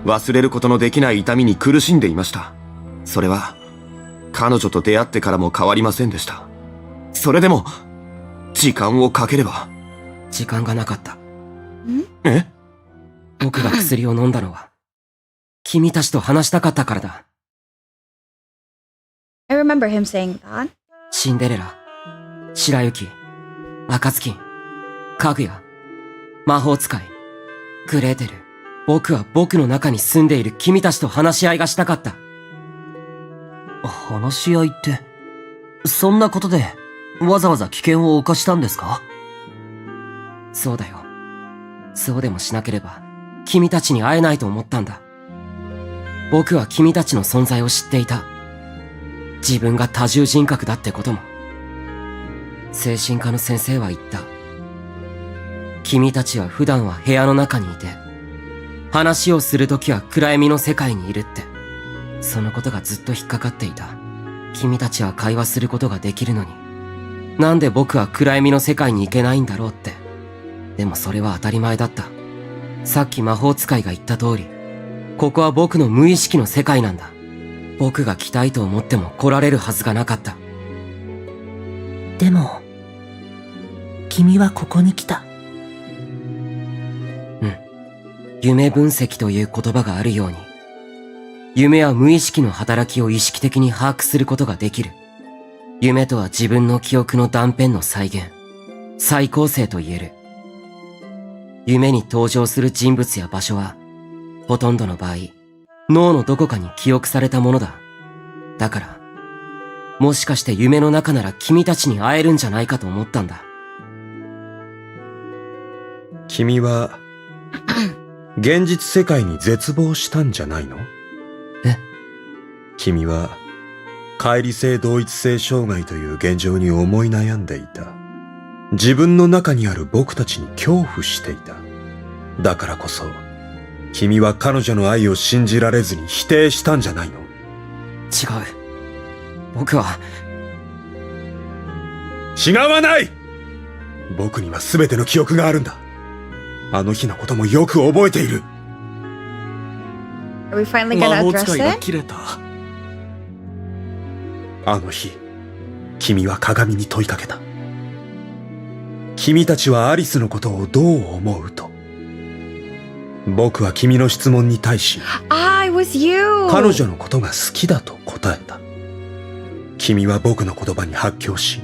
忘れることのできない痛みに苦しんでいました。それは彼女と出会ってからも変わりませんでした。それでも時間をかければ。時間がなかった。え？僕が薬を飲んだのは君たちと話したかったからだ。I remember him saying that. シンデレラ、白雪、暁、かぐや、魔法使い、グレーテル。僕は僕の中に住んでいる君たちと話し合いがしたかった。話し合いって、そんなことでわざわざ危険を冒したんですか？そうだよ。そうでもしなければ君たちに会えないと思ったんだ。僕は君たちの存在を知っていた。自分が多重人格だってことも。精神科の先生は言った。君たちは普段は部屋の中にいて、話をするときは暗闇の世界にいるって。そのことがずっと引っかかっていた。君たちは会話することができるのに、なんで僕は暗闇の世界に行けないんだろうって。でもそれは当たり前だった。さっき魔法使いが言った通り、ここは僕の無意識の世界なんだ。僕が来たいと思っても来られるはずがなかった。でも、君はここに来た。夢分析という言葉があるように、夢は無意識の働きを意識的に把握することができる。夢とは自分の記憶の断片の再現、再構成と言える。夢に登場する人物や場所は、ほとんどの場合、脳のどこかに記憶されたものだ。だから、もしかして夢の中なら君たちに会えるんじゃないかと思ったんだ。君は、現実世界に絶望したんじゃないの？え？君は、乖離性同一性障害という現状に思い悩んでいた。自分の中にある僕たちに恐怖していた。だからこそ、君は彼女の愛を信じられずに否定したんじゃないの？違う。僕は。違わない！僕には全ての記憶があるんだ。あの日のこともよく覚えている。Are we finally gonna 魔法 address 使いが it? 切れた。あの日、君は鏡に問いかけた。君たちはアリスのことをどう思うと。僕は君の質問に対し、Ah, it was you! 彼女のことが好きだと答えた。君は僕の言葉に発狂し、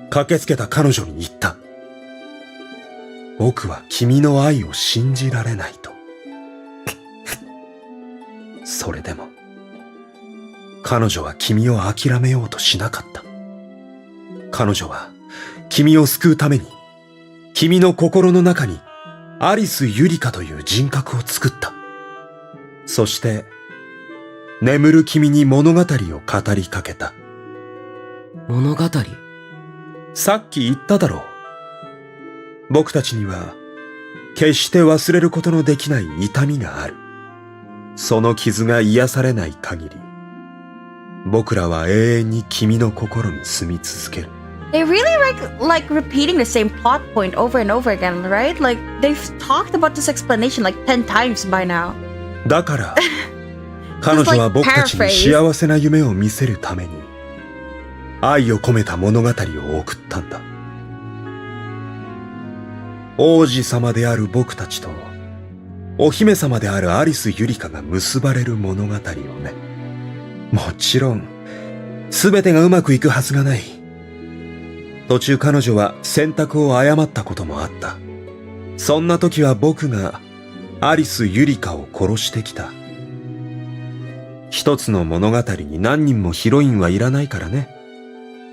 駆けつけた彼女に言った。僕は君の愛を信じられないと。それでも、彼女は君を諦めようとしなかった。彼女は君を救うために、君の心の中にアリス・ユリカという人格を作った。そして、眠る君に物語を語りかけた。物語？さっき言っただろう。僕たちには、決して忘れることのできない痛みがある。その傷が癒されない限り、僕らは永遠に君の心に住み続ける。They really like repeating the same plot point over and over again, right? Like they've talked about this explanation like 10 times by now. だから、彼女は僕たちに幸せな夢を見せるために、愛を込めた物語を送ったんだ。王子様である僕たちと、お姫様であるアリス・ユリカが結ばれる物語をね。もちろん、すべてがうまくいくはずがない。途中彼女は選択を誤ったこともあった。そんな時は僕がアリス・ユリカを殺してきた。一つの物語に何人もヒロインはいらないからね。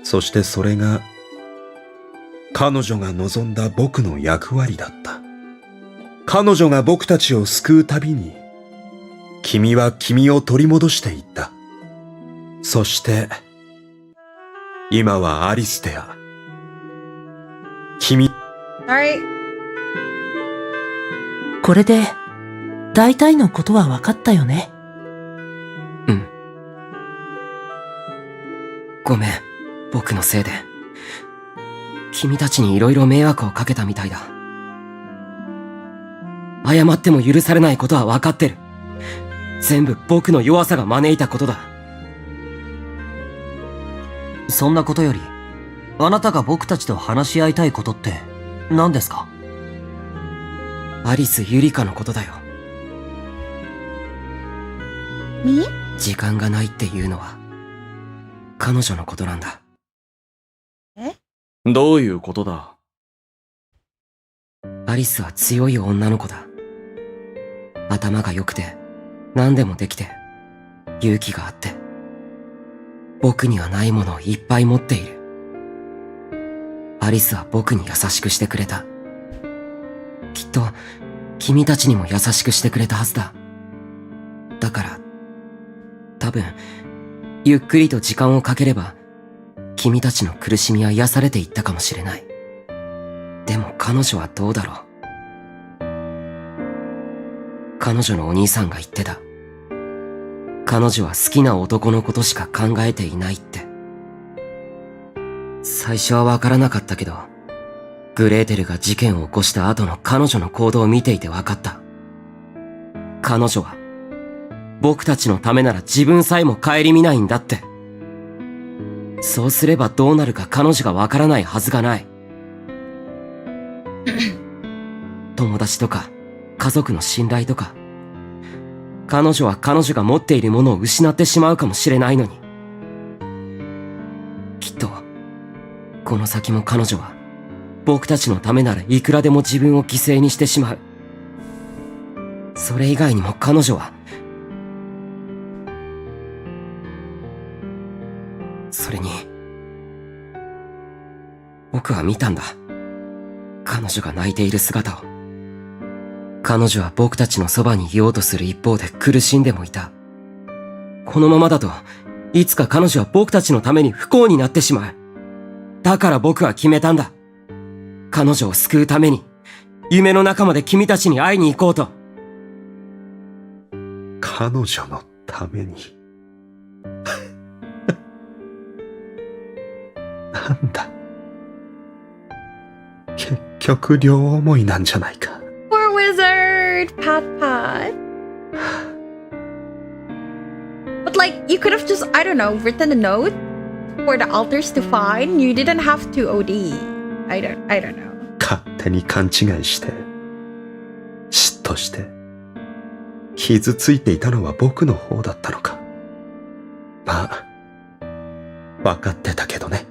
そしてそれが、彼女が望んだ僕の役割だった。彼女が僕たちを救うたびに、君は君を取り戻していった。そして、今はアリステア。君。Alright. これで、大体のことは分かったよね。うん。ごめん、僕のせいで。君たちに色々迷惑をかけたみたいだ。謝っても許されないことは分かってる。全部僕の弱さが招いたことだ。そんなことより、あなたが僕たちと話し合いたいことって何ですか？アリス・ユリカのことだよ。時間がないっていうのは、彼女のことなんだ。どういうことだ？アリスは強い女の子だ。頭が良くて、何でもできて、勇気があって、僕にはないものをいっぱい持っている。アリスは僕に優しくしてくれた。きっと、君たちにも優しくしてくれたはずだ。だから、多分、ゆっくりと時間をかければ、君たちの苦しみは癒されていったかもしれない。でも彼女はどうだろう。彼女のお兄さんが言ってた。彼女は好きな男のことしか考えていないって。最初はわからなかったけど、グレーテルが事件を起こした後の彼女の行動を見ていてわかった。彼女は、僕たちのためなら自分さえも顧みないんだって。そうすればどうなるか彼女がわからないはずがない。友達とか家族の信頼とか、彼女は彼女が持っているものを失ってしまうかもしれないのに。きっと、この先も彼女は僕たちのためならいくらでも自分を犠牲にしてしまう。それ以外にも彼女は、それに、僕は見たんだ。彼女が泣いている姿を。彼女は僕たちのそばにいようとする一方で苦しんでもいた。このままだと、いつか彼女は僕たちのために不幸になってしまう。だから僕は決めたんだ。彼女を救うために、夢の中まで君たちに会いに行こうと。彼女のために。なんだ。結局両思いなんじゃないか。Poor wizard, Pat Pat. But like, you could have just, I don't know, written a note for the altars to find. You didn't have to OD. I don't know. 勝手に勘違いして、嫉妬して、傷ついていたのは僕の方だったのか。まあ、分かってたけどね。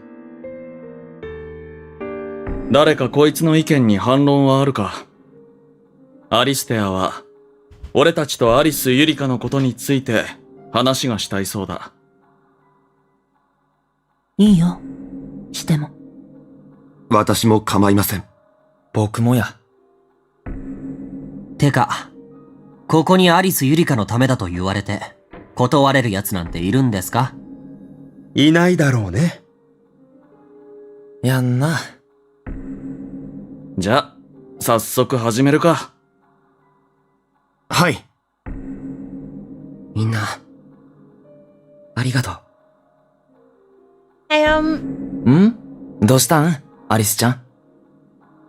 誰かこいつの意見に反論はあるか？アリステアは、俺たちとアリス・ユリカのことについて話がしたいそうだ。いいよ。しても。私も構いません。僕もや。てか、ここにアリス・ユリカのためだと言われて、断れる奴なんているんですか？いないだろうね。やんな。じゃあ、早速始めるか。はい。みんな、ありがとう。ん？どうしたん？アリスちゃん。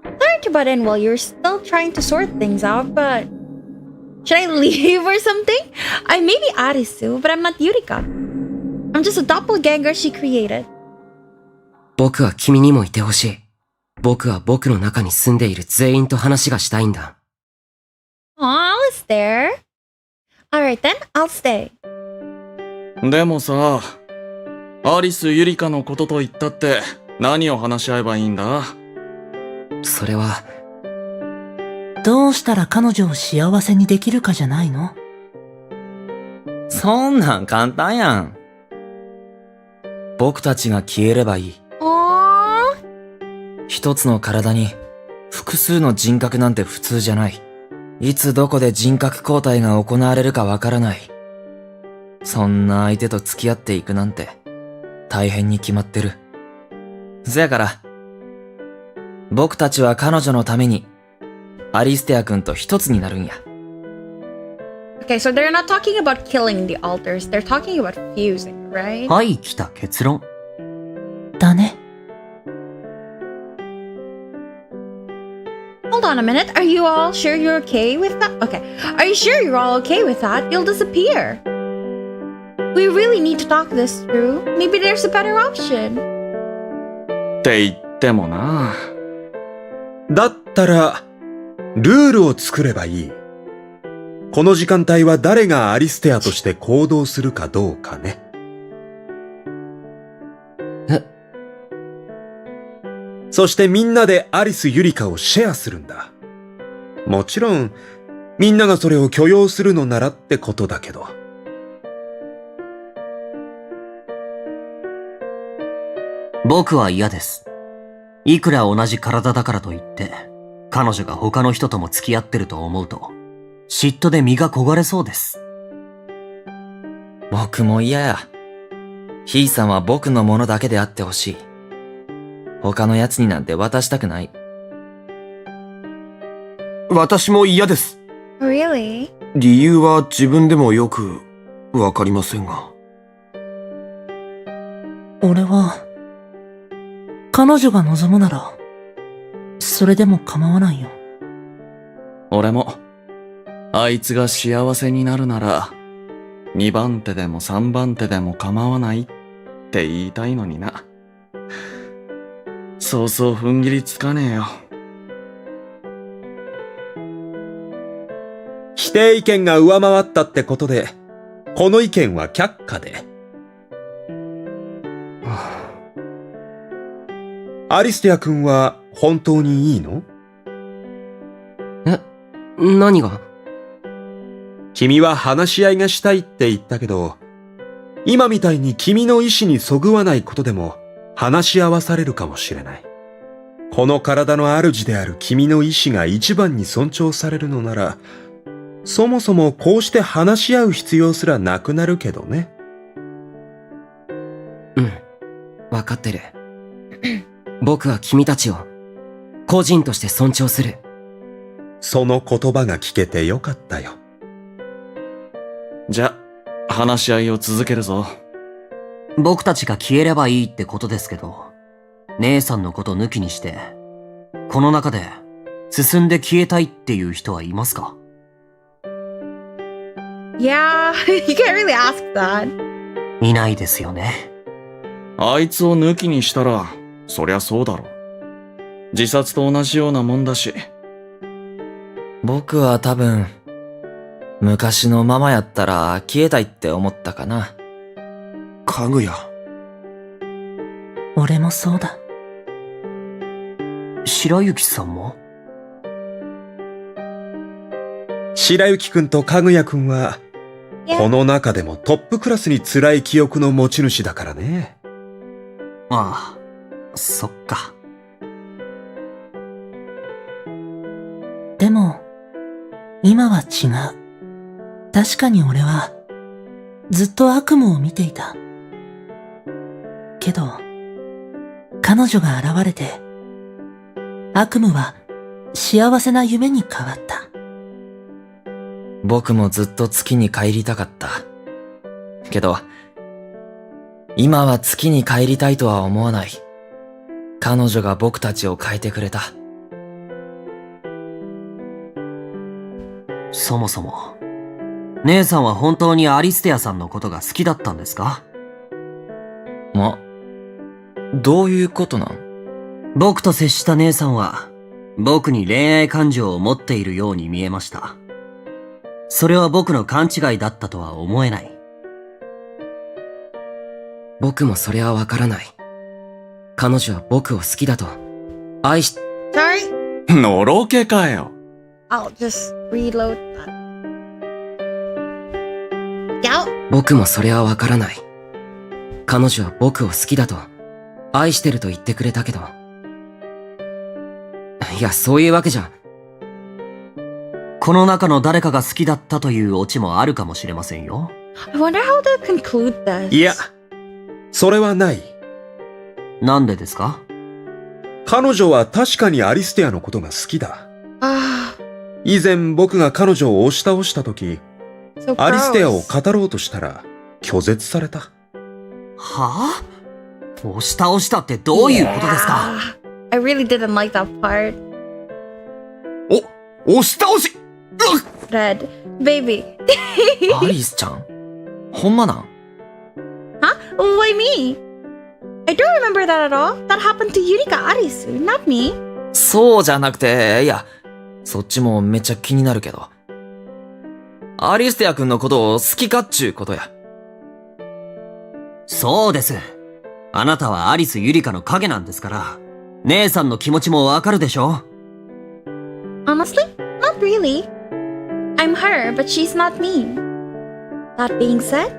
Sorry to butt in while you're still trying to sort things out, but should I leave or something? I may be Arisu, but I'm not Yurika. I'm just a doppelganger she created. 僕は君にもいてほしい。僕は僕の中に住んでいる全員と話がしたいんだ。Aw, I was there. Alright then, I'll stay. でもさ、アリス・ユリカのことと言ったって何を話し合えばいいんだ？それは、どうしたら彼女を幸せにできるかじゃないの？そんなん簡単やん。僕たちが消えればいい。一つの体に複数の人格なんて普通じゃない。いつどこで人格交代が行われるかわからない。そんな相手と付き合っていくなんて大変に決まってる。せやから、僕たちは彼女のためにアリステア君と一つになるんや。Okay, so they're not talking about killing the altars, they're talking about fusing, right? はい、来た結論。だね。Hold on a minute. Are you all sure you're okay with that? Okay. Are you sure you're all okay with that? You'll disappear. We really need to talk this through. Maybe there's a better option. って言ってもな。だったら、ルールを作ればいい。この時間帯は誰がアリステアとして行動するかどうかね。そしてみんなでアリス・ユリカをシェアするんだ。もちろん、みんながそれを許容するのならってことだけど。僕は嫌です。いくら同じ体だからといって、彼女が他の人とも付き合ってると思うと、嫉妬で身が焦がれそうです。僕も嫌や。ヒーさんは僕のものだけであってほしい。他の奴になんて渡したくない。私も嫌です。Really? 理由は自分でもよくわかりませんが。俺は、彼女が望むなら、それでも構わないよ。俺も、あいつが幸せになるなら、2番手でも3番手でも構わないって言いたいのにな。そうそう踏ん切りつかねえよ。否定意見が上回ったってことで、この意見は却下で。アリステア君は本当にいいの？何が？君は話し合いがしたいって言ったけど、今みたいに君の意志にそぐわないことでも話し合わされるかもしれない。この体の主である君の意志が一番に尊重されるのなら、そもそもこうして話し合う必要すらなくなるけどね。うん、わかってる。僕は君たちを個人として尊重する。その言葉が聞けてよかったよ。じゃ、話し合いを続けるぞ。僕たちが消えればいいってことですけど、姉さんのこと抜きにして、この中で進んで消えたいっていう人はいますか？ Yeah, you can't really ask that. いないですよね。あいつを抜きにしたら、そりゃそうだろ。自殺と同じようなもんだし。僕は多分、昔のままやったら消えたいって思ったかな。かぐや。俺もそうだ。白雪さんも？白雪くんとかぐやくんは、この中でもトップクラスに辛い記憶の持ち主だからね。ああ、そっか。でも、今は違う。確かに俺は、ずっと悪夢を見ていた。けど、彼女が現れて、悪夢は幸せな夢に変わった。僕もずっと月に帰りたかった。けど、今は月に帰りたいとは思わない。彼女が僕たちを変えてくれた。そもそも、姉さんは本当にアリステアさんのことが好きだったんですか？どういうことなん？僕と接した姉さんは、僕に恋愛感情を持っているように見えました。それは僕の勘違いだったとは思えない。僕もそれはわからない。彼女は僕を好きだと、愛し、Sorry? のろけかよ。I'll just reload that. Yeah. 僕もそれはわからない。彼女は僕を好きだと、愛してると言ってくれたけど。いや、そういうわけじゃ。この中の誰かが好きだったというオチもあるかもしれませんよ。I wonder how to conclude this. いや、それはない。なんでですか？彼女は確かにアリステアのことが好きだ。以前僕が彼女を押し倒した時、アリステアを語ろうとしたら拒絶された。はぁ？押し倒したってどういうことですか？ I really didn't like that part. 押し倒し Red, baby. アリスちゃんほんまなん？ Huh? Why me? I don't remember that at all. That happened to Yurika Arisu, not me. そうじゃなくて、いや、そっちもめっちゃ気になるけど。アリステア君のことを好きかっちゅうことや。そうです。あなたはアリス・ユリカの影なんですから、姉さんの気持ちもわかるでしょ？ Honestly, not really. I'm her, but she's not me. That being said,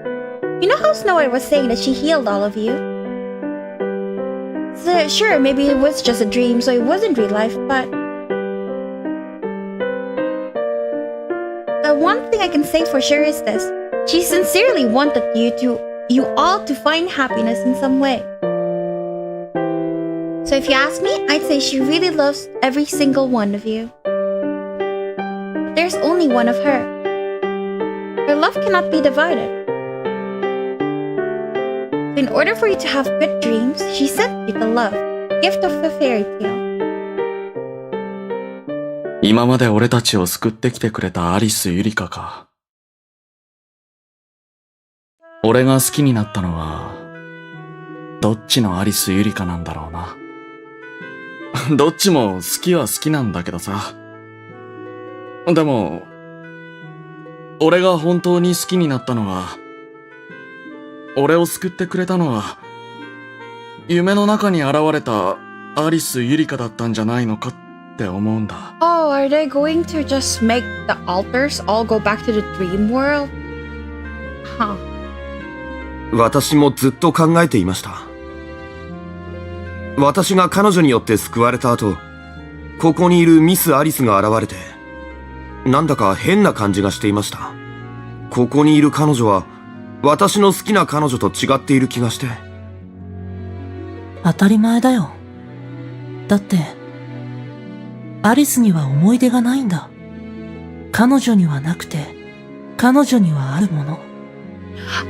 you know how Snow White was saying that she healed all of you? So, sure, maybe it was just a dream, so it wasn't real life, but... one thing I can say for sure is this. She sincerely wanted you all to find happiness in some way. So if you ask me, I'd say she really loves every single one of you. There's only one of her. Her love cannot be divided. So in order for you to have good dreams, she sent you the love, gift of a fairy tale. 今まで俺たちを救ってきてくれたアリス・ユリカか。俺が好きになったのは、どっちのアリス・ユリカなんだろうな。どっちも好きは好きなんだけどさ。でも、俺が本当に好きになったのは、俺を救ってくれたのは、夢の中に現れたアリス・ユリカだったんじゃないのかって思うんだ。Oh, are they going to just make the altars all go back to the dream world? Huh. 私もずっと考えていました。私が彼女によって救われた後、ここにいるミス・アリスが現れて、なんだか変な感じがしていました。ここにいる彼女は、私の好きな彼女と違っている気がして。当たり前だよ。だって、アリスには思い出がないんだ。彼女にはなくて、彼女にはあるもの。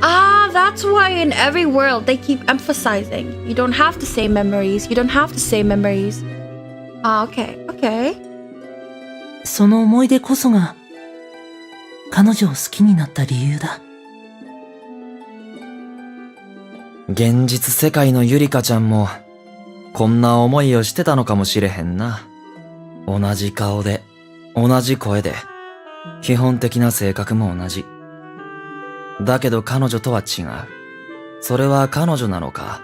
Ah, that's why in every world they keep emphasizing you don't have to say memories, you don't have to say memories. Ah, okay, okay. その思い出こそが、彼女を好きになった理由だ。現実世界のゆりかちゃんも、こんな思いをしてたのかもしれへんな。同じ顔で、同じ声で、基本的な性格も同じ。だけど彼女とは違う。それは彼女なのか、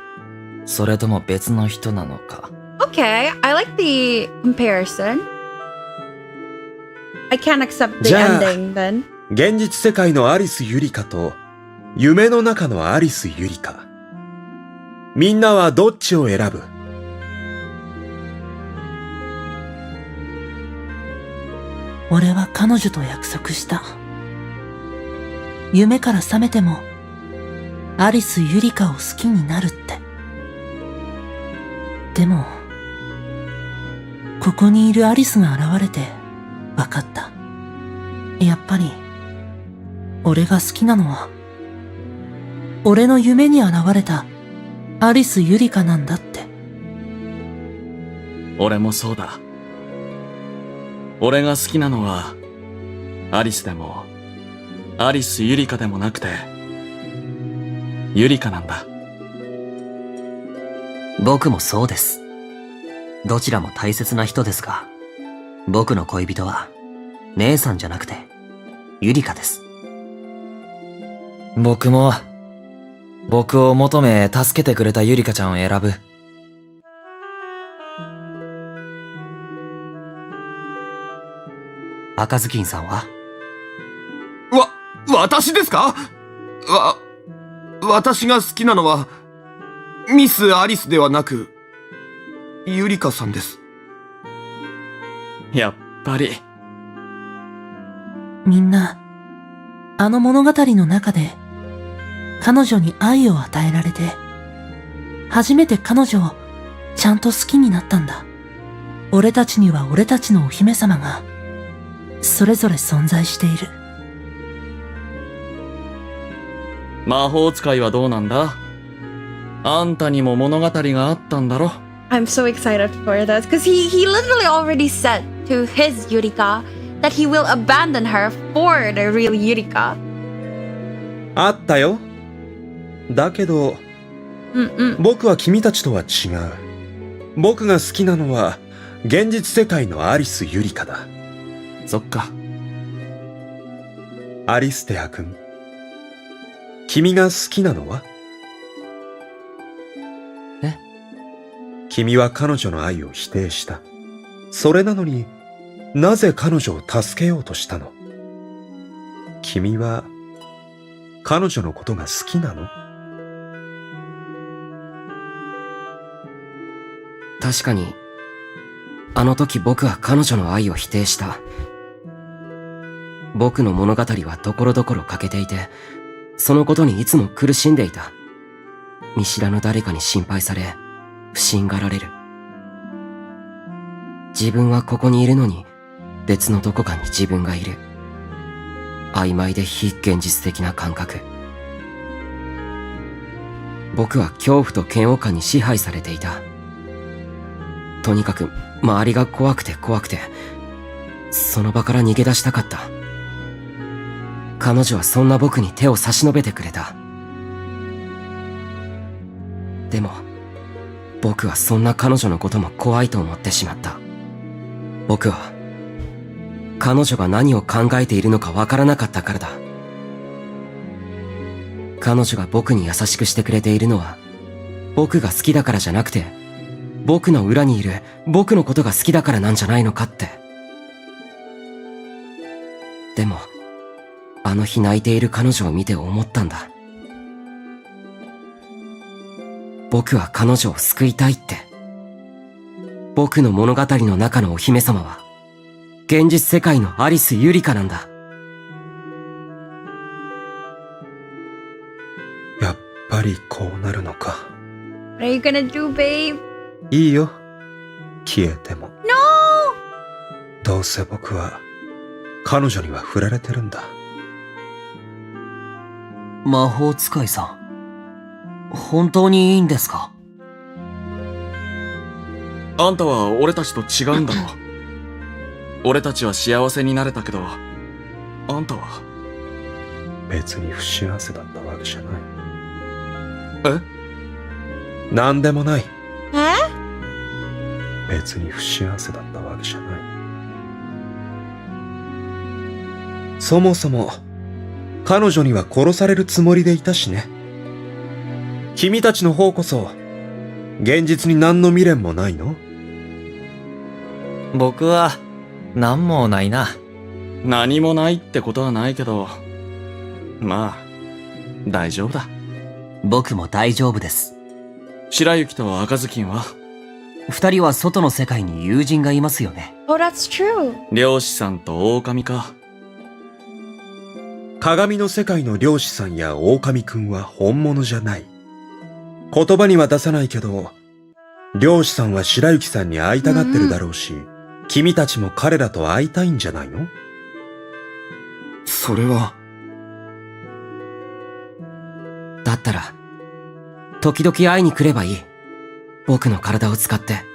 それとも別の人なのか。Okay, I like the comparison. I can't accept the じゃあ ending then. 現実世界のアリス・ユリカと、夢の中のアリス・ユリカ。みんなはどっちを選ぶ？俺は彼女と約束した。夢から覚めても、アリス・ユリカを好きになるって。でも、ここにいるアリスが現れて、分かった。やっぱり、俺が好きなのは、俺の夢に現れた、アリス・ユリカなんだって。俺もそうだ。俺が好きなのは、アリスでも、アリス・ユリカでもなくて、ユリカなんだ。僕もそうです。どちらも大切な人ですが、僕の恋人は、姉さんじゃなくて、ユリカです。僕も、僕を求め助けてくれたゆりかちゃんを選ぶ。赤ずきんさんは？私ですか？私が好きなのは、ミス・アリスではなく、ユリカさんです。やっぱり。みんな、あの物語の中で、彼女に愛を与えられて、初めて彼女をちゃんと好きになったんだ。俺たちには俺たちのお姫様が、それぞれ存在している。魔法使いはどうなんだ？あんたにも物語があったんだろ？ I'm so excited for this because he literally already said to his Yurika that he will abandon her for the real Yurika. あったよ。だけど、僕は君たちとは違う。僕が好きなのは、現実世界のアリス・ユリカだ。そっか。アリステア君。君が好きなのは？え？君は彼女の愛を否定した。それなのになぜ彼女を助けようとしたの？君は彼女のことが好きなの？確かに、あの時僕は彼女の愛を否定した。僕の物語はところどころ欠けていて、そのことにいつも苦しんでいた。見知らぬ誰かに心配され、不信がられる。自分はここにいるのに、別のどこかに自分がいる。曖昧で非現実的な感覚。僕は恐怖と嫌悪感に支配されていた。とにかく周りが怖くて怖くて、その場から逃げ出したかった。彼女はそんな僕に手を差し伸べてくれた。でも、僕はそんな彼女のことも怖いと思ってしまった。僕は、彼女が何を考えているのかわからなかったからだ。彼女が僕に優しくしてくれているのは、僕が好きだからじゃなくて、僕の裏にいる僕のことが好きだからなんじゃないのかって。でも、あの日泣いている彼女を見て思ったんだ。僕は彼女を救いたいって。僕の物語の中のお姫様は、現実世界のアリス・ユリカなんだ。やっぱりこうなるのか。What are you gonna do, babe? いいよ。消えても。No! どうせ僕は、彼女には振られてるんだ。魔法使いさん、本当にいいんですか？あんたは俺たちと違うんだろ。俺たちは幸せになれたけど、あんたは。別に不幸せだったわけじゃない。え？なんでもない。え？別に不幸せだったわけじゃない。そもそも、彼女には殺されるつもりでいたしね。君たちの方こそ、現実に何の未練もないの？僕は、何もないな。何もないってことはないけど、まあ、大丈夫だ。僕も大丈夫です。白雪と赤ずきんは？二人は外の世界に友人がいますよね。Oh, that's true. 漁師さんと狼か。鏡の世界の漁師さんや狼くんは本物じゃない。言葉には出さないけど、漁師さんは白雪さんに会いたがってるだろうし、君たちも彼らと会いたいんじゃないの？それは。だったら、時々会いに来ればいい。僕の体を使って。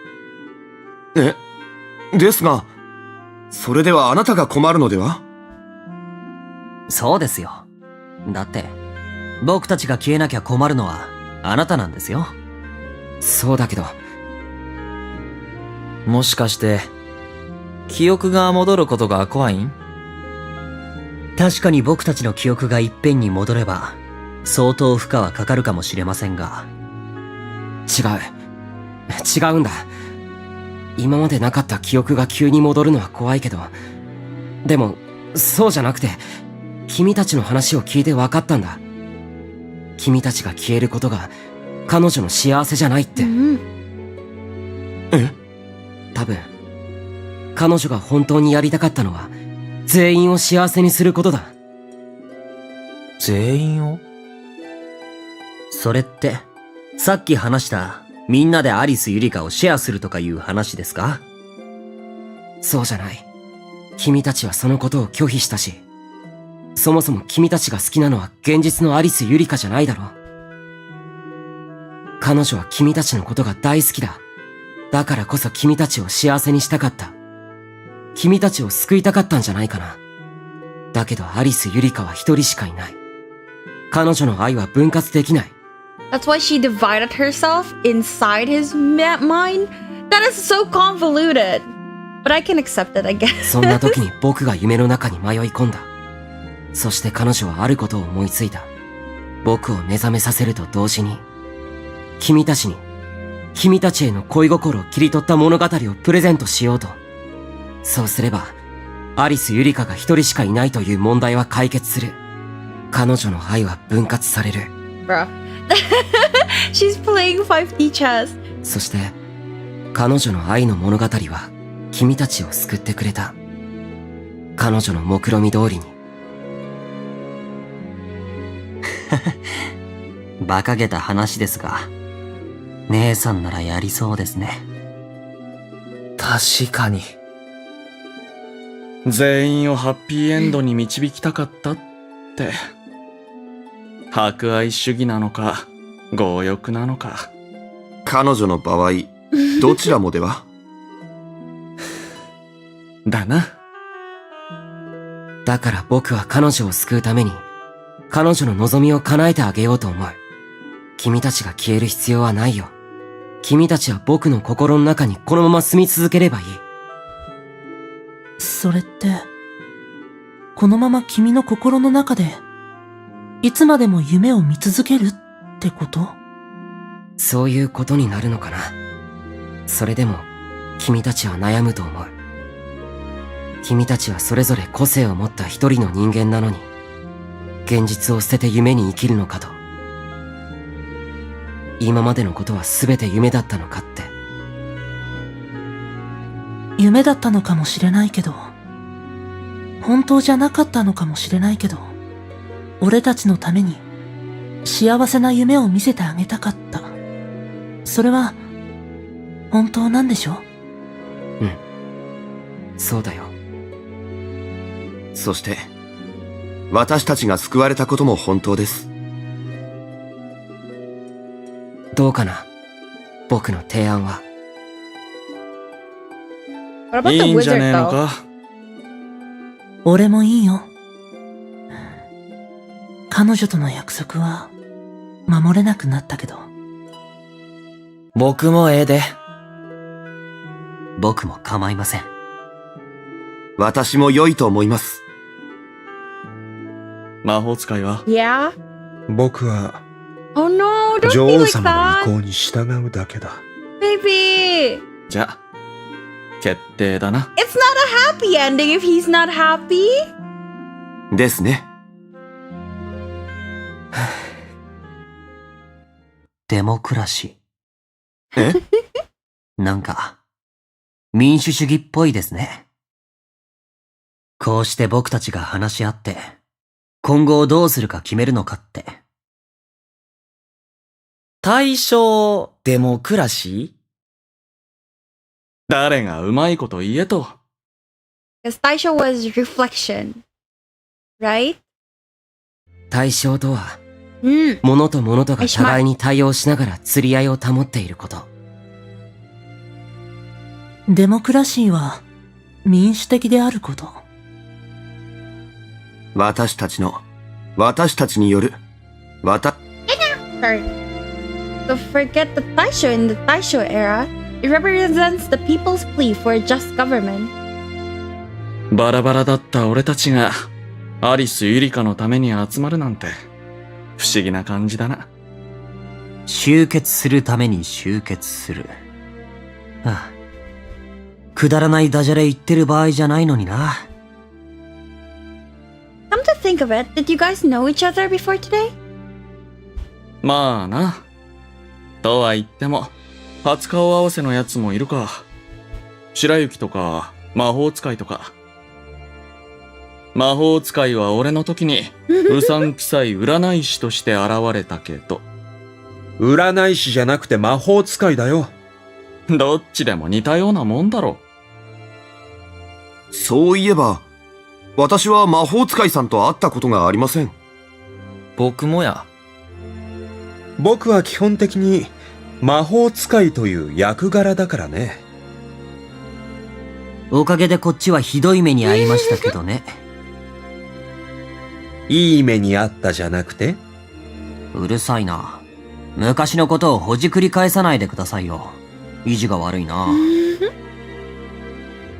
ですが、それではあなたが困るのでは？そうですよ。だって、僕たちが消えなきゃ困るのはあなたなんですよ。そうだけど。もしかして、記憶が戻ることが怖いん？確かに僕たちの記憶がいっぺんに戻れば、相当負荷はかかるかもしれませんが。違うんだ。今までなかった記憶が急に戻るのは怖いけど、でも、そうじゃなくて、君たちの話を聞いて分かったんだ。君たちが消えることが、彼女の幸せじゃないって。多分、彼女が本当にやりたかったのは、全員を幸せにすることだ。全員を？それって、さっき話した、みんなでアリス・ユリカをシェアするとかいう話ですか？そうじゃない。君たちはそのことを拒否したし、そもそも君たちが好きなのは現実のアリス・ユリカじゃないだろ。彼女は君たちのことが大好きだ。だからこそ君たちを幸せにしたかった。君たちを救いたかったんじゃないかな。だけどアリス・ユリカは一人しかいない。彼女の愛は分割できない。That's why she divided herself inside his mind? That is so convoluted. But I can accept it, I guess. そんな時に僕が夢の中に迷い込んだ。そして彼女はあることを思いついた。僕を目覚めさせると同時に、君たちへの恋心を切り取った物語をプレゼントしようと。そうすれば、アリス・ユリカが一人しかいないという問題は解決する。彼女の愛は分割される。Bruh. She's playing 5D chess. そして、彼女の愛の物語は、君たちを救ってくれた。彼女の目論見通りに。馬鹿げた話ですが、姉さんならやりそうですね。確かに。全員をハッピーエンドに導きたかったって。博愛主義なのか、強欲なのか。彼女の場合、どちらもではだな。だから僕は彼女を救うために、彼女の望みを叶えてあげようと思う。君たちが消える必要はないよ。君たちは僕の心の中にこのまま住み続ければいい。それって、このまま君の心の中で、いつまでも夢を見続けるってこと？そういうことになるのかな。それでも、君たちは悩むと思う。君たちはそれぞれ個性を持った一人の人間なのに、現実を捨てて夢に生きるのかと。今までのことは全て夢だったのかって。夢だったのかもしれないけど、本当じゃなかったのかもしれないけど、俺たちのために幸せな夢を見せてあげたかった。それは本当なんでしょ？うん。そうだよ。そして、私たちが救われたことも本当です。どうかな？僕の提案は。いいんじゃねえのか？俺もいいよ。彼女との約束は守れなくなったけど。僕もええで。僕も構いません。私も良いと思います。魔法使いは？ Yeah? 僕は Oh no, don't 女 be 王 like 様の that. 意向に従うだけだ。 Baby! じゃ、決定だな。It's not a happy ending if he's not happy. ですね。デモクラシえ？ー。なんか、民主主義っぽいですね。こうして僕たちが話し合って、今後どうするか決めるのかって。大正デモクラシー？誰がうまいこと言えと。Because Taisho was reflection. Right? 対象とは、Mm. 物と物とが互いに対応しながら釣り合いを保っていること。デモクラシーは民主的であること。私たちによる、Sorry. So forget the Taisho in the Taisho era. It represents the people's plea for a just government. バラバラだった俺たちが、アリス・ユリカのために集まるなんて、不思議な感じだな。集結するために集結する。ああ。くだらないダジャレ言ってる場合じゃないのにな。Come to think of it, did you guys know each other before today? まあな。とは言っても、初顔合わせのやつもいるか。白雪とか、魔法使いとか。魔法使いは俺の時に、うさんくさい占い師として現れたけど。占い師じゃなくて魔法使いだよ。どっちでも似たようなもんだろ。そういえば、私は魔法使いさんと会ったことがありません。僕もや。僕は基本的に魔法使いという役柄だからね。おかげでこっちはひどい目に遭いましたけどね。いい目にあったじゃなくて？うるさいな。昔のことをほじくり返さないでくださいよ。意地が悪いな。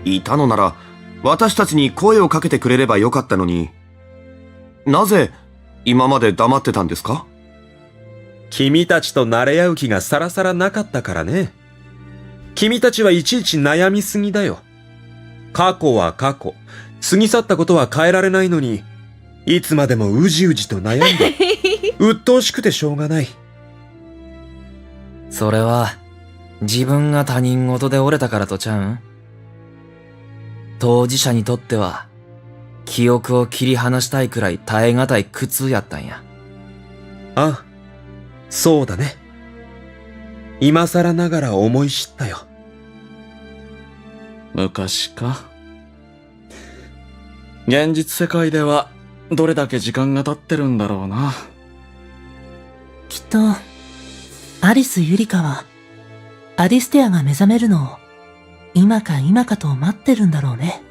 いたのなら、私たちに声をかけてくれればよかったのに、なぜ今まで黙ってたんですか？君たちと慣れ合う気がさらさらなかったからね。君たちはいちいち悩みすぎだよ。過去は過去。過ぎ去ったことは変えられないのに、いつまでもうじうじと悩んで、鬱陶しくてしょうがない。それは、自分が他人事で折れたからとちゃうん？当事者にとっては、記憶を切り離したいくらい耐え難い苦痛やったんや。ああ、そうだね。今更ながら思い知ったよ。昔か。現実世界ではどれだけ時間が経ってるんだろうな。きっと、アリス・ユリカは、アリステアが目覚めるのを、今か今かと待ってるんだろうね。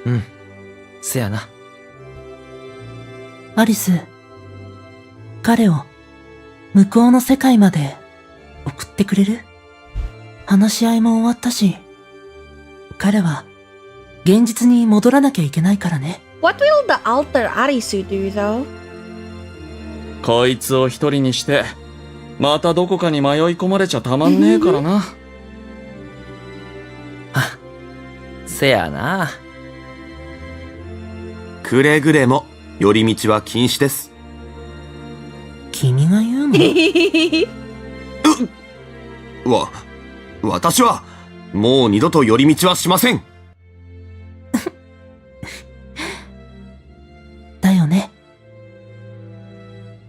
うん。せやな。アリス、彼を、向こうの世界まで、送ってくれる？話し合いも終わったし、彼は、現実に戻らなきゃいけないからね。What will the alter Arisu do though? こいつを一人にして、またどこかに迷い込まれちゃたまんねえからな。せやな。くれぐれも、寄り道は禁止です。君が言うの？私は、もう二度と寄り道はしません。だよね。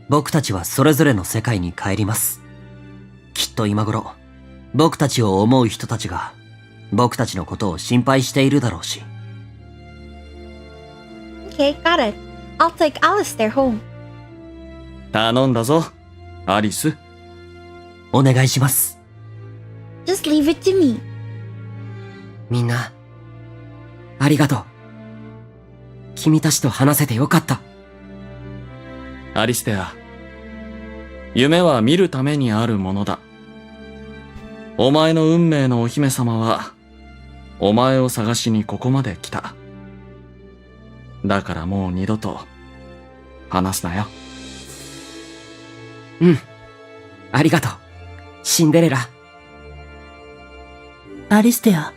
僕たちはそれぞれの世界に帰ります。きっと今頃、僕たちを思う人たちが、僕たちのことを心配しているだろうし。Okay, got it. I'll take Alistair home. 頼んだぞ、アリス。お願いします。Just leave it to me. みんな、ありがとう。君たちと話せてよかった。アリステア、夢は見るためにあるものだ。お前の運命のお姫様は、お前を探しにここまで来た。だからもう二度と、話すなよ。うん。ありがとう。シンデレラ。アリステア。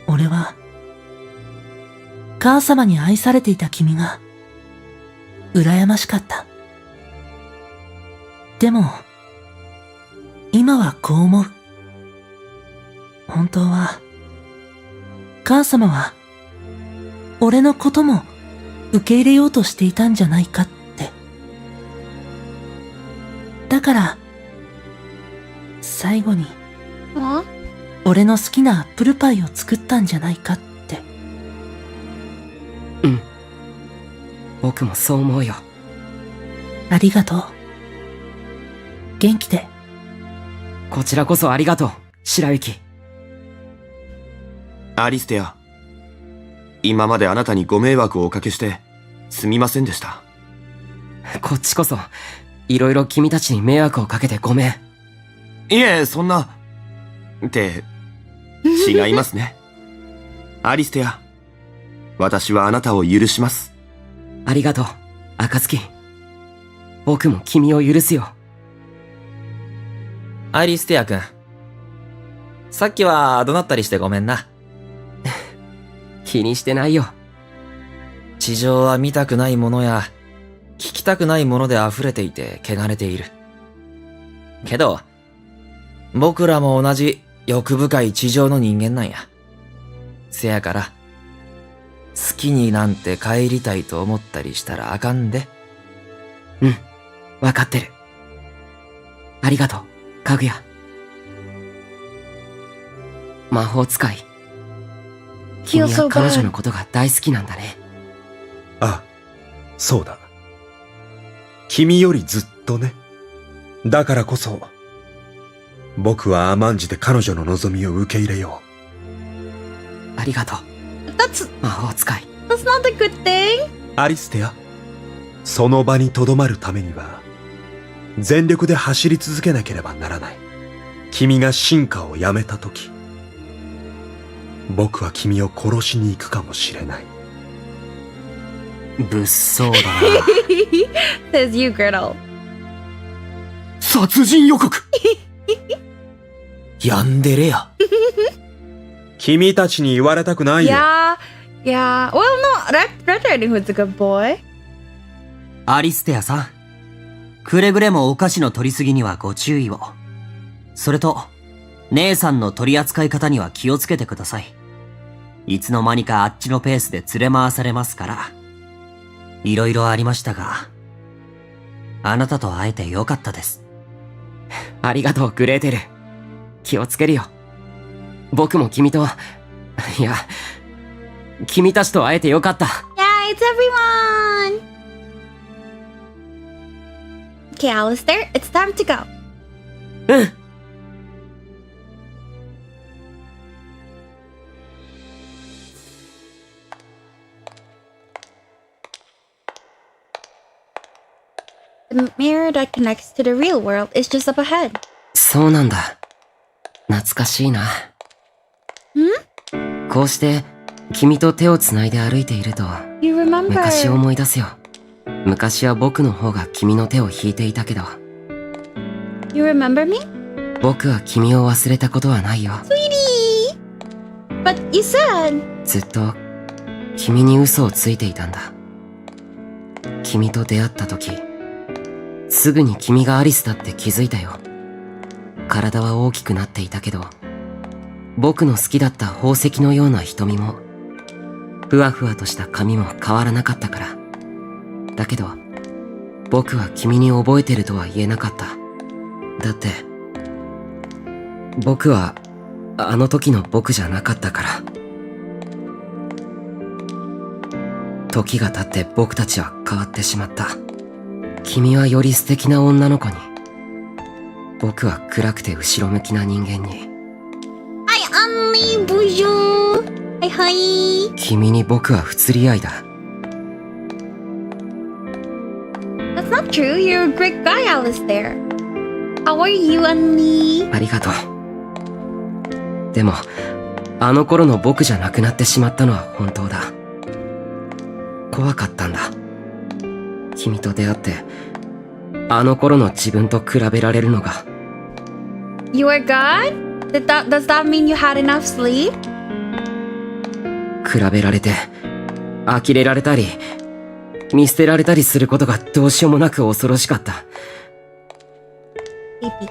俺は、母様に愛されていた君が、羨ましかった。でも、今はこう思う。本当は、母様は、俺のことも受け入れようとしていたんじゃないかって。だから、最後に、俺の好きなアップルパイを作ったんじゃないかって。うん。僕もそう思うよ。ありがとう。元気で。こちらこそありがとう、白雪。アリステア、今まであなたにご迷惑をおかけして、すみませんでした。こっちこそ、いろいろ君たちに迷惑をかけてごめん。いえ、そんな、って、違いますね。アリステア、私はあなたを許します。ありがとう、暁。僕も君を許すよ。アリステア君。さっきは怒鳴ったりしてごめんな。気にしてないよ。地上は見たくないものや、聞きたくないもので溢れていて汚れている。けど、僕らも同じ欲深い地上の人間なんや。せやから、好きになんて帰りたいと思ったりしたらあかんで。うん、わかってる。ありがとう、かぐや。魔法使い。君は彼女のことが大好きなんだね。あ、そうだ。君よりずっとね。だからこそ、僕は甘んじて彼女の望みを受け入れよう。ありがとう。魔法使い。That's not a good thing. アリステア、その場に留まるためには、全力で走り続けなければならない。君が進化をやめたとき、僕は君を殺しに行くかもしれない。物騒だな。Says you, Gretel. 殺人予告ヤンデレや。君たちに言われたくないよ。Yeah. Well, no, Red Riding Hood's a good boy. アリステアさん。くれぐれもお菓子の取りすぎにはご注意を。それと、姉さんの取り扱い方には気をつけてください。いつの間にかあっちのペースで連れ回されますから。いろいろありましたが、あなたと会えてよかったです。ありがとう、グレーテル。気をつけるよ。僕も君と、いや、君たちと会えてよかった。Yeah, it's everyone. Okay, Alistair, it's time to go. うん。The mirror that connects to the real world is just up ahead. そうなんだ。懐かしいな。こうして、君と手をつないで歩いていると、You remember? 昔を思い出すよ。昔は僕の方が君の手を引いていたけど。You remember me? 僕は君を忘れたことはないよ。Sweetie! But you said... ずっと、君に嘘をついていたんだ。君と出会った時、すぐに君がアリスだって気づいたよ。体は大きくなっていたけど、僕の好きだった宝石のような瞳も、ふわふわとした髪も変わらなかったから。だけど、僕は君に覚えてるとは言えなかった。だって、僕は、あの時の僕じゃなかったから。時が経って僕たちは変わってしまった。君はより素敵な女の子に。僕は暗くて後ろ向きな人間に。Hi, Annie, bonjour. Hi, hi. 君に僕は不釣り合いだ。That's not true. You're a great guy, Alistair. How are you, Annie? ありがとう。でも、あの頃の僕じゃなくなってしまったのは本当だ。怖かったんだ。君と出会って、あの頃の自分と比べられるのが。You are good? Does that mean you had enough sleep? 比べられて、呆れられたり、見捨てられたりすることがどうしようもなく恐ろしかった。Baby.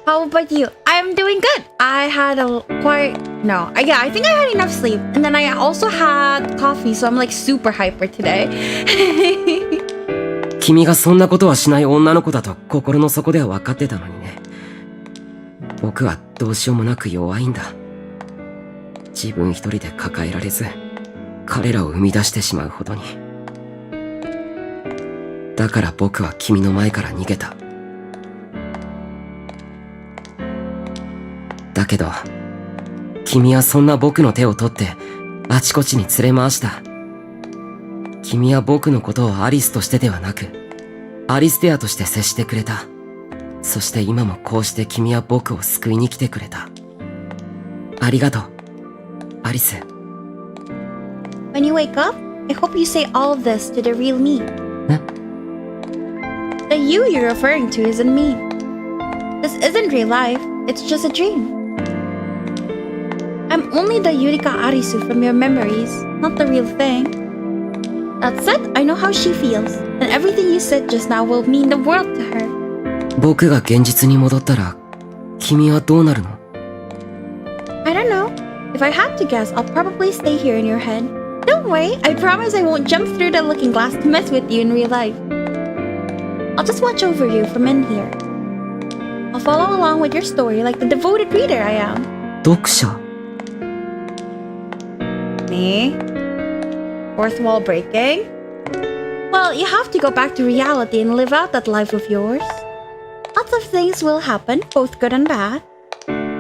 How about you? I'm doing good. I had a quite... No. Yeah, I think I had enough sleep. And then I also had coffee, so I'm like super hyper today. 君がそんなことはしない女の子だと心の底では分かってたのにね。僕はどうしようもなく弱いんだ。自分一人で抱えられず、彼らを生み出してしまうほどに。だから僕は君の前から逃げた。だけど、君はそんな僕の手を取ってあちこちに連れ回した。君は僕のことをアリスとしてではなく、アリステアとして接してくれた。そして今もこうして君は僕を救いに来てくれた。ありがとう、アリス。When you wake up, I hope you say all of this to the real me. え? The you you're referring to isn't me. This isn't real life, it's just a dream. I'm only the Yurika Arisu from your memories, not the real thing. That said, I know how she feels, and everything you said just now will mean the world to her. 僕が現実に戻ったら、君はどうなるの? I don't know. If I had to guess, I'll probably stay here in your head. Don't worry, I promise I won't jump through the looking glass to mess with you in real life. I'll just watch over you from in here. I'll follow along with your story like the devoted reader I am. 読者? Me? Fourth wall breaking? Well, you have to go back to reality and live out that life of yours. Lots of things will happen, both good and bad.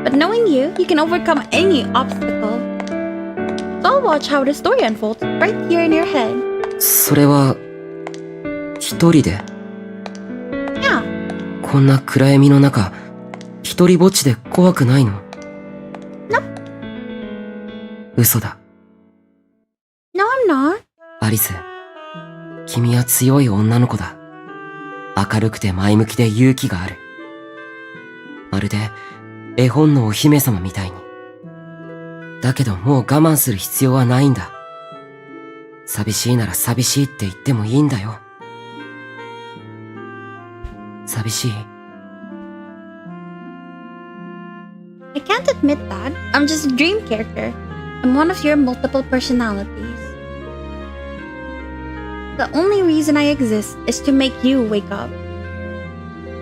But knowing you, you can overcome any obstacle. So I'll watch how the story unfolds right here in your head. それは、一人で Yeah. こんな暗闇の中、一人ぼっちで怖くないの？ Nope. 嘘だ。No, I'm not. アリス、君は強い女の子だ。明るくて前向きで勇気がある。まるで絵本のお姫様みたいに。だけどもう我慢する必要はないんだ。寂しいなら寂しいって言ってもいいんだよ。寂しい。I can't admit that. I'm just a dream character. I'm one of your multiple personalities. The only reason I exist is to make you wake up.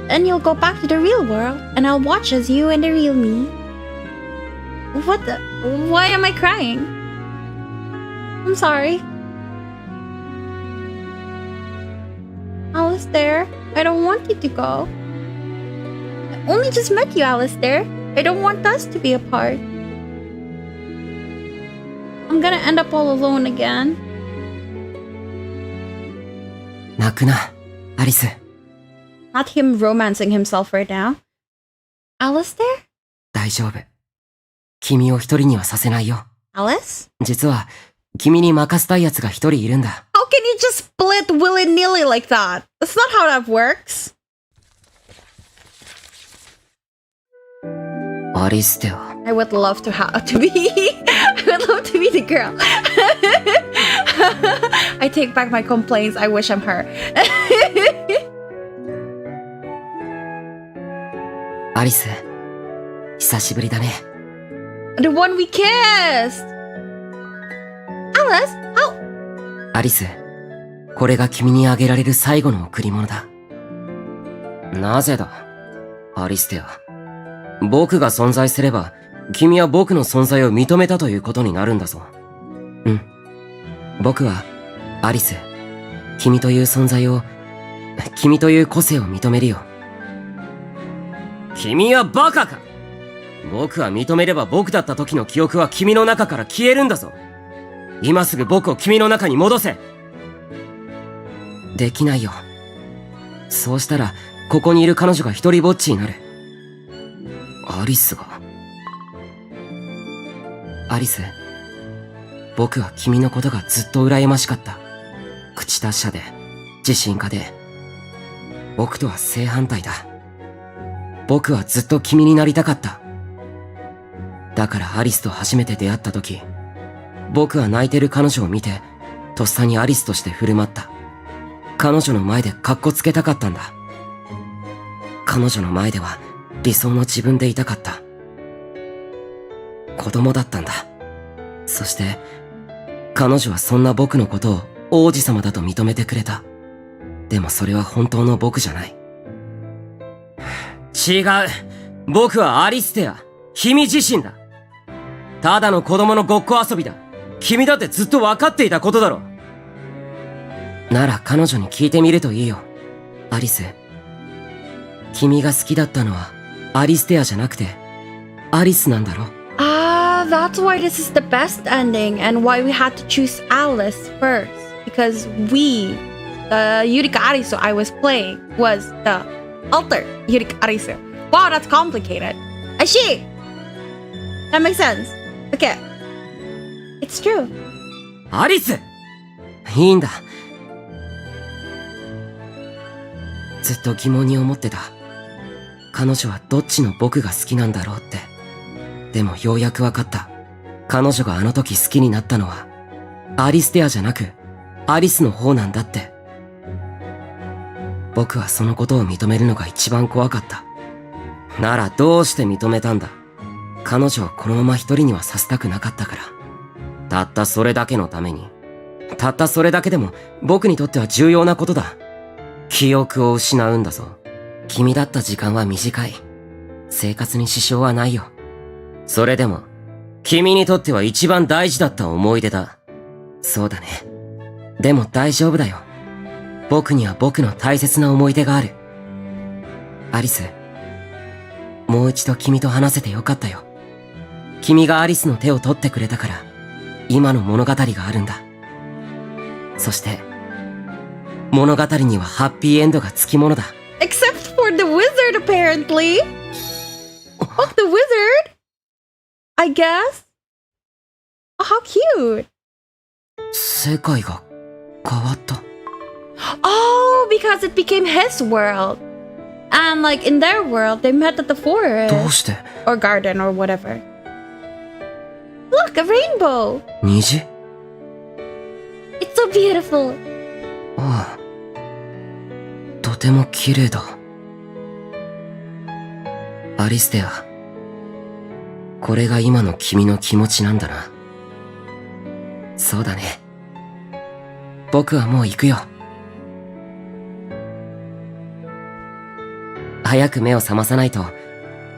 Then you'll go back to the real world, and I'll watch as you and the real me. What the? Why am I crying? I'm sorry. Alistair, I don't want you to go. I only just met you, Alistair. I don't want us to be apart. I'm gonna end up all alone again. 泣くな、アリス。Not him romancing himself right now. Alistair? 大丈夫。君を一人にはさせないよ。Alice? 実は、君に任せたい奴が一人いるんだ。How can you just split willy-nilly like that? That's not how that works. アリステア。I would love to be I would love to be the girl. I take back my complaints. I wish I'm her. アリス、久しぶりだね。The one we kissed. Alice, how? アリス、これが君にあげられる最後の贈り物だ。なぜだ、アリステア。僕が存在すれば、君は僕の存在を認めたということになるんだぞ。うん。僕は、アリス、君という存在を、君という個性を認めるよ。君はバカか！僕は認めれば僕だった時の記憶は君の中から消えるんだぞ。今すぐ僕を君の中に戻せ。できないよ。そうしたら、ここにいる彼女が一人ぼっちになる。アリスが。アリス、僕は君のことがずっと羨ましかった。口達者で、自信家で。僕とは正反対だ。僕はずっと君になりたかった。だからアリスと初めて出会った時、僕は泣いてる彼女を見て、とっさにアリスとして振る舞った。彼女の前でカッコつけたかったんだ。彼女の前では理想の自分でいたかった。子供だったんだ。そして、彼女はそんな僕のことを王子様だと認めてくれた。でもそれは本当の僕じゃない。違う。僕はアリステア、君自身だ。ただの子供のごっこ遊びだ。君だってずっと分かっていたことだろ。なら彼女に聞いてみるといいよ。アリス。君が好きだったのはアリステアじゃなくてアリスなんだろ。Ah, that's why this is the best ending and why we had to choose Alice first. Because we, the Yurika Arisu I was playing, was the alter Yurika Arisu. Wow, that's complicated. I see. That makes sense. Okay. It's true. アリス！いいんだ。ずっと疑問に思ってた。彼女はどっちの僕が好きなんだろうって。でもようやくわかった。彼女があの時好きになったのは、アリステアじゃなく、アリスの方なんだって。僕はそのことを認めるのが一番怖かった。ならどうして認めたんだ？彼女をこのまま一人にはさせたくなかったから。たったそれだけのために。たったそれだけでも僕にとっては重要なことだ。記憶を失うんだぞ。君だった時間は短い。生活に支障はないよ。それでも、君にとっては一番大事だった思い出だ。そうだね。でも大丈夫だよ。僕には僕の大切な思い出がある。アリス、もう一度君と話せてよかったよ。君がアリスの手を取ってくれたから、今の物語があるんだ。そして、物語にはハッピーエンドがつきものだ。Except for the wizard, apparently. Fuck the wizard. I guess. Oh, how cute. 世界が変わった。Oh, because it became his world. And like in their world, they met at the どう forest して or garden or whatever. Look, a rainbow. 虹？ It's so beautiful. ああ。とても綺麗だ。アリステア。これが今の君の気持ちなんだな。そうだね。僕はもう行くよ。早く目を覚まさないと、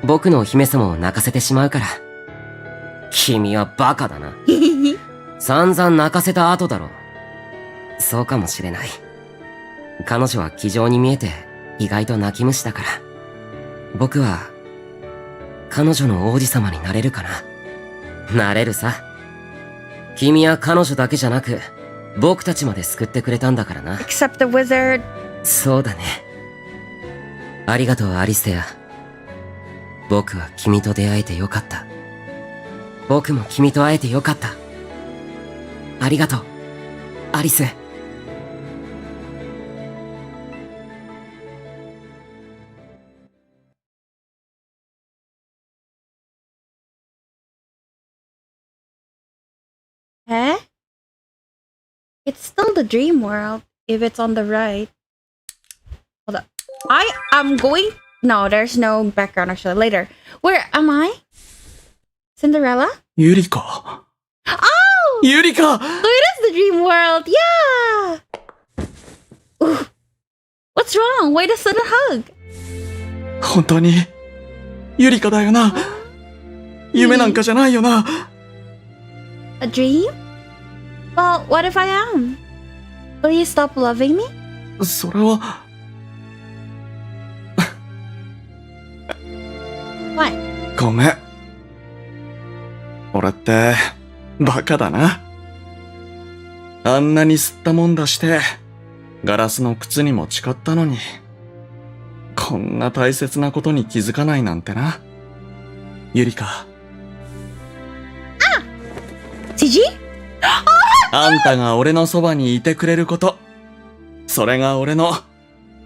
僕のお姫様を泣かせてしまうから。君はバカだな。散々泣かせた後だろう。そうかもしれない。彼女は気丈に見えて意外と泣き虫だから。僕は彼女の王子様になれるかな。なれるさ。君は彼女だけじゃなく僕たちまで救ってくれたんだからな。Except the wizard. そうだね。ありがとうアリステア。僕は君と出会えてよかった。僕も君と会えてよかった。ありがとうアリス。Eh? It's still the dream world if it's on the right. Hold up. I am going. No, there's no background actually. Later. Where am I? Cinderella? ゆりか。 Oh! ゆりか So it is the dream world. Yeah! Ooh. What's wrong? Why the sudden hug? 本当にゆりかだよな。夢なんかじゃないよな。A dream? Well, what if I am? Will you stop loving me? それは。What? ごめん。俺ってバカだな。あんなに吸ったもんだしてガラスの靴にも誓ったのに、こんな大切なことに気づかないなんてな。ゆりか。CG? あんたが俺のそばにいてくれること、それが俺の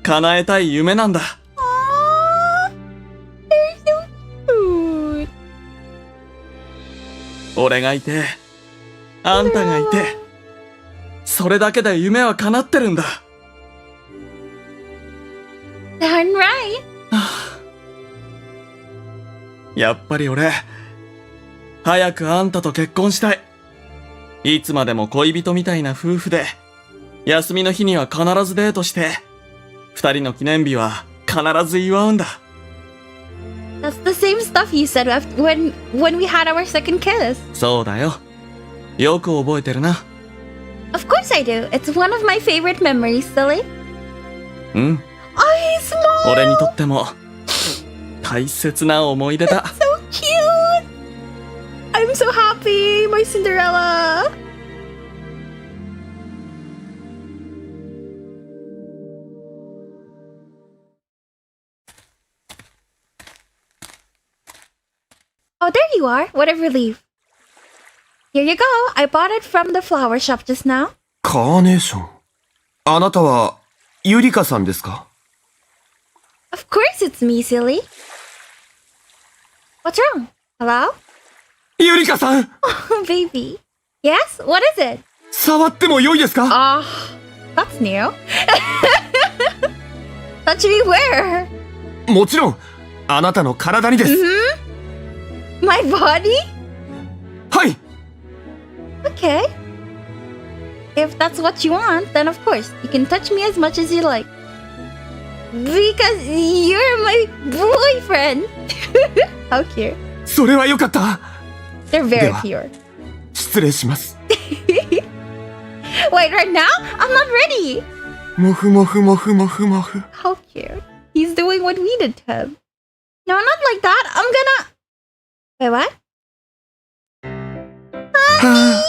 叶えたい夢なんだ。俺がいて、あんたがいて、それだけで夢は叶ってるんだ。Darn right. やっぱり俺、早くあんたと結婚したい。いつまでも恋人みたいな夫婦で、休みの日には必ずデートして、二人の記念日は必ず祝うんだ。That's the same stuff you said when we had our second kiss. そうだよ。よく覚えてるな。Of course I do. It's one of my favorite memories, silly. うん。I smile. 俺にとっても大切な思い出だ。So cute. I'm so happy, my Cinderella. Oh, there you are. What a relief. Here you go. I bought it from the flower shop just now. カーネーション。あなたはゆりかさんですか？ Of course it's me, silly. What's wrong? Hello? ゆりかさん Oh, baby. Yes? What is it? 触っても良いですか？ That's new. Touch me where? もちろん、あなたの体にです。My body? はい。 Okay. If that's what you want, then of course, you can touch me as much as you like. Because you're my boyfriend. How cute. それは良かった。 They're very では、 pure. 失礼します。 Wait, right now? I'm not ready. もふもふもふもふもふ。 How cute. He's doing what we did to him. No, not like that. I'm gonna... Wait, what? Honey!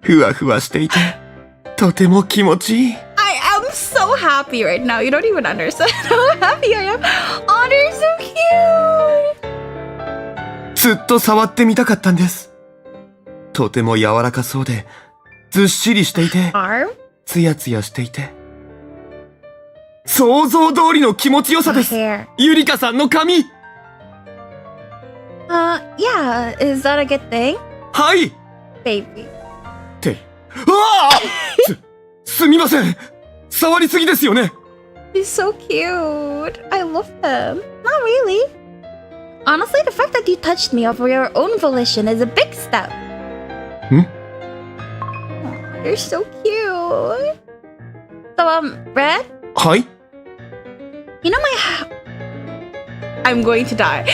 ふわふわしていて、とても気持ちいい。I am so happy right now. You don't even understand how happy I am. Oh, they're so cute. ずっと触ってみたかったんです。とても柔らかそうで、ずっしりしていて、つやつやしていて。想像通りの気持ちよさです。ゆりかさんの髪。Yeah, is that a good thing? はい。Baby. すみません。触りすぎですよね。He's so cute. I love him. Not really. Honestly, the fact that you touched me of your own volition is a big step. You're so cute. So, Red? はい。You know I'm going to die.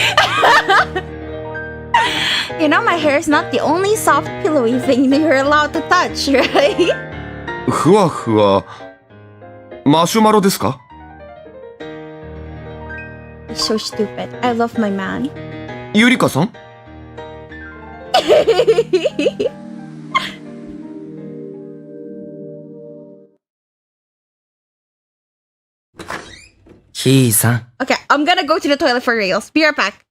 You know my hair is not the only soft pillowy thing that you're allowed to touch, right? ふわふわ。マシュマロですか？ You're so stupid. I love my man. ゆりかさん？ひーさん。Okay, I'm gonna go to the toilet for reals. Be right back.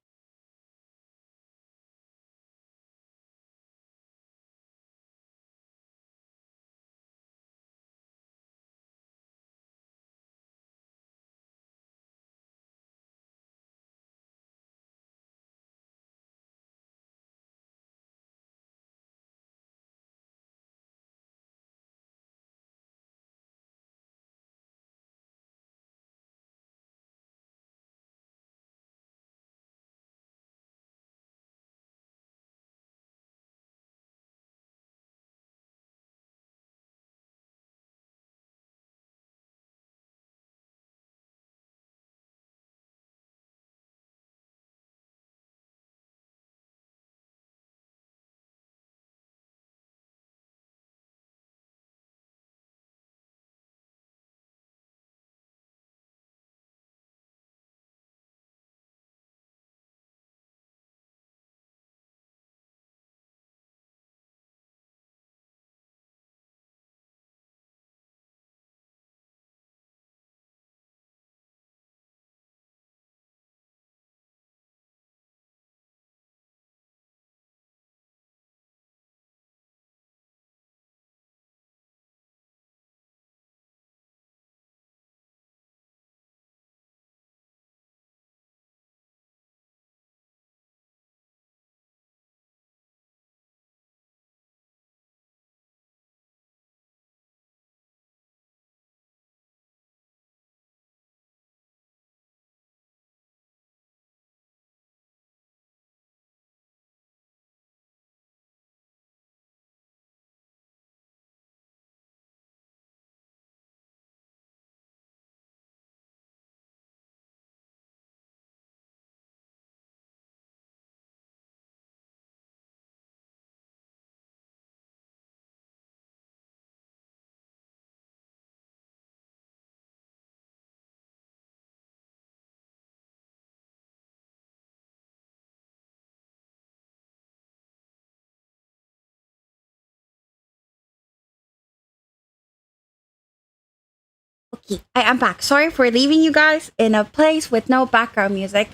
Okay, I am back. Sorry for leaving you guys in a place with no background music.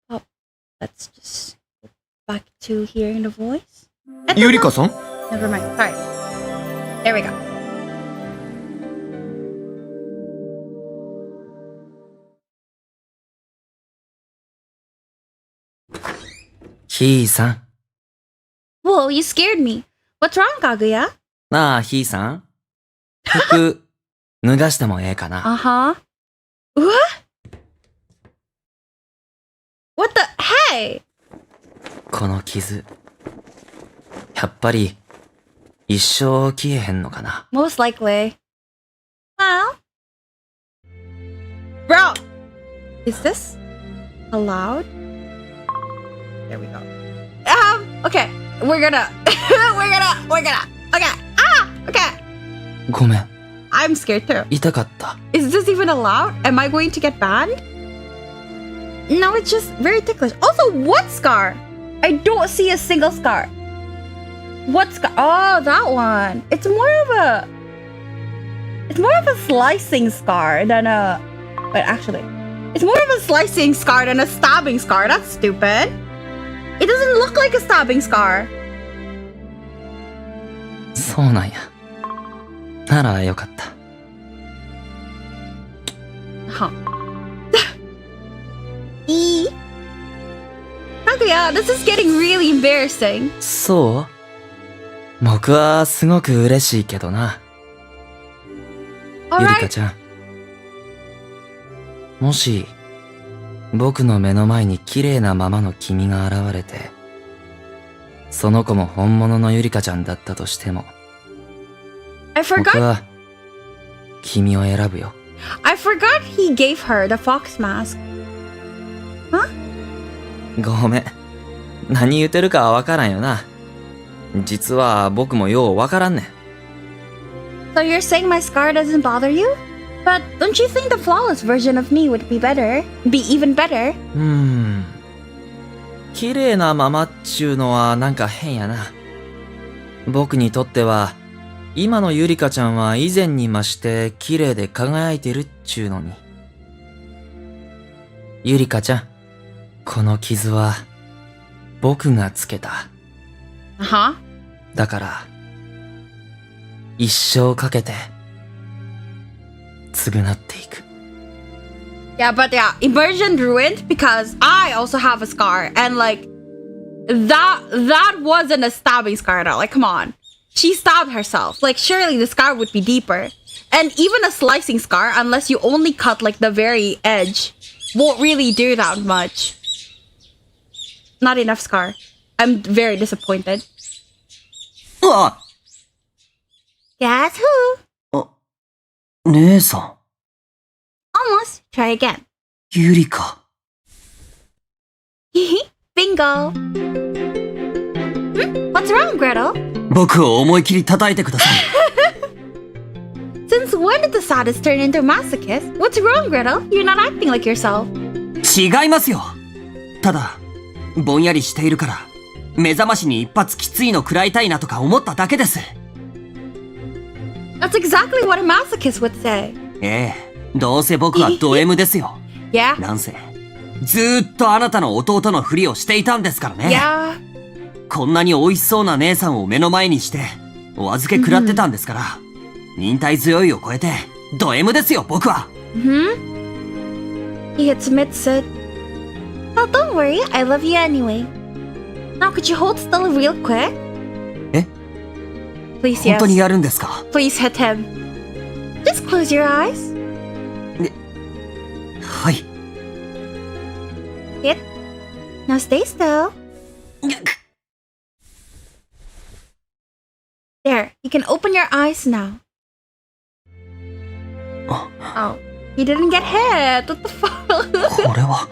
Oh, let's just go back to hearing the voice. Yurika-san? Never mind. Sorry. There we go. Hi-san. Whoa, you scared me. What's wrong, Kaguya? なあ、ひーさん。服、脱がしてもええかな。Uh-huh. What? What the? Hey! この傷。やっぱり、一生消えへんのかな。Most likely. Well. Bro! Is this allowed? There we go. Okay. We're gonna. Okay. Okay. ごめん。I'm scared too. 痛かった。Is this even allowed? Am I going to get banned? No, it's just very ticklish. Also, what scar? I don't see a single scar. What scar? Oh, that one. It's more of a slicing scar than a. Wait, actually, it's more of a slicing scar than a stabbing scar. That's stupid. It doesn't look like a stabbing scar. そうなんや。ならよかった。Huh. Kaguya, this is getting really embarrassing. そう？僕はすごく嬉しいけどな。ゆりかちゃん。もし、僕の目の前に綺麗なままの君が現れて、その子も本物のゆりかちゃんだったとしても、僕は、君を選ぶよ。I forgot he gave her the fox mask. Huh? ごめん。何言うてるかわからんよな。実は僕もようわからんねん。So you're saying my scar doesn't bother you? But don't you think the flawless version of me would be better? Be even better? 綺麗なままっちゅうのはなんか変やな。僕にとっては、今のゆりかちゃんは以前に増して綺麗で輝いてるっちゅうのに。ゆりかちゃん、この傷は、僕がつけた。Uh-huh. だから、一生かけて、償っていく。Yeah, but yeah, immersion ruined because I also have a scar. And like, that wasn't a stabbing scar at all. Like, come on. She stabbed herself. Like, surely the scar would be deeper. And even a slicing scar, unless you only cut like the very edge, won't really do that much. Not enough scar. I'm very disappointed. Guess who? 姉さん。Almost. Try again. ゆりか。Bingo. What's wrong, Gretel? 僕を思い切り叩いてください。Since when did the sadist turn into a masochist? What's wrong, Gretel? You're not acting like yourself. 違いますよ。ただ、ぼんやりしているから、目覚ましに一発きついの食らいたいなとか思っただけです。That's exactly what a masochist would say. ええ、どうせ僕はド M ですよ。Yeah. なんせ、ずーっとあなたの弟のふりをしていたんですからね。Yeah. こんなに美味しそうな姉さんを目の前にして、お預け食らってたんですから、忍耐強いを超えて、ド M ですよ、僕は。He admits it. Well, don't worry, I love you anyway. Now, could you hold still real quick? え？ Please, yes. 本当にやるんですか？ Please hit him. Just close your eyes. はい。Hit. Now stay still. There, you can open your eyes now. Oh, he didn't get hit. What the fuck? これは。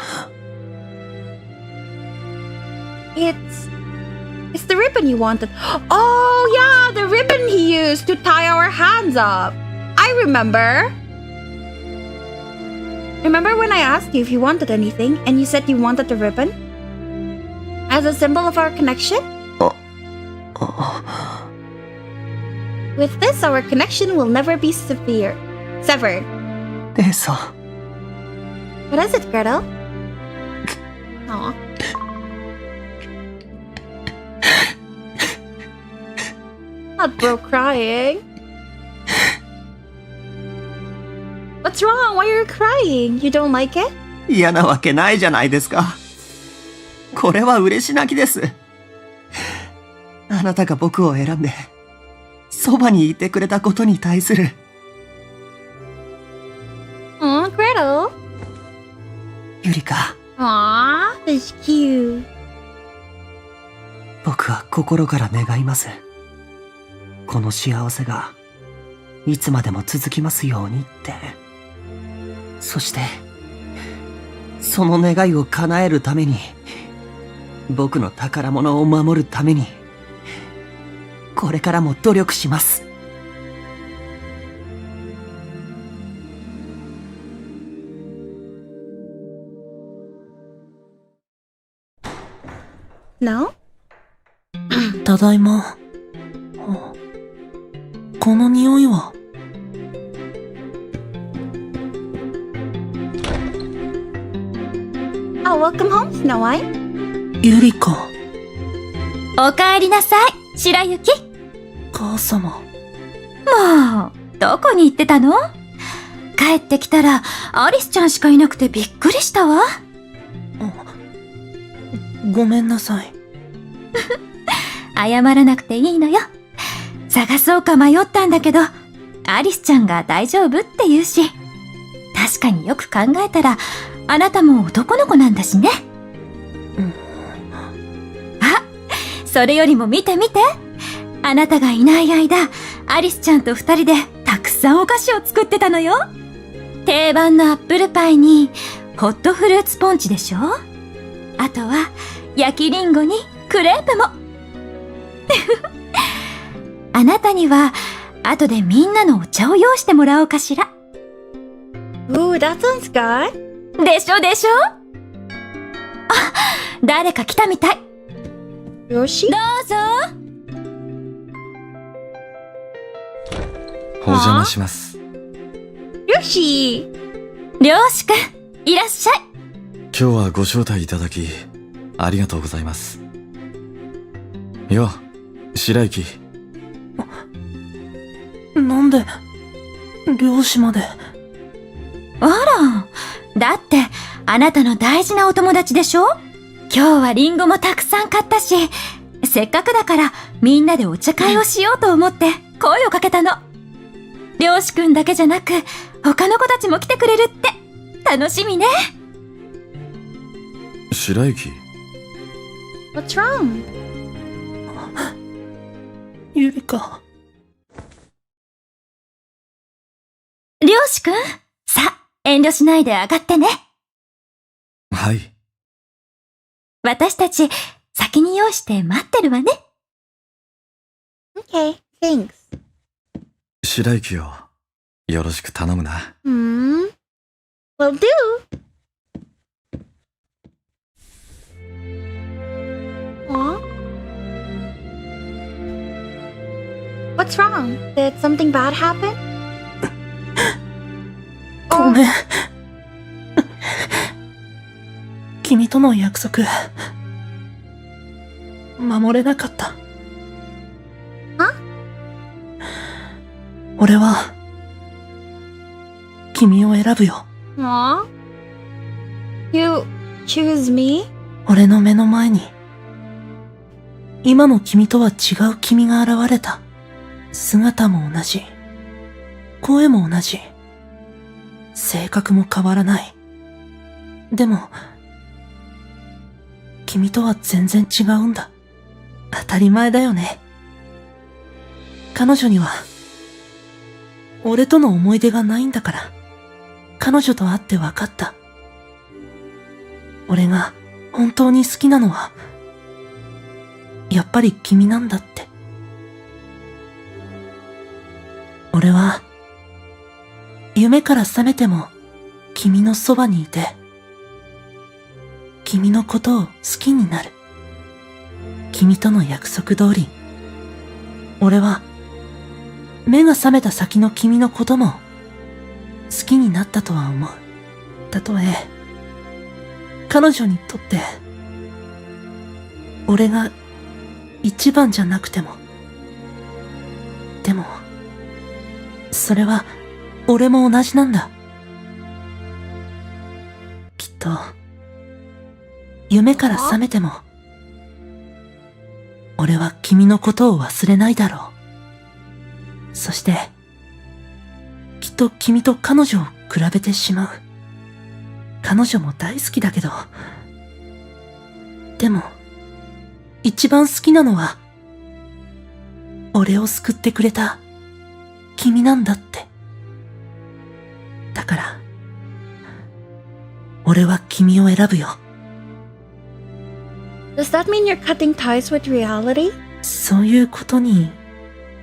It's the ribbon you wanted. Oh yeah, the ribbon he used to tie our hands up. I remember. Remember when I asked you if you wanted anything and you said you wanted the ribbon? As a symbol of our connection? With this, our connection will never be severed. 姉さん。 What is it, Gretel? Aw. Not bro crying. What's wrong? Why are you crying? You don't like it? 嫌なわけないじゃないですか。これは嬉し泣きです。あなたが僕を選んで、そばにいてくれたことに対する。Aw, Gretel. ゆりか。Aw, that's cute. 僕は心から願います。この幸せが、いつまでも続きますようにって。そして、その願いを叶えるために、僕の宝物を守るために、これからも努力します。No? ただいま。この匂いは。Oh, welcome home, Snow White. ゆりか。おかえりなさい、白雪。母様。もう、どこに行ってたの？帰ってきたら、アリスちゃんしかいなくてびっくりしたわ。ごめんなさい。謝らなくていいのよ。探そうか迷ったんだけど、アリスちゃんが大丈夫って言うし、確かによく考えたら、あなたも男の子なんだしね。あ、それよりも見て見て。あなたがいない間、アリスちゃんと二人でたくさんお菓子を作ってたのよ。定番のアップルパイに、ホットフルーツポンチでしょ？あとは、焼きリンゴにクレープも。あなたには、後でみんなのお茶を用意してもらおうかしら。Ooh, that sounds good. でしょでしょ？あ、誰か来たみたい。よし。どうぞ。お邪魔します。よし。りょうしくん、いらっしゃい。今日はご招待いただき、ありがとうございます。よ、白雪。なんで、漁師まで。あら、だって、あなたの大事なお友達でしょ？今日はリンゴもたくさん買ったし、せっかくだからみんなでお茶会をしようと思って声をかけたの。漁師くんだけじゃなく、他の子たちも来てくれるって、楽しみね。白雪。What's wrong? ゆりか。漁師くん、さ、遠慮しないで上がってね。はい。私たち、先に用意して待ってるわね。Okay, thanks. 白雪よ、よろしく頼むな。Will do. Aw. What's wrong? Did something bad happen? ごめん。君との約束、守れなかった。俺は、君を選ぶよ。Aw. You choose me? 俺の目の前に、今の君とは違う君が現れた。姿も同じ。声も同じ。性格も変わらない。でも、君とは全然違うんだ。当たり前だよね。彼女には、俺との思い出がないんだから、彼女と会って分かった。俺が本当に好きなのは、やっぱり君なんだって。俺は、夢から覚めても君のそばにいて、君のことを好きになる。君との約束通り、俺は目が覚めた先の君のことも好きになったとは思う。たとえ彼女にとって俺が一番じゃなくても。でもそれは俺も同じなんだ。きっと夢から覚めても俺は君のことを忘れないだろう。そしてきっと君と彼女を比べてしまう。彼女も大好きだけど、でも一番好きなのは俺を救ってくれた君なんだって。だから俺は君を選ぶよ。Does that mean you're cutting ties with reality? そういうことに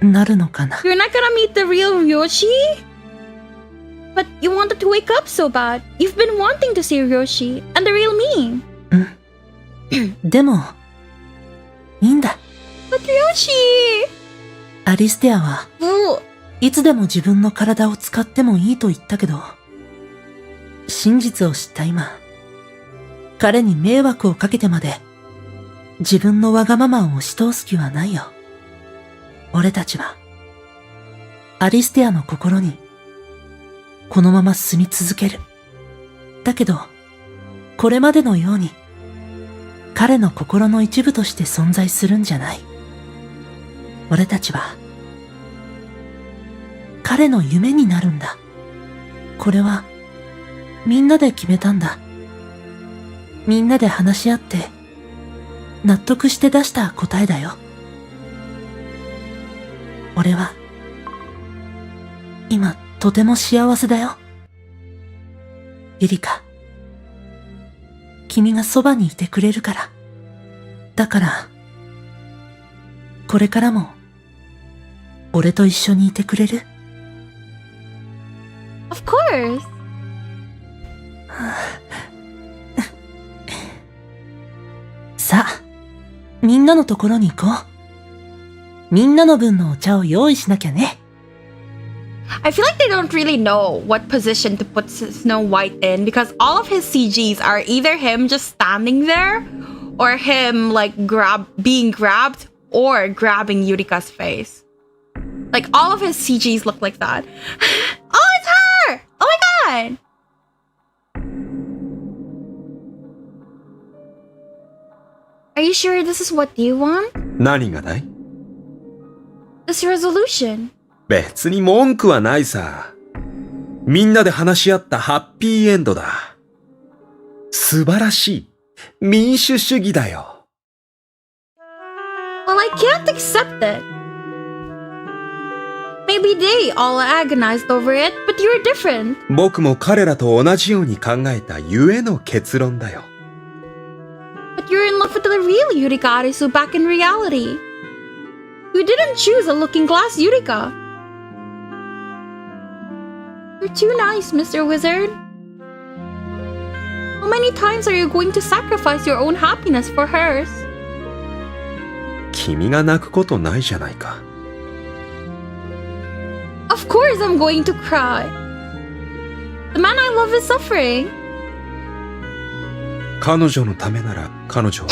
なるのかな。 You're not gonna meet the real Ryoshi? But you wanted to wake up so bad. You've been wanting to see Ryoshi and the real me. でもいいんだ。 But Ryoshi! アリステアは Well, いつでも自分の体を使ってもいいと言ったけど、真実を知った今、彼に迷惑をかけてまで自分のわがままを押し通す気はないよ。俺たちは、アリステアの心に、このまま住み続ける。だけど、これまでのように、彼の心の一部として存在するんじゃない。俺たちは、彼の夢になるんだ。これは、みんなで決めたんだ。みんなで話し合って、納得して出した答えだよ。俺は、今とても幸せだよ。ゆりか、君がそばにいてくれるから。だから、これからも、俺と一緒にいてくれる？ Of course! さあ、みんなのところに行こう。みんなの分のお茶を用意しなきゃね。I feel like they don't really know what position to put Snow White in because all of his CGs are either him just standing there or him like being grabbed or grabbing Yurika's face. Like all of his CGs look like that. Oh, it's her! Oh my god! Are you sure this is what you want? 何がだい？ This resolution. 別に文句はないさ。みんなで話し合ったハッピーエンドだ。素晴らしい。民主主義だよ。Well, I can't accept it. Maybe they all agonized over it, but you're different. 僕も彼らと同じように考えたゆえの結論だよ。But you're in love with the real Yurika Arisu back in reality. You didn't choose a looking glass Yurika. You're too nice, Mr. Wizard. How many times are you going to sacrifice your own happiness for hers? 君が泣くことないじゃないか。Of course I'm going to cry. The man I love is suffering. 彼女のためなら彼女は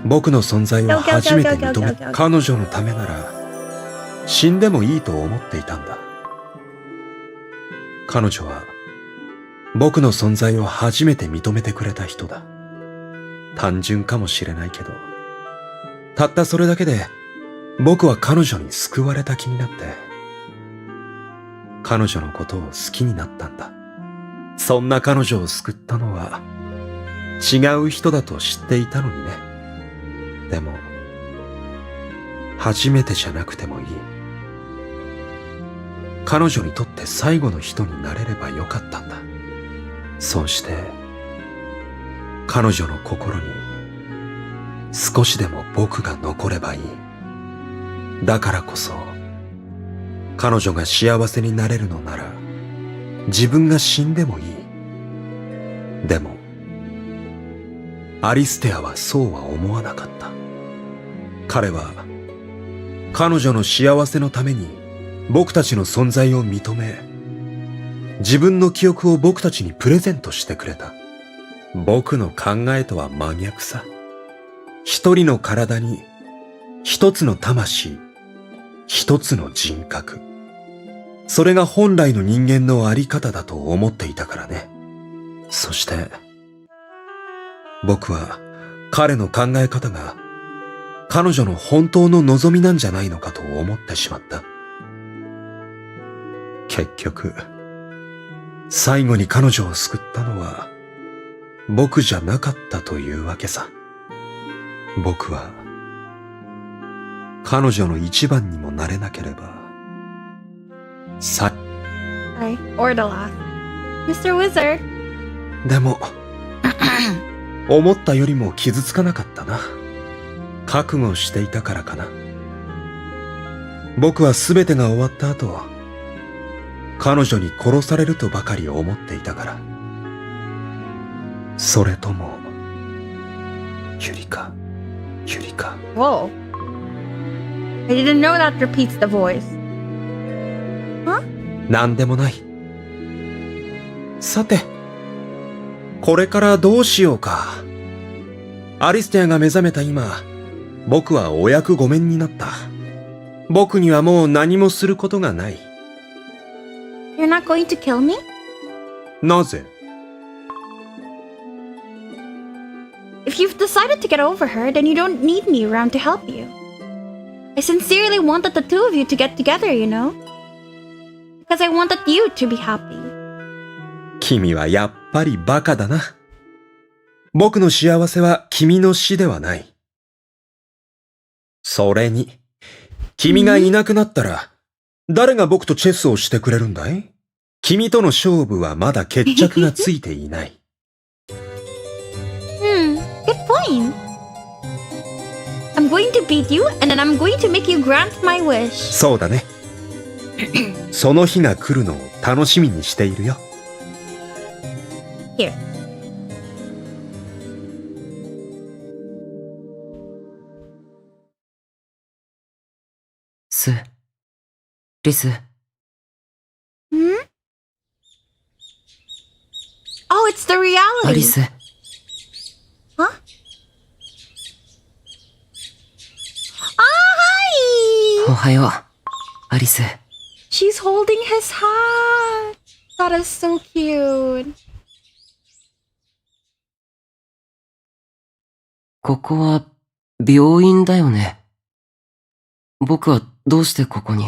僕の存在を初めて認め、彼女のためなら死んでもいいと思っていたんだ。彼女は僕の存在を初めて認めてくれた人だ。単純かもしれないけど、たったそれだけで僕は彼女に救われた気になって、彼女のことを好きになったんだ。そんな彼女を救ったのは違う人だと知っていたのにね。でも初めてじゃなくてもいい。彼女にとって最後の人になれればよかったんだ。そうして彼女の心に少しでも僕が残ればいい。だからこそ彼女が幸せになれるのなら自分が死んでもいい。でもアリステアはそうは思わなかった。彼は彼女の幸せのために僕たちの存在を認め、自分の記憶を僕たちにプレゼントしてくれた。僕の考えとは真逆さ。一人の体に一つの魂、一つの人格。それが本来の人間のあり方だと思っていたからね。そして僕は彼の考え方が彼女の本当の望みなんじゃないのかと思ってしまった。結局最後に彼女を救ったのは僕じゃなかったというわけさ。僕は彼女の一番にもなれなければHi, or the last. Mr. Wizard. でも思ったよりも傷つかなかったな。覚悟していたからかな。僕は全てが終わった後、彼女に殺されるとばかり思っていたから。それともゆりか。 Whoa. I didn't know that repeats the voice. なんでもない。さて、これからどうしようか。アリステアが目覚めた今、僕はお役御免になった。僕にはもう何もすることがない。You're not going to kill me? なぜ？ If you've decided to get over her, then you don't need me around to help you. I sincerely wanted the two of you to get together, you know? Because I wanted you to be happy. 君はやっぱりバカだな。僕の幸せは君の死ではない。それに、君がいなくなったら、誰が僕とチェスをしてくれるんだい？君との勝負はまだ決着がついていない。Good point. I'm going to beat you, and then I'm going to make you grant my wish. そうだね。その日が来るのを楽しみにしているよ。Here. リス。Oh, it's the reality. アリス。Huh? Ah, お hi! はよう、アリス。She's holding his hat. That is so cute. ここは、病院だよね。僕はどうしてここに？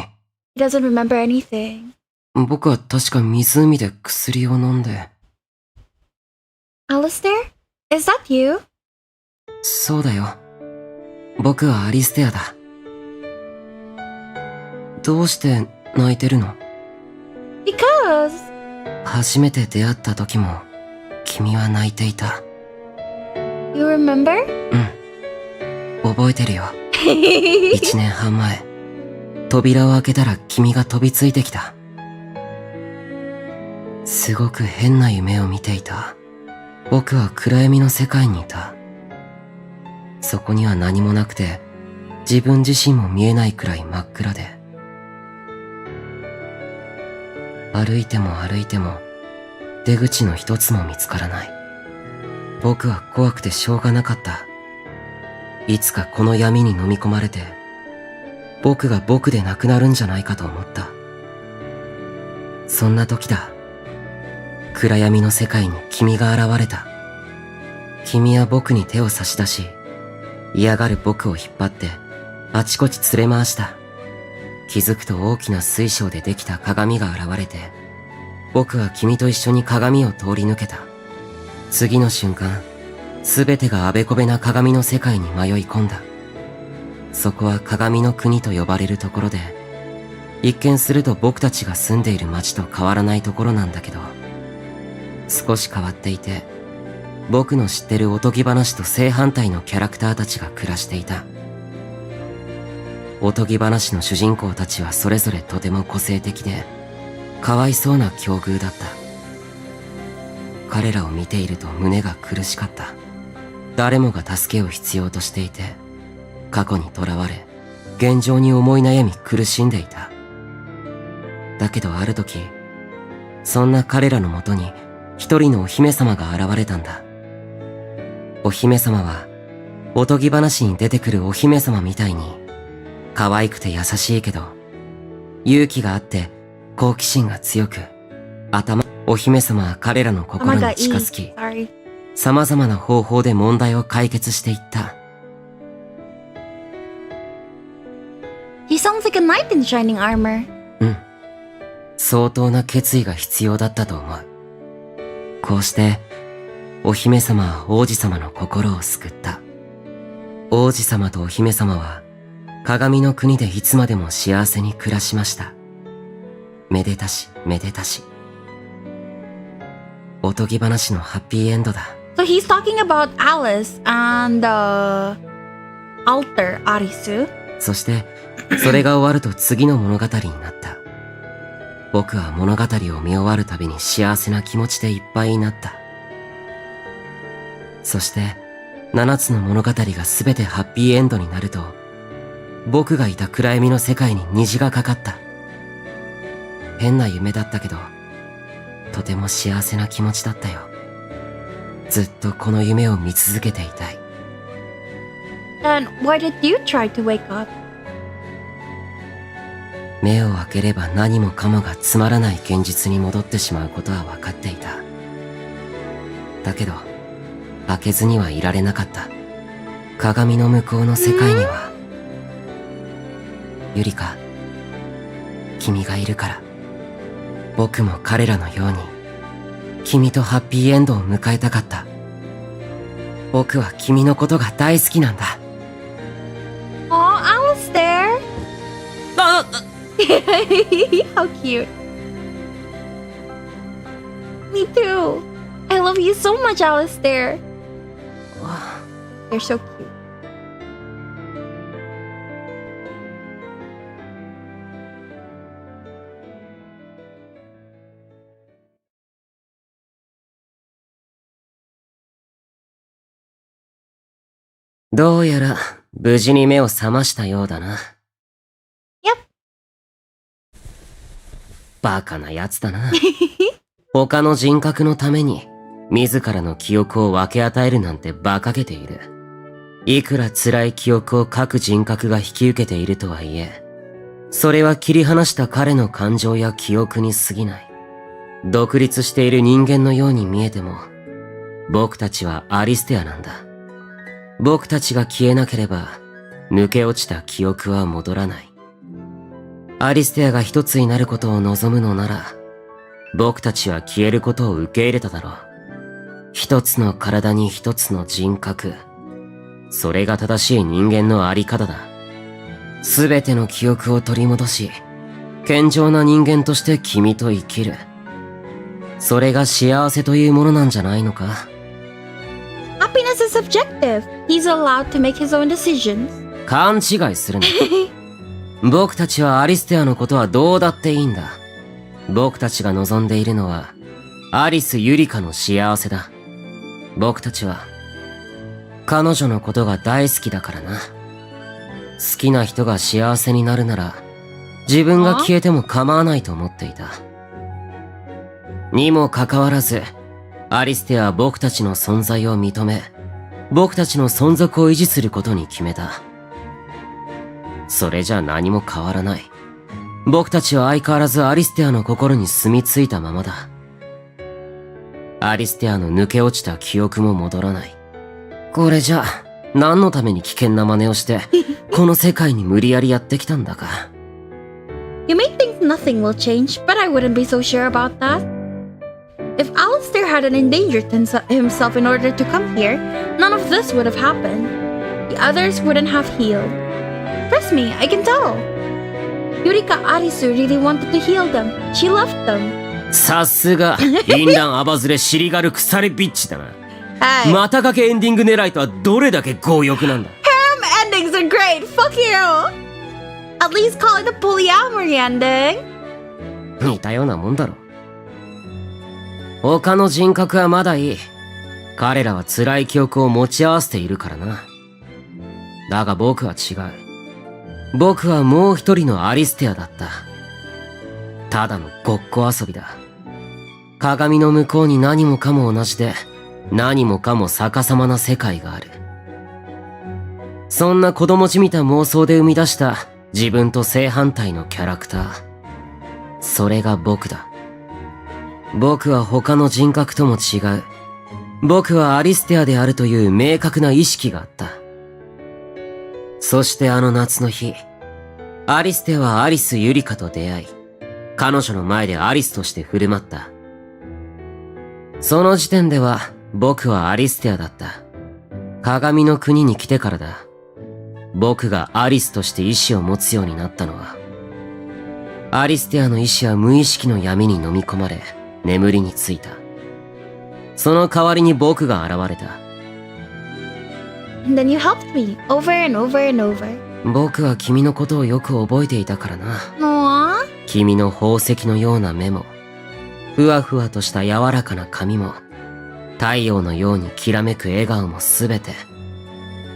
He doesn't remember anything. 僕は確か湖で薬を飲んで。Alistair? Is that you? そうだよ。僕はアリステアだ。どうして泣いてるの？ Because 初めて出会った時も、君は泣いていた。You remember? 覚えてるよ。1年半前、扉を開けたら君が飛びついてきた。すごく変な夢を見ていた。僕は暗闇の世界にいた。そこには何もなくて、自分自身も見えないくらい真っ暗で。歩いても歩いても、出口の一つも見つからない。僕は怖くてしょうがなかった。いつかこの闇に飲み込まれて、僕が僕でなくなるんじゃないかと思った。そんな時だ。暗闇の世界に君が現れた。君は僕に手を差し出し、嫌がる僕を引っ張って、あちこち連れ回した。気づくと大きな水晶でできた鏡が現れて、僕は君と一緒に鏡を通り抜けた。次の瞬間、すべてがあべこべな鏡の世界に迷い込んだ。そこは鏡の国と呼ばれるところで、一見すると僕たちが住んでいる街と変わらないところなんだけど、少し変わっていて、僕の知ってるおとぎ話と正反対のキャラクターたちが暮らしていた。おとぎ話の主人公たちはそれぞれとても個性的で、かわいそうな境遇だった。彼らを見ていると胸が苦しかった。誰もが助けを必要としていて、過去にとらわれ、現状に思い悩み苦しんでいた。だけどある時、そんな彼らのもとに一人のお姫様が現れたんだ。お姫様は、おとぎ話に出てくるお姫様みたいに、可愛くて優しいけど、勇気があって好奇心が強く、お姫様は彼らの心に近づき、様々な方法で問題を解決していった。He sounds like a knight in shining armor. 相当な決意が必要だったと思う。こうして、お姫様は王子様の心を救った。王子様とお姫様は、鏡の国でいつまでも幸せに暮らしました。めでたし、めでたし。おとぎ話のハッピーエンドだ。So he's talking about Alice and altar Arisu. そして、それが終わると次の物語になった。僕は物語を見終わるたびに幸せな気持ちでいっぱいになった。そして、7つの物語がすべてハッピーエンドになると、僕がいた暗闇の世界に虹がかかった。変な夢だったけど、とても幸せな気持ちだったよ。ずっとこの夢を見続けていたい。Then why did you try to wake up? 目を開ければ何もかもがつまらない現実に戻ってしまうことは分かっていた。だけど、開けずにはいられなかった。鏡の向こうの世界には、ゆりか、君がいるから、僕も彼らのように、君とハッピーエンドを迎えたかった。僕は君のことが大好きなんだ。Oh, Alistair! あ How cute. Me too. I love you so much, Alistair. You're so cute. どうやら無事に目を覚ましたようだな。バカなやつだな。他の人格のために自らの記憶を分け与えるなんて馬鹿げている。いくら辛い記憶を各人格が引き受けているとはいえ、それは切り離した彼の感情や記憶に過ぎない。独立している人間のように見えても、僕たちはアリステアなんだ。僕たちが消えなければ、抜け落ちた記憶は戻らない。アリステアが一つになることを望むのなら、僕たちは消えることを受け入れただろう。一つの体に一つの人格。それが正しい人間のあり方だ。すべての記憶を取り戻し、健常な人間として君と生きる。それが幸せというものなんじゃないのか。Happiness is subjective. He's allowed to make his own decisions. 勘違いするな。僕たちはアリステアのことはどうだっていいんだ。僕たちが望んでいるのは、アリス・ユリカの幸せだ。僕たちは、彼女のことが大好きだからな。好きな人が幸せになるなら、自分が消えても構わないと思っていた。にもかかわらず、アリステアは僕たちの存在を認め、僕たちの存続を維持することに決めた。それじゃ何も変わらない。僕たちは相変わらずアリステアの心に住み着いたままだ。アリステアの抜け落ちた記憶も戻らない。これじゃ、何のために危険な真似をして、この世界に無理やりやってきたんだか。You may think nothing will change, but I wouldn't be so sure about that. If Alistair hadn't endangered himself in order to come here, none of this would have happened. The others wouldn't have healed. Trust me, I can tell. Yurika Arisu really wanted to heal them. She loved them. さすが、淫乱アバズレ尻軽腐れビッチだな。Hey. またかけエンディング狙いとはどれだけ強欲なんだ。Harem endings are great. Fuck you. At least call it a polyamory ending. 似たようなもんだろ。他の人格はまだいい。彼らは辛い記憶を持ち合わせているからな。だが僕は違う。僕はもう一人のアリステアだった。ただのごっこ遊びだ。鏡の向こうに何もかも同じで、何もかも逆さまな世界がある。そんな子供じみた妄想で生み出した自分と正反対のキャラクター。それが僕だ。僕は他の人格とも違う。僕はアリステアであるという明確な意識があった。そしてあの夏の日、アリステアはアリス・ユリカと出会い、彼女の前でアリスとして振る舞った。その時点では僕はアリステアだった。鏡の国に来てからだ。僕がアリスとして意志を持つようになったのは。アリステアの意志は無意識の闇に飲み込まれ、眠りについた。その代わりに僕が現れた。And then you helped me over and over and over. 僕は君のことをよく覚えていたからな。Aww. 君の宝石のような目も、ふわふわとした柔らかな髪も、太陽のようにきらめく笑顔もすべて。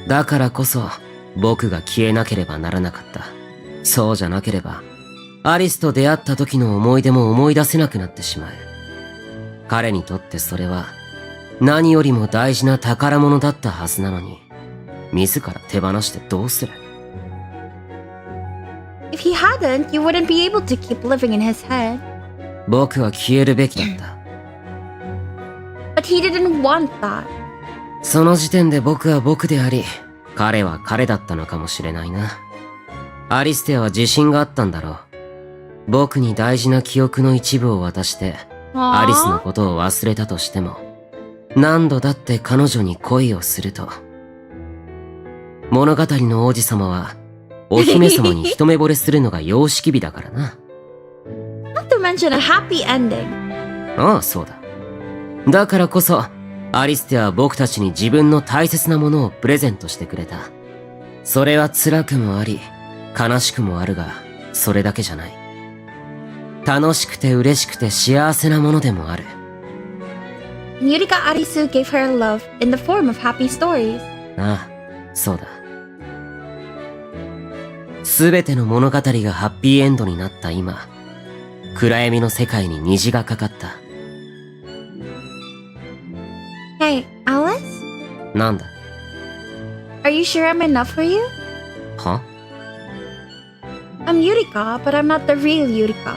だからこそ、僕が消えなければならなかった。そうじゃなければ、アリスと出会った時の思い出も思い出せなくなってしまう。彼にとってそれは何よりも大事な宝物だったはずなのに、自ら手放してどうする？ If he hadn't, you wouldn't be able to keep living in his head. 僕は消えるべきだった。But he didn't want that. その時点で僕は僕であり、彼は彼だったのかもしれないな。アリステアは自信があったんだろう。僕に大事な記憶の一部を渡して、アリスのことを忘れたとしても、何度だって彼女に恋をすると。物語の王子様は、お姫様に一目惚れするのが様式美だからな。Not to mention a happy ending. ああ、そうだ。だからこそ、アリステアは僕たちに自分の大切なものをプレゼントしてくれた。それは辛くもあり、悲しくもあるが、それだけじゃない。楽しくて嬉しくて幸せなものでもある。Yurika Arisu gave her love in the form of happy stories. ああ、そうだ。すべての物語がハッピーエンドになった今、暗闇の世界に虹がかかった。Hey, Alice? なんだ？ Are you sure I'm enough for you? は？ I'm Yurika, but I'm not the real Yurika.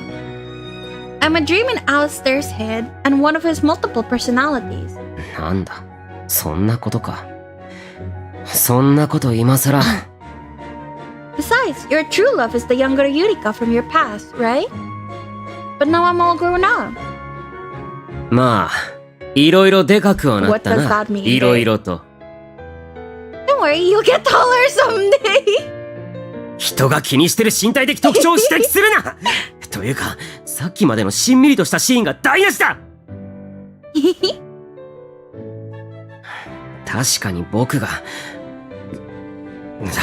I'm a dream in Alistair's head and one of his multiple personalities. なんだ？そんなことか。そんなこと今さら。Besides, your true love is the younger Yurika from your past, right? But now I'm all grown up. まあ、いろいろでかくはなった What does な。 that mean, いろいろと。Don't worry, you'll get taller someday. 人が気にしてる身体的特徴を指摘するなというか、さっきまでのしんみりとしたシーンが台無しだ確かに僕が、だ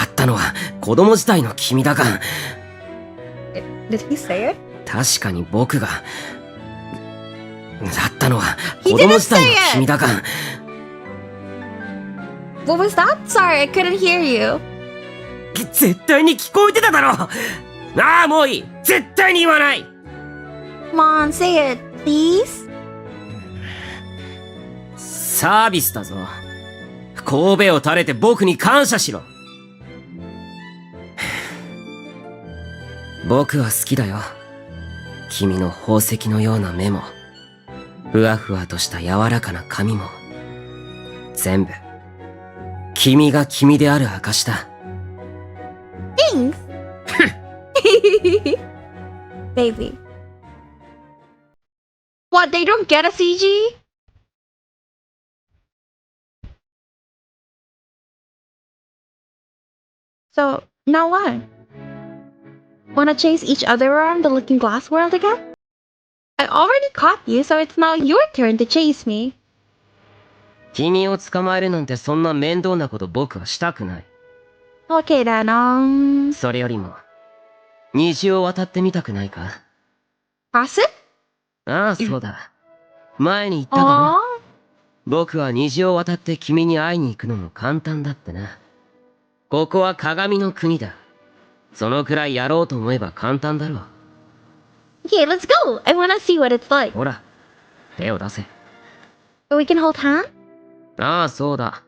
ったのは子供時代の君だが、Did he say it? 確かに僕が、だったのは子供時代の君だが、What was that? Sorry, I couldn't hear you. 絶対に聞こえてただろああ、もういい絶対に言わない Come on, say it, please. サービスだぞ。神戸を垂れて僕に感謝しろ。僕は好きだよ。君の宝石のような目も、ふわふわとした柔らかな髪も、全部、君が君である証だ。Thanks. Baby. What, they don't get a CG? So, now what? Wanna chase each other around the looking glass world again? I already caught you, so it's now your turn to chase me. 君を捕まえるなんてそんな面倒なこと僕はしたくない。Okay then, それよりも、虹を渡ってみたくないか？ Pass it? ああ、そうだ。前に言っただろ。僕は虹を渡って君に会いに行くのも簡単だってな。ここは鏡の国だ。そのくらいやろうと思えば簡単だろう。Okay, let's go! I wanna see what it's like. ほら、手を出せ。So we can hold hands? ああ、そうだ。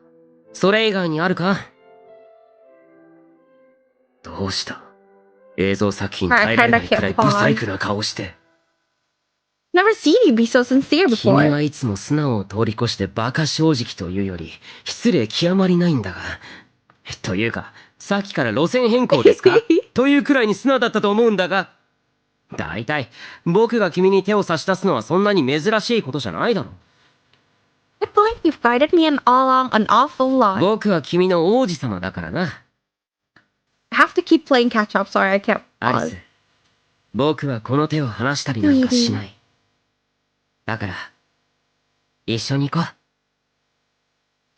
それ以外にあるか？どうした？映像作品耐えられないくらいブサイクな顔して。Never seen you be so sincere 君 before. はいつも素直を通り越してバカ正直というより失礼極まりないんだが。というか、さっきから路線変更ですかというくらいに素直だったと思うんだが。だいたい、僕が君に手を差し出すのはそんなに珍しいことじゃないだろ。I feel like you've guided me an awful lot. 僕は君の王子様だからな。I have to keep playing catch up, sorry, I can't アリ pause. ス、僕はこの手を離したりなんかしない。だから、一緒に行こう。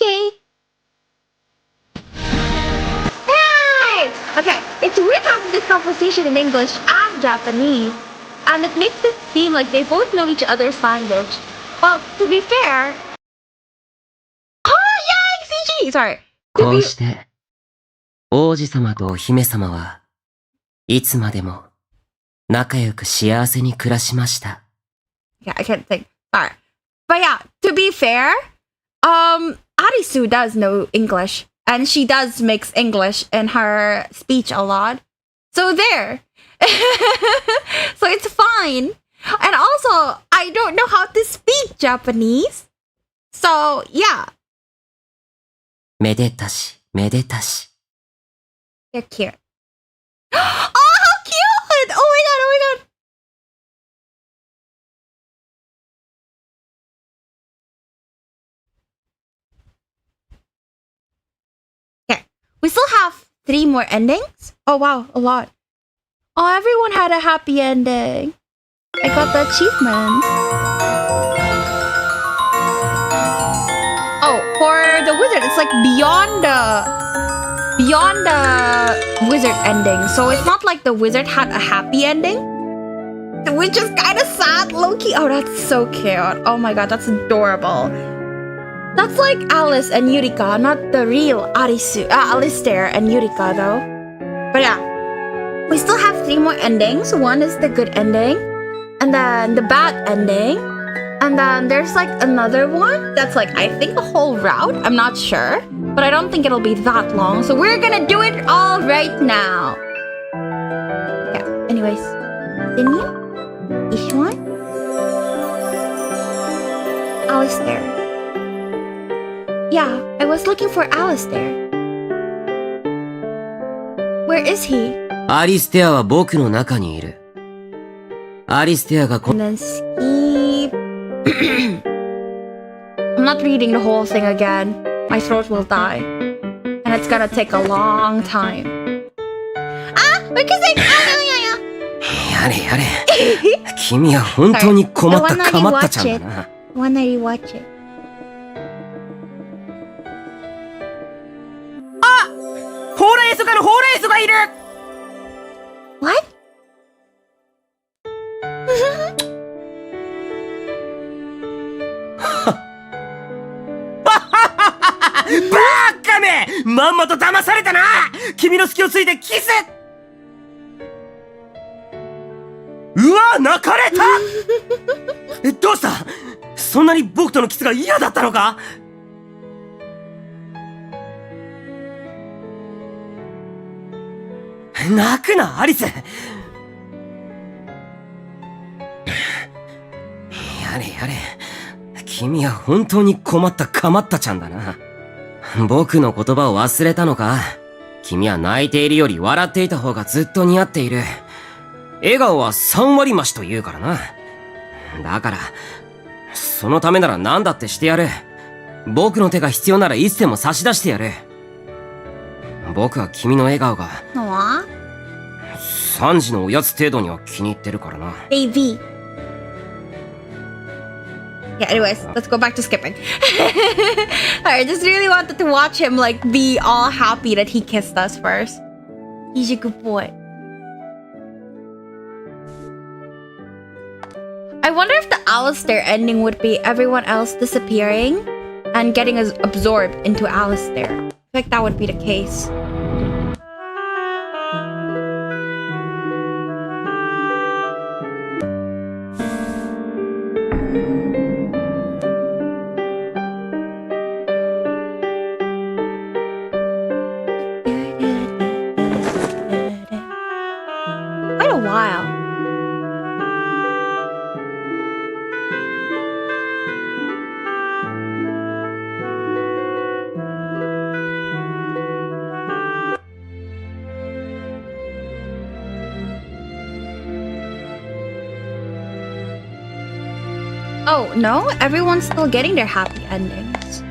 Okay. Hey! Okay, it's weird having this conversation in English and Japanese. And it makes it seem like they both know each other's language. Well, to be fair... Oh, yay! CG! Sorry. こうして、王子様とお姫様はいつまでも仲良く幸せに暮らしました。Yeah, I can't think. Alright. But yeah, to be fair, Arisu does know English. And she does mix English in her speech a lot. So there. So it's fine. And also, I don't know how to speak Japanese. So, yeah. めでたし、めでたし。They're cute. Oh, how cute! Oh my god, oh my god. Okay, we still have 3 more endings. Oh wow, a lot. Oh, everyone had a happy ending. I got the achievement. Oh, for the wizard, it's like beyond the wizard ending. So it's not like the wizard had a happy ending, which is kind of sad, low-key. Oh, that's so cute. Oh my god, that's adorable. That's like Alice and Yurika, not the real Alistair and Yurika though. But yeah, we still have 3 more endings. One is the good ending, and then the bad ending, and then there's like another one that's like, I think a whole route. I'm not sure, but I don't think it'll be that long. So we're gonna do it all right now. Yeah, anyways, continue. Each one. Alistair. Yeah, I was looking for Alistair. Where is he? アリステアは僕の中にいる。アリステアが And then skip. I'm not reading the whole thing again. My throat will die. And it's gonna take a long time. Ah! We're kissing! Ah, やれやれ。君は本当に困ったかまったちゃんだな。Wanna rewatch it? ほうれん草のほうれん草がいる What? バーカめまんまと騙されたな君の隙をついてキスうわ泣かれたどうしたそんなに僕とのキスが嫌だったのか泣くなアリスやれやれ君は本当に困ったかまったちゃんだな僕の言葉を忘れたのか君は泣いているより笑っていた方がずっと似合っている笑顔は3割増しと言うからなだからそのためなら何だってしてやる僕の手が必要ならいつでも差し出してやる僕は君の笑顔が3時のおやつ程度には気に入ってるからな Baby. Yeah, anyways, let's go back to skipping. I just really wanted to watch him like be all happy that he kissed us first. He's a good boy. I wonder if the Alistair ending would be everyone else disappearing and getting absorbed into Alistair. I feel like that would be the case. Quite a while. Oh, no? Everyone's still getting their happy endings.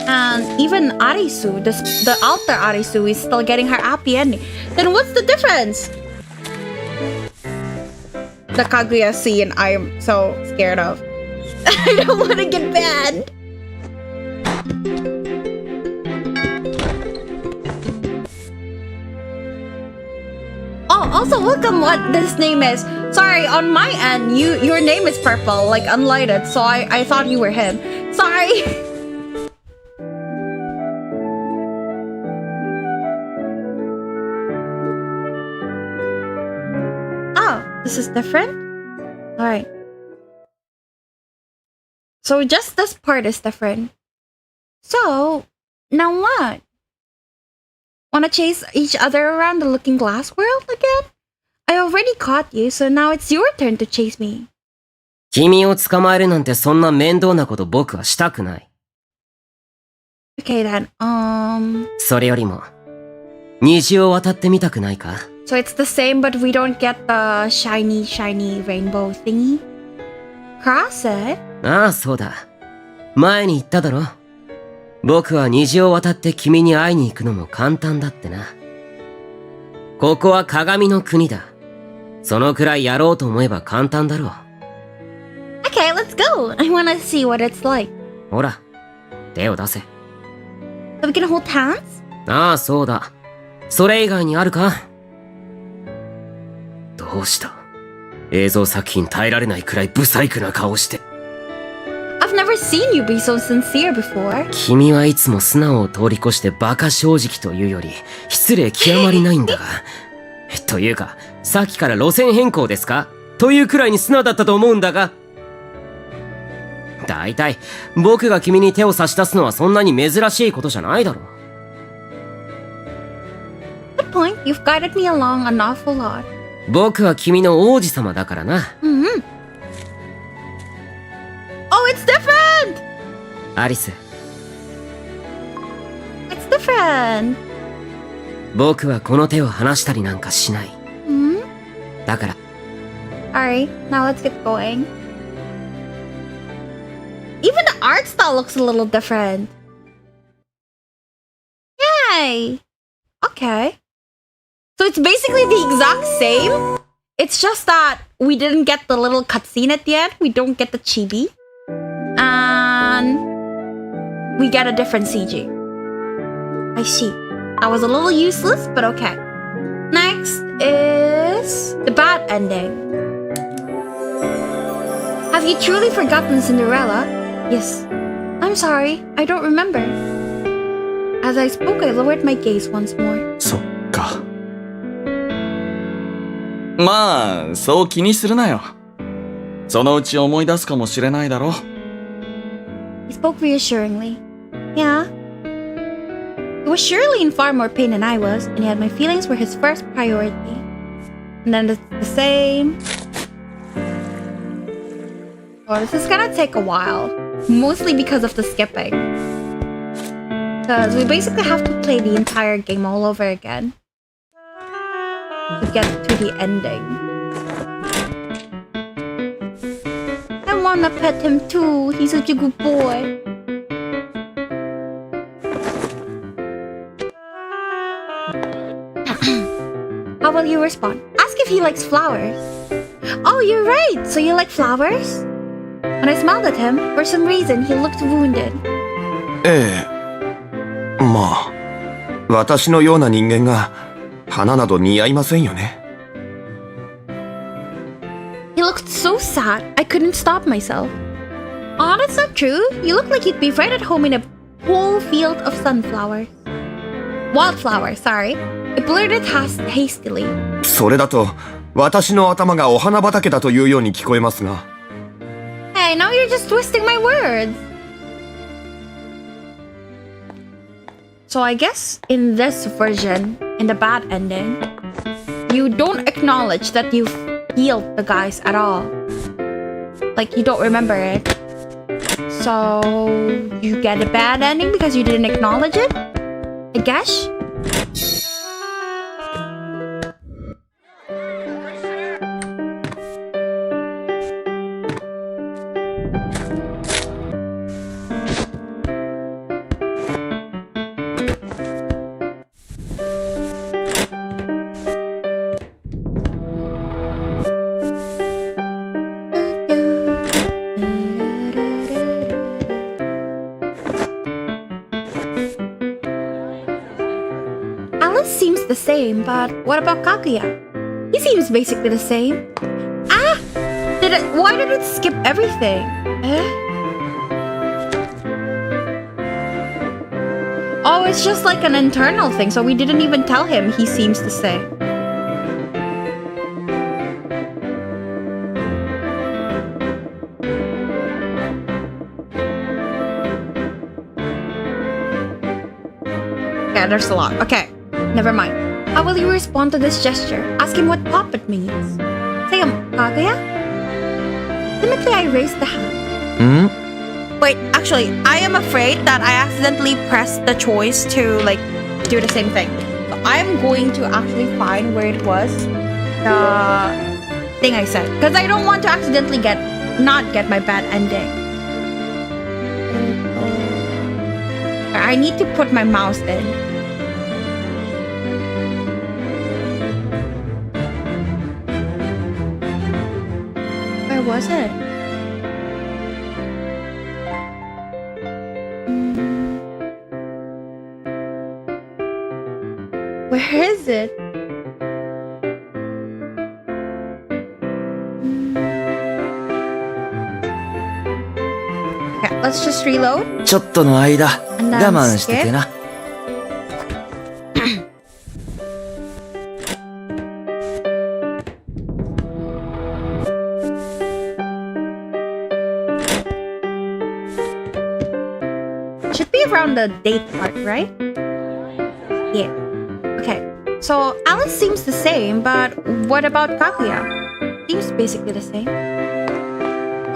And even Arisu, the altar Arisu, is still getting her happy ending. Then what's the difference? The Kaguya scene I'm so scared of. I don't want to get banned. Oh, also welcome what this name is. Sorry, on my end, your name is purple, like unlighted, so I thought you were him. Sorry. This is different? Alright. So just this part is different. So, now what? Wanna chase each other around the looking glass world again? I already caught you, so now it's your turn to chase me. 君を捕まえるなんてそんな面倒なこと僕はしたくない。Okay then, それよりも、虹を渡ってみたくないか？ So it's the same, but we don't get the shiny rainbow thingy? Cross it? ああ、そうだ。前に言っただろ。僕は虹を渡って君に会いに行くのも簡単だってな。ここは鏡の国だ。そのくらいやろうと思えば簡単だろう。Okay, let's go! I wanna see what it's like. ほら、手を出せ。So we can hold hands? ああ、そうだ。それ以外にあるか？どうした？映像作品耐えられないくらいブサイクな顔して。I've never seen you be so sincere before. 君はいつも素直を通り越してバカ正直というより失礼極まりないんだが。というか、さっきから路線変更ですか？というくらいに素直だったと思うんだが。だいたい僕が君に手を差し出すのはそんなに珍しいことじゃないだろう。Good point. You've guided me along an awful lot. 僕は君の王子様だからな。Mm-hmm. Oh, it's different! アリス。It's different. 僕はこの手を離したりなんかしない。Mm-hmm. だから。Alright, now let's get going. Even the art style looks a little different. Yay! Okay. So it's basically the exact same. It's just that we didn't get the little cutscene at the end. We don't get the chibi. And we get a different CG. I see. That was a little useless, but okay. Next is the bad ending. Have you truly forgotten Cinderella? Yes. I'm sorry, I don't remember. As I spoke, I lowered my gaze once more. そっか。まあ、そう気にするなよ。そのうち思い出すかもしれないだろ。He spoke reassuringly. Yeah. He was surely in far more pain than I was, and yet my feelings were his first priority. And then it's the same. Oh, this is gonna take a while. Mostly because of the skipping. Because we basically have to play the entire game all over again to get to the ending. I wanna pet him too. He's such a good boy. How will you respond? Ask if he likes flowers. Oh, you're right. So you like flowers? When I smiled at him, for some reason he looked wounded. ええ。まあ、私のような人間が花など似合いませんよね。He looked so sad, I couldn't stop myself. Aw, that's not true. You look like you'd be right at home in a whole field of sunflowers. Wildflowers, sorry. I blurted hastily. それだと、私の頭がお花畑だというように聞こえますが。Hey, now you're just twisting my words. So I guess in this version, in the bad ending, you don't acknowledge that you've healed the guys at all. Like, you don't remember it. So you get a bad ending because you didn't acknowledge it? I guess? Seems the same, but what about Kaguya? He seems basically the same. Ah! Why did it skip everything? Oh, it's just like an internal thing, so we didn't even tell him he seems the same. Okay, there's a lot. Okay, never mind. How will you respond to this gesture? Ask him what puppet means. Say, Kaguya? Timidly, I raised the hand. Wait, actually, I am afraid that I accidentally pressed the choice to, like, do the same thing. So I'm going to actually find where it was. The thing I said. Because I don't want to accidentally not get my bad ending. I need to put my mouse in. Where was it? Where is it? Okay, let's just reload. ちょっとの間、我 And then 慢してて skip. な。Should be around the date part, right? Yeah. Okay. So Alice seems the same, but what about Kaguya? Seems basically the same.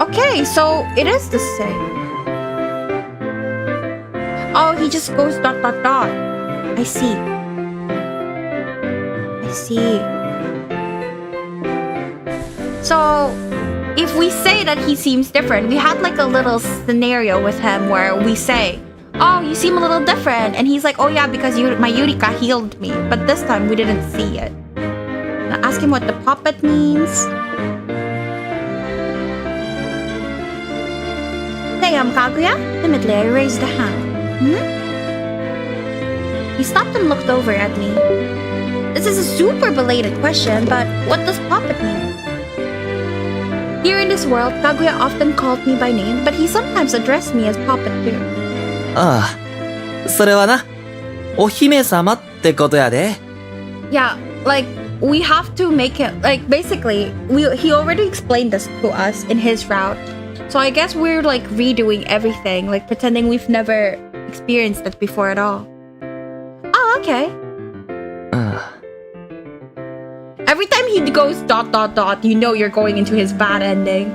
Okay, so it is the same. Oh, he just goes ... I see. I see. So, if we say that he seems different, we had like a little scenario with him where we say, oh, you seem a little different. And he's like, oh yeah, because my Yurika healed me. But this time we didn't see it. Now ask him what the puppet means. Say, Kaguya? Timidly, I raised a hand. He stopped and looked over at me. This is a super belated question, but what does puppet mean? Here in this world, Kaguya often called me by name, but he sometimes addressed me as puppet too. ああ、それはな、お姫様ってことやで。Yeah, like, we have to make it, like, basically, he already explained this to us in his route. So I guess we're, like, redoing everything, like, pretending we've never experienced it before at all. Oh, okay. Every time he goes ... you know you're going into his bad ending.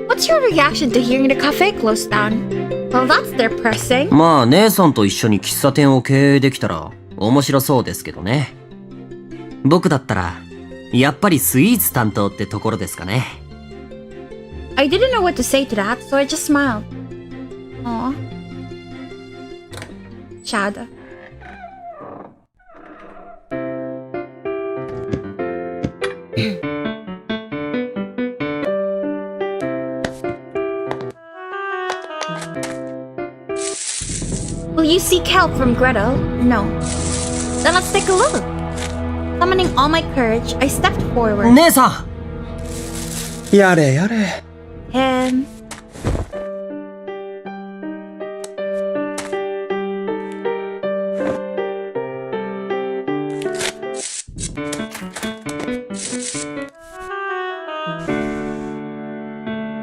What's your reaction to hearing the cafe closed down? Well, that's depressing. まあ姉さんと一緒に喫茶店を経営できたら面白そうですけどね。僕だったらやっぱりスイーツ担当ってところですかね。I didn't know what to say to that, so I just smiled. Aw. Chad. Will you seek help from Gretel? No. Then let's take a look. Summoning all my courage, I stepped forward. 姉さんやれやれ。And...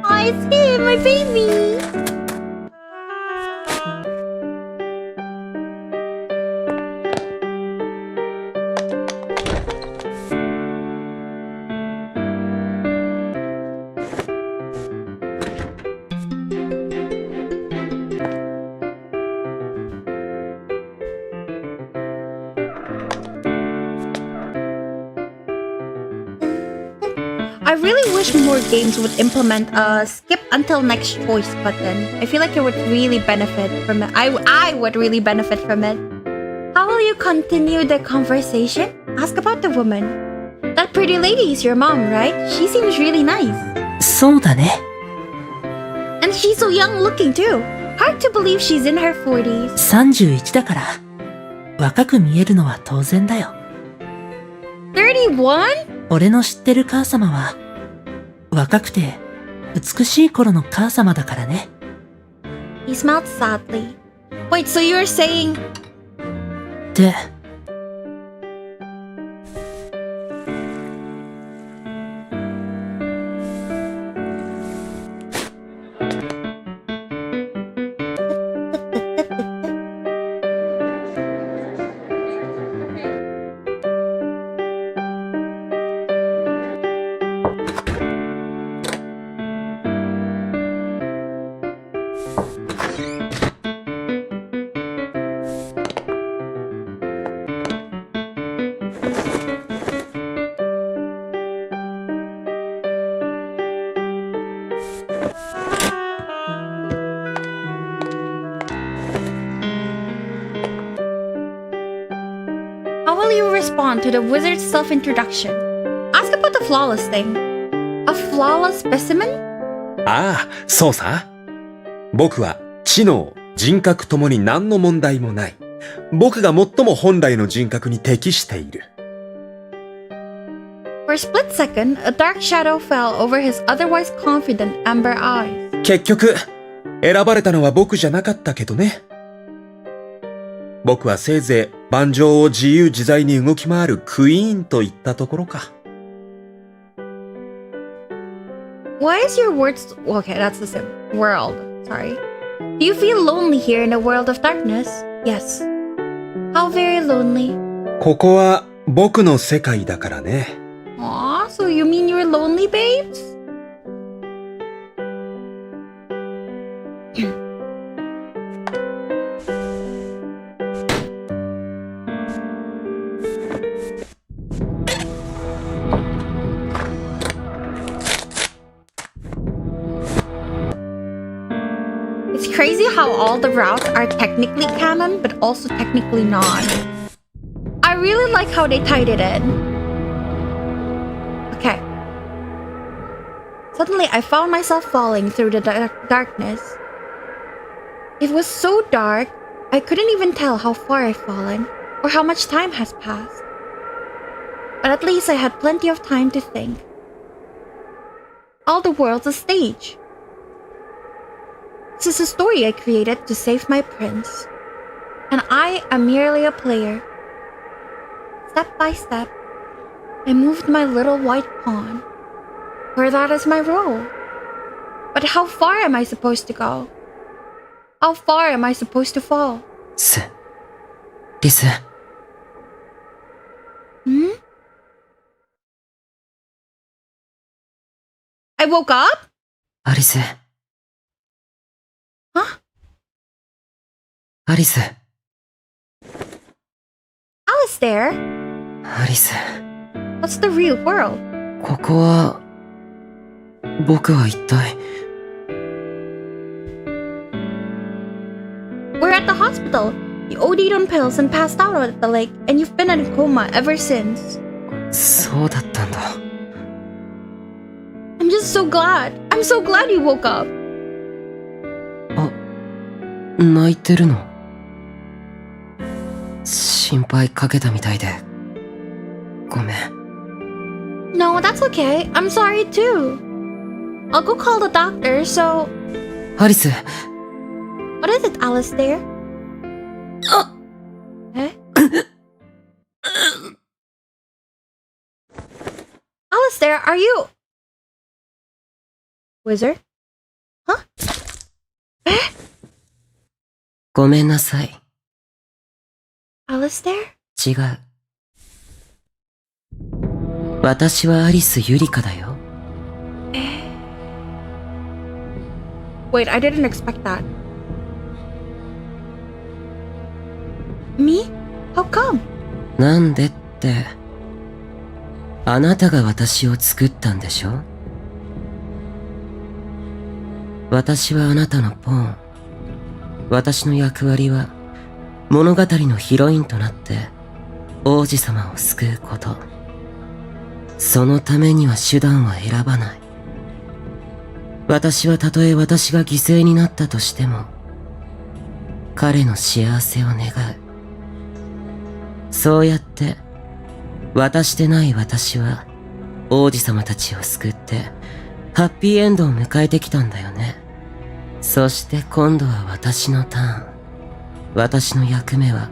Oh, it's him, my baby! I really wish more games would implement a skip until next choice button. I feel like it would really benefit from it. I would really benefit from it. How will you continue the conversation? Ask about the woman. That pretty lady is your mom, right? She seems really nice. そうだね。And she's so young looking too. Hard to believe she's in her 40s. 31だから、若く見えるのは当然だよ。31? 俺の知ってる母様は、若くて美しい頃の母様だからね。He smiled sadly. Wait, so you're saying... で、How will you respond to the wizard's self-introduction? Ask about the flawless thing. A flawless specimen? ああ、そうさ。僕は知能、人格ともに何の問題もない。僕が最も本来の人格に適している。For a split second, a dark shadow fell over his otherwise confident amber eyes. 結局、選ばれたのは僕じゃなかったけどね。僕はせいぜい盤上を自由自在に動き回るクイーンといったところか。Why is your words... Okay, that's the same. World. Sorry. Do you feel lonely here in a world of darkness? Yes. How very lonely. ここは僕の世界だからね。Aw, so you mean you're lonely, babes? It's crazy how all the routes are technically canon, but also technically not. I really like how they tied it in. Okay. Suddenly, I found myself falling through the darkness. It was so dark, I couldn't even tell how far I've fallen, or how much time has passed. But at least I had plenty of time to think. All the world's a stage. This is a story I created to save my prince. And I am merely a player. Step by step, I moved my little white pawn. For that is my role. But how far am I supposed to go? How far am I supposed to fall? リス。Hmm? I woke up? アリス。Huh? アリス。Alistair? アリス。 What's the real world? ここは、僕は一体。We're at the hospital. You OD'd on pills and passed out at the lake, and you've been in a coma ever since. そうだったんだ。I'm just so glad. I'm so glad you woke up. 泣いてるの？心配かけたみたいで。ごめん。No, that's okay. I'm sorry too. I'll go call the doctor, so... アリス。What is it, Alistair? Eh? Alistair, are you... Wizard? Huh? Eh? ごめんなさい。Alistair? 違う。私はアリス・ユリカだよ。Wait, I didn't expect that. Me? How come? なんでって、あなたが私を作ったんでしょ？私はあなたのポーン。私の役割は物語のヒロインとなって王子様を救うこと。そのためには手段は選ばない。私はたとえ私が犠牲になったとしても、彼の幸せを願う。そうやって、私でない私は、王子様たちを救って、ハッピーエンドを迎えてきたんだよね。そして今度は私のターン。私の役目は、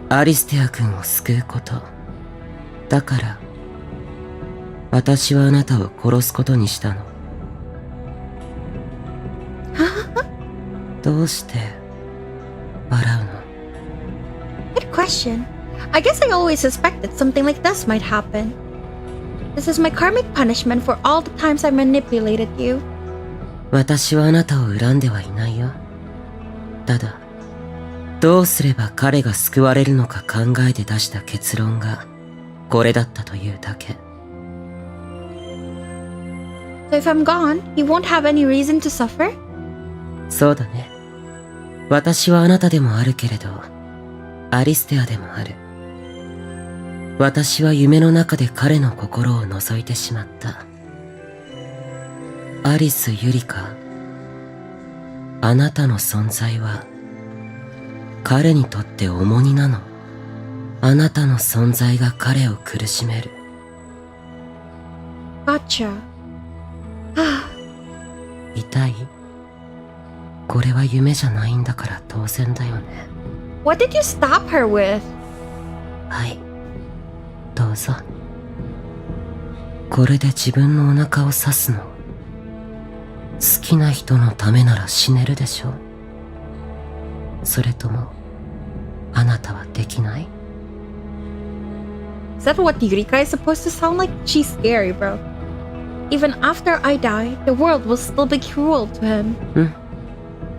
アリステア君を救うこと。だから、私はあなたを殺すことにしたの。どうして、笑うの？ Good question. I guess I always suspected something like this might happen. This is my karmic punishment for all the times I manipulated you. 私はあなたを恨んではいないよ。ただ、どうすれば彼が救われるのか考えて出した結論が、これだったというだけ。So if I'm gone, you won't have any reason to suffer? そうだね。私はあなたでもあるけれど、アリステアでもある。私は夢の中で彼の心を覗いてしまった。アリス・ユリカ、あなたの存在は、彼にとって重荷なの。あなたの存在が彼を苦しめる。Gotcha. 痛い？これは夢じゃないんだから当然だよね。What did you stop her with? はい。どうぞ。これで自分のお腹を刺すの。好きな人のためなら死ねるでしょ。それとも、あなたはできない？ Is that what Yurika is supposed to sound like? She's scary, bro. Even after I die, the world will still be cruel to him. うん。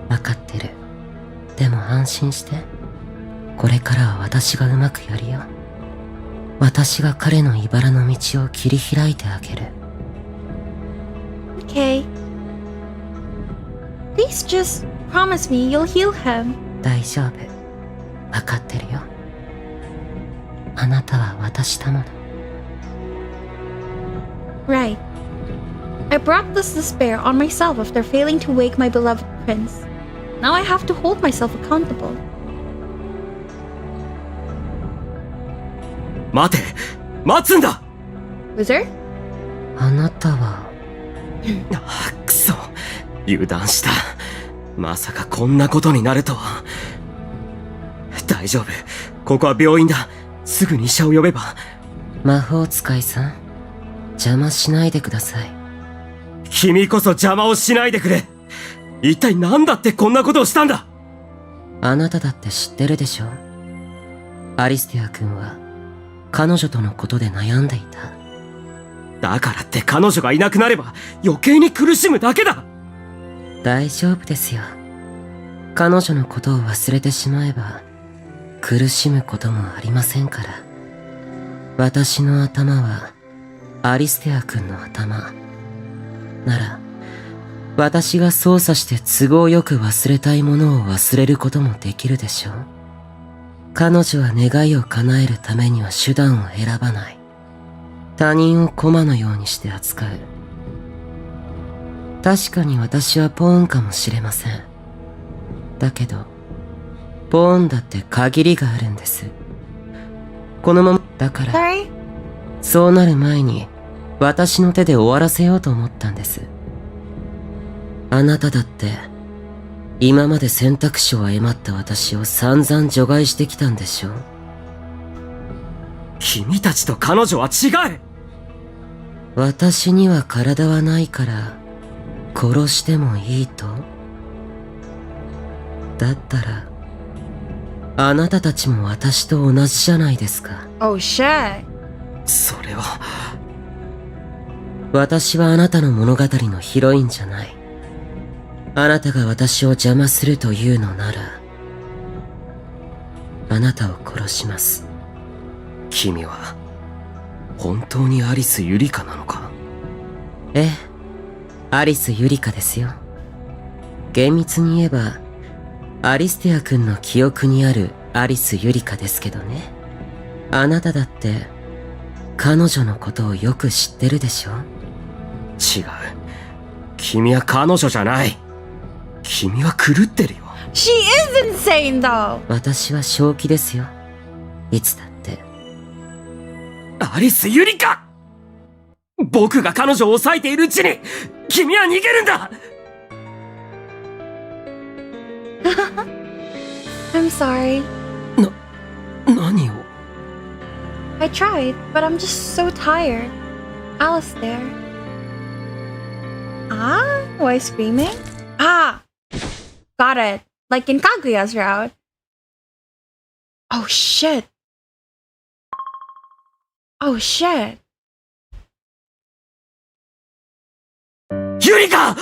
わかってる。でも安心して。これからは私がうまくやるよ。私が彼の茨の道を切り開いてあげる。Okay. Please just promise me you'll heal him. 大丈夫。わかってるよ。あなたは私だもの。Right. I brought this despair on myself after failing to wake my beloved prince. Now I have to hold myself accountable. 待て！待つんだ！ Wizard? あなたはくそ、油断した。まさかこんなことになるとは。大丈夫、ここは病院だ。すぐに医者を呼べば。魔法使いさん、邪魔しないでください。君こそ邪魔をしないでくれ。一体何だってこんなことをしたんだ。あなただって知ってるでしょ。アリステア君は彼女とのことで悩んでいた。だからって彼女がいなくなれば余計に苦しむだけだ。大丈夫ですよ。彼女のことを忘れてしまえば苦しむこともありませんから。私の頭はアリステア君の頭なら、私が操作して都合よく忘れたいものを忘れることもできるでしょう。彼女は願いを叶えるためには手段を選ばない。他人を駒のようにして扱う。確かに私はポーンかもしれません。だけど、ポーンだって限りがあるんです。このまま、だから、そうなる前に私の手で終わらせようと思ったんです。あなただって、今まで選択肢を誤った私を散々除外してきたんでしょう。君たちと彼女は違う。私には体はないから殺してもいいと？だったらあなたたちも私と同じじゃないですか。Oh shit. それは。私はあなたの物語のヒロインじゃない。あなたが私を邪魔するというのなら、あなたを殺します。君は、本当にアリス・ユリカなのか？ええ、アリス・ユリカですよ。厳密に言えば、アリステア君の記憶にあるアリス・ユリカですけどね。あなただって、彼女のことをよく知ってるでしょ？違う。君は彼女じゃない。君は狂ってるよ。She is insane though. 私は正気ですよ。いつだって。アリス・ユリカ！僕が彼女を抑えているうちに、君は逃げるんだ！I'm sorry. 何を？ I tried, but I'm just so tired. Alice there. Ah? Why screaming? Ah! Got it. Like in Kaguya's route. Oh shit. Oh shit. ユリカ！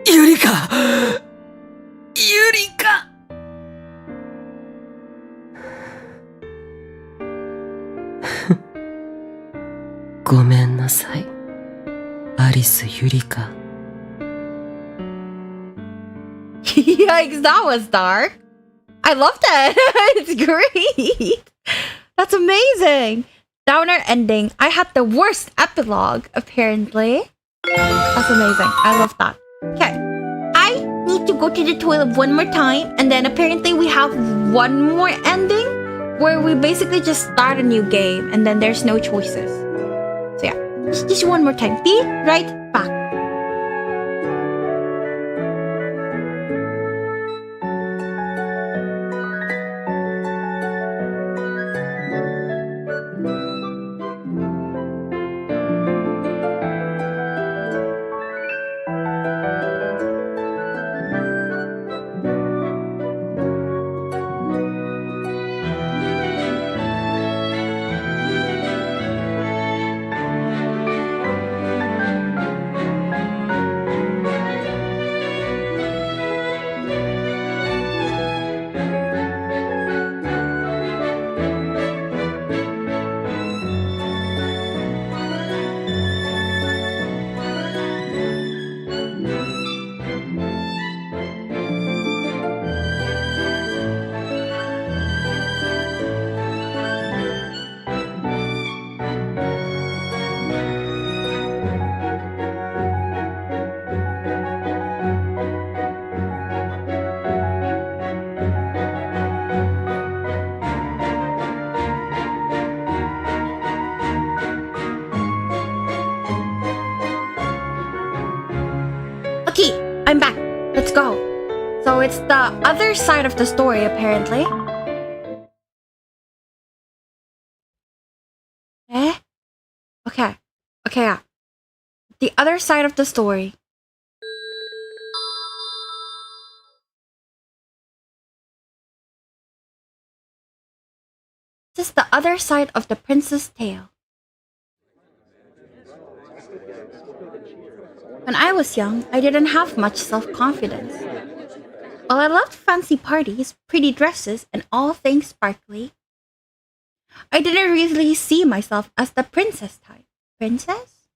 ユリカ！ユリカ！ごめんなさい。アリス・ユリカ。Yikes, that was dark. I loved it. It's great. That's amazing. Downer ending. I had the worst epilogue, apparently. That's amazing. I love that. Okay. I need to go to the toilet one more time. And then apparently we have one more ending where we basically just start a new game. And then there's no choices. So yeah. Just one more time. Be right back. I'm back. Let's go. So it's the other side of the story, apparently. Eh? Okay. Okay, yeah. The other side of the story. This is the other side of the prince's tale. When I was young, I didn't have much self-confidence. While I loved fancy parties, pretty dresses, and all things sparkly, I didn't really see myself as the princess type. Princess?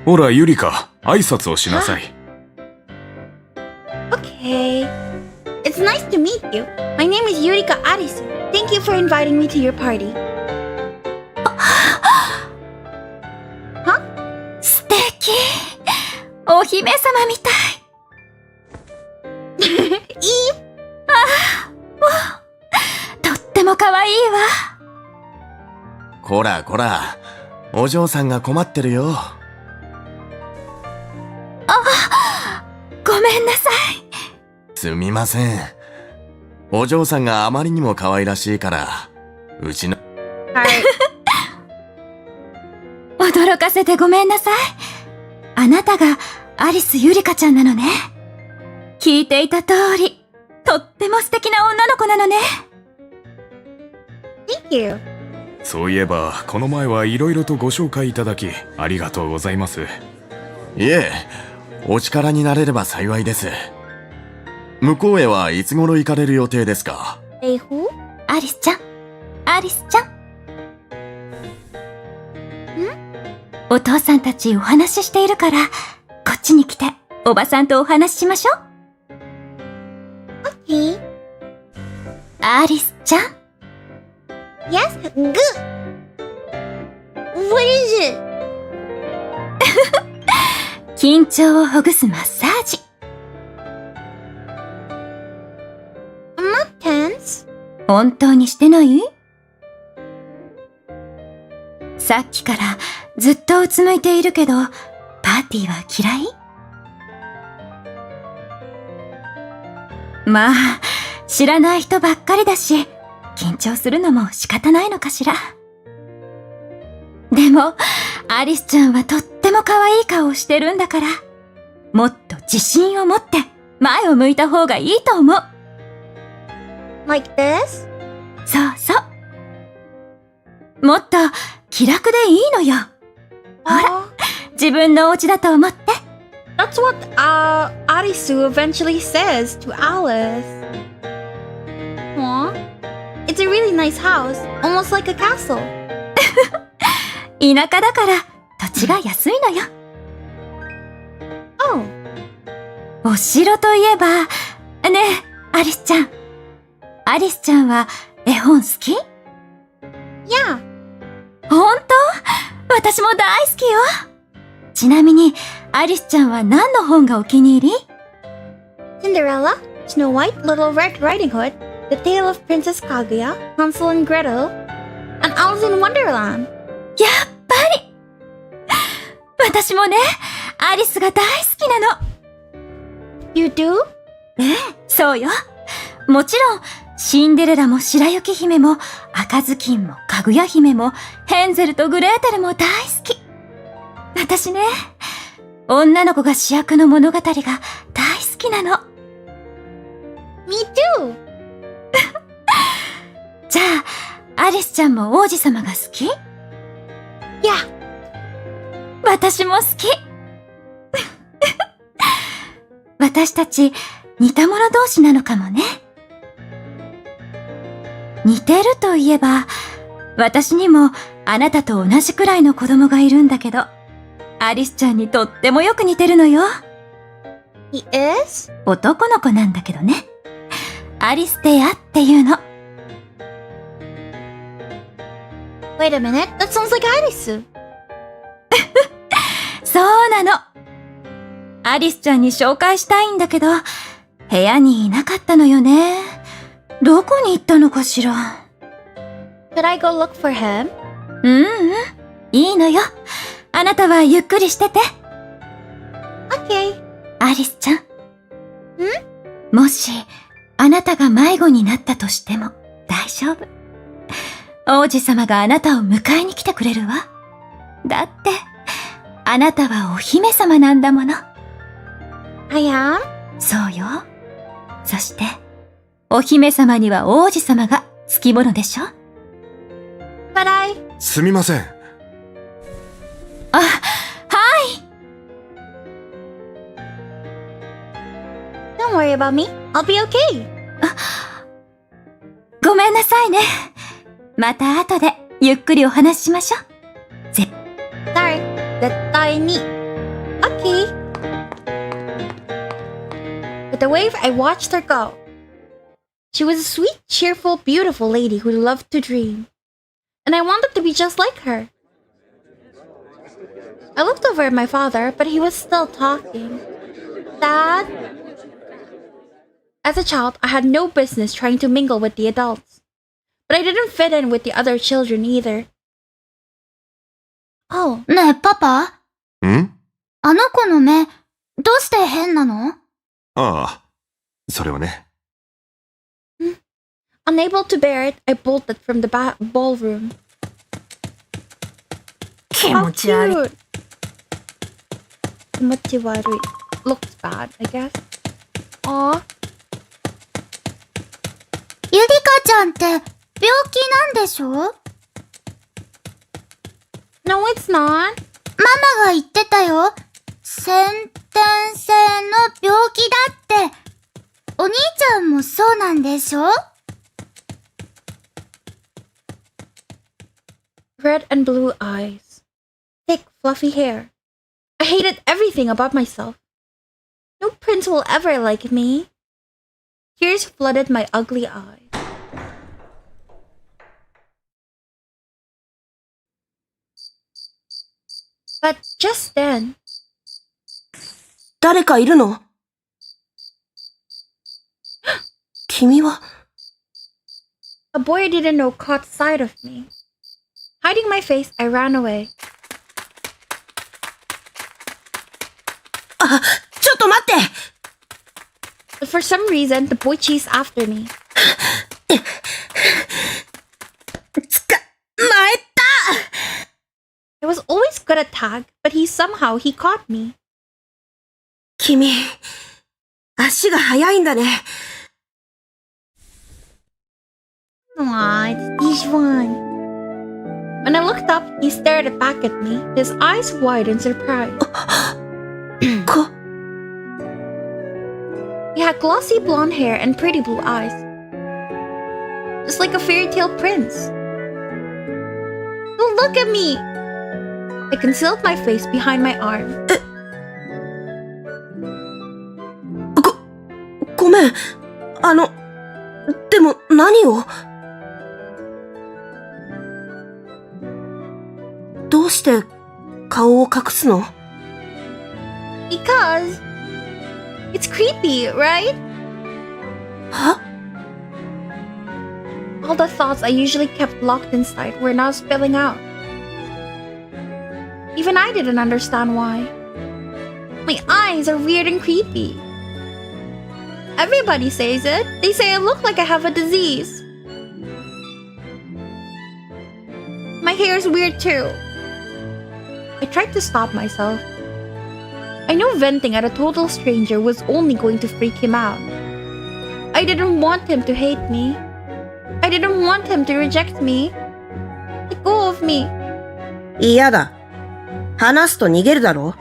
ほら、ユリカ、挨拶をしなさい。Okay. It's nice to meet you. My name is Yurika Arisu. Thank you for inviting me to your party. Huh? 素敵。お姫様みたい。いい。ああ、もう、とっても可愛いわ。こらこら、お嬢さんが困ってるよ。あ、ごめんなさい。すみません。お嬢さんがあまりにも可愛らしいから、うちの。はい。驚かせてごめんなさい。あなたがアリス・ユリカちゃんなのね。聞いていた通り、とっても素敵な女の子なのね。Thank you. そういえば、この前はいろいろとご紹介いただき、ありがとうございます。いえ、お力になれれば幸いです。向こうへはいつ頃行かれる予定ですか？アリスちゃん。アリスちゃん。お父さんたちお話ししているから、こっちに来て、おばさんとお話ししましょう。Okay. アリスちゃん。Yes, good. What is it? 緊張をほぐすマッサージ。I'm not tense. 本当にしてない？さっきからずっとうつむいているけど、パーティーは嫌い？まあ、知らない人ばっかりだし、緊張するのも仕方ないのかしら。でも、アリスちゃんはとっても可愛い顔をしてるんだから、もっと自信を持って前を向いた方がいいと思う。Like this? そうそう。もっと気楽でいいのよ。ほら、自分のお家だと思って。That's what Arisu eventually says to Alice. Aw, it's a really nice house, almost like a castle. 田舎だから土地が安いのよ。Oh. お城といえば、ねえ、アリスちゃん。アリスちゃんは絵本好き？ Yeah. ほんと？私も大好きよ。ちなみに、アリスちゃんは何の本がお気に入り？ Cinderella, Snow White, Little Red Riding Hood, The Tale of Princess Kaguya, Hansel and Gretel, and Alice in Wonderland. やっぱり！私もね、アリスが大好きなの。You do? ええ、そうよ。もちろん、シンデレラも白雪姫も赤ずきんもかぐや姫もヘンゼルとグレーテルも大好き。私ね、女の子が主役の物語が大好きなの。Me too! じゃあ、アリスちゃんも王子様が好き？ Yeah. 私も好き。私たち似た者同士なのかもね。似てるといえば、私にもあなたと同じくらいの子供がいるんだけど、アリスちゃんにとってもよく似てるのよ。He is? 男の子なんだけどね。アリステアっていうの。Wait a minute, that sounds like Arisu. そうなの。アリスちゃんに紹介したいんだけど、部屋にいなかったのよね。どこに行ったのかしら。Should I go look for him? いいのよ。あなたはゆっくりしてて。Okay. アリスちゃん。もし、あなたが迷子になったとしても大丈夫。王子様があなたを迎えに来てくれるわ。だって、あなたはお姫様なんだもの。I am? そうよ。そして、お姫様には王子様がつきものでしょ？ But I... すみません。あ、はい。Don't worry about me. I'll be okay. ごめんなさいね。また後でゆっくりお話ししましょう。Sorry. 絶対に. Okay. With a wave, I watched her go. She was a sweet, cheerful, beautiful lady who loved to dream. And I wanted to be just like her. I looked over at my father, but he was still talking. Dad? As a child, I had no business trying to mingle with the adults. But I didn't fit in with the other children either. Oh. ねえ、パパ？ん？あの子の目、どうして変なの？ああ、それはね。Unable to bear it, I bolted from the ballroom. 気持ち悪い。気持ち悪い. Looks bad, I guess. Aw. ゆりかちゃんって病気なんでしょ？ No, it's not. ママが言ってたよ。先天性の病気だって。お兄ちゃんもそうなんでしょ？ Red and blue eyes. Thick, fluffy hair. I hated everything about myself. No prince will ever like me. Tears flooded my ugly eyes. But just then... 誰かいるの？君は A boy I didn't know caught sight of me. Hiding my face, I ran away. あ、ちょっと待って！ But for some reason, the boy chased after me. 捕まえた！ I was always good at tag, but somehow he caught me. 君、足が速いんだね。Aw, it's this one. When I looked up, he stared back at me, his eyes wide in surprise. He had glossy blonde hair and pretty blue eyes. Just like a fairy tale prince. Don't look at me! I concealed my face behind my arm. ごめん。でも何を？どうして顔を隠すの？ Because it's creepy, right? は？ All the thoughts I usually kept locked inside were now spilling out. Even I didn't understand why. My eyes are weird and creepy. Everybody says it. They say I look like I have a disease. My hair is weird too. I tried to stop myself. I knew venting at a total stranger was only going to freak him out. I didn't want him to hate me. I didn't want him to reject me. Let go of me. 嫌だ。話すと逃げるだろ。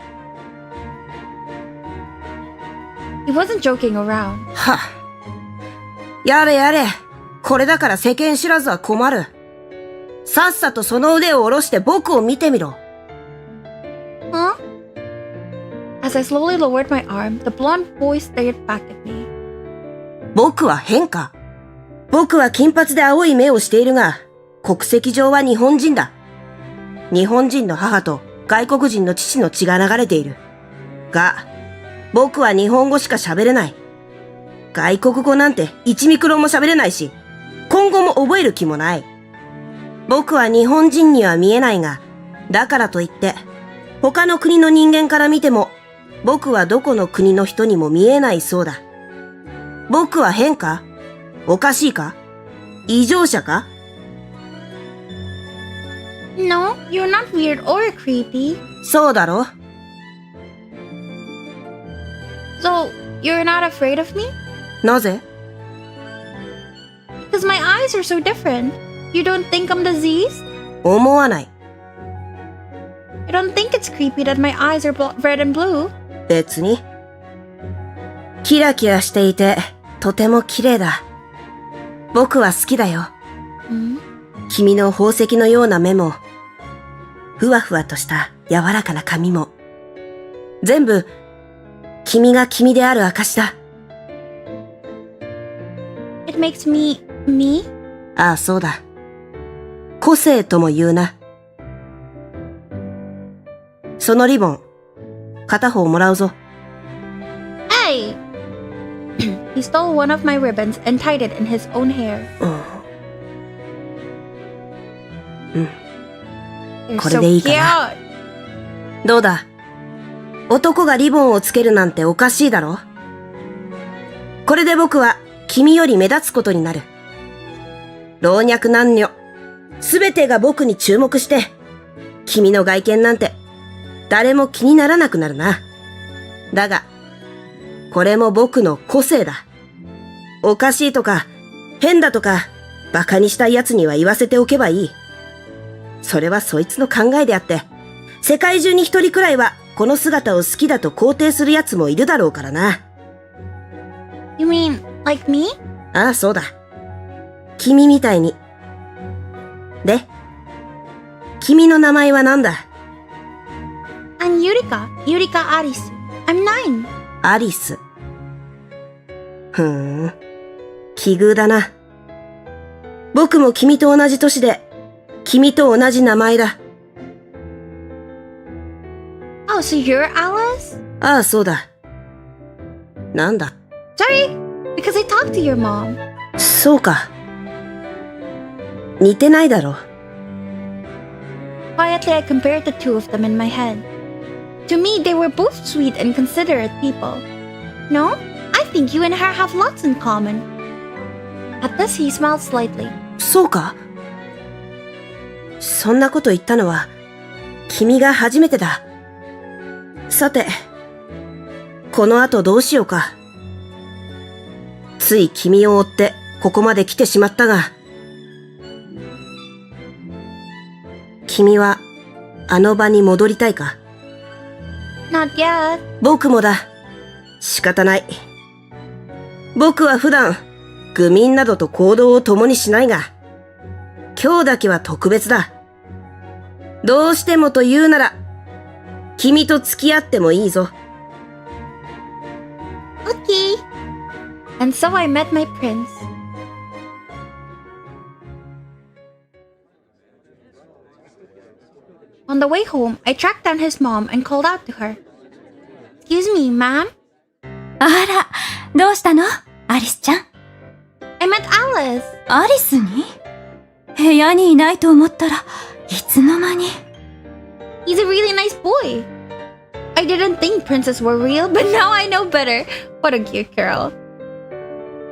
He wasn't joking around. は。やれやれ。これだから世間知らずは困る。さっさとその腕を下ろして僕を見てみろ。Huh? As I slowly lowered my arm, the blonde boy stared back at me. 僕は変か。僕は金髪で青い目をしているが、国籍上は日本人だ。日本人の母と外国人の父の血が流れている。が、僕は日本語しか喋れない。外国語なんて1ミクロンも喋れないし、今後も覚える気もない。僕は日本人には見えないが、だからといって、他の国の人間から見ても、僕はどこの国の人にも見えないそうだ。僕は変か？おかしいか？異常者か？ No, you're not weird or creepy. そうだろ？ So, you're not afraid of me? なぜ？ Because my eyes are so different. You don't think I'm diseased? 思わない。You don't think it's creepy that my eyes are red and blue? 別に。キラキラしていて、とても綺麗だ。僕は好きだよ。君の宝石のような目も、ふわふわとした柔らかな髪も、全部、君が君である証だ。It makes me, me? ああ、そうだ。個性とも言うな。そのリボン、片方もらうぞ。Hey! He stole one of my ribbons and tied it in his own hair. これでいいかな。どうだ？男がリボンをつけるなんておかしいだろ？これで僕は君より目立つことになる。老若男女、すべてが僕に注目して、君の外見なんて誰も気にならなくなるな。だが、これも僕の個性だ。おかしいとか、変だとか、馬鹿にしたい奴には言わせておけばいい。それはそいつの考えであって、世界中に一人くらいはこの姿を好きだと肯定する奴もいるだろうからな。You mean, like me? ああ、そうだ。君みたいに。で、君の名前は何だ？ I'm Yurika Arisu. I'm 9. アリス。奇遇だな。僕も君と同じ年で、君と同じ名前だ。Oh, so you're Alice? ああ、そうだ。なんだ。 Sorry, because I talked to your mom. そうか。似てないだろ。Quietly, I compared the two of them in my head. To me, they were both sweet and considerate people. No, I think you and her have lots in common. At this, he smiled slightly. そうか。そんなこと言ったのは、君が初めてだ。さて、この後どうしようか。つい君を追ってここまで来てしまったが、君はあの場に戻りたいか？ Not yet. 僕もだ。仕方ない。僕は普段、愚民などと行動を共にしないが、今日だけは特別だ。どうしてもと言うなら、君と付き合ってもいいぞ。Okay. And so I met my prince. On the way home, I tracked down his mom and called out to her. Excuse me, ma'am? あら、どうしたのアリスちゃん。I met Alice. アリスに部屋にいないと思ったらいつの間に。 He's a really nice boy. I didn't think princes were real, but now I know better. What a cute girl.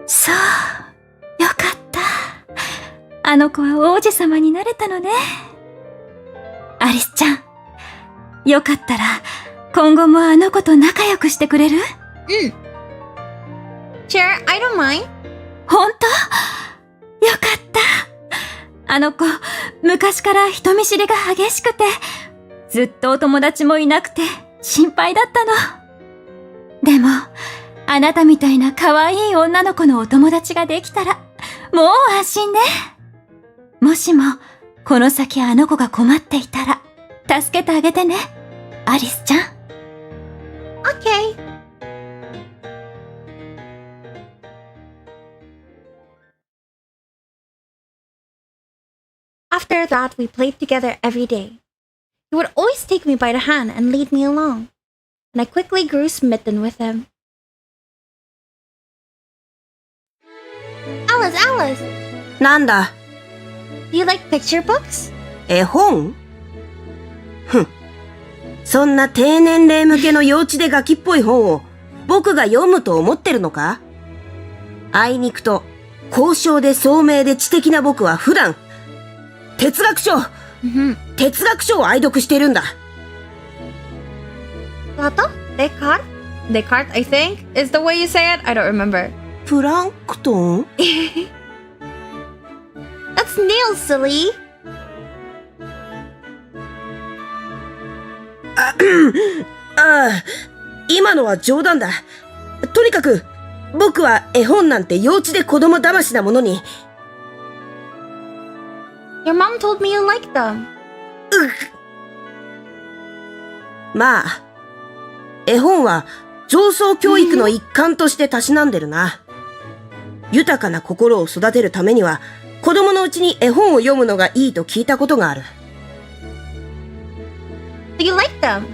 そう、よかった。あの子は王子様になれたのね。アリスちゃん、よかったら今後もあの子と仲良くしてくれる？Sure, I don't mind. 本当？よかった。あの子、昔から人見知りが激しくて、ずっとお友達もいなくて心配だったの。でも、あなたみたいな可愛い女の子のお友達ができたら、もう安心ね。もしも、この先あの子が困っていたら、助けてあげてね、アリスちゃん。Okay. After that, we played together every day. He would always take me by the hand and lead me along, and I quickly grew smitten with him. Alice! なんだ？ Do you like picture books? 絵本？ふん。そんな低年齢向けの幼稚でガキっぽい本を僕が読むと思ってるのか？あいにくと高尚で聡明で知的な僕は普段哲学書を愛読してるんだ。Plato? Descartes? Descartes, I think, is the way you say it. I don't remember. プランクトン？ That's Neil, silly. ああ、今のは冗談だ。とにかく、僕は絵本なんて幼稚で子供騙しなものに。Your mom told me you liked them. まあ、絵本は上層教育の一環としてたしなんでるな。豊かな心を育てるためには、子供のうちに絵本を読むのがいいと聞いたことがある。Do you like them?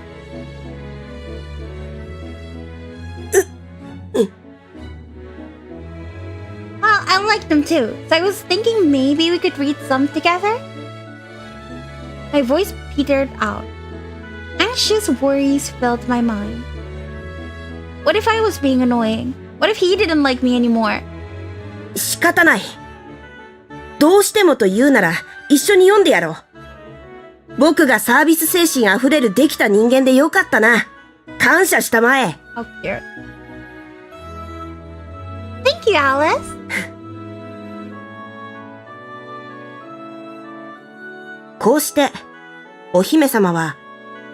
Well, I like them too, so I was thinking maybe we could read some together? My voice petered out. Anxious worries filled my mind. What if I was being annoying? What if he didn't like me anymore? 仕方ない。どうしてもと言うなら一緒に読んでやろう。僕がサービス精神あふれるできた人間でよかったな。感謝したまえ。How cute. Thank you, Alice. こうして、お姫様は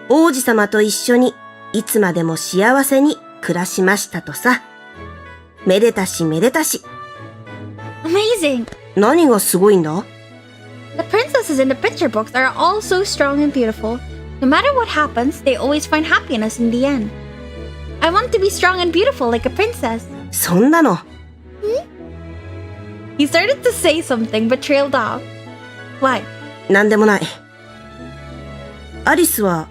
王子様と一緒にいつまでも幸せに暮らしましたとさ。めでたしめでたし。Amazing. 何がすごいんだ？ The princesses in the picture books are all so strong and beautiful. No matter what happens, they always find happiness in the end. I want to be strong and beautiful like a princess. そんなの。He started to say something but trailed off. Why? なんでもない。アリスは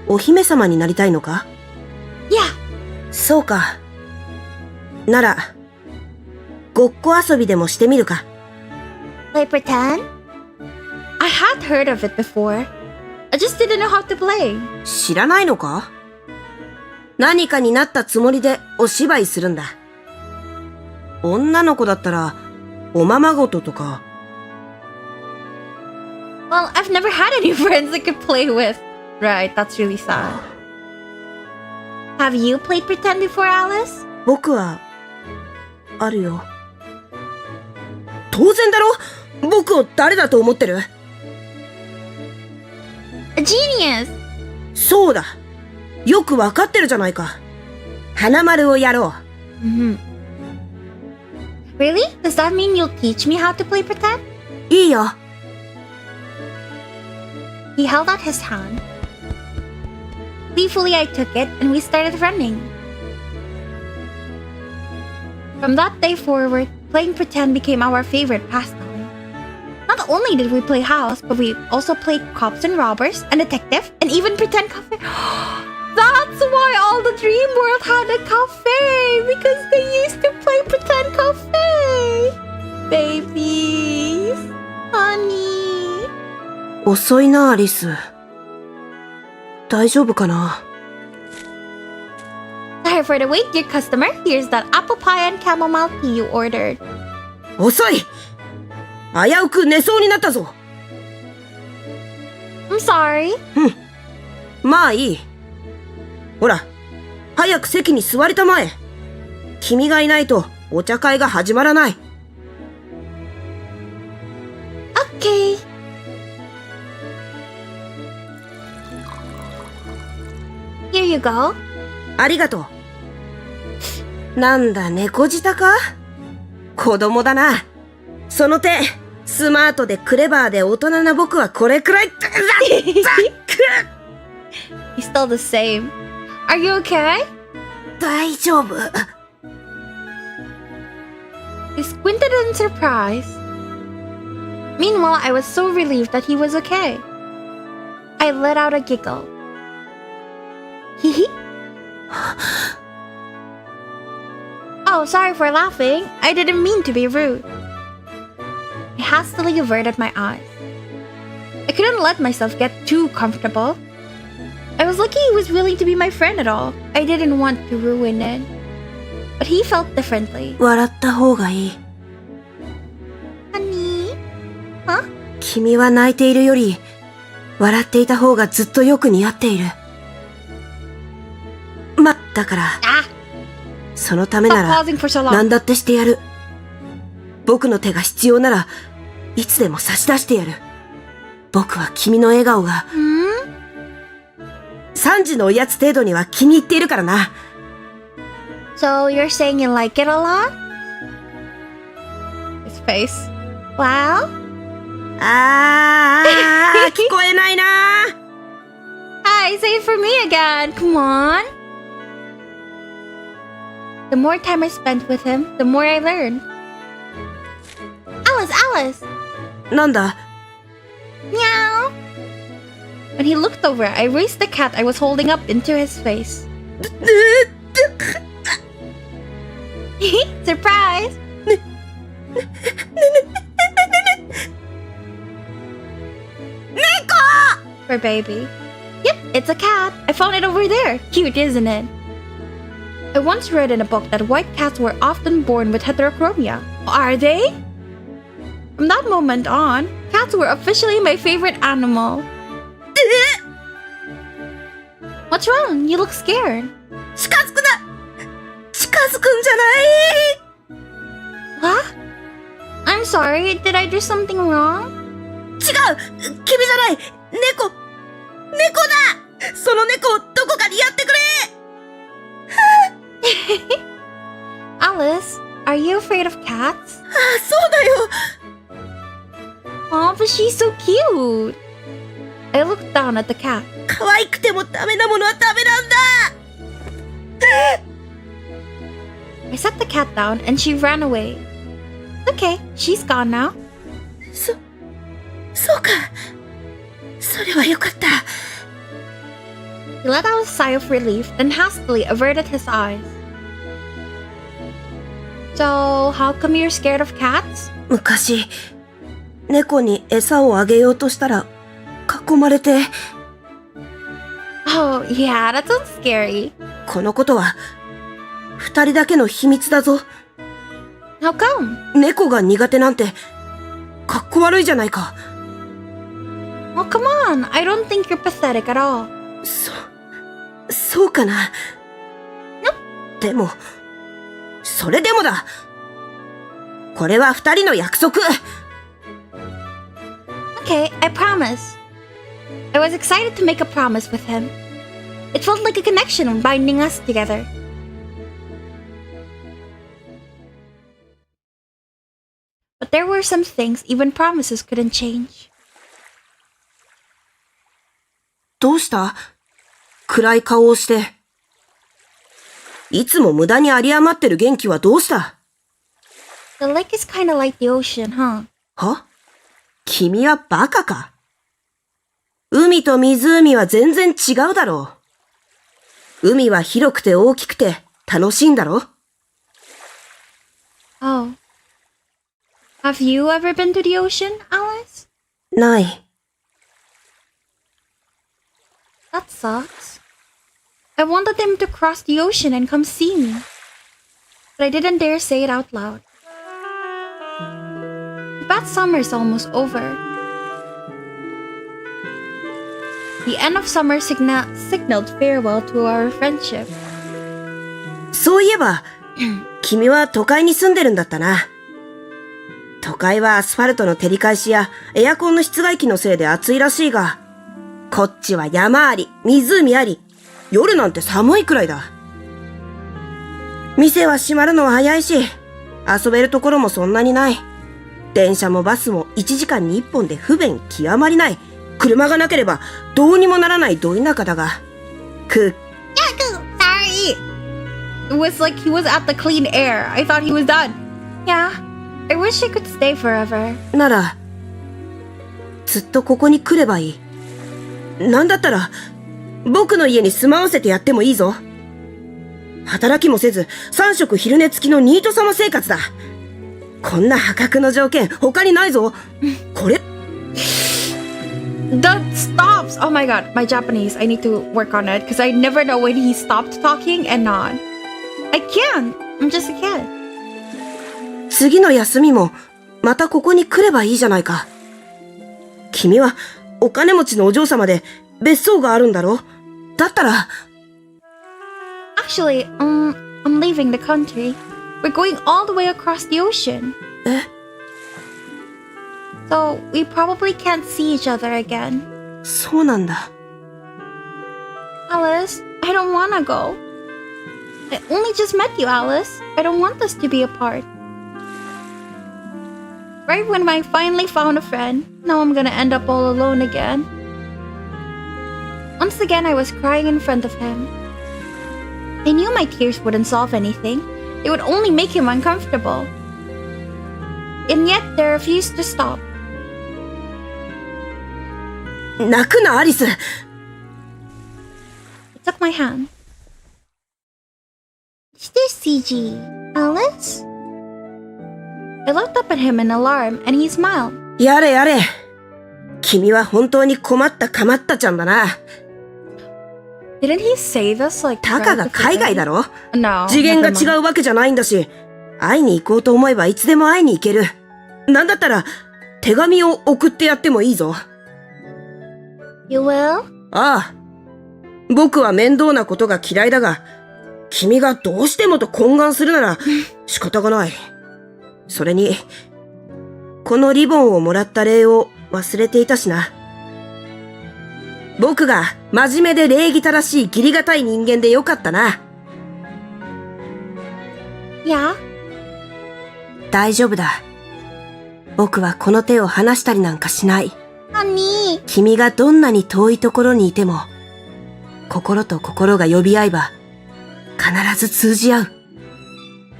お姫様になりたいのか？ Yeah. そうか。なら、ごっこ遊びでもしてみるか。Play pretend? I had heard of it before. I just didn't know how to play. 知らないのか？何かになったつもりでお芝居するんだ。女の子だったら、おままごととか。Well, I've never had any friends I could play with. Right, that's really sad. Have you played pretend before, Alice? 僕は、あるよ。当然だろ？僕を誰だと思ってる？ A genius! そうだ。よくわかってるじゃないか。花丸をやろう。Really? Does that mean you'll teach me how to play pretend? いいよ。He held out his hand. Gleefully, I took it and we started running. From that day forward, playing pretend became our favorite pastime. Not only did we play house, but we also played cops and robbers, and detective, and even pretend cafe. That's why all the dream world had a cafe, because they used to play pretend cafe. Babies, honey. 遅いな、アリス。大丈夫かな？ Sorry for the wait, dear customer. Here's that apple pie and chamomile tea you ordered. 遅い！危うく寝そうになったぞ。I'm sorry. まあいい。ほら、早く席に座りたまえ。君がいないとお茶会が始まらない。Okay. Here you go. ありがとう。なんだ、猫舌か？子供だな。その手、スマートでクレバーで大人な僕はこれくらい。He's still the same. Are you okay? 大丈夫。He squinted in surprise. Meanwhile, I was so relieved that he was okay. I let out a giggle. Hehe. Oh, sorry for laughing. I didn't mean to be rude. I hastily averted my eyes. I couldn't let myself get too comfortable. I was lucky he was willing to be my friend at all. I didn't want to ruin it. But he felt differently. 笑った方がいい。Honey? Huh? 君は泣いているより、笑っていた方がずっとよく似合っている。だから、そのためなら、何だってしてやる。僕の手が必要なら、いつでも差し出してやる。僕は君の笑顔が、3時のおやつ程度には気に入っているからな。So you're saying you like it a lot? His face. Wow. 聞こえないな。Hi, say it for me again. Come on. The more time I spent with him, the more I learned. Alice! なんだ？ Meow! When he looked over, I raised the cat I was holding up into his face. Surprise! Neko! For baby. Yep, it's a cat. I found it over there. Cute, isn't it? I once read in a book that white cats were often born with heterochromia. Are they? From that moment on, cats were officially my favorite animal. What's wrong? You look scared. 近づくんじゃない。 What? I'm sorry, did I do something wrong? 違う！君じゃない！猫だ！その猫をどこかにやってくれ！ Alice, are you afraid of cats? そうだよ。 Aw, but she's so cute. I looked down at the cat. 可愛くてもダメなものはダメなんだ。I set the cat down and she ran away. Okay, she's gone now. そうか。それはよかった。He let out a sigh of relief, then hastily averted his eyes. So, how come you're scared of cats? 昔、猫に餌をあげようとしたら、囲まれて。Oh, yeah, that sounds scary. このことは、二人だけの秘密だぞ。How come? 猫が苦手なんて、かっこ悪いじゃないか。Oh, come on. I don't think you're pathetic at all. そうかな。でも、それでもだ。これは二人の約束。Okay, I promise. I was excited to make a promise with him. It felt like a connection binding us together. But there were some things even promises couldn't change. どうした？暗い顔をして。いつも無駄に有り余ってる元気はどうした？ The lake is kinda like the ocean, huh? は？君はバカか？海と湖は全然違うだろう。海は広くて大きくて楽しいんだろ？ Oh. Have you ever been to the ocean, Alice? ない。That sucks. I wanted him to cross the ocean and come see me. But I didn't dare say it out loud. The bad summer's almost over. The end of summer signaled farewell to our friendship. そういえば、君は都会に住んでるんだったな。都会はアスファルトの照り返しやエアコンの室外機のせいで暑いらしいが、こっちは山あり、湖あり、夜なんて寒いくらいだ。店は閉まるのは早いし、遊べるところもそんなにない。電車もバスも1時間に1本で不便極まりない。車がなければどうにもならないど田舎だが。Sorry! It was like he was at the clean air. I thought he was done. Yeah, I wish I could stay forever. なら、ずっとここに来ればいい。なんだったら、僕の家に住まわせてやってもいいぞ。働きもせず、3食昼寝付きのニート様生活だ。こんな破格の条件、他にないぞ。これ。That stops! Oh my god, my Japanese. I need to work on it because I never know when he stopped talking and not. I can't. I'm just a kid. 次の休みも、またここに来ればいいじゃないか。君は、お金持ちのお嬢様で、別荘があるんだろ？だったら。Actually, I'm leaving the country. We're going all the way across the ocean. え？ So, we probably can't see each other again. そうなんだ。Alice, I don't wanna go. I only just met you, Alice. I don't want us to be apart. Right when I finally found a friend, now I'm gonna end up all alone again. Once again, I was crying in front of him. I knew my tears wouldn't solve anything. They would only make him uncomfortable. And yet, they refused to stop. 泣くな、アリス。He took my hand. Is this CG, Alice? I looked up at him in alarm, and he smiled. やれやれ。君は本当に困ったかまったちゃんだな。Didn't he say this like たかが海外だろ？ No. 次元が違うわけじゃないんだし、会いに行こうと思えばいつでも会いに行ける。なんだったら、手紙を送ってやってもいいぞ。You will? ああ。僕は面倒なことが嫌いだが、君がどうしてもと懇願するなら仕方がない。それに、このリボンをもらった礼を忘れていたしな。僕が真面目で礼儀正しい義理がたい人間でよかったな。Yeah? 大丈夫だ。僕はこの手を離したりなんかしない。Honey. 君がどんなに遠いところにいても、心と心が呼び合えば、必ず通じ合う。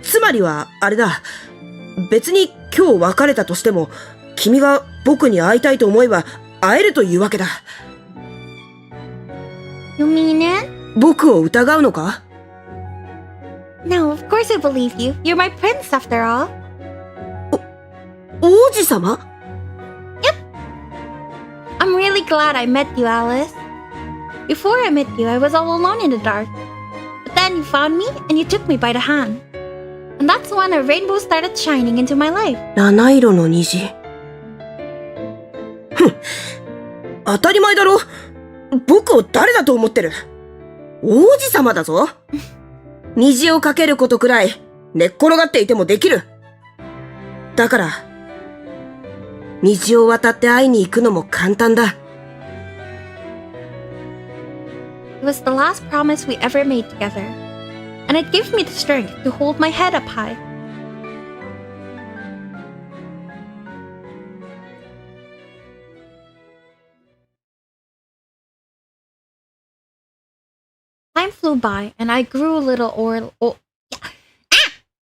つまりは、あれだ。別に今日別れたとしても、君が僕に会いたいと思えば、会えるというわけだ。You mean it? 僕を疑うのか？ No, of course I believe you. You're my prince after all. 王子様? I'm really glad I met you, Alice. Before I met you, I was all alone in the dark. But then you found me and you took me by the hand. And that's when a rainbow started shining into my life. 七色の虹。ふん。当たり前だろ。僕を誰だと思ってる。王子様だぞ。虹をかけることくらい寝っ転がっていてもできる。だから、虹を渡って会いに行くのも簡単だ。It was the last promise we ever made together. And it gave me the strength to hold my head up high. Time flew by, and I grew a little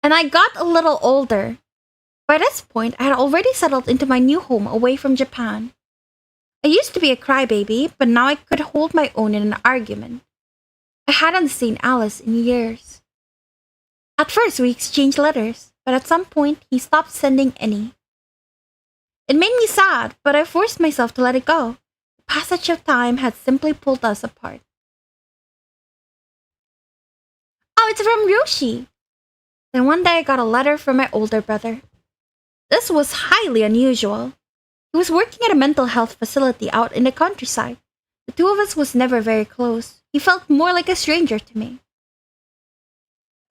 and I got a little older. By this point, I had already settled into my new home away from Japan. I used to be a crybaby, but now I could hold my own in an argument. I hadn't seen Alice in years. At first, we exchanged letters, but at some point, he stopped sending any. It made me sad, but I forced myself to let it go. The passage of time had simply pulled us apart. Oh, it's from Yoshi! Then one day I got a letter from my older brother. This was highly unusual. He was working at a mental health facility out in the countryside. The two of us was never very close. He felt more like a stranger to me.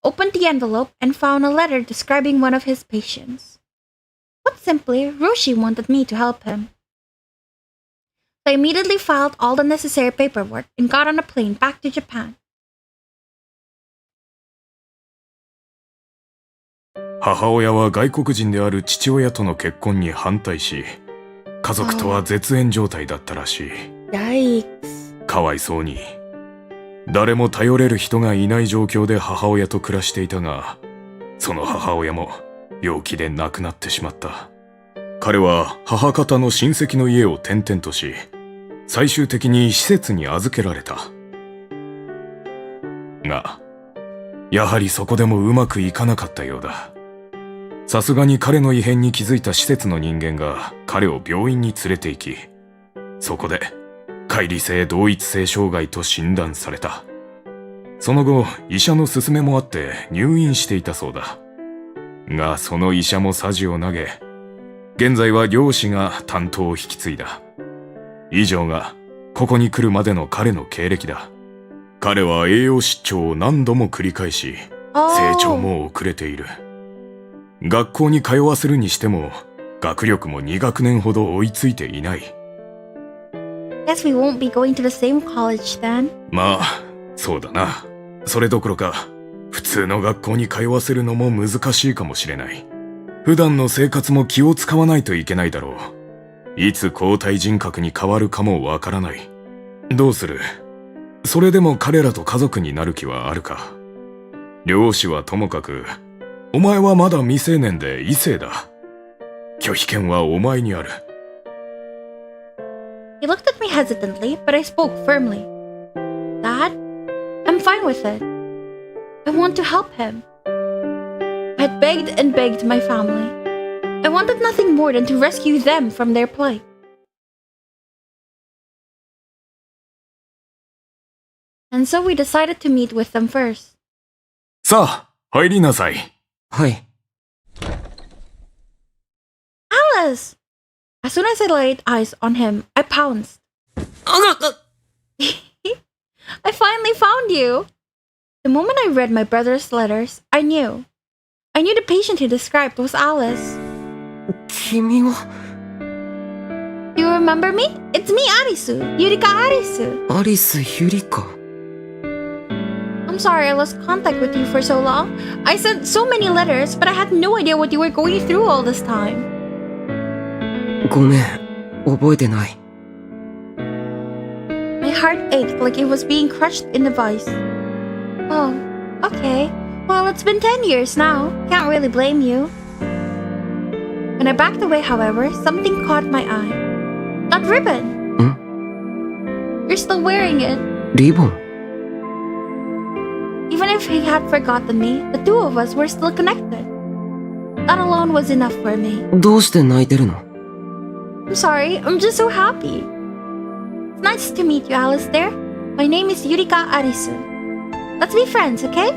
Opened the envelope and found a letter describing one of his patients. Put simply, Roshi wanted me to help him. So I immediately filed all the necessary paperwork and got on a plane back to Japan. 母親は外国人である父親との結婚に反対し、家族とは絶縁状態だったらしい。Yikes. かわいそうに。誰も頼れる人がいない状況で母親と暮らしていたが、その母親も病気で亡くなってしまった。彼は母方の親戚の家を転々とし、最終的に施設に預けられた。が、やはりそこでもうまくいかなかったようだ。さすがに彼の異変に気づいた施設の人間が彼を病院に連れて行き、そこで解離性同一性障害と診断された。その後、医者の勧めもあって入院していたそうだ。が、その医者も匙を投げ、現在は漁師が担当を引き継いだ。以上がここに来るまでの彼の経歴だ。彼は栄養失調を何度も繰り返し、成長も遅れている。学校に通わせるにしても、学力も2学年ほど追いついていない。Guess we won't be going to the same college then. まあ、そうだな。それどころか、普通の学校に通わせるのも難しいかもしれない。普段の生活も気を使わないといけないだろう。いつ交代人格に変わるかもわからない。どうする？それでも彼らと家族になる気はあるか？漁師はともかく、お前はまだ未成年で異性だ。拒否権はお前にある。He looked at me hesitantly, but I spoke firmly. Dad, I'm fine with it. I want to help him. I had begged and begged my family. I wanted nothing more than to rescue them from their plight. And so we decided to meet with them first. さあ、入りなさい。はい。Alice! As soon as I laid eyes on him, I pounced. I finally found you! The moment I read my brother's letters, I knew. I knew the patient he described was Alice. 君は You remember me? It's me, Arisu. Yurika Arisu. アリス・ユリカ。I'm sorry I lost contact with you for so long. I sent so many letters, but I had no idea what you were going through all this time. ごめん、覚えてない。My heart ached like it was being crushed in a vice. Oh, okay. Well, it's been 10 years now. Can't really blame you. When I backed away, however, something caught my eye. That ribbon! You're still wearing it. リボン？ Even Even if he had forgotten me, the two of us were still connected. That alone was enough for me. どうして泣いてるの？ I'm sorry, I'm just so happy. It's nice to meet you, Alistair. My name is Yurika Arisu. Let's be friends, okay?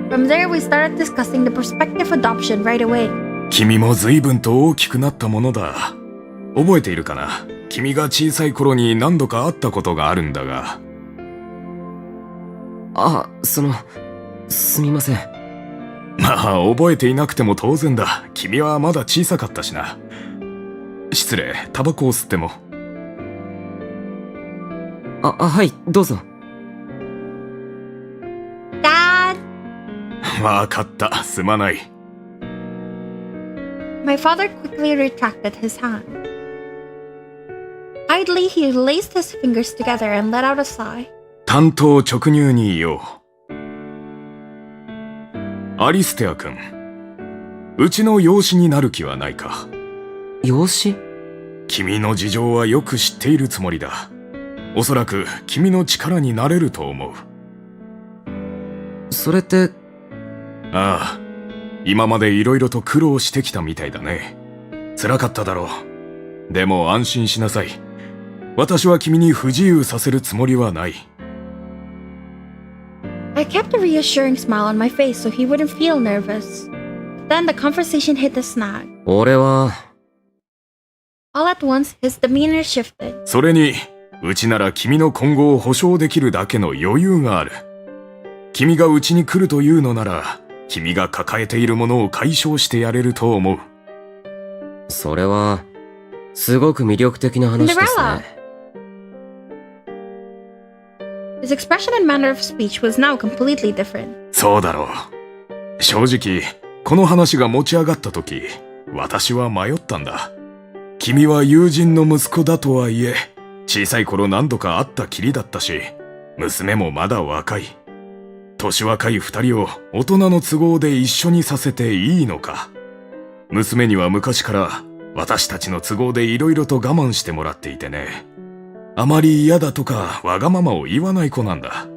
From there, we started discussing the prospective adoption right away. 君も随分と大きくなったものだ。覚えているかな？君が小さい頃に何度か会ったことがあるんだが。あ、すみません。まあ、覚えていなくても当然だ。君はまだ小さかったしな。失礼、タバコを吸っても。はい、どうぞ。Dad! わかった、すまない。My father quickly retracted his hand. Idly, he laced his fingers together and let out a sigh. 単刀直入に言おう。アリステア君、うちの養子になる気はないか？養子？君の事情はよく知っているつもりだ。おそらく君の力になれると思う。それって…ああ、今までいろいろと苦労してきたみたいだね。辛かっただろう。でも安心しなさい。私は君に不自由させるつもりはない。I kept a reassuring smile on my face so he wouldn't feel nervous. Then the conversation hit a snag. 俺は… All at once, his demeanor shifted. それに、うちなら君の今後を保証できるだけの余裕がある。君がうちに来るというのなら、君が抱えているものを解消してやれると思う。それは、すごく魅力的な話ですね。His expression and manner of speech was now completely different. そうだろう。正直、この話が持ち上がった時、私は迷ったんだ。君は友人の息子だとはいえ、小さい頃何度か会ったきりだったし、娘もまだ若い。年若い二人を大人の都合で一緒にさせていいのか。娘には昔から私たちの都合でいろいろと我慢してもらっていてね。あまり嫌だとかわがままを言わない子なんだ。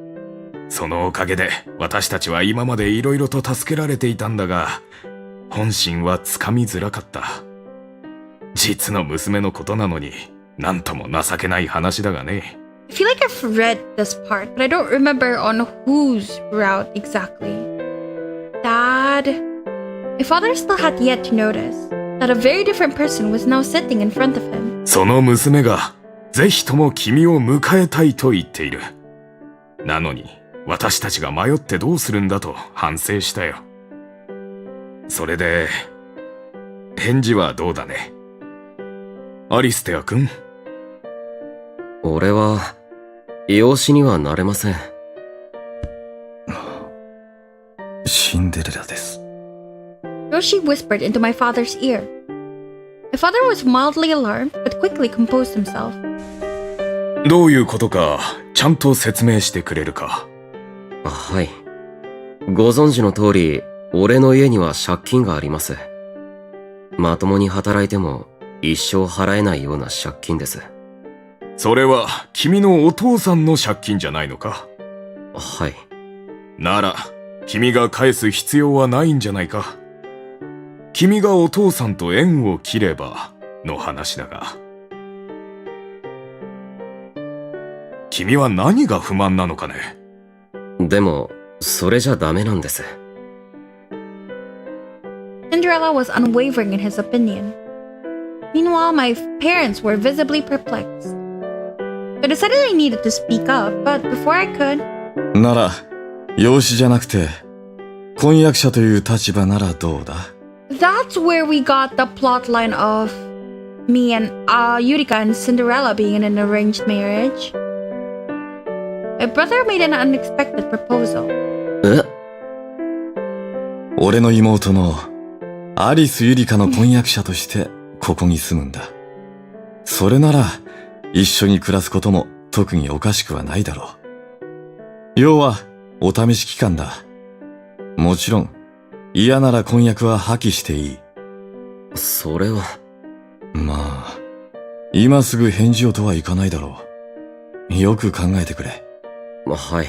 そのおかげで私たちは今までいろいろと助けられていたんだが、本心はつかみづらかった。実の娘のことなのに、なんとも情けない話だがね。I feel like I've read this part, but I don't remember on whose route exactly. Dad. My father still had yet to notice that a very different person was now sitting in front of him. その娘が、ぜひとも君を迎えたいと言っている。なのに、私たちが迷ってどうするんだと反省したよ。それで、返事はどうだね。アリステア君。俺は、養子にはなれません。シンデレラです。Roshi whispered into my father's ear. My father was mildly alarmed, but quickly composed himself. どういうことか、ちゃんと説明してくれるか。はい。ご存知の通り、俺の家には借金があります。まともに働いても一生払えないような借金です。それは君のお父さんの借金じゃないのか？はい。なら、君が返す必要はないんじゃないか。君がお父さんと縁を切ればの話だが。君は何が不満なのかね？でも、それじゃダメなんです。Cinderella was unwavering in his opinion. Meanwhile, my parents were visibly perplexed. I decided I needed to speak up, but before I could... なら、養子じゃなくて、婚約者という立場ならどうだ？ That's where we got the plotline of me and Yurika and Cinderella being in an arranged marriage. My brother made an unexpected proposal. え？俺の妹のアリス・ユリカの婚約者としてここに住むんだ。それなら一緒に暮らすことも特におかしくはないだろう。要はお試し期間だ。もちろん嫌なら婚約は破棄していい。それは。まあ、今すぐ返事をとはいかないだろう。よく考えてくれ。はい。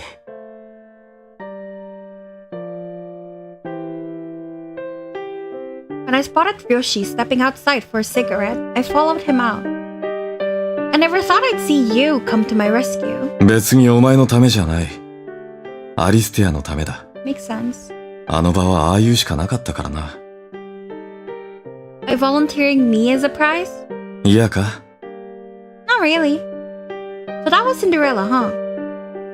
When I spotted Ryoshi stepping outside for a cigarette, I followed him out. I never thought I'd see you come to my rescue. 別にお前のためじゃない。アリステアのためだ。Makes sense. あの場はああいうしかなかったからな。By volunteering me as a prize? 嫌か？ Not really. So that was Cinderella, huh?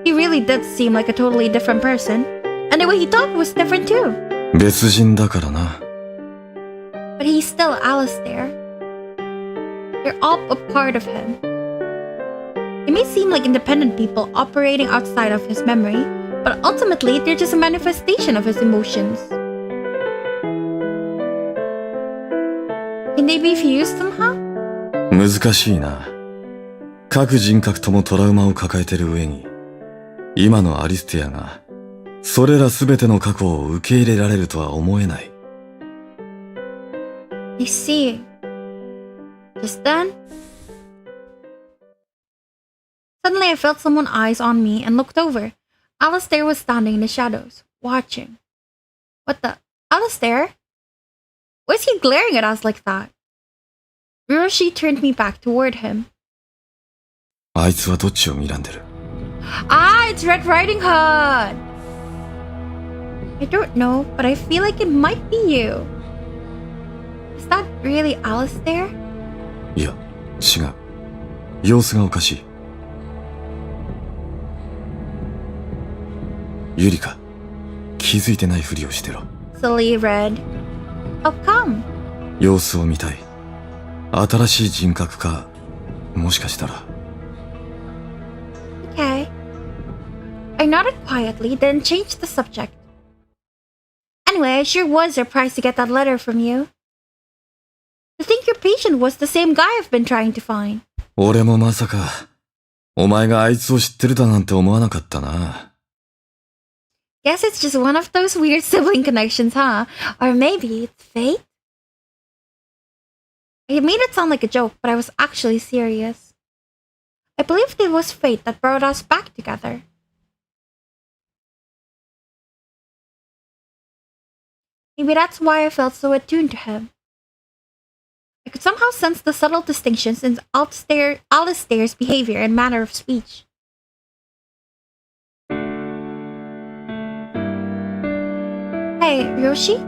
He really did seem like a totally different person. And the way he talked was different too. 別人だからな。But he's still Alistair. They're all a part of him. They may seem like independent people operating outside of his memory, but ultimately they're just a manifestation of his emotions. Can they be fused somehow? 難しいな。各人格ともトラウマを抱えてる上に、今のアリステアが、それらすべての過去を受け入れられるとは思えない。I see. Just then, suddenly I felt someone's eyes on me and looked over. Alistair was standing in the shadows, watching. What the? Alistair? Why is he glaring at us like that? Hiroshi turned me back toward him. あいつはどっちを睨んでる？ Ah, it's Red Riding Hood! I don't know, but I feel like it might be you. Is that really Alistair? いや、違う。様子がおかしい。ユリカ、気づいてないふりをしてろ。Silly Red. How come? 様子を見たい。新しい人格か、もしかしたら。Okay. I nodded quietly, then changed the subject. Anyway, I sure was surprised to get that letter from you. To think your patient was the same guy I've been trying to find. 俺もまさか、お前があいつを知ってるだなんて思わなかったな。Guess it's just one of those weird sibling connections, huh? Or maybe it's fate? I made it sound like a joke, but I was actually serious. I believed it was fate that brought us back together. Maybe that's why I felt so attuned to him. I could somehow sense the subtle distinctions in Alistair's behavior and manner of speech. Hey, Ryoshi?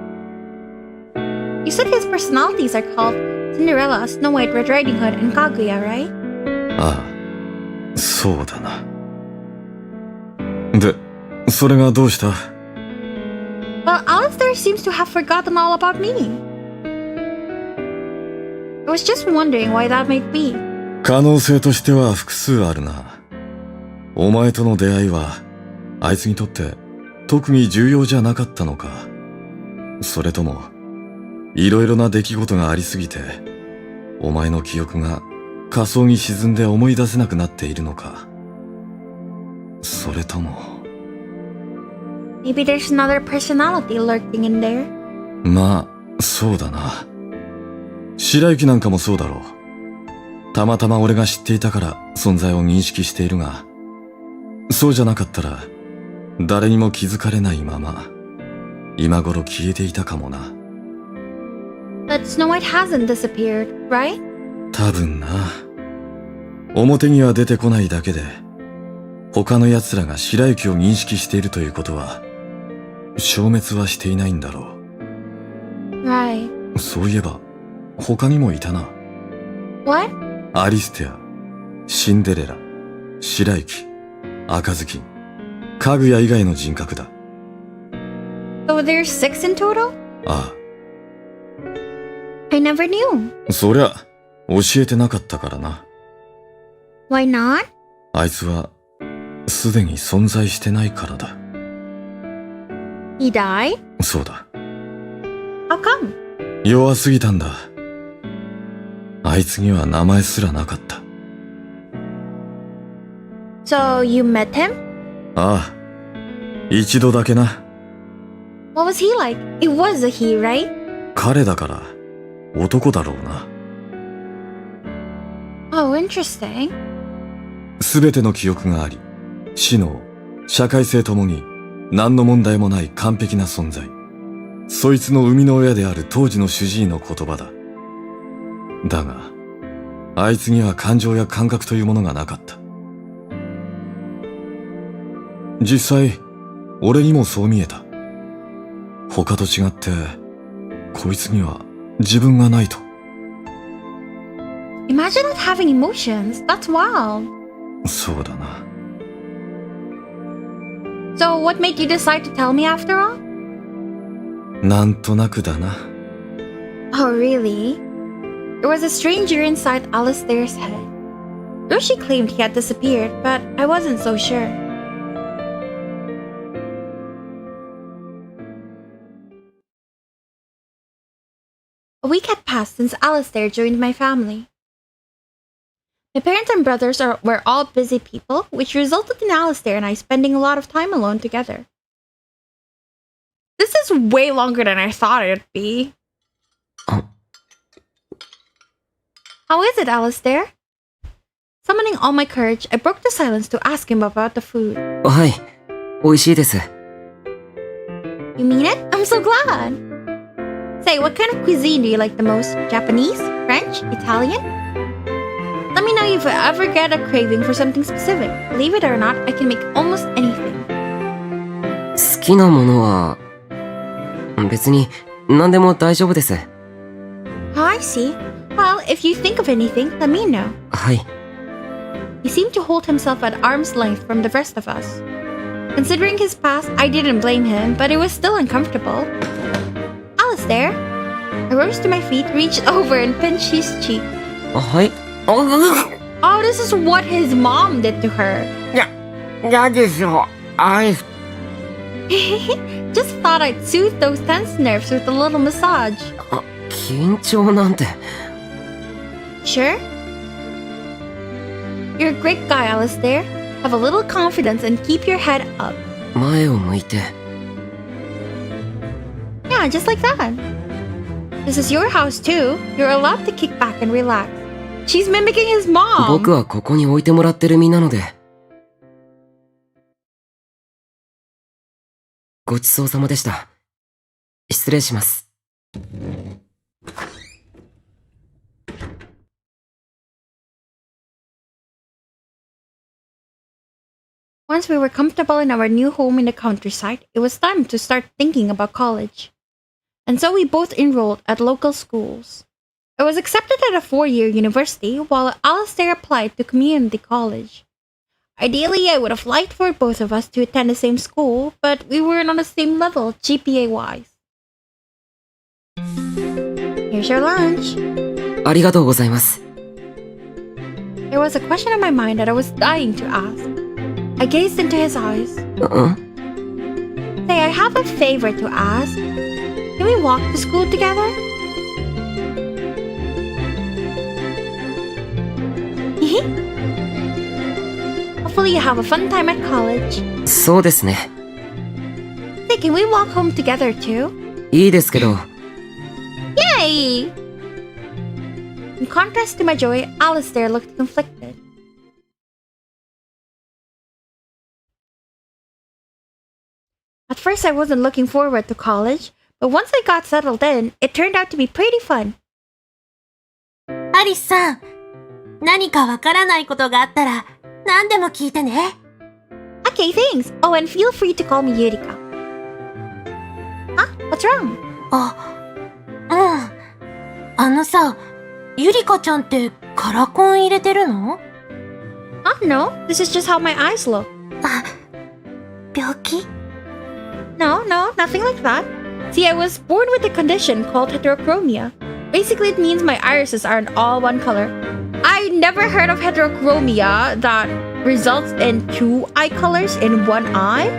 You said his personalities are called Cinderella, Snow White, Red Riding Hood, and Kaguya, right? ああ、そうだな。で、それがどうした？ Well, Alistair seems to have forgotten all about me. I was just wondering why that might be. 可能性としては複数あるな。お前との出会いは、あいつにとって特に重要じゃなかったのか。それとも、いろいろな出来事がありすぎて、お前の記憶が仮想に沈んで思い出せなくなっているのか。それとも。Maybe there's another personality lurking in there. まあ、そうだな。白雪なんかもそうだろう。たまたま俺が知っていたから存在を認識しているが、そうじゃなかったら、誰にも気づかれないまま、今頃消えていたかもな。But Snow White hasn't disappeared, right? 多分な。表には出てこないだけで、他の奴らが白雪を認識しているということは、消滅はしていないんだろう。Right. そういえば、他にもいたな。What? アリステア、シンデレラ、白雪、赤ずきん、かぐや以外の人格だ。So there's 6 in total? あ I never knew. あ、そりゃ、教えてなかったからな。Why not? あいつは、すでに存在してないからだ。He died? そうだ。How come? 弱すぎたんだ。あいつには名前すらなかった。So you met him? ああ、一度だけな。What was he like? It was a he, right? 彼だから、男だろうな。Oh, interesting. すべての記憶があり、知能、社会性ともに何の問題もない完璧な存在。そいつの生みの親である当時の主治医の言葉だ。だが、あいつには感情や感覚というものがなかった。実際、俺にもそう見えた。他と違って、こいつには自分がないと。Imagine not having emotions. That's wild. そうだな。So, what made you decide to tell me after all? なんとなくだな。Oh, really? There was a stranger inside Alistair's head. Roshi claimed he had disappeared, but I wasn't so sure. A week had passed since Alistair joined my family. My parents and brothers were all busy people, which resulted in Alistair and I spending a lot of time alone together. This is way longer than I thought it'd be. How is it, Alistair? Summoning all my courage, I broke the silence to ask him about the food. はい、美味しいです。 You mean it? I'm so glad. Say, what kind of cuisine do you like the most? Japanese? French? Italian? Let me know if you ever get a craving for something specific. Believe it or not, I can make almost anything. 好きなものは、別に何でも大丈夫です。 Oh, I see. Well, if you think of anything, let me know. はい。 He seemed to hold himself at arm's length from the rest of us. Considering his past, I didn't blame him, but it was still uncomfortable. Alistair? I rose to my feet, reached over and pinched his cheek. はい。Oh, this is what his mom did to her. 嫌ですよ。Just thought I'd soothe those tense nerves with a little massage. 緊張なんて。 Sure? You're a great guy, Alistair. Have a little confidence and keep your head up. 前を向いて。 Yeah, just like that. This is your house too. You're allowed to kick back and relax. She's mimicking his mom. 僕はここに置いてもらってる身なので。ごちそうさまでした。失礼します。 Once we were comfortable in our new home in the countryside, it was time to start thinking about college. And so we both enrolled at local schools. I was accepted at a 4-year university, while Alistair applied to community college. Ideally, I would have liked for both of us to attend the same school, but we weren't on the same level GPA-wise. Here's your lunch. ありがとうございます。 There was a question in my mind that I was dying to ask. I gazed into his eyes. Say, I have a favor to ask. Can we walk to school together? Hopefully you have a fun time at college. そうですね。 Say, can we walk home together too? いいですけど。 Yay! In contrast to my joy, Alistair looked conflicted. At first, I wasn't looking forward to college, but once I got settled in, it turned out to be pretty fun. アリスさん、何かわからないことがあったら、何でも聞いてね。Okay, thanks. Oh, and feel free to call me Yurika. Huh? What's wrong? あのさ、ゆりかちゃんってカラコン入れてるの？ No. This is just how my eyes look. 病気？ No, nothing like that. See, I was born with a condition called heterochromia. Basically, it means my irises aren't all one color. I never heard of heterochromia that results in 2 eye colors in one eye.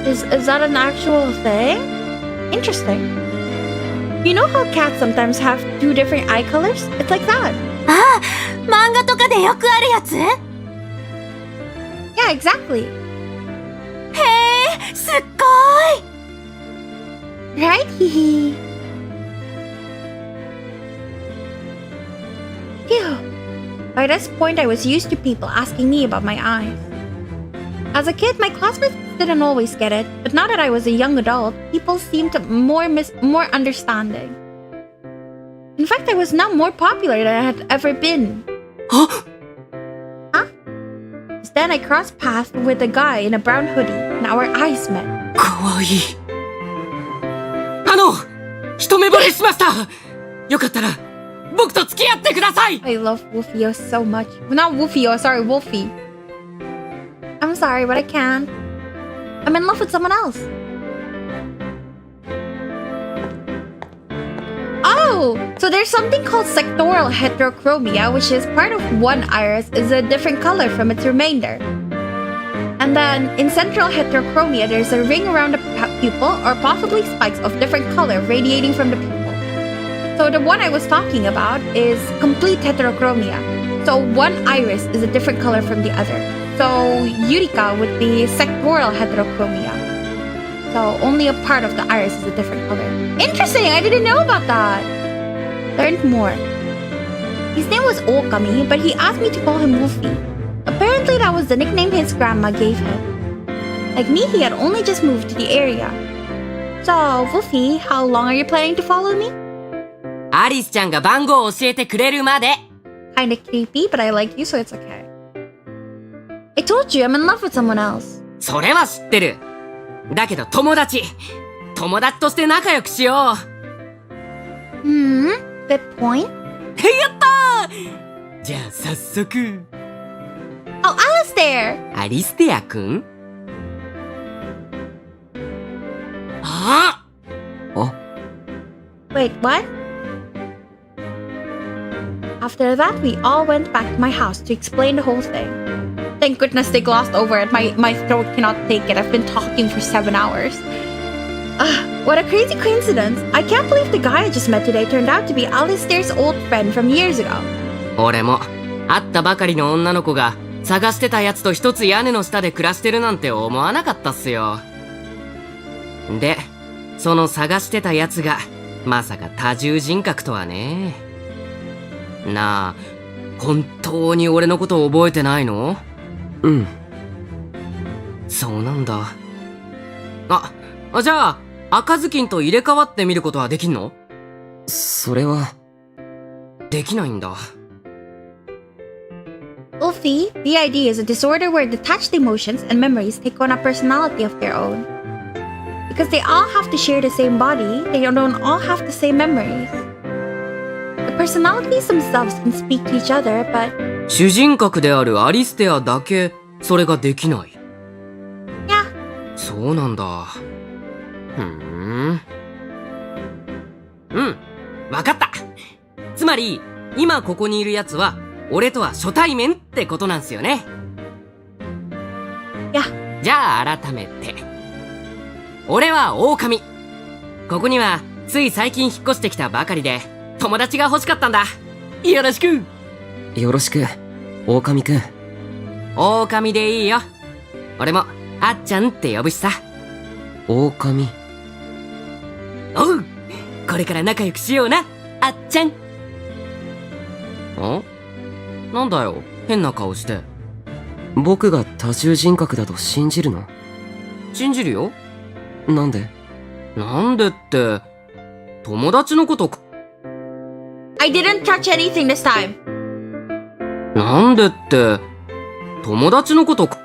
Is that an actual thing? Interesting. You know how cats sometimes have 2 different eye colors? It's like that. ああ、漫画とかでよくあるやつ？ Yeah, exactly. へえ、すっごい。 Right? Phew. By this point, I was used to people asking me about my eyes. As a kid, my classmates didn't always get it, but now that I was a young adult, people seemed more understanding. In fact, I was now more popular than I had ever been. Huh? Then I crossed paths with a guy in a brown hoodie, and our eyes met. かわいい。一目惚れしました。よかったら僕と付き合ってください。 I love Wolfio so much. Not Wolfio, sorry, Wolfie. I'm sorry, but I can't. I'm in love with someone else. Oh, so there's something called sectoral heterochromia, which is part of one iris is a different color from its remainder. And then in central heterochromia, there's a ring around the pupil or possibly spikes of different color radiating from the pupil. So the one I was talking about is complete heterochromia. So one iris is a different color from the other. So Eureka would be sectoral heterochromia. So only a part of the iris is a different color. Interesting! I didn't know about that! Learned more. His name was Okami, but he asked me to call him Wolfie. Apparently that was the nickname his grandma gave him. Like me, he had only just moved to the area. So, Wolfie, how long are you planning to follow me? アリスちゃんが番号を教えてくれるまで。 Kinda creepy, but I like you, so it's okay. I told you I'm in love with someone else. それは知ってる。だけど友達として仲良くしよう。Good point. やったー！じゃあ早速。Oh, Alistair! アリステア君？あ！ Wait, what? After that, we all went back to my house to explain the whole thing. Thank goodness they glossed over it. My throat cannot take it. I've been talking for 7 hours. What a crazy coincidence. I can't believe the guy I just met today turned out to be Alistair's old friend from years ago. 俺も会ったばかりの女の子が探してたやつと一つ屋根の下で暮らしてるなんて思わなかったっすよ。で、その探してたやつがまさか多重人格とはね。なあ、本当に俺のこと覚えてないの？うん。そうなんだ。じゃあ赤ずきんと入れ替わってみることはできんの？それはできないんだ。Wolfie, the idea is a disorder where detached emotions and memories take on a personality of their own. Because they all have to share the same body, they don't all have the same memories. The personalities themselves can speak to each other, but... 主人格であるアリステアだけそれができない。Yeah. そうなんだ。わかった。つまり今ここにいるやつは俺とは初対面ってことなんすよね。じゃあ改めて。俺は狼。ここにはつい最近引っ越してきたばかりで友達が欲しかったんだ。よろしく。よろしく、狼くん。狼でいいよ。俺もあっちゃんって呼ぶしさ。狼。おう、これから仲良くしような、あっちゃん。なんだよ、変な顔して。僕が多重人格だと信じるの？信じるよ。なんで？なんでって、友達のこと。I didn't touch anything this time. なんでって、友達のこと。They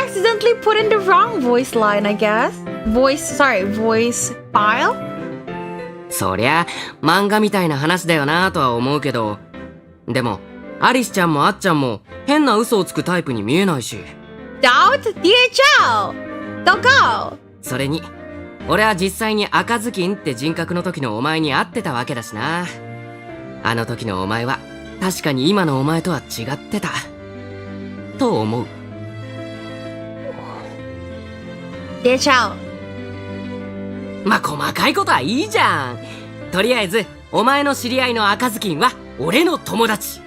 accidentally put in the wrong voice line, I guess. Voice file? そりゃ、漫画みたいな話だよなとは思うけど、でも、アリスちゃんもあっちゃんも変な嘘をつくタイプに見えないし。Doubt? DHL! Don't go! それに、俺は実際に赤ずきんって人格の時のお前に会ってたわけだしな。あの時のお前は、確かに今のお前とは違ってた。と思う。DHL! まあ、細かいことはいいじゃん。とりあえず、お前の知り合いの赤ずきんは俺の友達。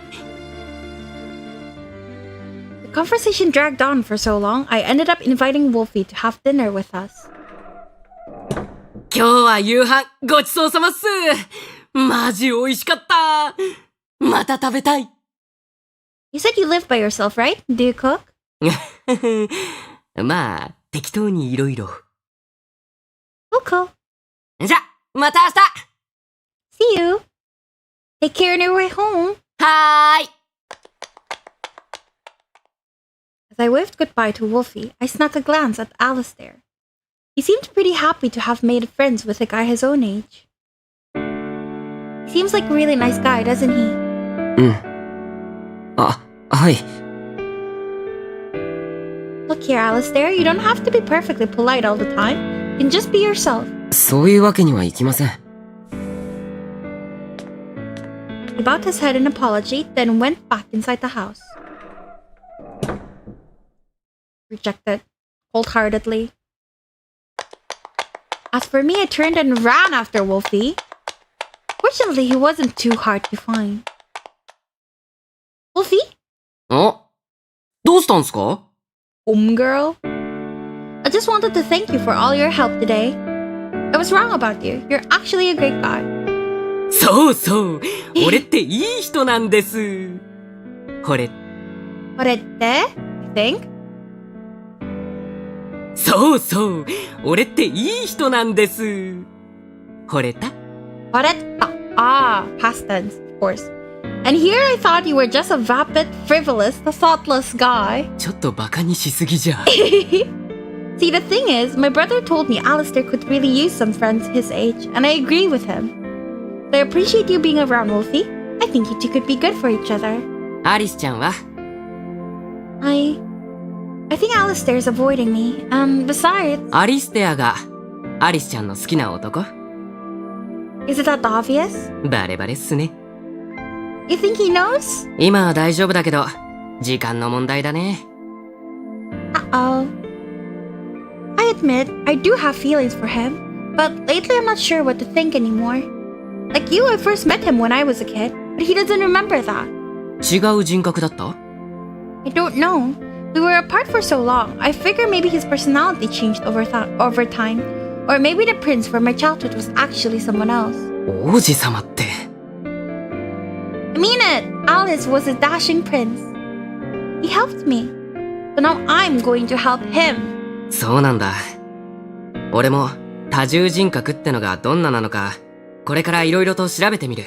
The conversation dragged on for so long, I ended up inviting Wolfie to have dinner with us. 今日は夕飯ごちそうさまっす。マジ美味しかった。また食べたい。You said you live by yourself, right? Do you cook? まあ、適当にいろいろ。Okay. じゃ、また明日 See you. Take care on your way home. はーい。As I waved goodbye to Wolfie, I snuck a glance at Alistair. He seemed pretty happy to have made friends with a guy his own age. He seems like a really nice guy, doesn't he? うん。あ、はい。Look here, Alistair, you don't have to be perfectly polite all the time. You can just be yourself. そういうわけにはいきません。He bowed his head in apology, then went back inside the house. Rejected, cold-heartedly. As for me, I turned and ran after Wolfie. Fortunately, he wasn't too hard to find. Wolfie? あ、どうしたんすか? Girl? I just wanted to thank you for all your help today. I was wrong about you. You're actually a great guy. そうそう。俺っていい人なんです。これ。これって I think? そうそう。俺っていい人なんです。惚れた? 惚れた. Ah, past tense, of course. And here I thought you were just a vapid, frivolous, thoughtless guy. ちょっとバカにしすぎじゃ。See, the thing is, my brother told me Alistair could really use some friends his age, and I agree with him. So I appreciate you being around, Wolfie. I think you two could be good for each other. アリスちゃんは? I think Alistair's avoiding me. Besides... アリステアがアリスちゃんの好きな男? Is it that obvious? バレバレっすね。You think he knows? 今は大丈夫だけど、時間の問題だね。Uh-oh. I admit, I do have feelings for him, but lately I'm not sure what to think anymore. Like you, I first met him when I was a kid, but he doesn't remember that. 違う人格だった? I don't know. We were apart for so long, I figure maybe his personality changed over time. Or maybe the prince from my childhood was actually someone else. 王子様って。I mean it! Alice was a dashing prince. He helped me. So now I'm going to help him. そうなんだ。俺も多重人格ってのがどんななのか、これから色々と調べてみる。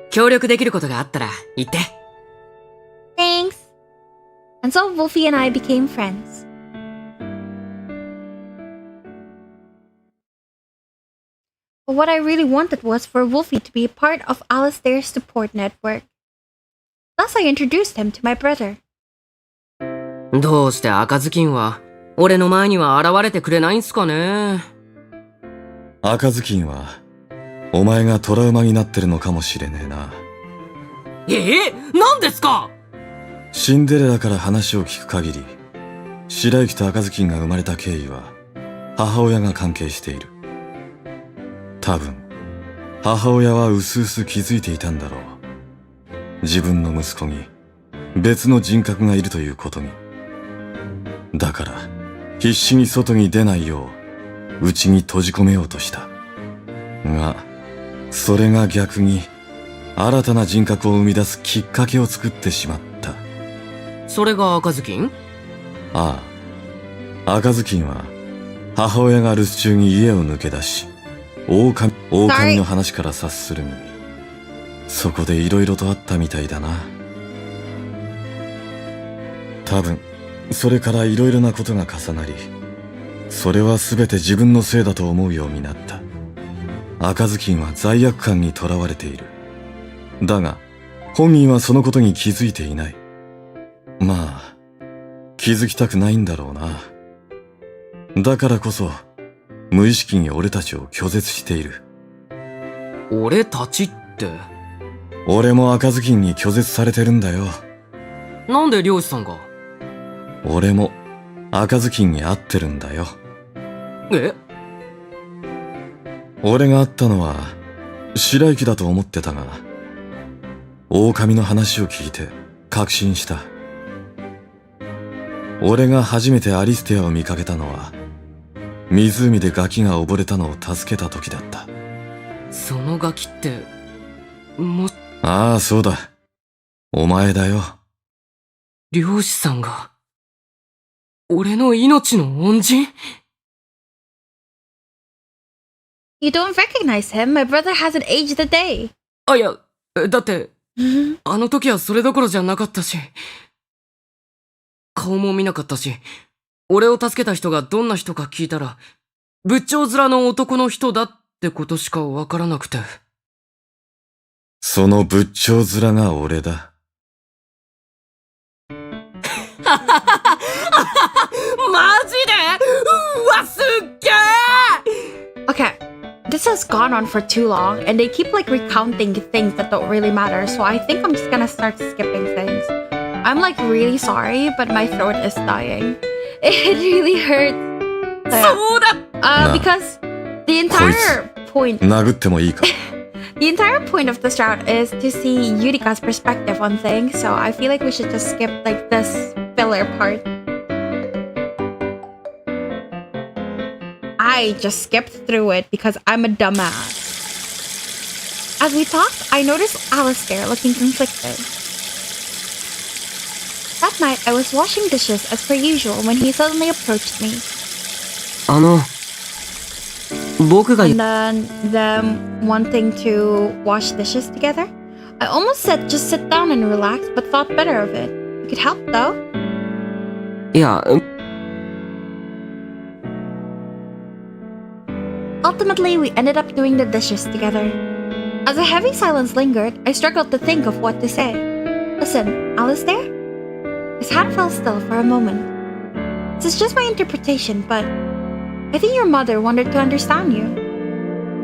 協力できることがあったら言って。Thanks. And so Wolfie and I became friends. But what I really wanted was for Wolfie to be a part of Alistair's support network. Thus I introduced him to my brother. どうして赤ずきんは俺の前には現れてくれないんすかね。赤ずきんはお前がトラウマになってるのかもしれねえな。何ですか？シンデレラから話を聞く限り、白雪と赤ずきんが生まれた経緯は母親が関係している。多分母親はうすうす気づいていたんだろう。自分の息子に別の人格がいるということに。だから必死に外に出ないよう内に閉じ込めようとした。がそれが逆に新たな人格を生み出すきっかけを作ってしまった。それが赤ずきん？ああ、赤ずきんは母親が留守中に家を抜け出し、狼の話から察するに、そこで色々とあったみたいだな。多分それから色々なことが重なり、それは全て自分のせいだと思うようになった。赤ずきんは罪悪感にとらわれている。だが本人はそのことに気づいていない。まあ気づきたくないんだろうな。だからこそ無意識に俺たちを拒絶している。俺たちって？俺も赤ずきんに拒絶されてるんだよ。なんで漁師さんが？俺も赤ずきんに会ってるんだよ。え？俺が会ったのは白雪だと思ってたが、狼の話を聞いて確信した。俺が初めてアリステアを見かけたのは、湖でガキが溺れたのを助けた時だった。そのガキって、ああ、そうだ。お前だよ。漁師さんが、俺の命の恩人？ You don't recognize him. My brother hasn't aged a day. あ、いや、だって、あの時はそれどころじゃなかったし、顔も見なかったし、俺を助けた人がどんな人か聞いたら、仏頂面の男の人だってことしかわからなくて。その仏頂面が俺だ。マジで？うわ、すっげー！ Okay, this has gone on for too long, and they keep like recounting things that don't really matter, so I think I'm just gonna start skipping things. I'm like really sorry, but my throat is dying. It really hurts. So, because the entire point... 殴ってもいいか? The entire point of this route is to see Yurika's perspective on things, so I feel like we should just skip like this filler part. I just skipped through it because I'm a dumbass. As we talked, I noticed Alistair looking conflicted. That night, I was washing dishes as per usual when he suddenly approached me. 僕が And then them wanting to wash dishes together. I almost said just sit down and relax, but thought better of it. You could help though. いや、Ultimately, we ended up doing the dishes together. As a heavy silence lingered, I struggled to think of what to say. Listen, Alistair? His hand fell still for a moment. This is just my interpretation, but I think your mother wanted to understand you.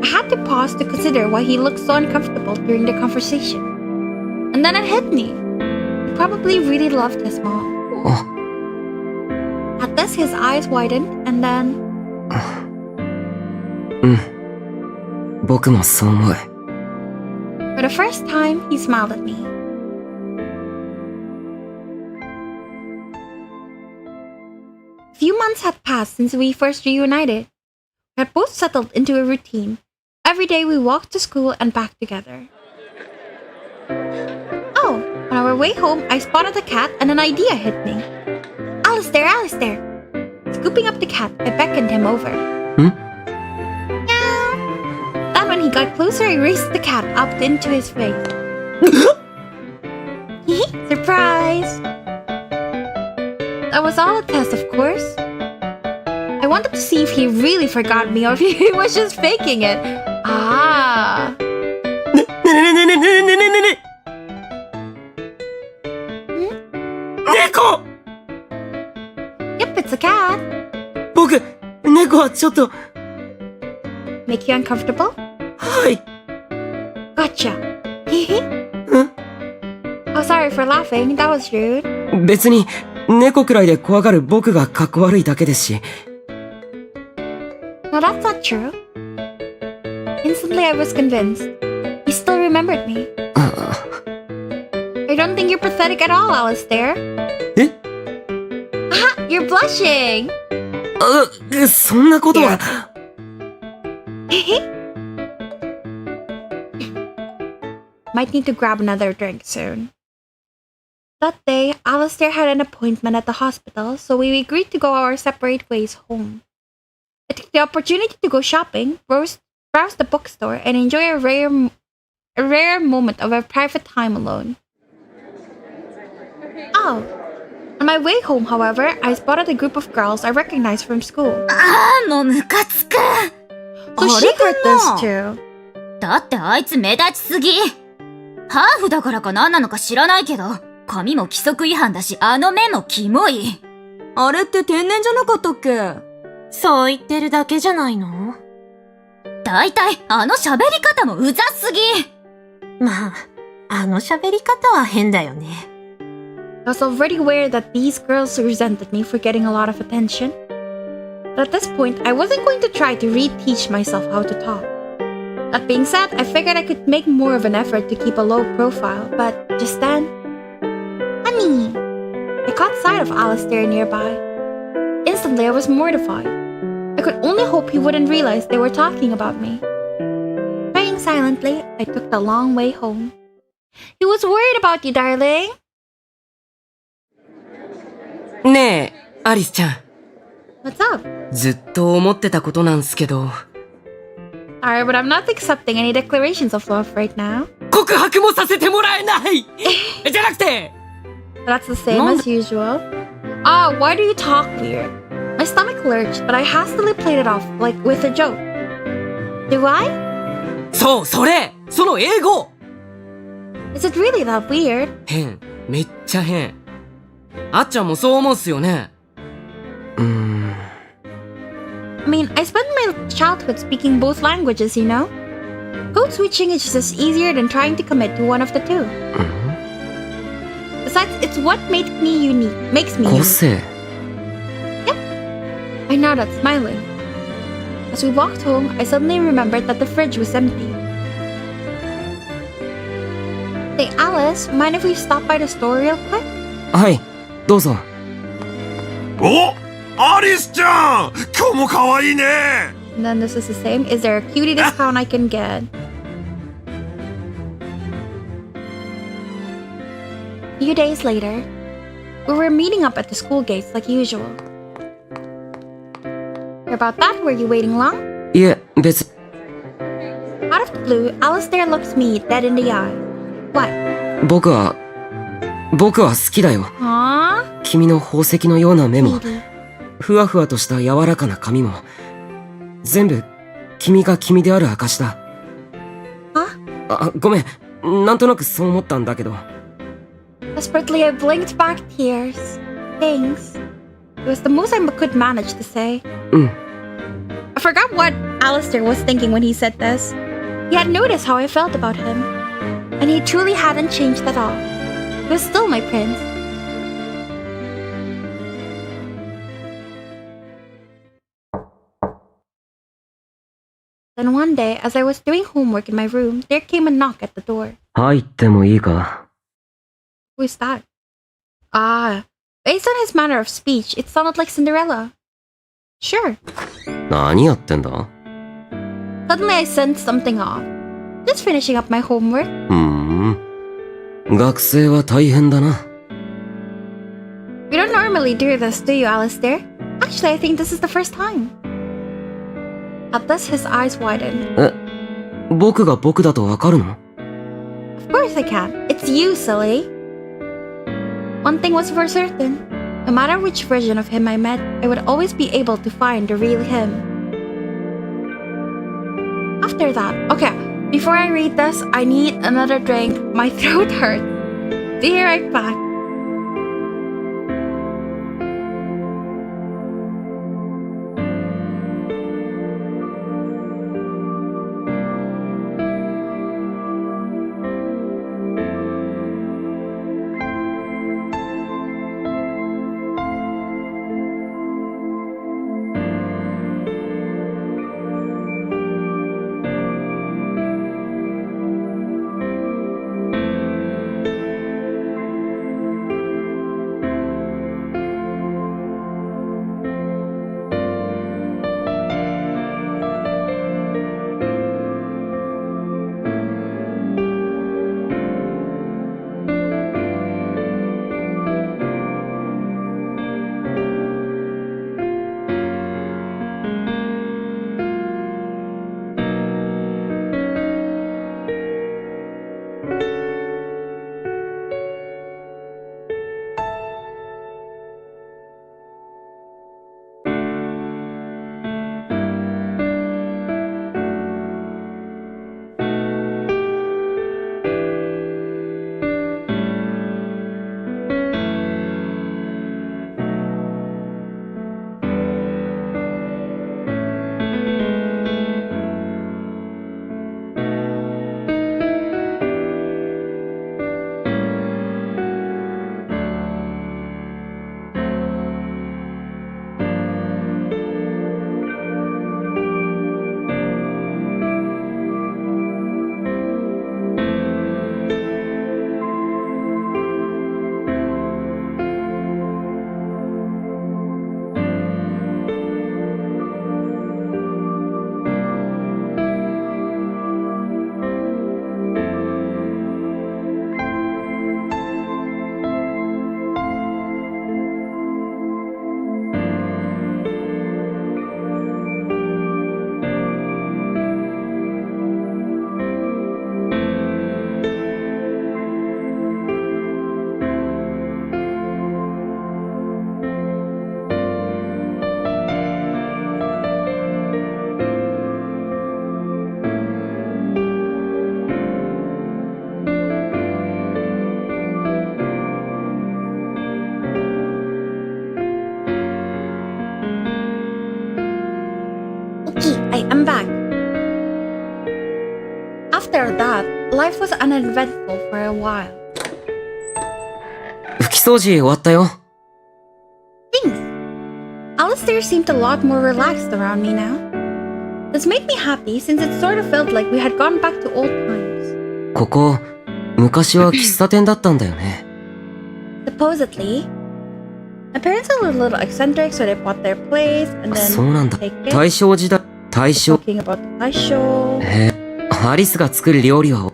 I had to pause to consider why he looked so uncomfortable during the conversation. And then it hit me. He probably really loved his mom. At this, his eyes widened, and then... 僕もそう思う。 For the first time, he smiled at me. A few months had passed since we first reunited. We had both settled into a routine. Every day we walked to school and back together. Oh, on our way home, I spotted a cat and an idea hit me. Alistair, Alistair! Scooping up the cat, I beckoned him over. Meow. Then when he got closer, I raised the cat up into his face. Surprise! That was all a test, of course. I wanted to see if he really forgot me or if he was just faking it. Ah. Neko! Yep, it's a cat. 僕、猫はちょっと。 Make you uncomfortable? はい。 Gotcha. Oh, sorry for laughing. That was rude. 別に、猫くらいで怖がる僕がかっこ悪いだけですし。 No, that's not true. Instantly, I was convinced. He still remembered me. I don't think you're pathetic at all, Alistair. Eh? Aha! You're blushing! そんなことは。Might need to grab another drink soon. That day, Alistair had an appointment at the hospital, so we agreed to go our separate ways home. I took the opportunity to go shopping, browse the bookstore, and enjoy a rare moment of our private time alone. Oh. On my way home, however, I spotted a group of girls I recognized from school. もうムカつく。 So she heard this too. だってあいつ目立ちすぎ。ハーフだからか何なのか知らないけど、髪も規則違反だし、あの目もキモい。あれって天然じゃなかったっけ？そう言ってるだけじゃないの？だいたいあの喋り方もうざすぎ。まあ、あの喋り方は変だよね。I was already aware that these girls resented me for getting a lot of attention. But at this point, I wasn't going to try to reteach myself how to talk. That being said, I figured I could make more of an effort to keep a low profile, but just then... Honey! I caught sight of Alistair nearby. Instantly, I was mortified. I could only hope he wouldn't realize they were talking about me. Praying silently, I took the long way home. He was worried about you, darling. ねえ、アリスちゃん。What's up? ずっと思ってたことなんすけど。Alright, but I'm not accepting any declarations of love right now. 告白もさせてもらえないじゃなくて That's the same as usual. Ah, why do you talk weird? My stomach lurched, but I hastily played it off, like with a joke. Do I? そう、その英語 Is it really that weird? 変。めっちゃ変。あっちゃんもそう思うっすよね。I mean, I spent my childhood speaking both languages, you know? Code switching is just easier than trying to commit to one of the two. Besides, it's what makes me unique. 個性 I nodded, smiling. As we walked home, I suddenly remembered that the fridge was empty. Hey, Alice, mind if we stop by the store real quick? はいどうぞおアリスちゃん今日も可愛いね And then this is the same. Is there a cutie discount I can get? A few days later, we were meeting up at the school gates like usual. Hear about that? Were you waiting long? いえ別 Out of the blue, Alistair looks me dead in the eye. What? 僕は好きだよ Aww? 君の宝石のような目も Sweetie. ふわふわとした柔らかな髪も全部君が君である証だあごめんなんとなくそう思ったんだけど Desperately, I blinked back tears. Thanks. It was the most I could manage to say. I forgot what Alistair was thinking when he said this. He had noticed how I felt about him. And he truly hadn't changed at all. He was still my prince. Then one day, as I was doing homework in my room, there came a knock at the door. 入ってもいいか Who is that? Ah, based on his manner of speech, it sounded like Cinderella. Sure. 何やってんだ Suddenly I sensed something off. Just finishing up my homework. 学生は大変だな We don't normally do this, do you, Alistair? Actually, I think this is the first time. At this, his eyes widened. 僕が僕だとわかるの Of course I can. It's you, silly. One thing was for certain. No matter which version of him I met, I would always be able to find the real him. After that, okay, before I read this, I need another drink. My throat hurts. Be right back. I'm back. After that, life was uneventful for a while. 拭き掃除終わったよ。Thanks. Alistair seemed a lot more relaxed around me now. This made me happy since it sort of felt like we had gone back to old times. ここ、昔は喫茶店だったんだよね。Supposedly, my parents were a little eccentric, so they bought their place and then そうなんだ。 take it. 大正時代、大正。 Talking about Taisho. アリスが作る料理は。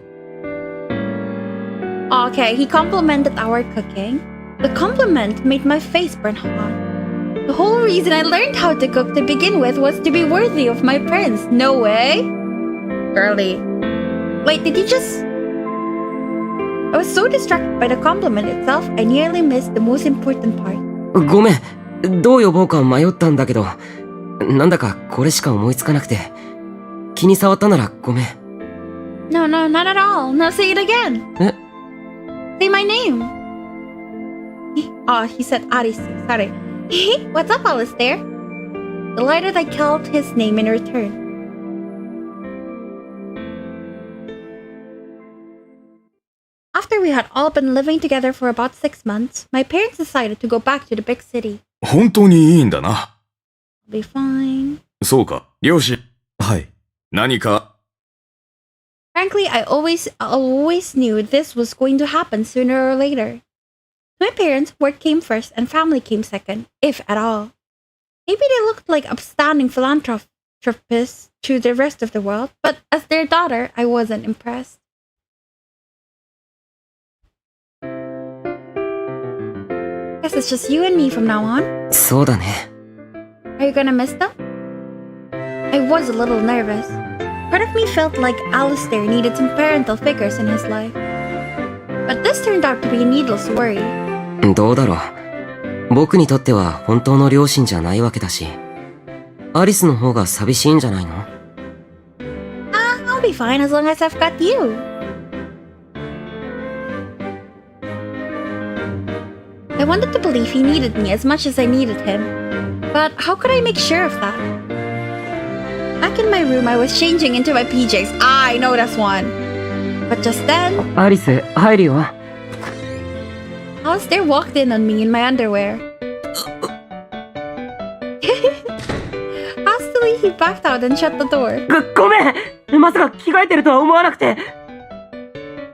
Okay, he complimented our cooking. The compliment made my face burn hot. The whole reason I learned how to cook to begin with was to be worthy of my parents. No way. Girly. Wait, did you just... I was so distracted by the compliment itself, I nearly missed the most important part. ごめん、どう呼ぼうか迷ったんだけど、なんだかこれしか思いつかなくて、気に障ったならごめん。No, not at all. Now say it again. Say my name. Oh, he said Arisu. Sorry. What's up, Alistair? Delighted I called his name in return. After we had all been living together for about 6 months, my parents decided to go back to the big city. 本当にいいんだな。I'll be fine. そうか、両親。はい。何か。Frankly, I always knew this was going to happen sooner or later. To my parents, work came first and family came second, if at all. Maybe they looked like upstanding philanthropists to the rest of the world, but as their daughter, I wasn't impressed. Guess it's just you and me from now on. そうだね。Are you gonna miss them? I was a little nervous. Part of me felt like Alistair needed some parental figures in his life. But this turned out to be a needless worry. どうだろう。僕にとっては本当の両親じゃないわけだし、アリスの方が寂しいんじゃないの？ I'll be fine as long as I've got you. I wanted to believe he needed me as much as I needed him. But how could I make sure of that? Back in my room, I was changing into my PJs. I know that's one. But just then... アリス、入るよ。Alistair walked in on me in my underwear. Hastily, he backed out and shut the door. ごめん！まさか着替えてるとは思わなくて。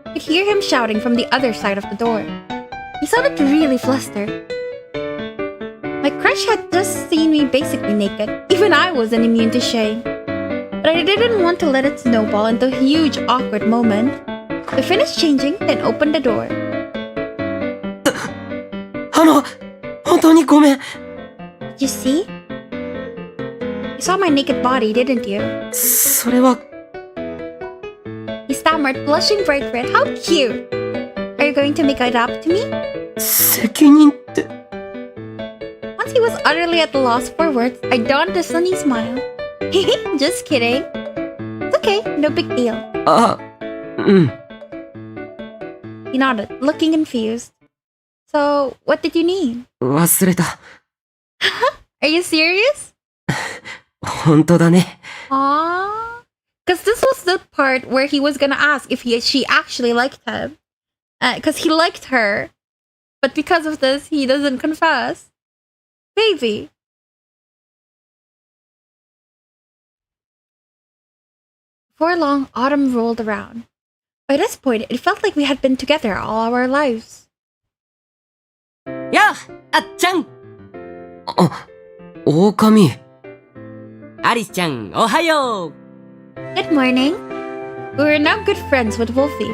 I could hear him shouting from the other side of the door. He sounded really flustered. My crush had just seen me basically naked. Even I wasn't immune to shame. But I didn't want to let it snowball into a huge awkward moment. I finished changing, then opened the door. 本当にごめん。Did you see? You saw my naked body, didn't you? それは。 He stammered, blushing bright red. How cute! Are you going to make it up to me? 責任って。 Once he was utterly at a loss for words, I donned a sunny smile. Just kidding. It's okay, no big deal. あ、うん。 He nodded, looking confused. So, what did you need? 忘れた。Are you serious? 本当だね。Aww. Because this was the part where he was gonna ask if she actually liked him. Because he liked her. But because of this, he doesn't confess. Baby. Before long, autumn rolled around. By this point, it felt like we had been together all our lives. やあ、あっちゃん。あ、狼。アリスちゃん、おはよう。Good morning. We were now good friends with Wolfie.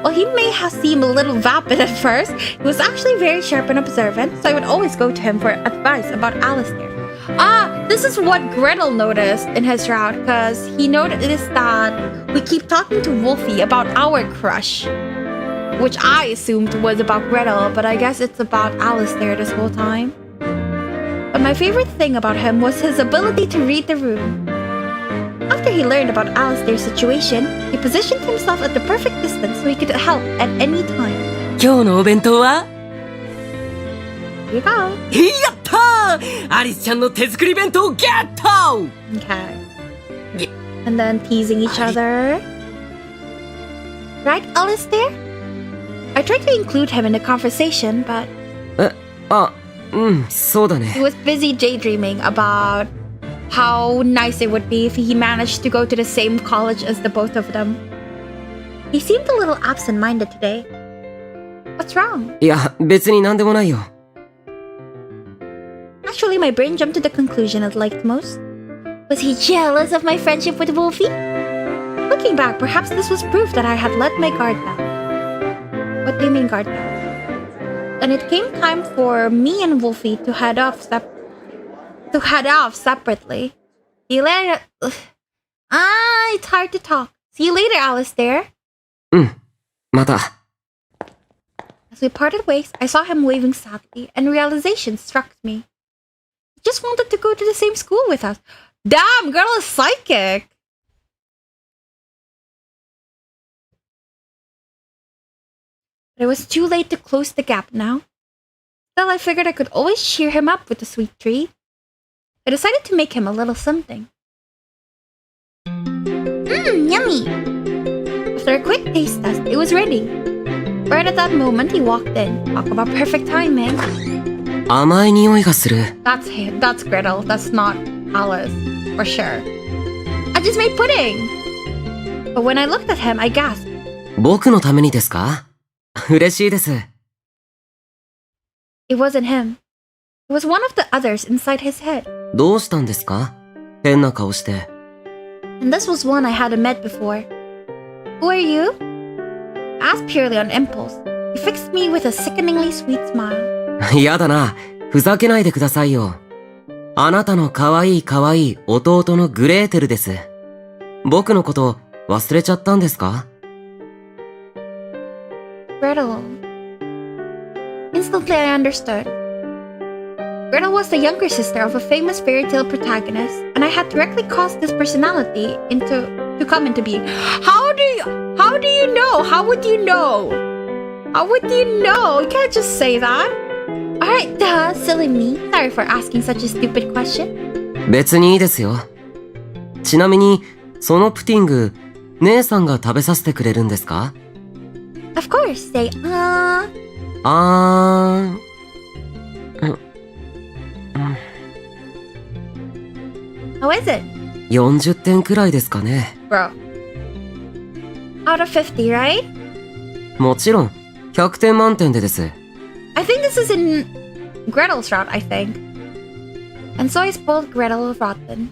While he may have seemed a little vapid at first, he was actually very sharp and observant, so I would always go to him for advice about Alistair. This is what Gretel noticed in his route, because he noticed that we keep talking to Wolfie about our crush. Which I assumed was about Gretel, but I guess it's about Alistair this whole time. But my favorite thing about him was his ability to read the room. After he learned about Alistair's situation, he positioned himself at the perfect distance so he could help at any time. 今日のお弁当は？ Here you go. やったー！アリスちゃんの手作り弁当ゲット！ Okay. And then teasing each other. Right, Alistair? I tried to include him in the conversation, but そうだ he ね。 was busy daydreaming about how nice it would be if he managed to go to the same college as the both of them. He seemed a little absent-minded today. What's wrong? いや、別になんでもないよ。Actually, my brain jumped to the conclusion it liked most. Was he jealous of my friendship with Wolfie? Looking back, perhaps this was proof that I had let my guard down. What do you mean guard down? Then it came time for me and Wolfie to head off separately. See you later. It's hard to talk. See you later, Alistair. また。 As we parted ways, I saw him waving sadly, and realization struck me. He just wanted to go to the same school with us. Damn, girl is psychic. But it was too late to close the gap now. Still, I figured I could always cheer him up with a sweet treat. I decided to make him a little something. Yummy! After a quick taste test, it was ready. Right at that moment, he walked in. Talk about perfect timing. 甘い匂いがする。 That's him. That's Gretel. That's not Alice. For sure. I just made pudding! But when I looked at him, I gasped. 僕のためにですか？嬉しいです。It wasn't him. It was one of the others inside his head. どうしたんですか？変な顔して。And this was one I hadn't met before. Who are you? I asked purely on impulse. He fixed me with a sickeningly sweet smile. やだな。ふざけないでくださいよ。あなたの可愛い弟のグレーテルです。僕のこと忘れちゃったんですか？ Gretel. Instantly I understood. Gretel was the younger sister of a famous fairy tale protagonist, and I had directly caused this personality to come into being. How do you know? How would you know? How would you know? You can't just say that. Alright, duh, silly me. Sorry for asking such a stupid question. 別にいいですよ。ちなみに、そのプティング、姉さんが食べさせてくれるんですか？ Of course, say, How is it? 40点くらいですかね。 Bro. Out of 50, right? もちろん、100点満点でです。I think this is in Gretel's route, I think. And so I spoiled Gretel rotten.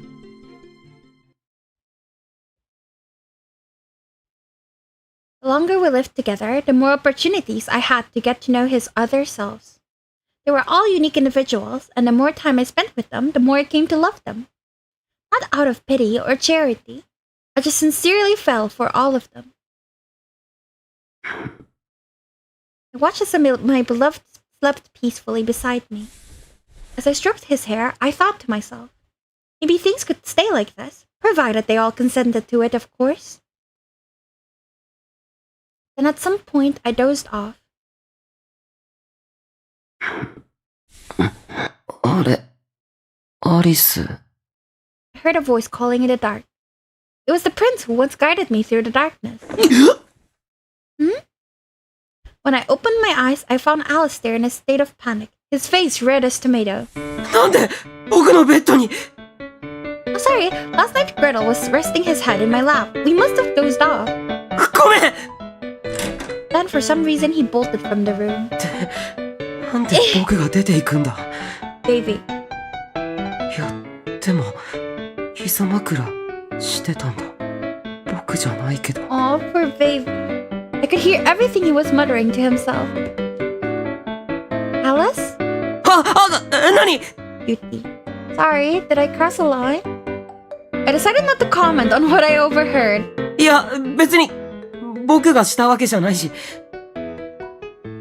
The longer we lived together, the more opportunities I had to get to know his other selves. They were all unique individuals, and the more time I spent with them, the more I came to love them. Not out of pity or charity. I just sincerely fell for all of them. I watched as my beloved slept peacefully beside me. As I stroked his hair, I thought to myself, maybe things could stay like this, provided they all consented to it, of course. Then at some point, I dozed off. あれ、アリス。I heard a voice calling in the dark. It was the prince who once guided me through the darkness. When I opened my eyes, I found Alistair in a state of panic, his face red as tomato. なんで僕のベッドに Oh, sorry, last night Gretel was resting his head in my lap. We must have dozed off. ごめん Then for some reason he bolted from the room. なんで僕が出ていくんだ Baby. いや、でも、膝枕してたんだ。僕じゃないけど。Oh, poor baby. I could hear everything he was muttering to himself. Alice? 何 Beauty. Sorry, did I cross a line? I decided not to comment on what I overheard. いや、別に、僕がしたわけじゃないし。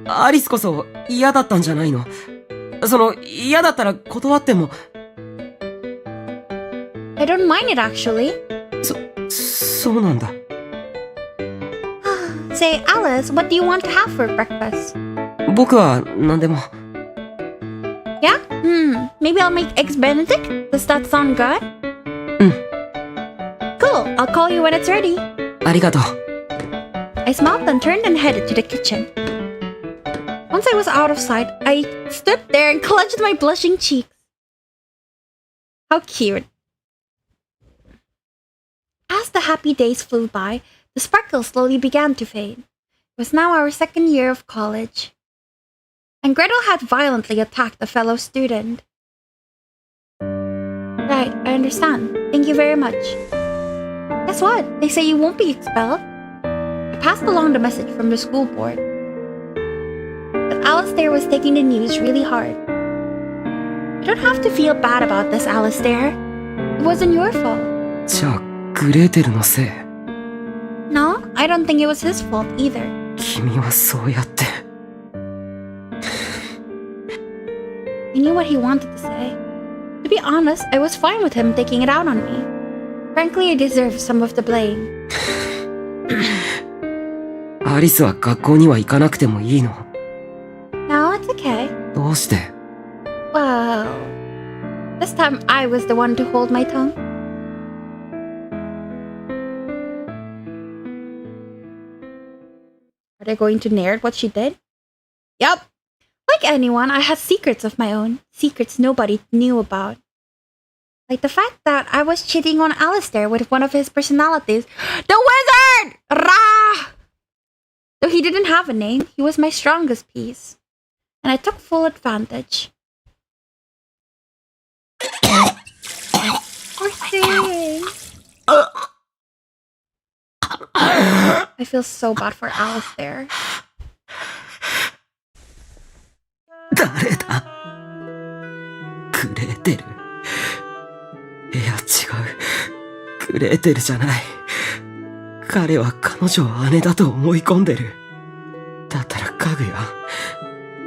アリスこそ嫌だったんじゃないの？嫌だったら断っても。I don't mind it actually. そうなんだ。Say, Alice, what do you want to have for breakfast? 僕は何でも。Yeah? Maybe I'll make eggs Benedict? Does that sound good? Cool. Cool, I'll call you when it's ready. ありがとう。 I smiled and turned and headed to the kitchen. Once I was out of sight, I stood there and clenched my blushing cheeks. How cute. As the happy days flew by, the sparkle slowly began to fade. It was now our second year of college. And Gretel had violently attacked a fellow student. Right, I understand. Thank you very much. Guess what? They say you won't be expelled. I passed along the message from the school board. But Alistair was taking the news really hard. You don't have to feel bad about this, Alistair. It wasn't your fault. じゃあ、グレーテルのせい。 No, I don't think it was his fault either. 君はそうやって。I knew what he wanted to say. To be honest, I was fine with him taking it out on me. Frankly, I deserve some of the blame. アリスは学校には行かなくてもいいの？ No, it's okay. どうして？ Well, this time I was the one to hold my tongue. Are they going to narrate what she did? Yup. Like anyone, I had secrets of my own. Secrets nobody knew about. Like the fact that I was cheating on Alistair with one of his personalities. The wizard! Rah! Though he didn't have a name, he was my strongest piece. And I took full advantage. Poor thing. I feel so bad for Alistair. 誰だ？グレーテル？いや違う。グレーテルじゃない。彼は彼女を姉だと思い込んでる。だったら家具や。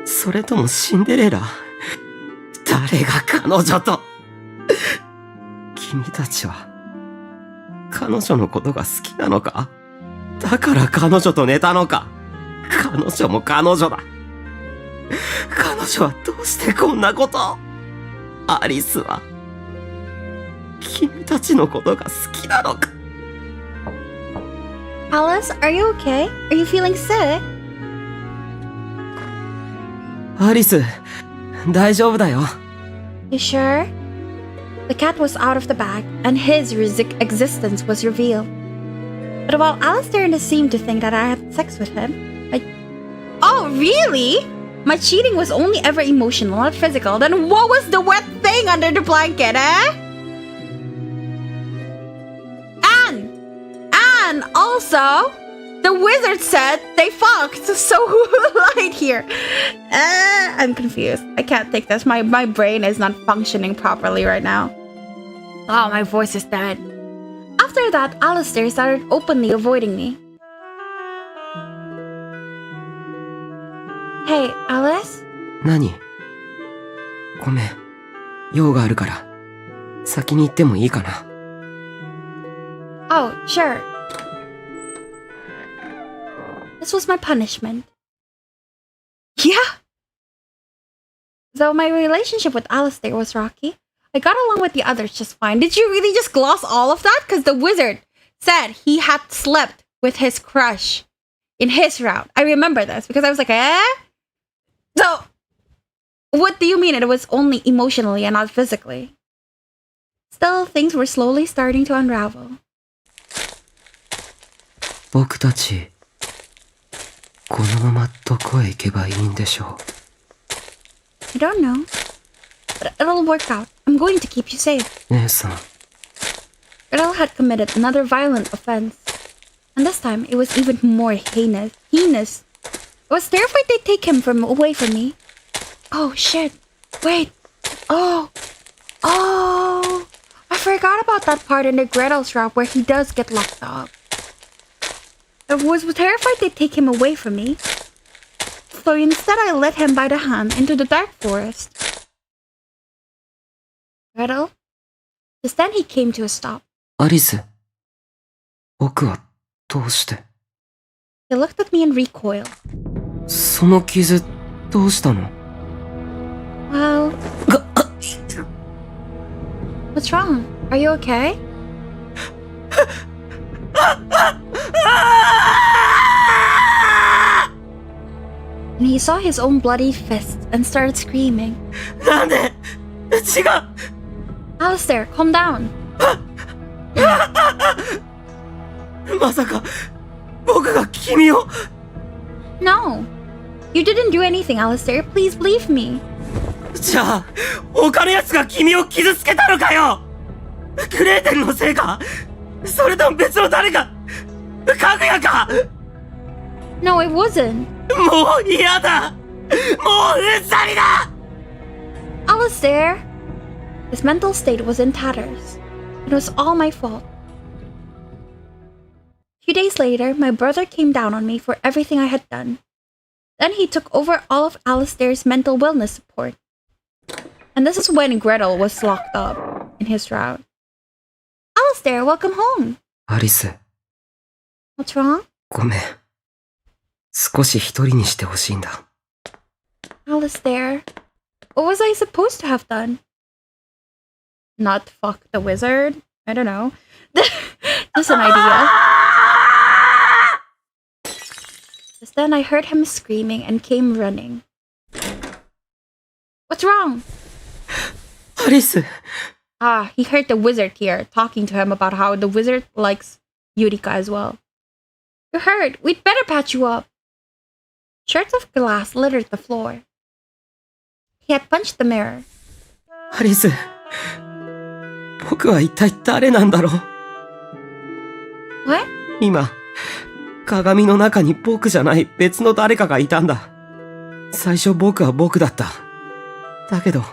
それともシンデレラ。誰が彼女と。君たちは彼女のことが好きなのか？だから彼女と寝たのか？彼女も彼女だ。彼女はどうしてこんなことを？アリスは君たちのことが好きなのか？ Alice, are you okay? Are you feeling sick? アリス、大丈夫だよ。You sure? The cat was out of the bag, and his existence was revealed. But while Alistair seemed to think that I had sex with him, Oh, really? My cheating was only ever emotional, not physical. Then what was the wet thing under the blanket, eh? And also, the wizard said they fucked, so who lied here? I'm confused. I can't take this. My brain is not functioning properly right now. Oh, my voice is dead. After that, Alistair started openly avoiding me. Hey, Alice? 何？ごめん。用があるから、先に行ってもいいかな。Oh, sure. This was my punishment. Yeah! Though my relationship with Alistair was rocky, I got along with the others just fine. Did you really just gloss all of that? Because the wizard said he had slept with his crush in his route. I remember this because I was like, eh? So, what do you mean it was only emotionally and not physically? Still, things were slowly starting to unravel. 僕たち、このままどこへ行けばいいんでしょう。 I don't know. But it'll work out. I'm going to keep you safe. 姉さん。 Gretel had committed another violent offense. And this time, it was even more heinous. I was terrified they'd take him away from me. Oh, shit. Wait. Oh. I forgot about that part in the Gretel's route where he does get locked up. I was terrified they'd take him away from me. So instead I led him by the hand into the dark forest. Gretel? Just then he came to a stop. アリス、僕はどうして？ He looked at me in recoil. その傷、どうしたの？ Well... What's wrong? Are you okay? And he saw his own bloody fists and started screaming. なんで違う Alistair, calm down. まさか僕が君を No. You didn't do anything, Alistair. Please believe me. じゃあ他の奴が君を傷つけたのかよクレーテルのせいかそれとも別の誰かかぐやか No, it wasn't. もう嫌だもううんざりだ Alistair! His mental state was in tatters. It was all my fault. A few days later, my brother came down on me for everything I had done. Then he took over all of Alistair's mental wellness support. And this is when Gretel was locked up in his route. Alistair, welcome home. アリス、 What's wrong? ごめん。少し一人にしてほしいんだ。Alistair, what was I supposed to have done? Not fuck the wizard? I don't know. Just an idea. Just then I heard him screaming and came running. What's wrong? アリス、 Ah, he heard the wizard here talking to him about how the wizard likes Yurika as well. You're hurt. We'd better patch you up. Shards of glass littered the floor. He had punched the mirror. アリス、僕は一体誰なんだろう What? 今、鏡の中に僕じゃない別の誰かがいたんだ。最初僕は僕だった。だけど、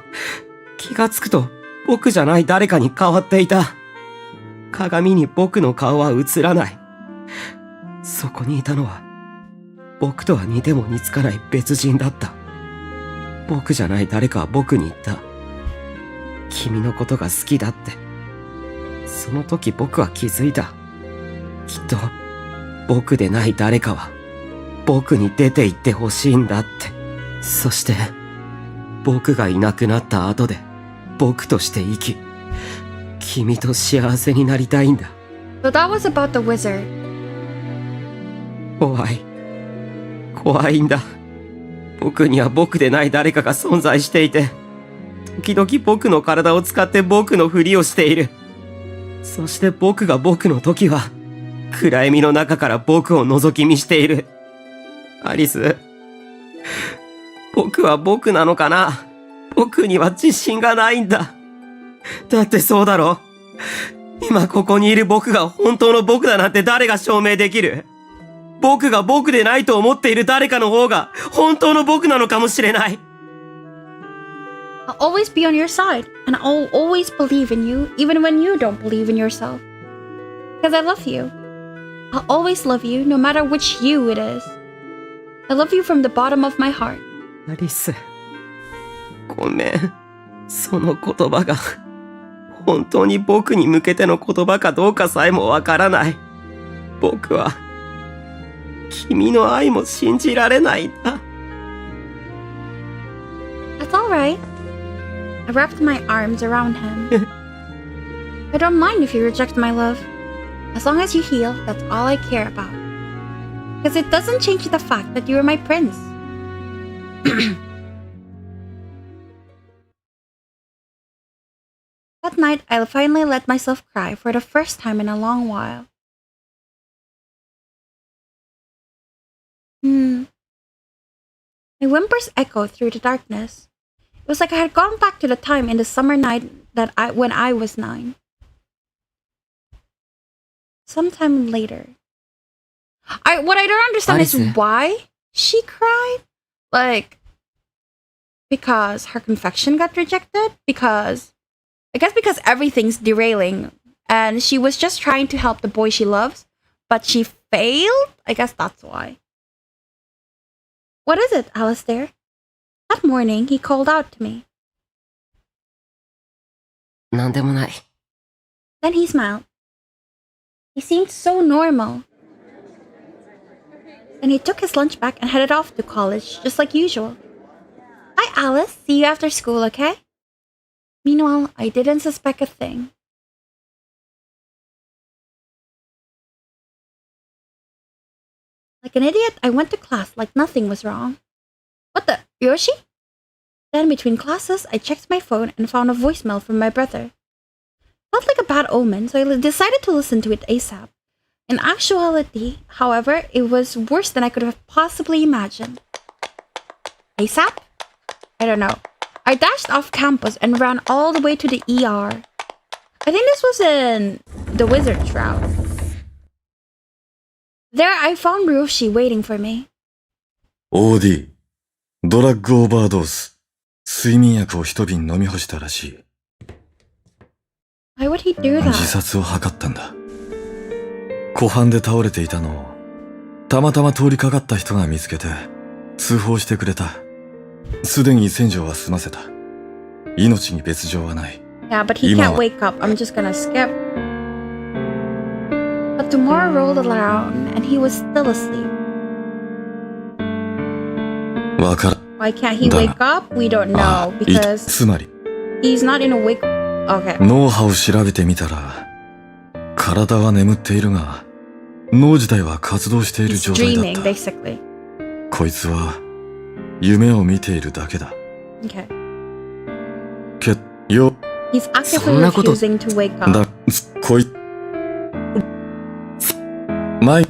気がつくと僕じゃない誰かに変わっていた。鏡に僕の顔は映らない。そこにいたのは、僕とは似ても似つかない別人だった。僕じゃない誰かは僕に言った。君のことが好きだって。その時僕は気づいた。きっと、僕でない誰かは、僕に出て行ってほしいんだって。そして、僕がいなくなった後で、僕として生き、君と幸せになりたいんだ。So that was about the wizard. 怖い。怖いんだ。僕には僕でない誰かが存在していて、時々僕の体を使って僕のふりをしている。そして僕が僕の時は、暗闇の中から僕を覗き見している。アリス、僕は僕なのかな？僕には自信がないんだ。だってそうだろ？今ここにいる僕が本当の僕だなんて誰が証明できる？僕が僕でないと思っている誰かの方が本当の僕なのかもしれない。I'll always be on your side, and I'll always believe in you, even when you don't believe in yourself. Because I love you. I'll always love you, no matter which you it is. I love you from the bottom of my heart. アリス、ごめん。その言葉が、本当に僕に向けての言葉かどうかさえもわからない。僕は、君の愛も信じられないんだ。That's alright. I wrapped my arms around him. I don't mind if you reject my love. As long as you heal, that's all I care about. Because it doesn't change the fact that you are my prince. That night, I finally let myself cry for the first time in a long while. My whimpers echoed through the darkness. It was like I had gone back to the time in the summer night when I was 9. Sometime later. What I don't understand is why she cried. Like, because her confection got rejected? I guess because everything's derailing and she was just trying to help the boy she loves, but she failed? I guess that's why. What is it, Alistair? That morning, he called out to me. なんでもない。 Then he smiled. He seemed so normal. Then he took his lunch bag and headed off to college, just like usual. Bye, Alice. See you after school, okay? Meanwhile, I didn't suspect a thing. Like an idiot, I went to class like nothing was wrong. What the? Yoshi? Then between classes, I checked my phone and found a voicemail from my brother. Felt like a bad omen, so I decided to listen to it ASAP. In actuality, however, it was worse than I could have possibly imagined. ASAP? I don't know. I dashed off campus and ran all the way to the ER. I think this was in the wizard's route. There I found Yoshi waiting for me. OD、ドラッグオーバードーズ、睡眠薬を一瓶飲み干したらしい。Why would he do that? 自殺を図ったんだ。湖畔で倒れていたのを、たまたま通りかかった人が見つけて、通報してくれた。すでに洗浄は済ませた。命に別状はない。Yeah, but he can't wake up. I'm just gonna skip. But tomorrow rolled around and he was still asleep. わからん。Why can't he wake up? We don't know because つまり、 he's not in a wake. Okay. 脳波を調べてみたら、体は眠っているが、脳自体は活動している状態だっ Dreaming, た。 basically. こいつは夢を見ているだけだ。Okay. よ、 He's actively refusing to wake up. だ、こい、前、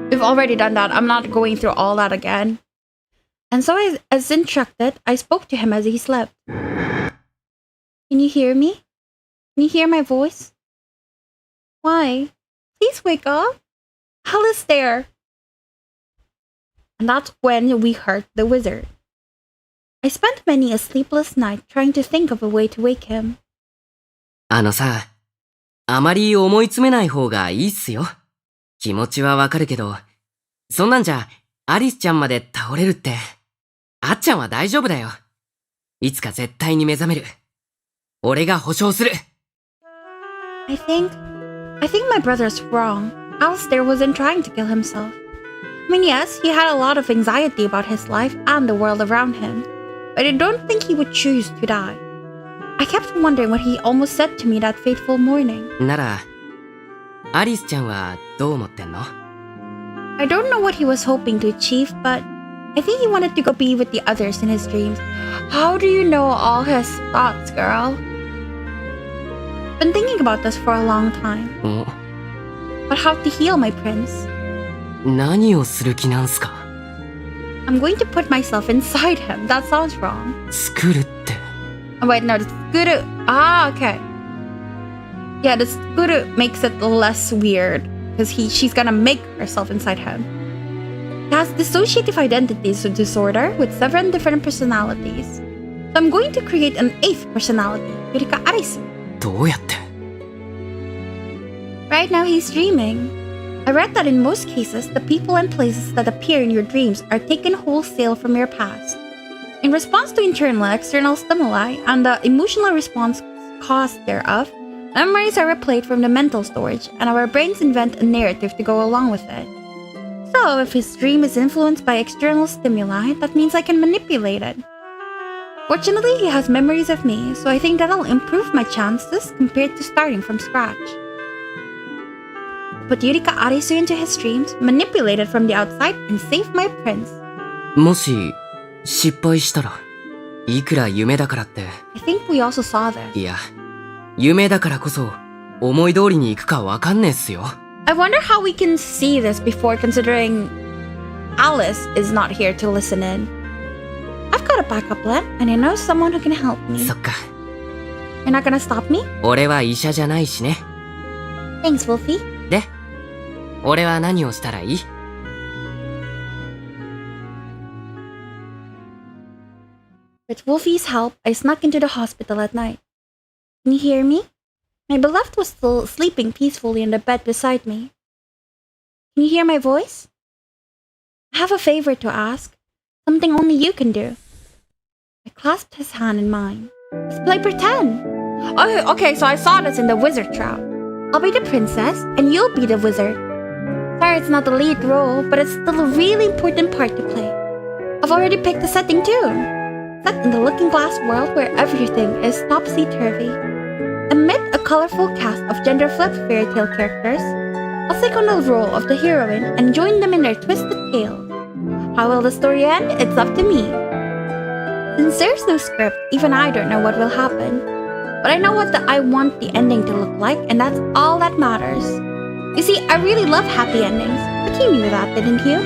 We've already done that. I'm not going through all that again. And so, as instructed, I spoke to him as he slept. Can you hear me? Can you hear my voice? Why? Please wake up. Alistair. And that's when we heard the wizard. I spent many a sleepless night trying to think of a way to wake him. あのさ、あまり思い詰めない方がいいっすよ。気持ちはわかるけど、そんなんじゃアリスちゃんまで倒れるって。あっちゃんは大丈夫だよ。いつか絶対に目覚める。俺が保証する。I think my brother's wrong. Alistair wasn't trying to kill himself. I mean, yes, he had a lot of anxiety about his life and the world around him, but I don't think he would choose to die. I kept wondering what he almost said to me that fateful morning. なら、アリスちゃんはどう思ってんの？ I don't know what he was hoping to achieve, but I think he wanted to go be with the others in his dreams. How do you know all his thoughts, girl? Been thinking about this for a long time. But how to heal my prince? 何をする気なんすか？ I'm going to put myself inside him. That sounds wrong. 作るって。Oh, wait, no, the skuru. Ah, okay. Yeah, the skuru makes it less weird because she's gonna make herself inside him. He has dissociative identity disorder with 7 different personalities. So I'm going to create an 8th personality, Yurika Arisu. どうやって？ Right now he's dreaming. I read that in most cases, the people and places that appear in your dreams are taken wholesale from your past. In response to internal and external stimuli and the emotional response caused thereof, memories are replayed from the mental storage, and our brains invent a narrative to go along with it. So, if his dream is influenced by external stimuli, that means I can manipulate it. Fortunately, he has memories of me, so I think that'll improve my chances compared to starting from scratch. Put Yurika Arisu into his dreams, manipulate it from the outside, and save my prince. もし、失敗したら、いくら夢だからって。I think we also saw this. いや、夢だからこそ、思い通りにいくかわかんねえっすよ。I wonder how we can see this before considering Alice is not here to listen in. I've got a backup plan, and I know someone who can help me. そっか。You're not gonna stop me? 俺は医者じゃないしね。Thanks, Wolfie. で、俺は何をしたらいい？ With Wolfie's help, I snuck into the hospital at night. Can you hear me? My beloved was still sleeping peacefully in the bed beside me. Can you hear my voice? I have a favor to ask. Something only you can do. I clasped his hand in mine. Let's play pretend. Oh, okay, so I saw this in the wizard route. I'll be the princess, and you'll be the wizard. Sorry it's not the lead role, but it's still a really important part to play. I've already picked the setting too. Set in the looking glass world where everything is topsy-turvy. Amid a colorful cast of gender-flipped fairy tale characters, I'll take on the role of the heroine and join them in their twisted tale. How will the story end? It's up to me. Since there's no script, even I don't know what will happen. But I know what I want the ending to look like, and that's all that matters. You see, I really love happy endings, but you knew that, didn't you?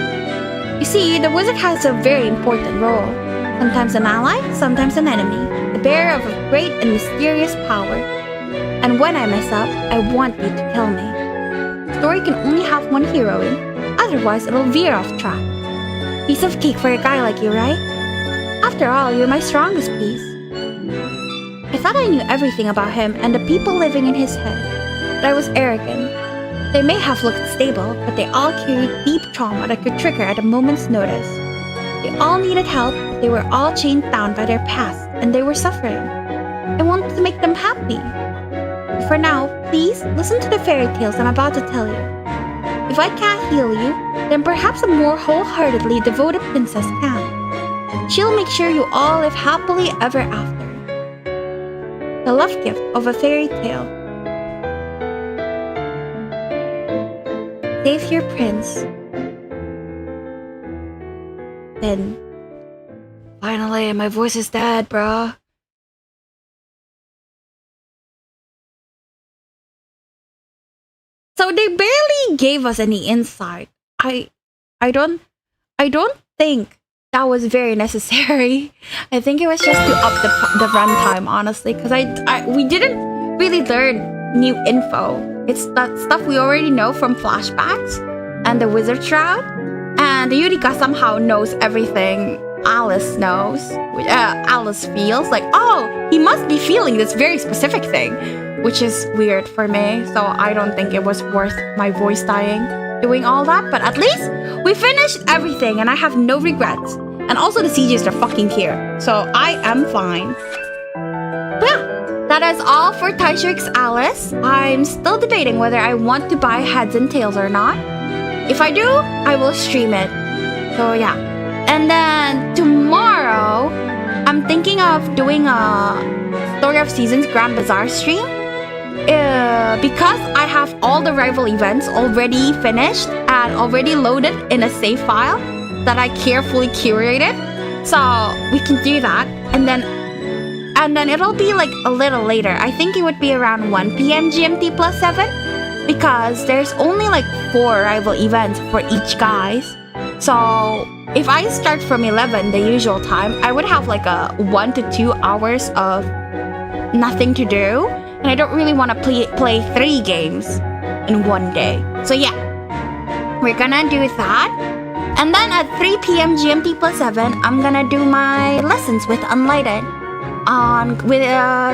You see, the wizard has a very important role. Sometimes an ally, sometimes an enemy, the bearer of a great and mysterious power. And when I mess up, I want you to kill me. The story can only have one heroine, otherwise it'll veer off track. Piece of cake for a guy like you, right? After all, you're my strongest piece. I thought I knew everything about him and the people living in his head, but I was arrogant. They may have looked stable, but they all carried deep trauma that could trigger at a moment's notice. They all needed help, but they were all chained down by their past, and they were suffering. I wanted to make them happy. But for now, please listen to the fairy tales I'm about to tell you. If I can't heal you, then perhaps a more wholeheartedly devoted princess can. She'll make sure you all live happily ever after. The love gift of a fairy tale. Save your prince. Then, finally, my voice is dead, bruh. So they barely gave us any insight. I don't think that was very necessary. I think it was just to up the runtime, honestly, because we didn't really learn new info. It's that stuff we already know from flashbacks and the wizard shroud, and the Yurika somehow knows everything Alice knows. Alice feels like, oh, he must be feeling this very specific thing, which is weird for me. So I don't think it was worth my voice dying doing all that. But at least we finished everything, and I have no regrets. And also the CGs are fucking here, so I am fine. But yeah, that is all for Taisho X Alice. I'm still debating whether I want to buy Heads and Tails or not. If I do, I will stream it. So yeah. And then tomorrow, I'm thinking of doing a Story of Seasons Grand Bazaar stream. Because I have all the rival events already finished and already loaded in a save file that I carefully curated. So we can do that. And then it'll be like a little later. I think it would be around 1 p.m. GMT plus 7. Because there's only like 4 rival events for each guys. So if I start from 11, the usual time, I would have like a 1 to 2 hours of nothing to do. And I don't really want to play 3 games in one day. So yeah, we're gonna do that. And then at 3 p.m. GMT plus 7, I'm gonna do my lessons with Unlighted.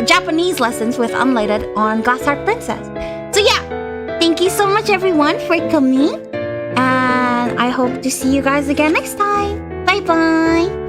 Japanese lessons with Unlighted on Glass Heart Princess. So yeah, thank you so much everyone for coming. And I hope to see you guys again next time. Bye bye.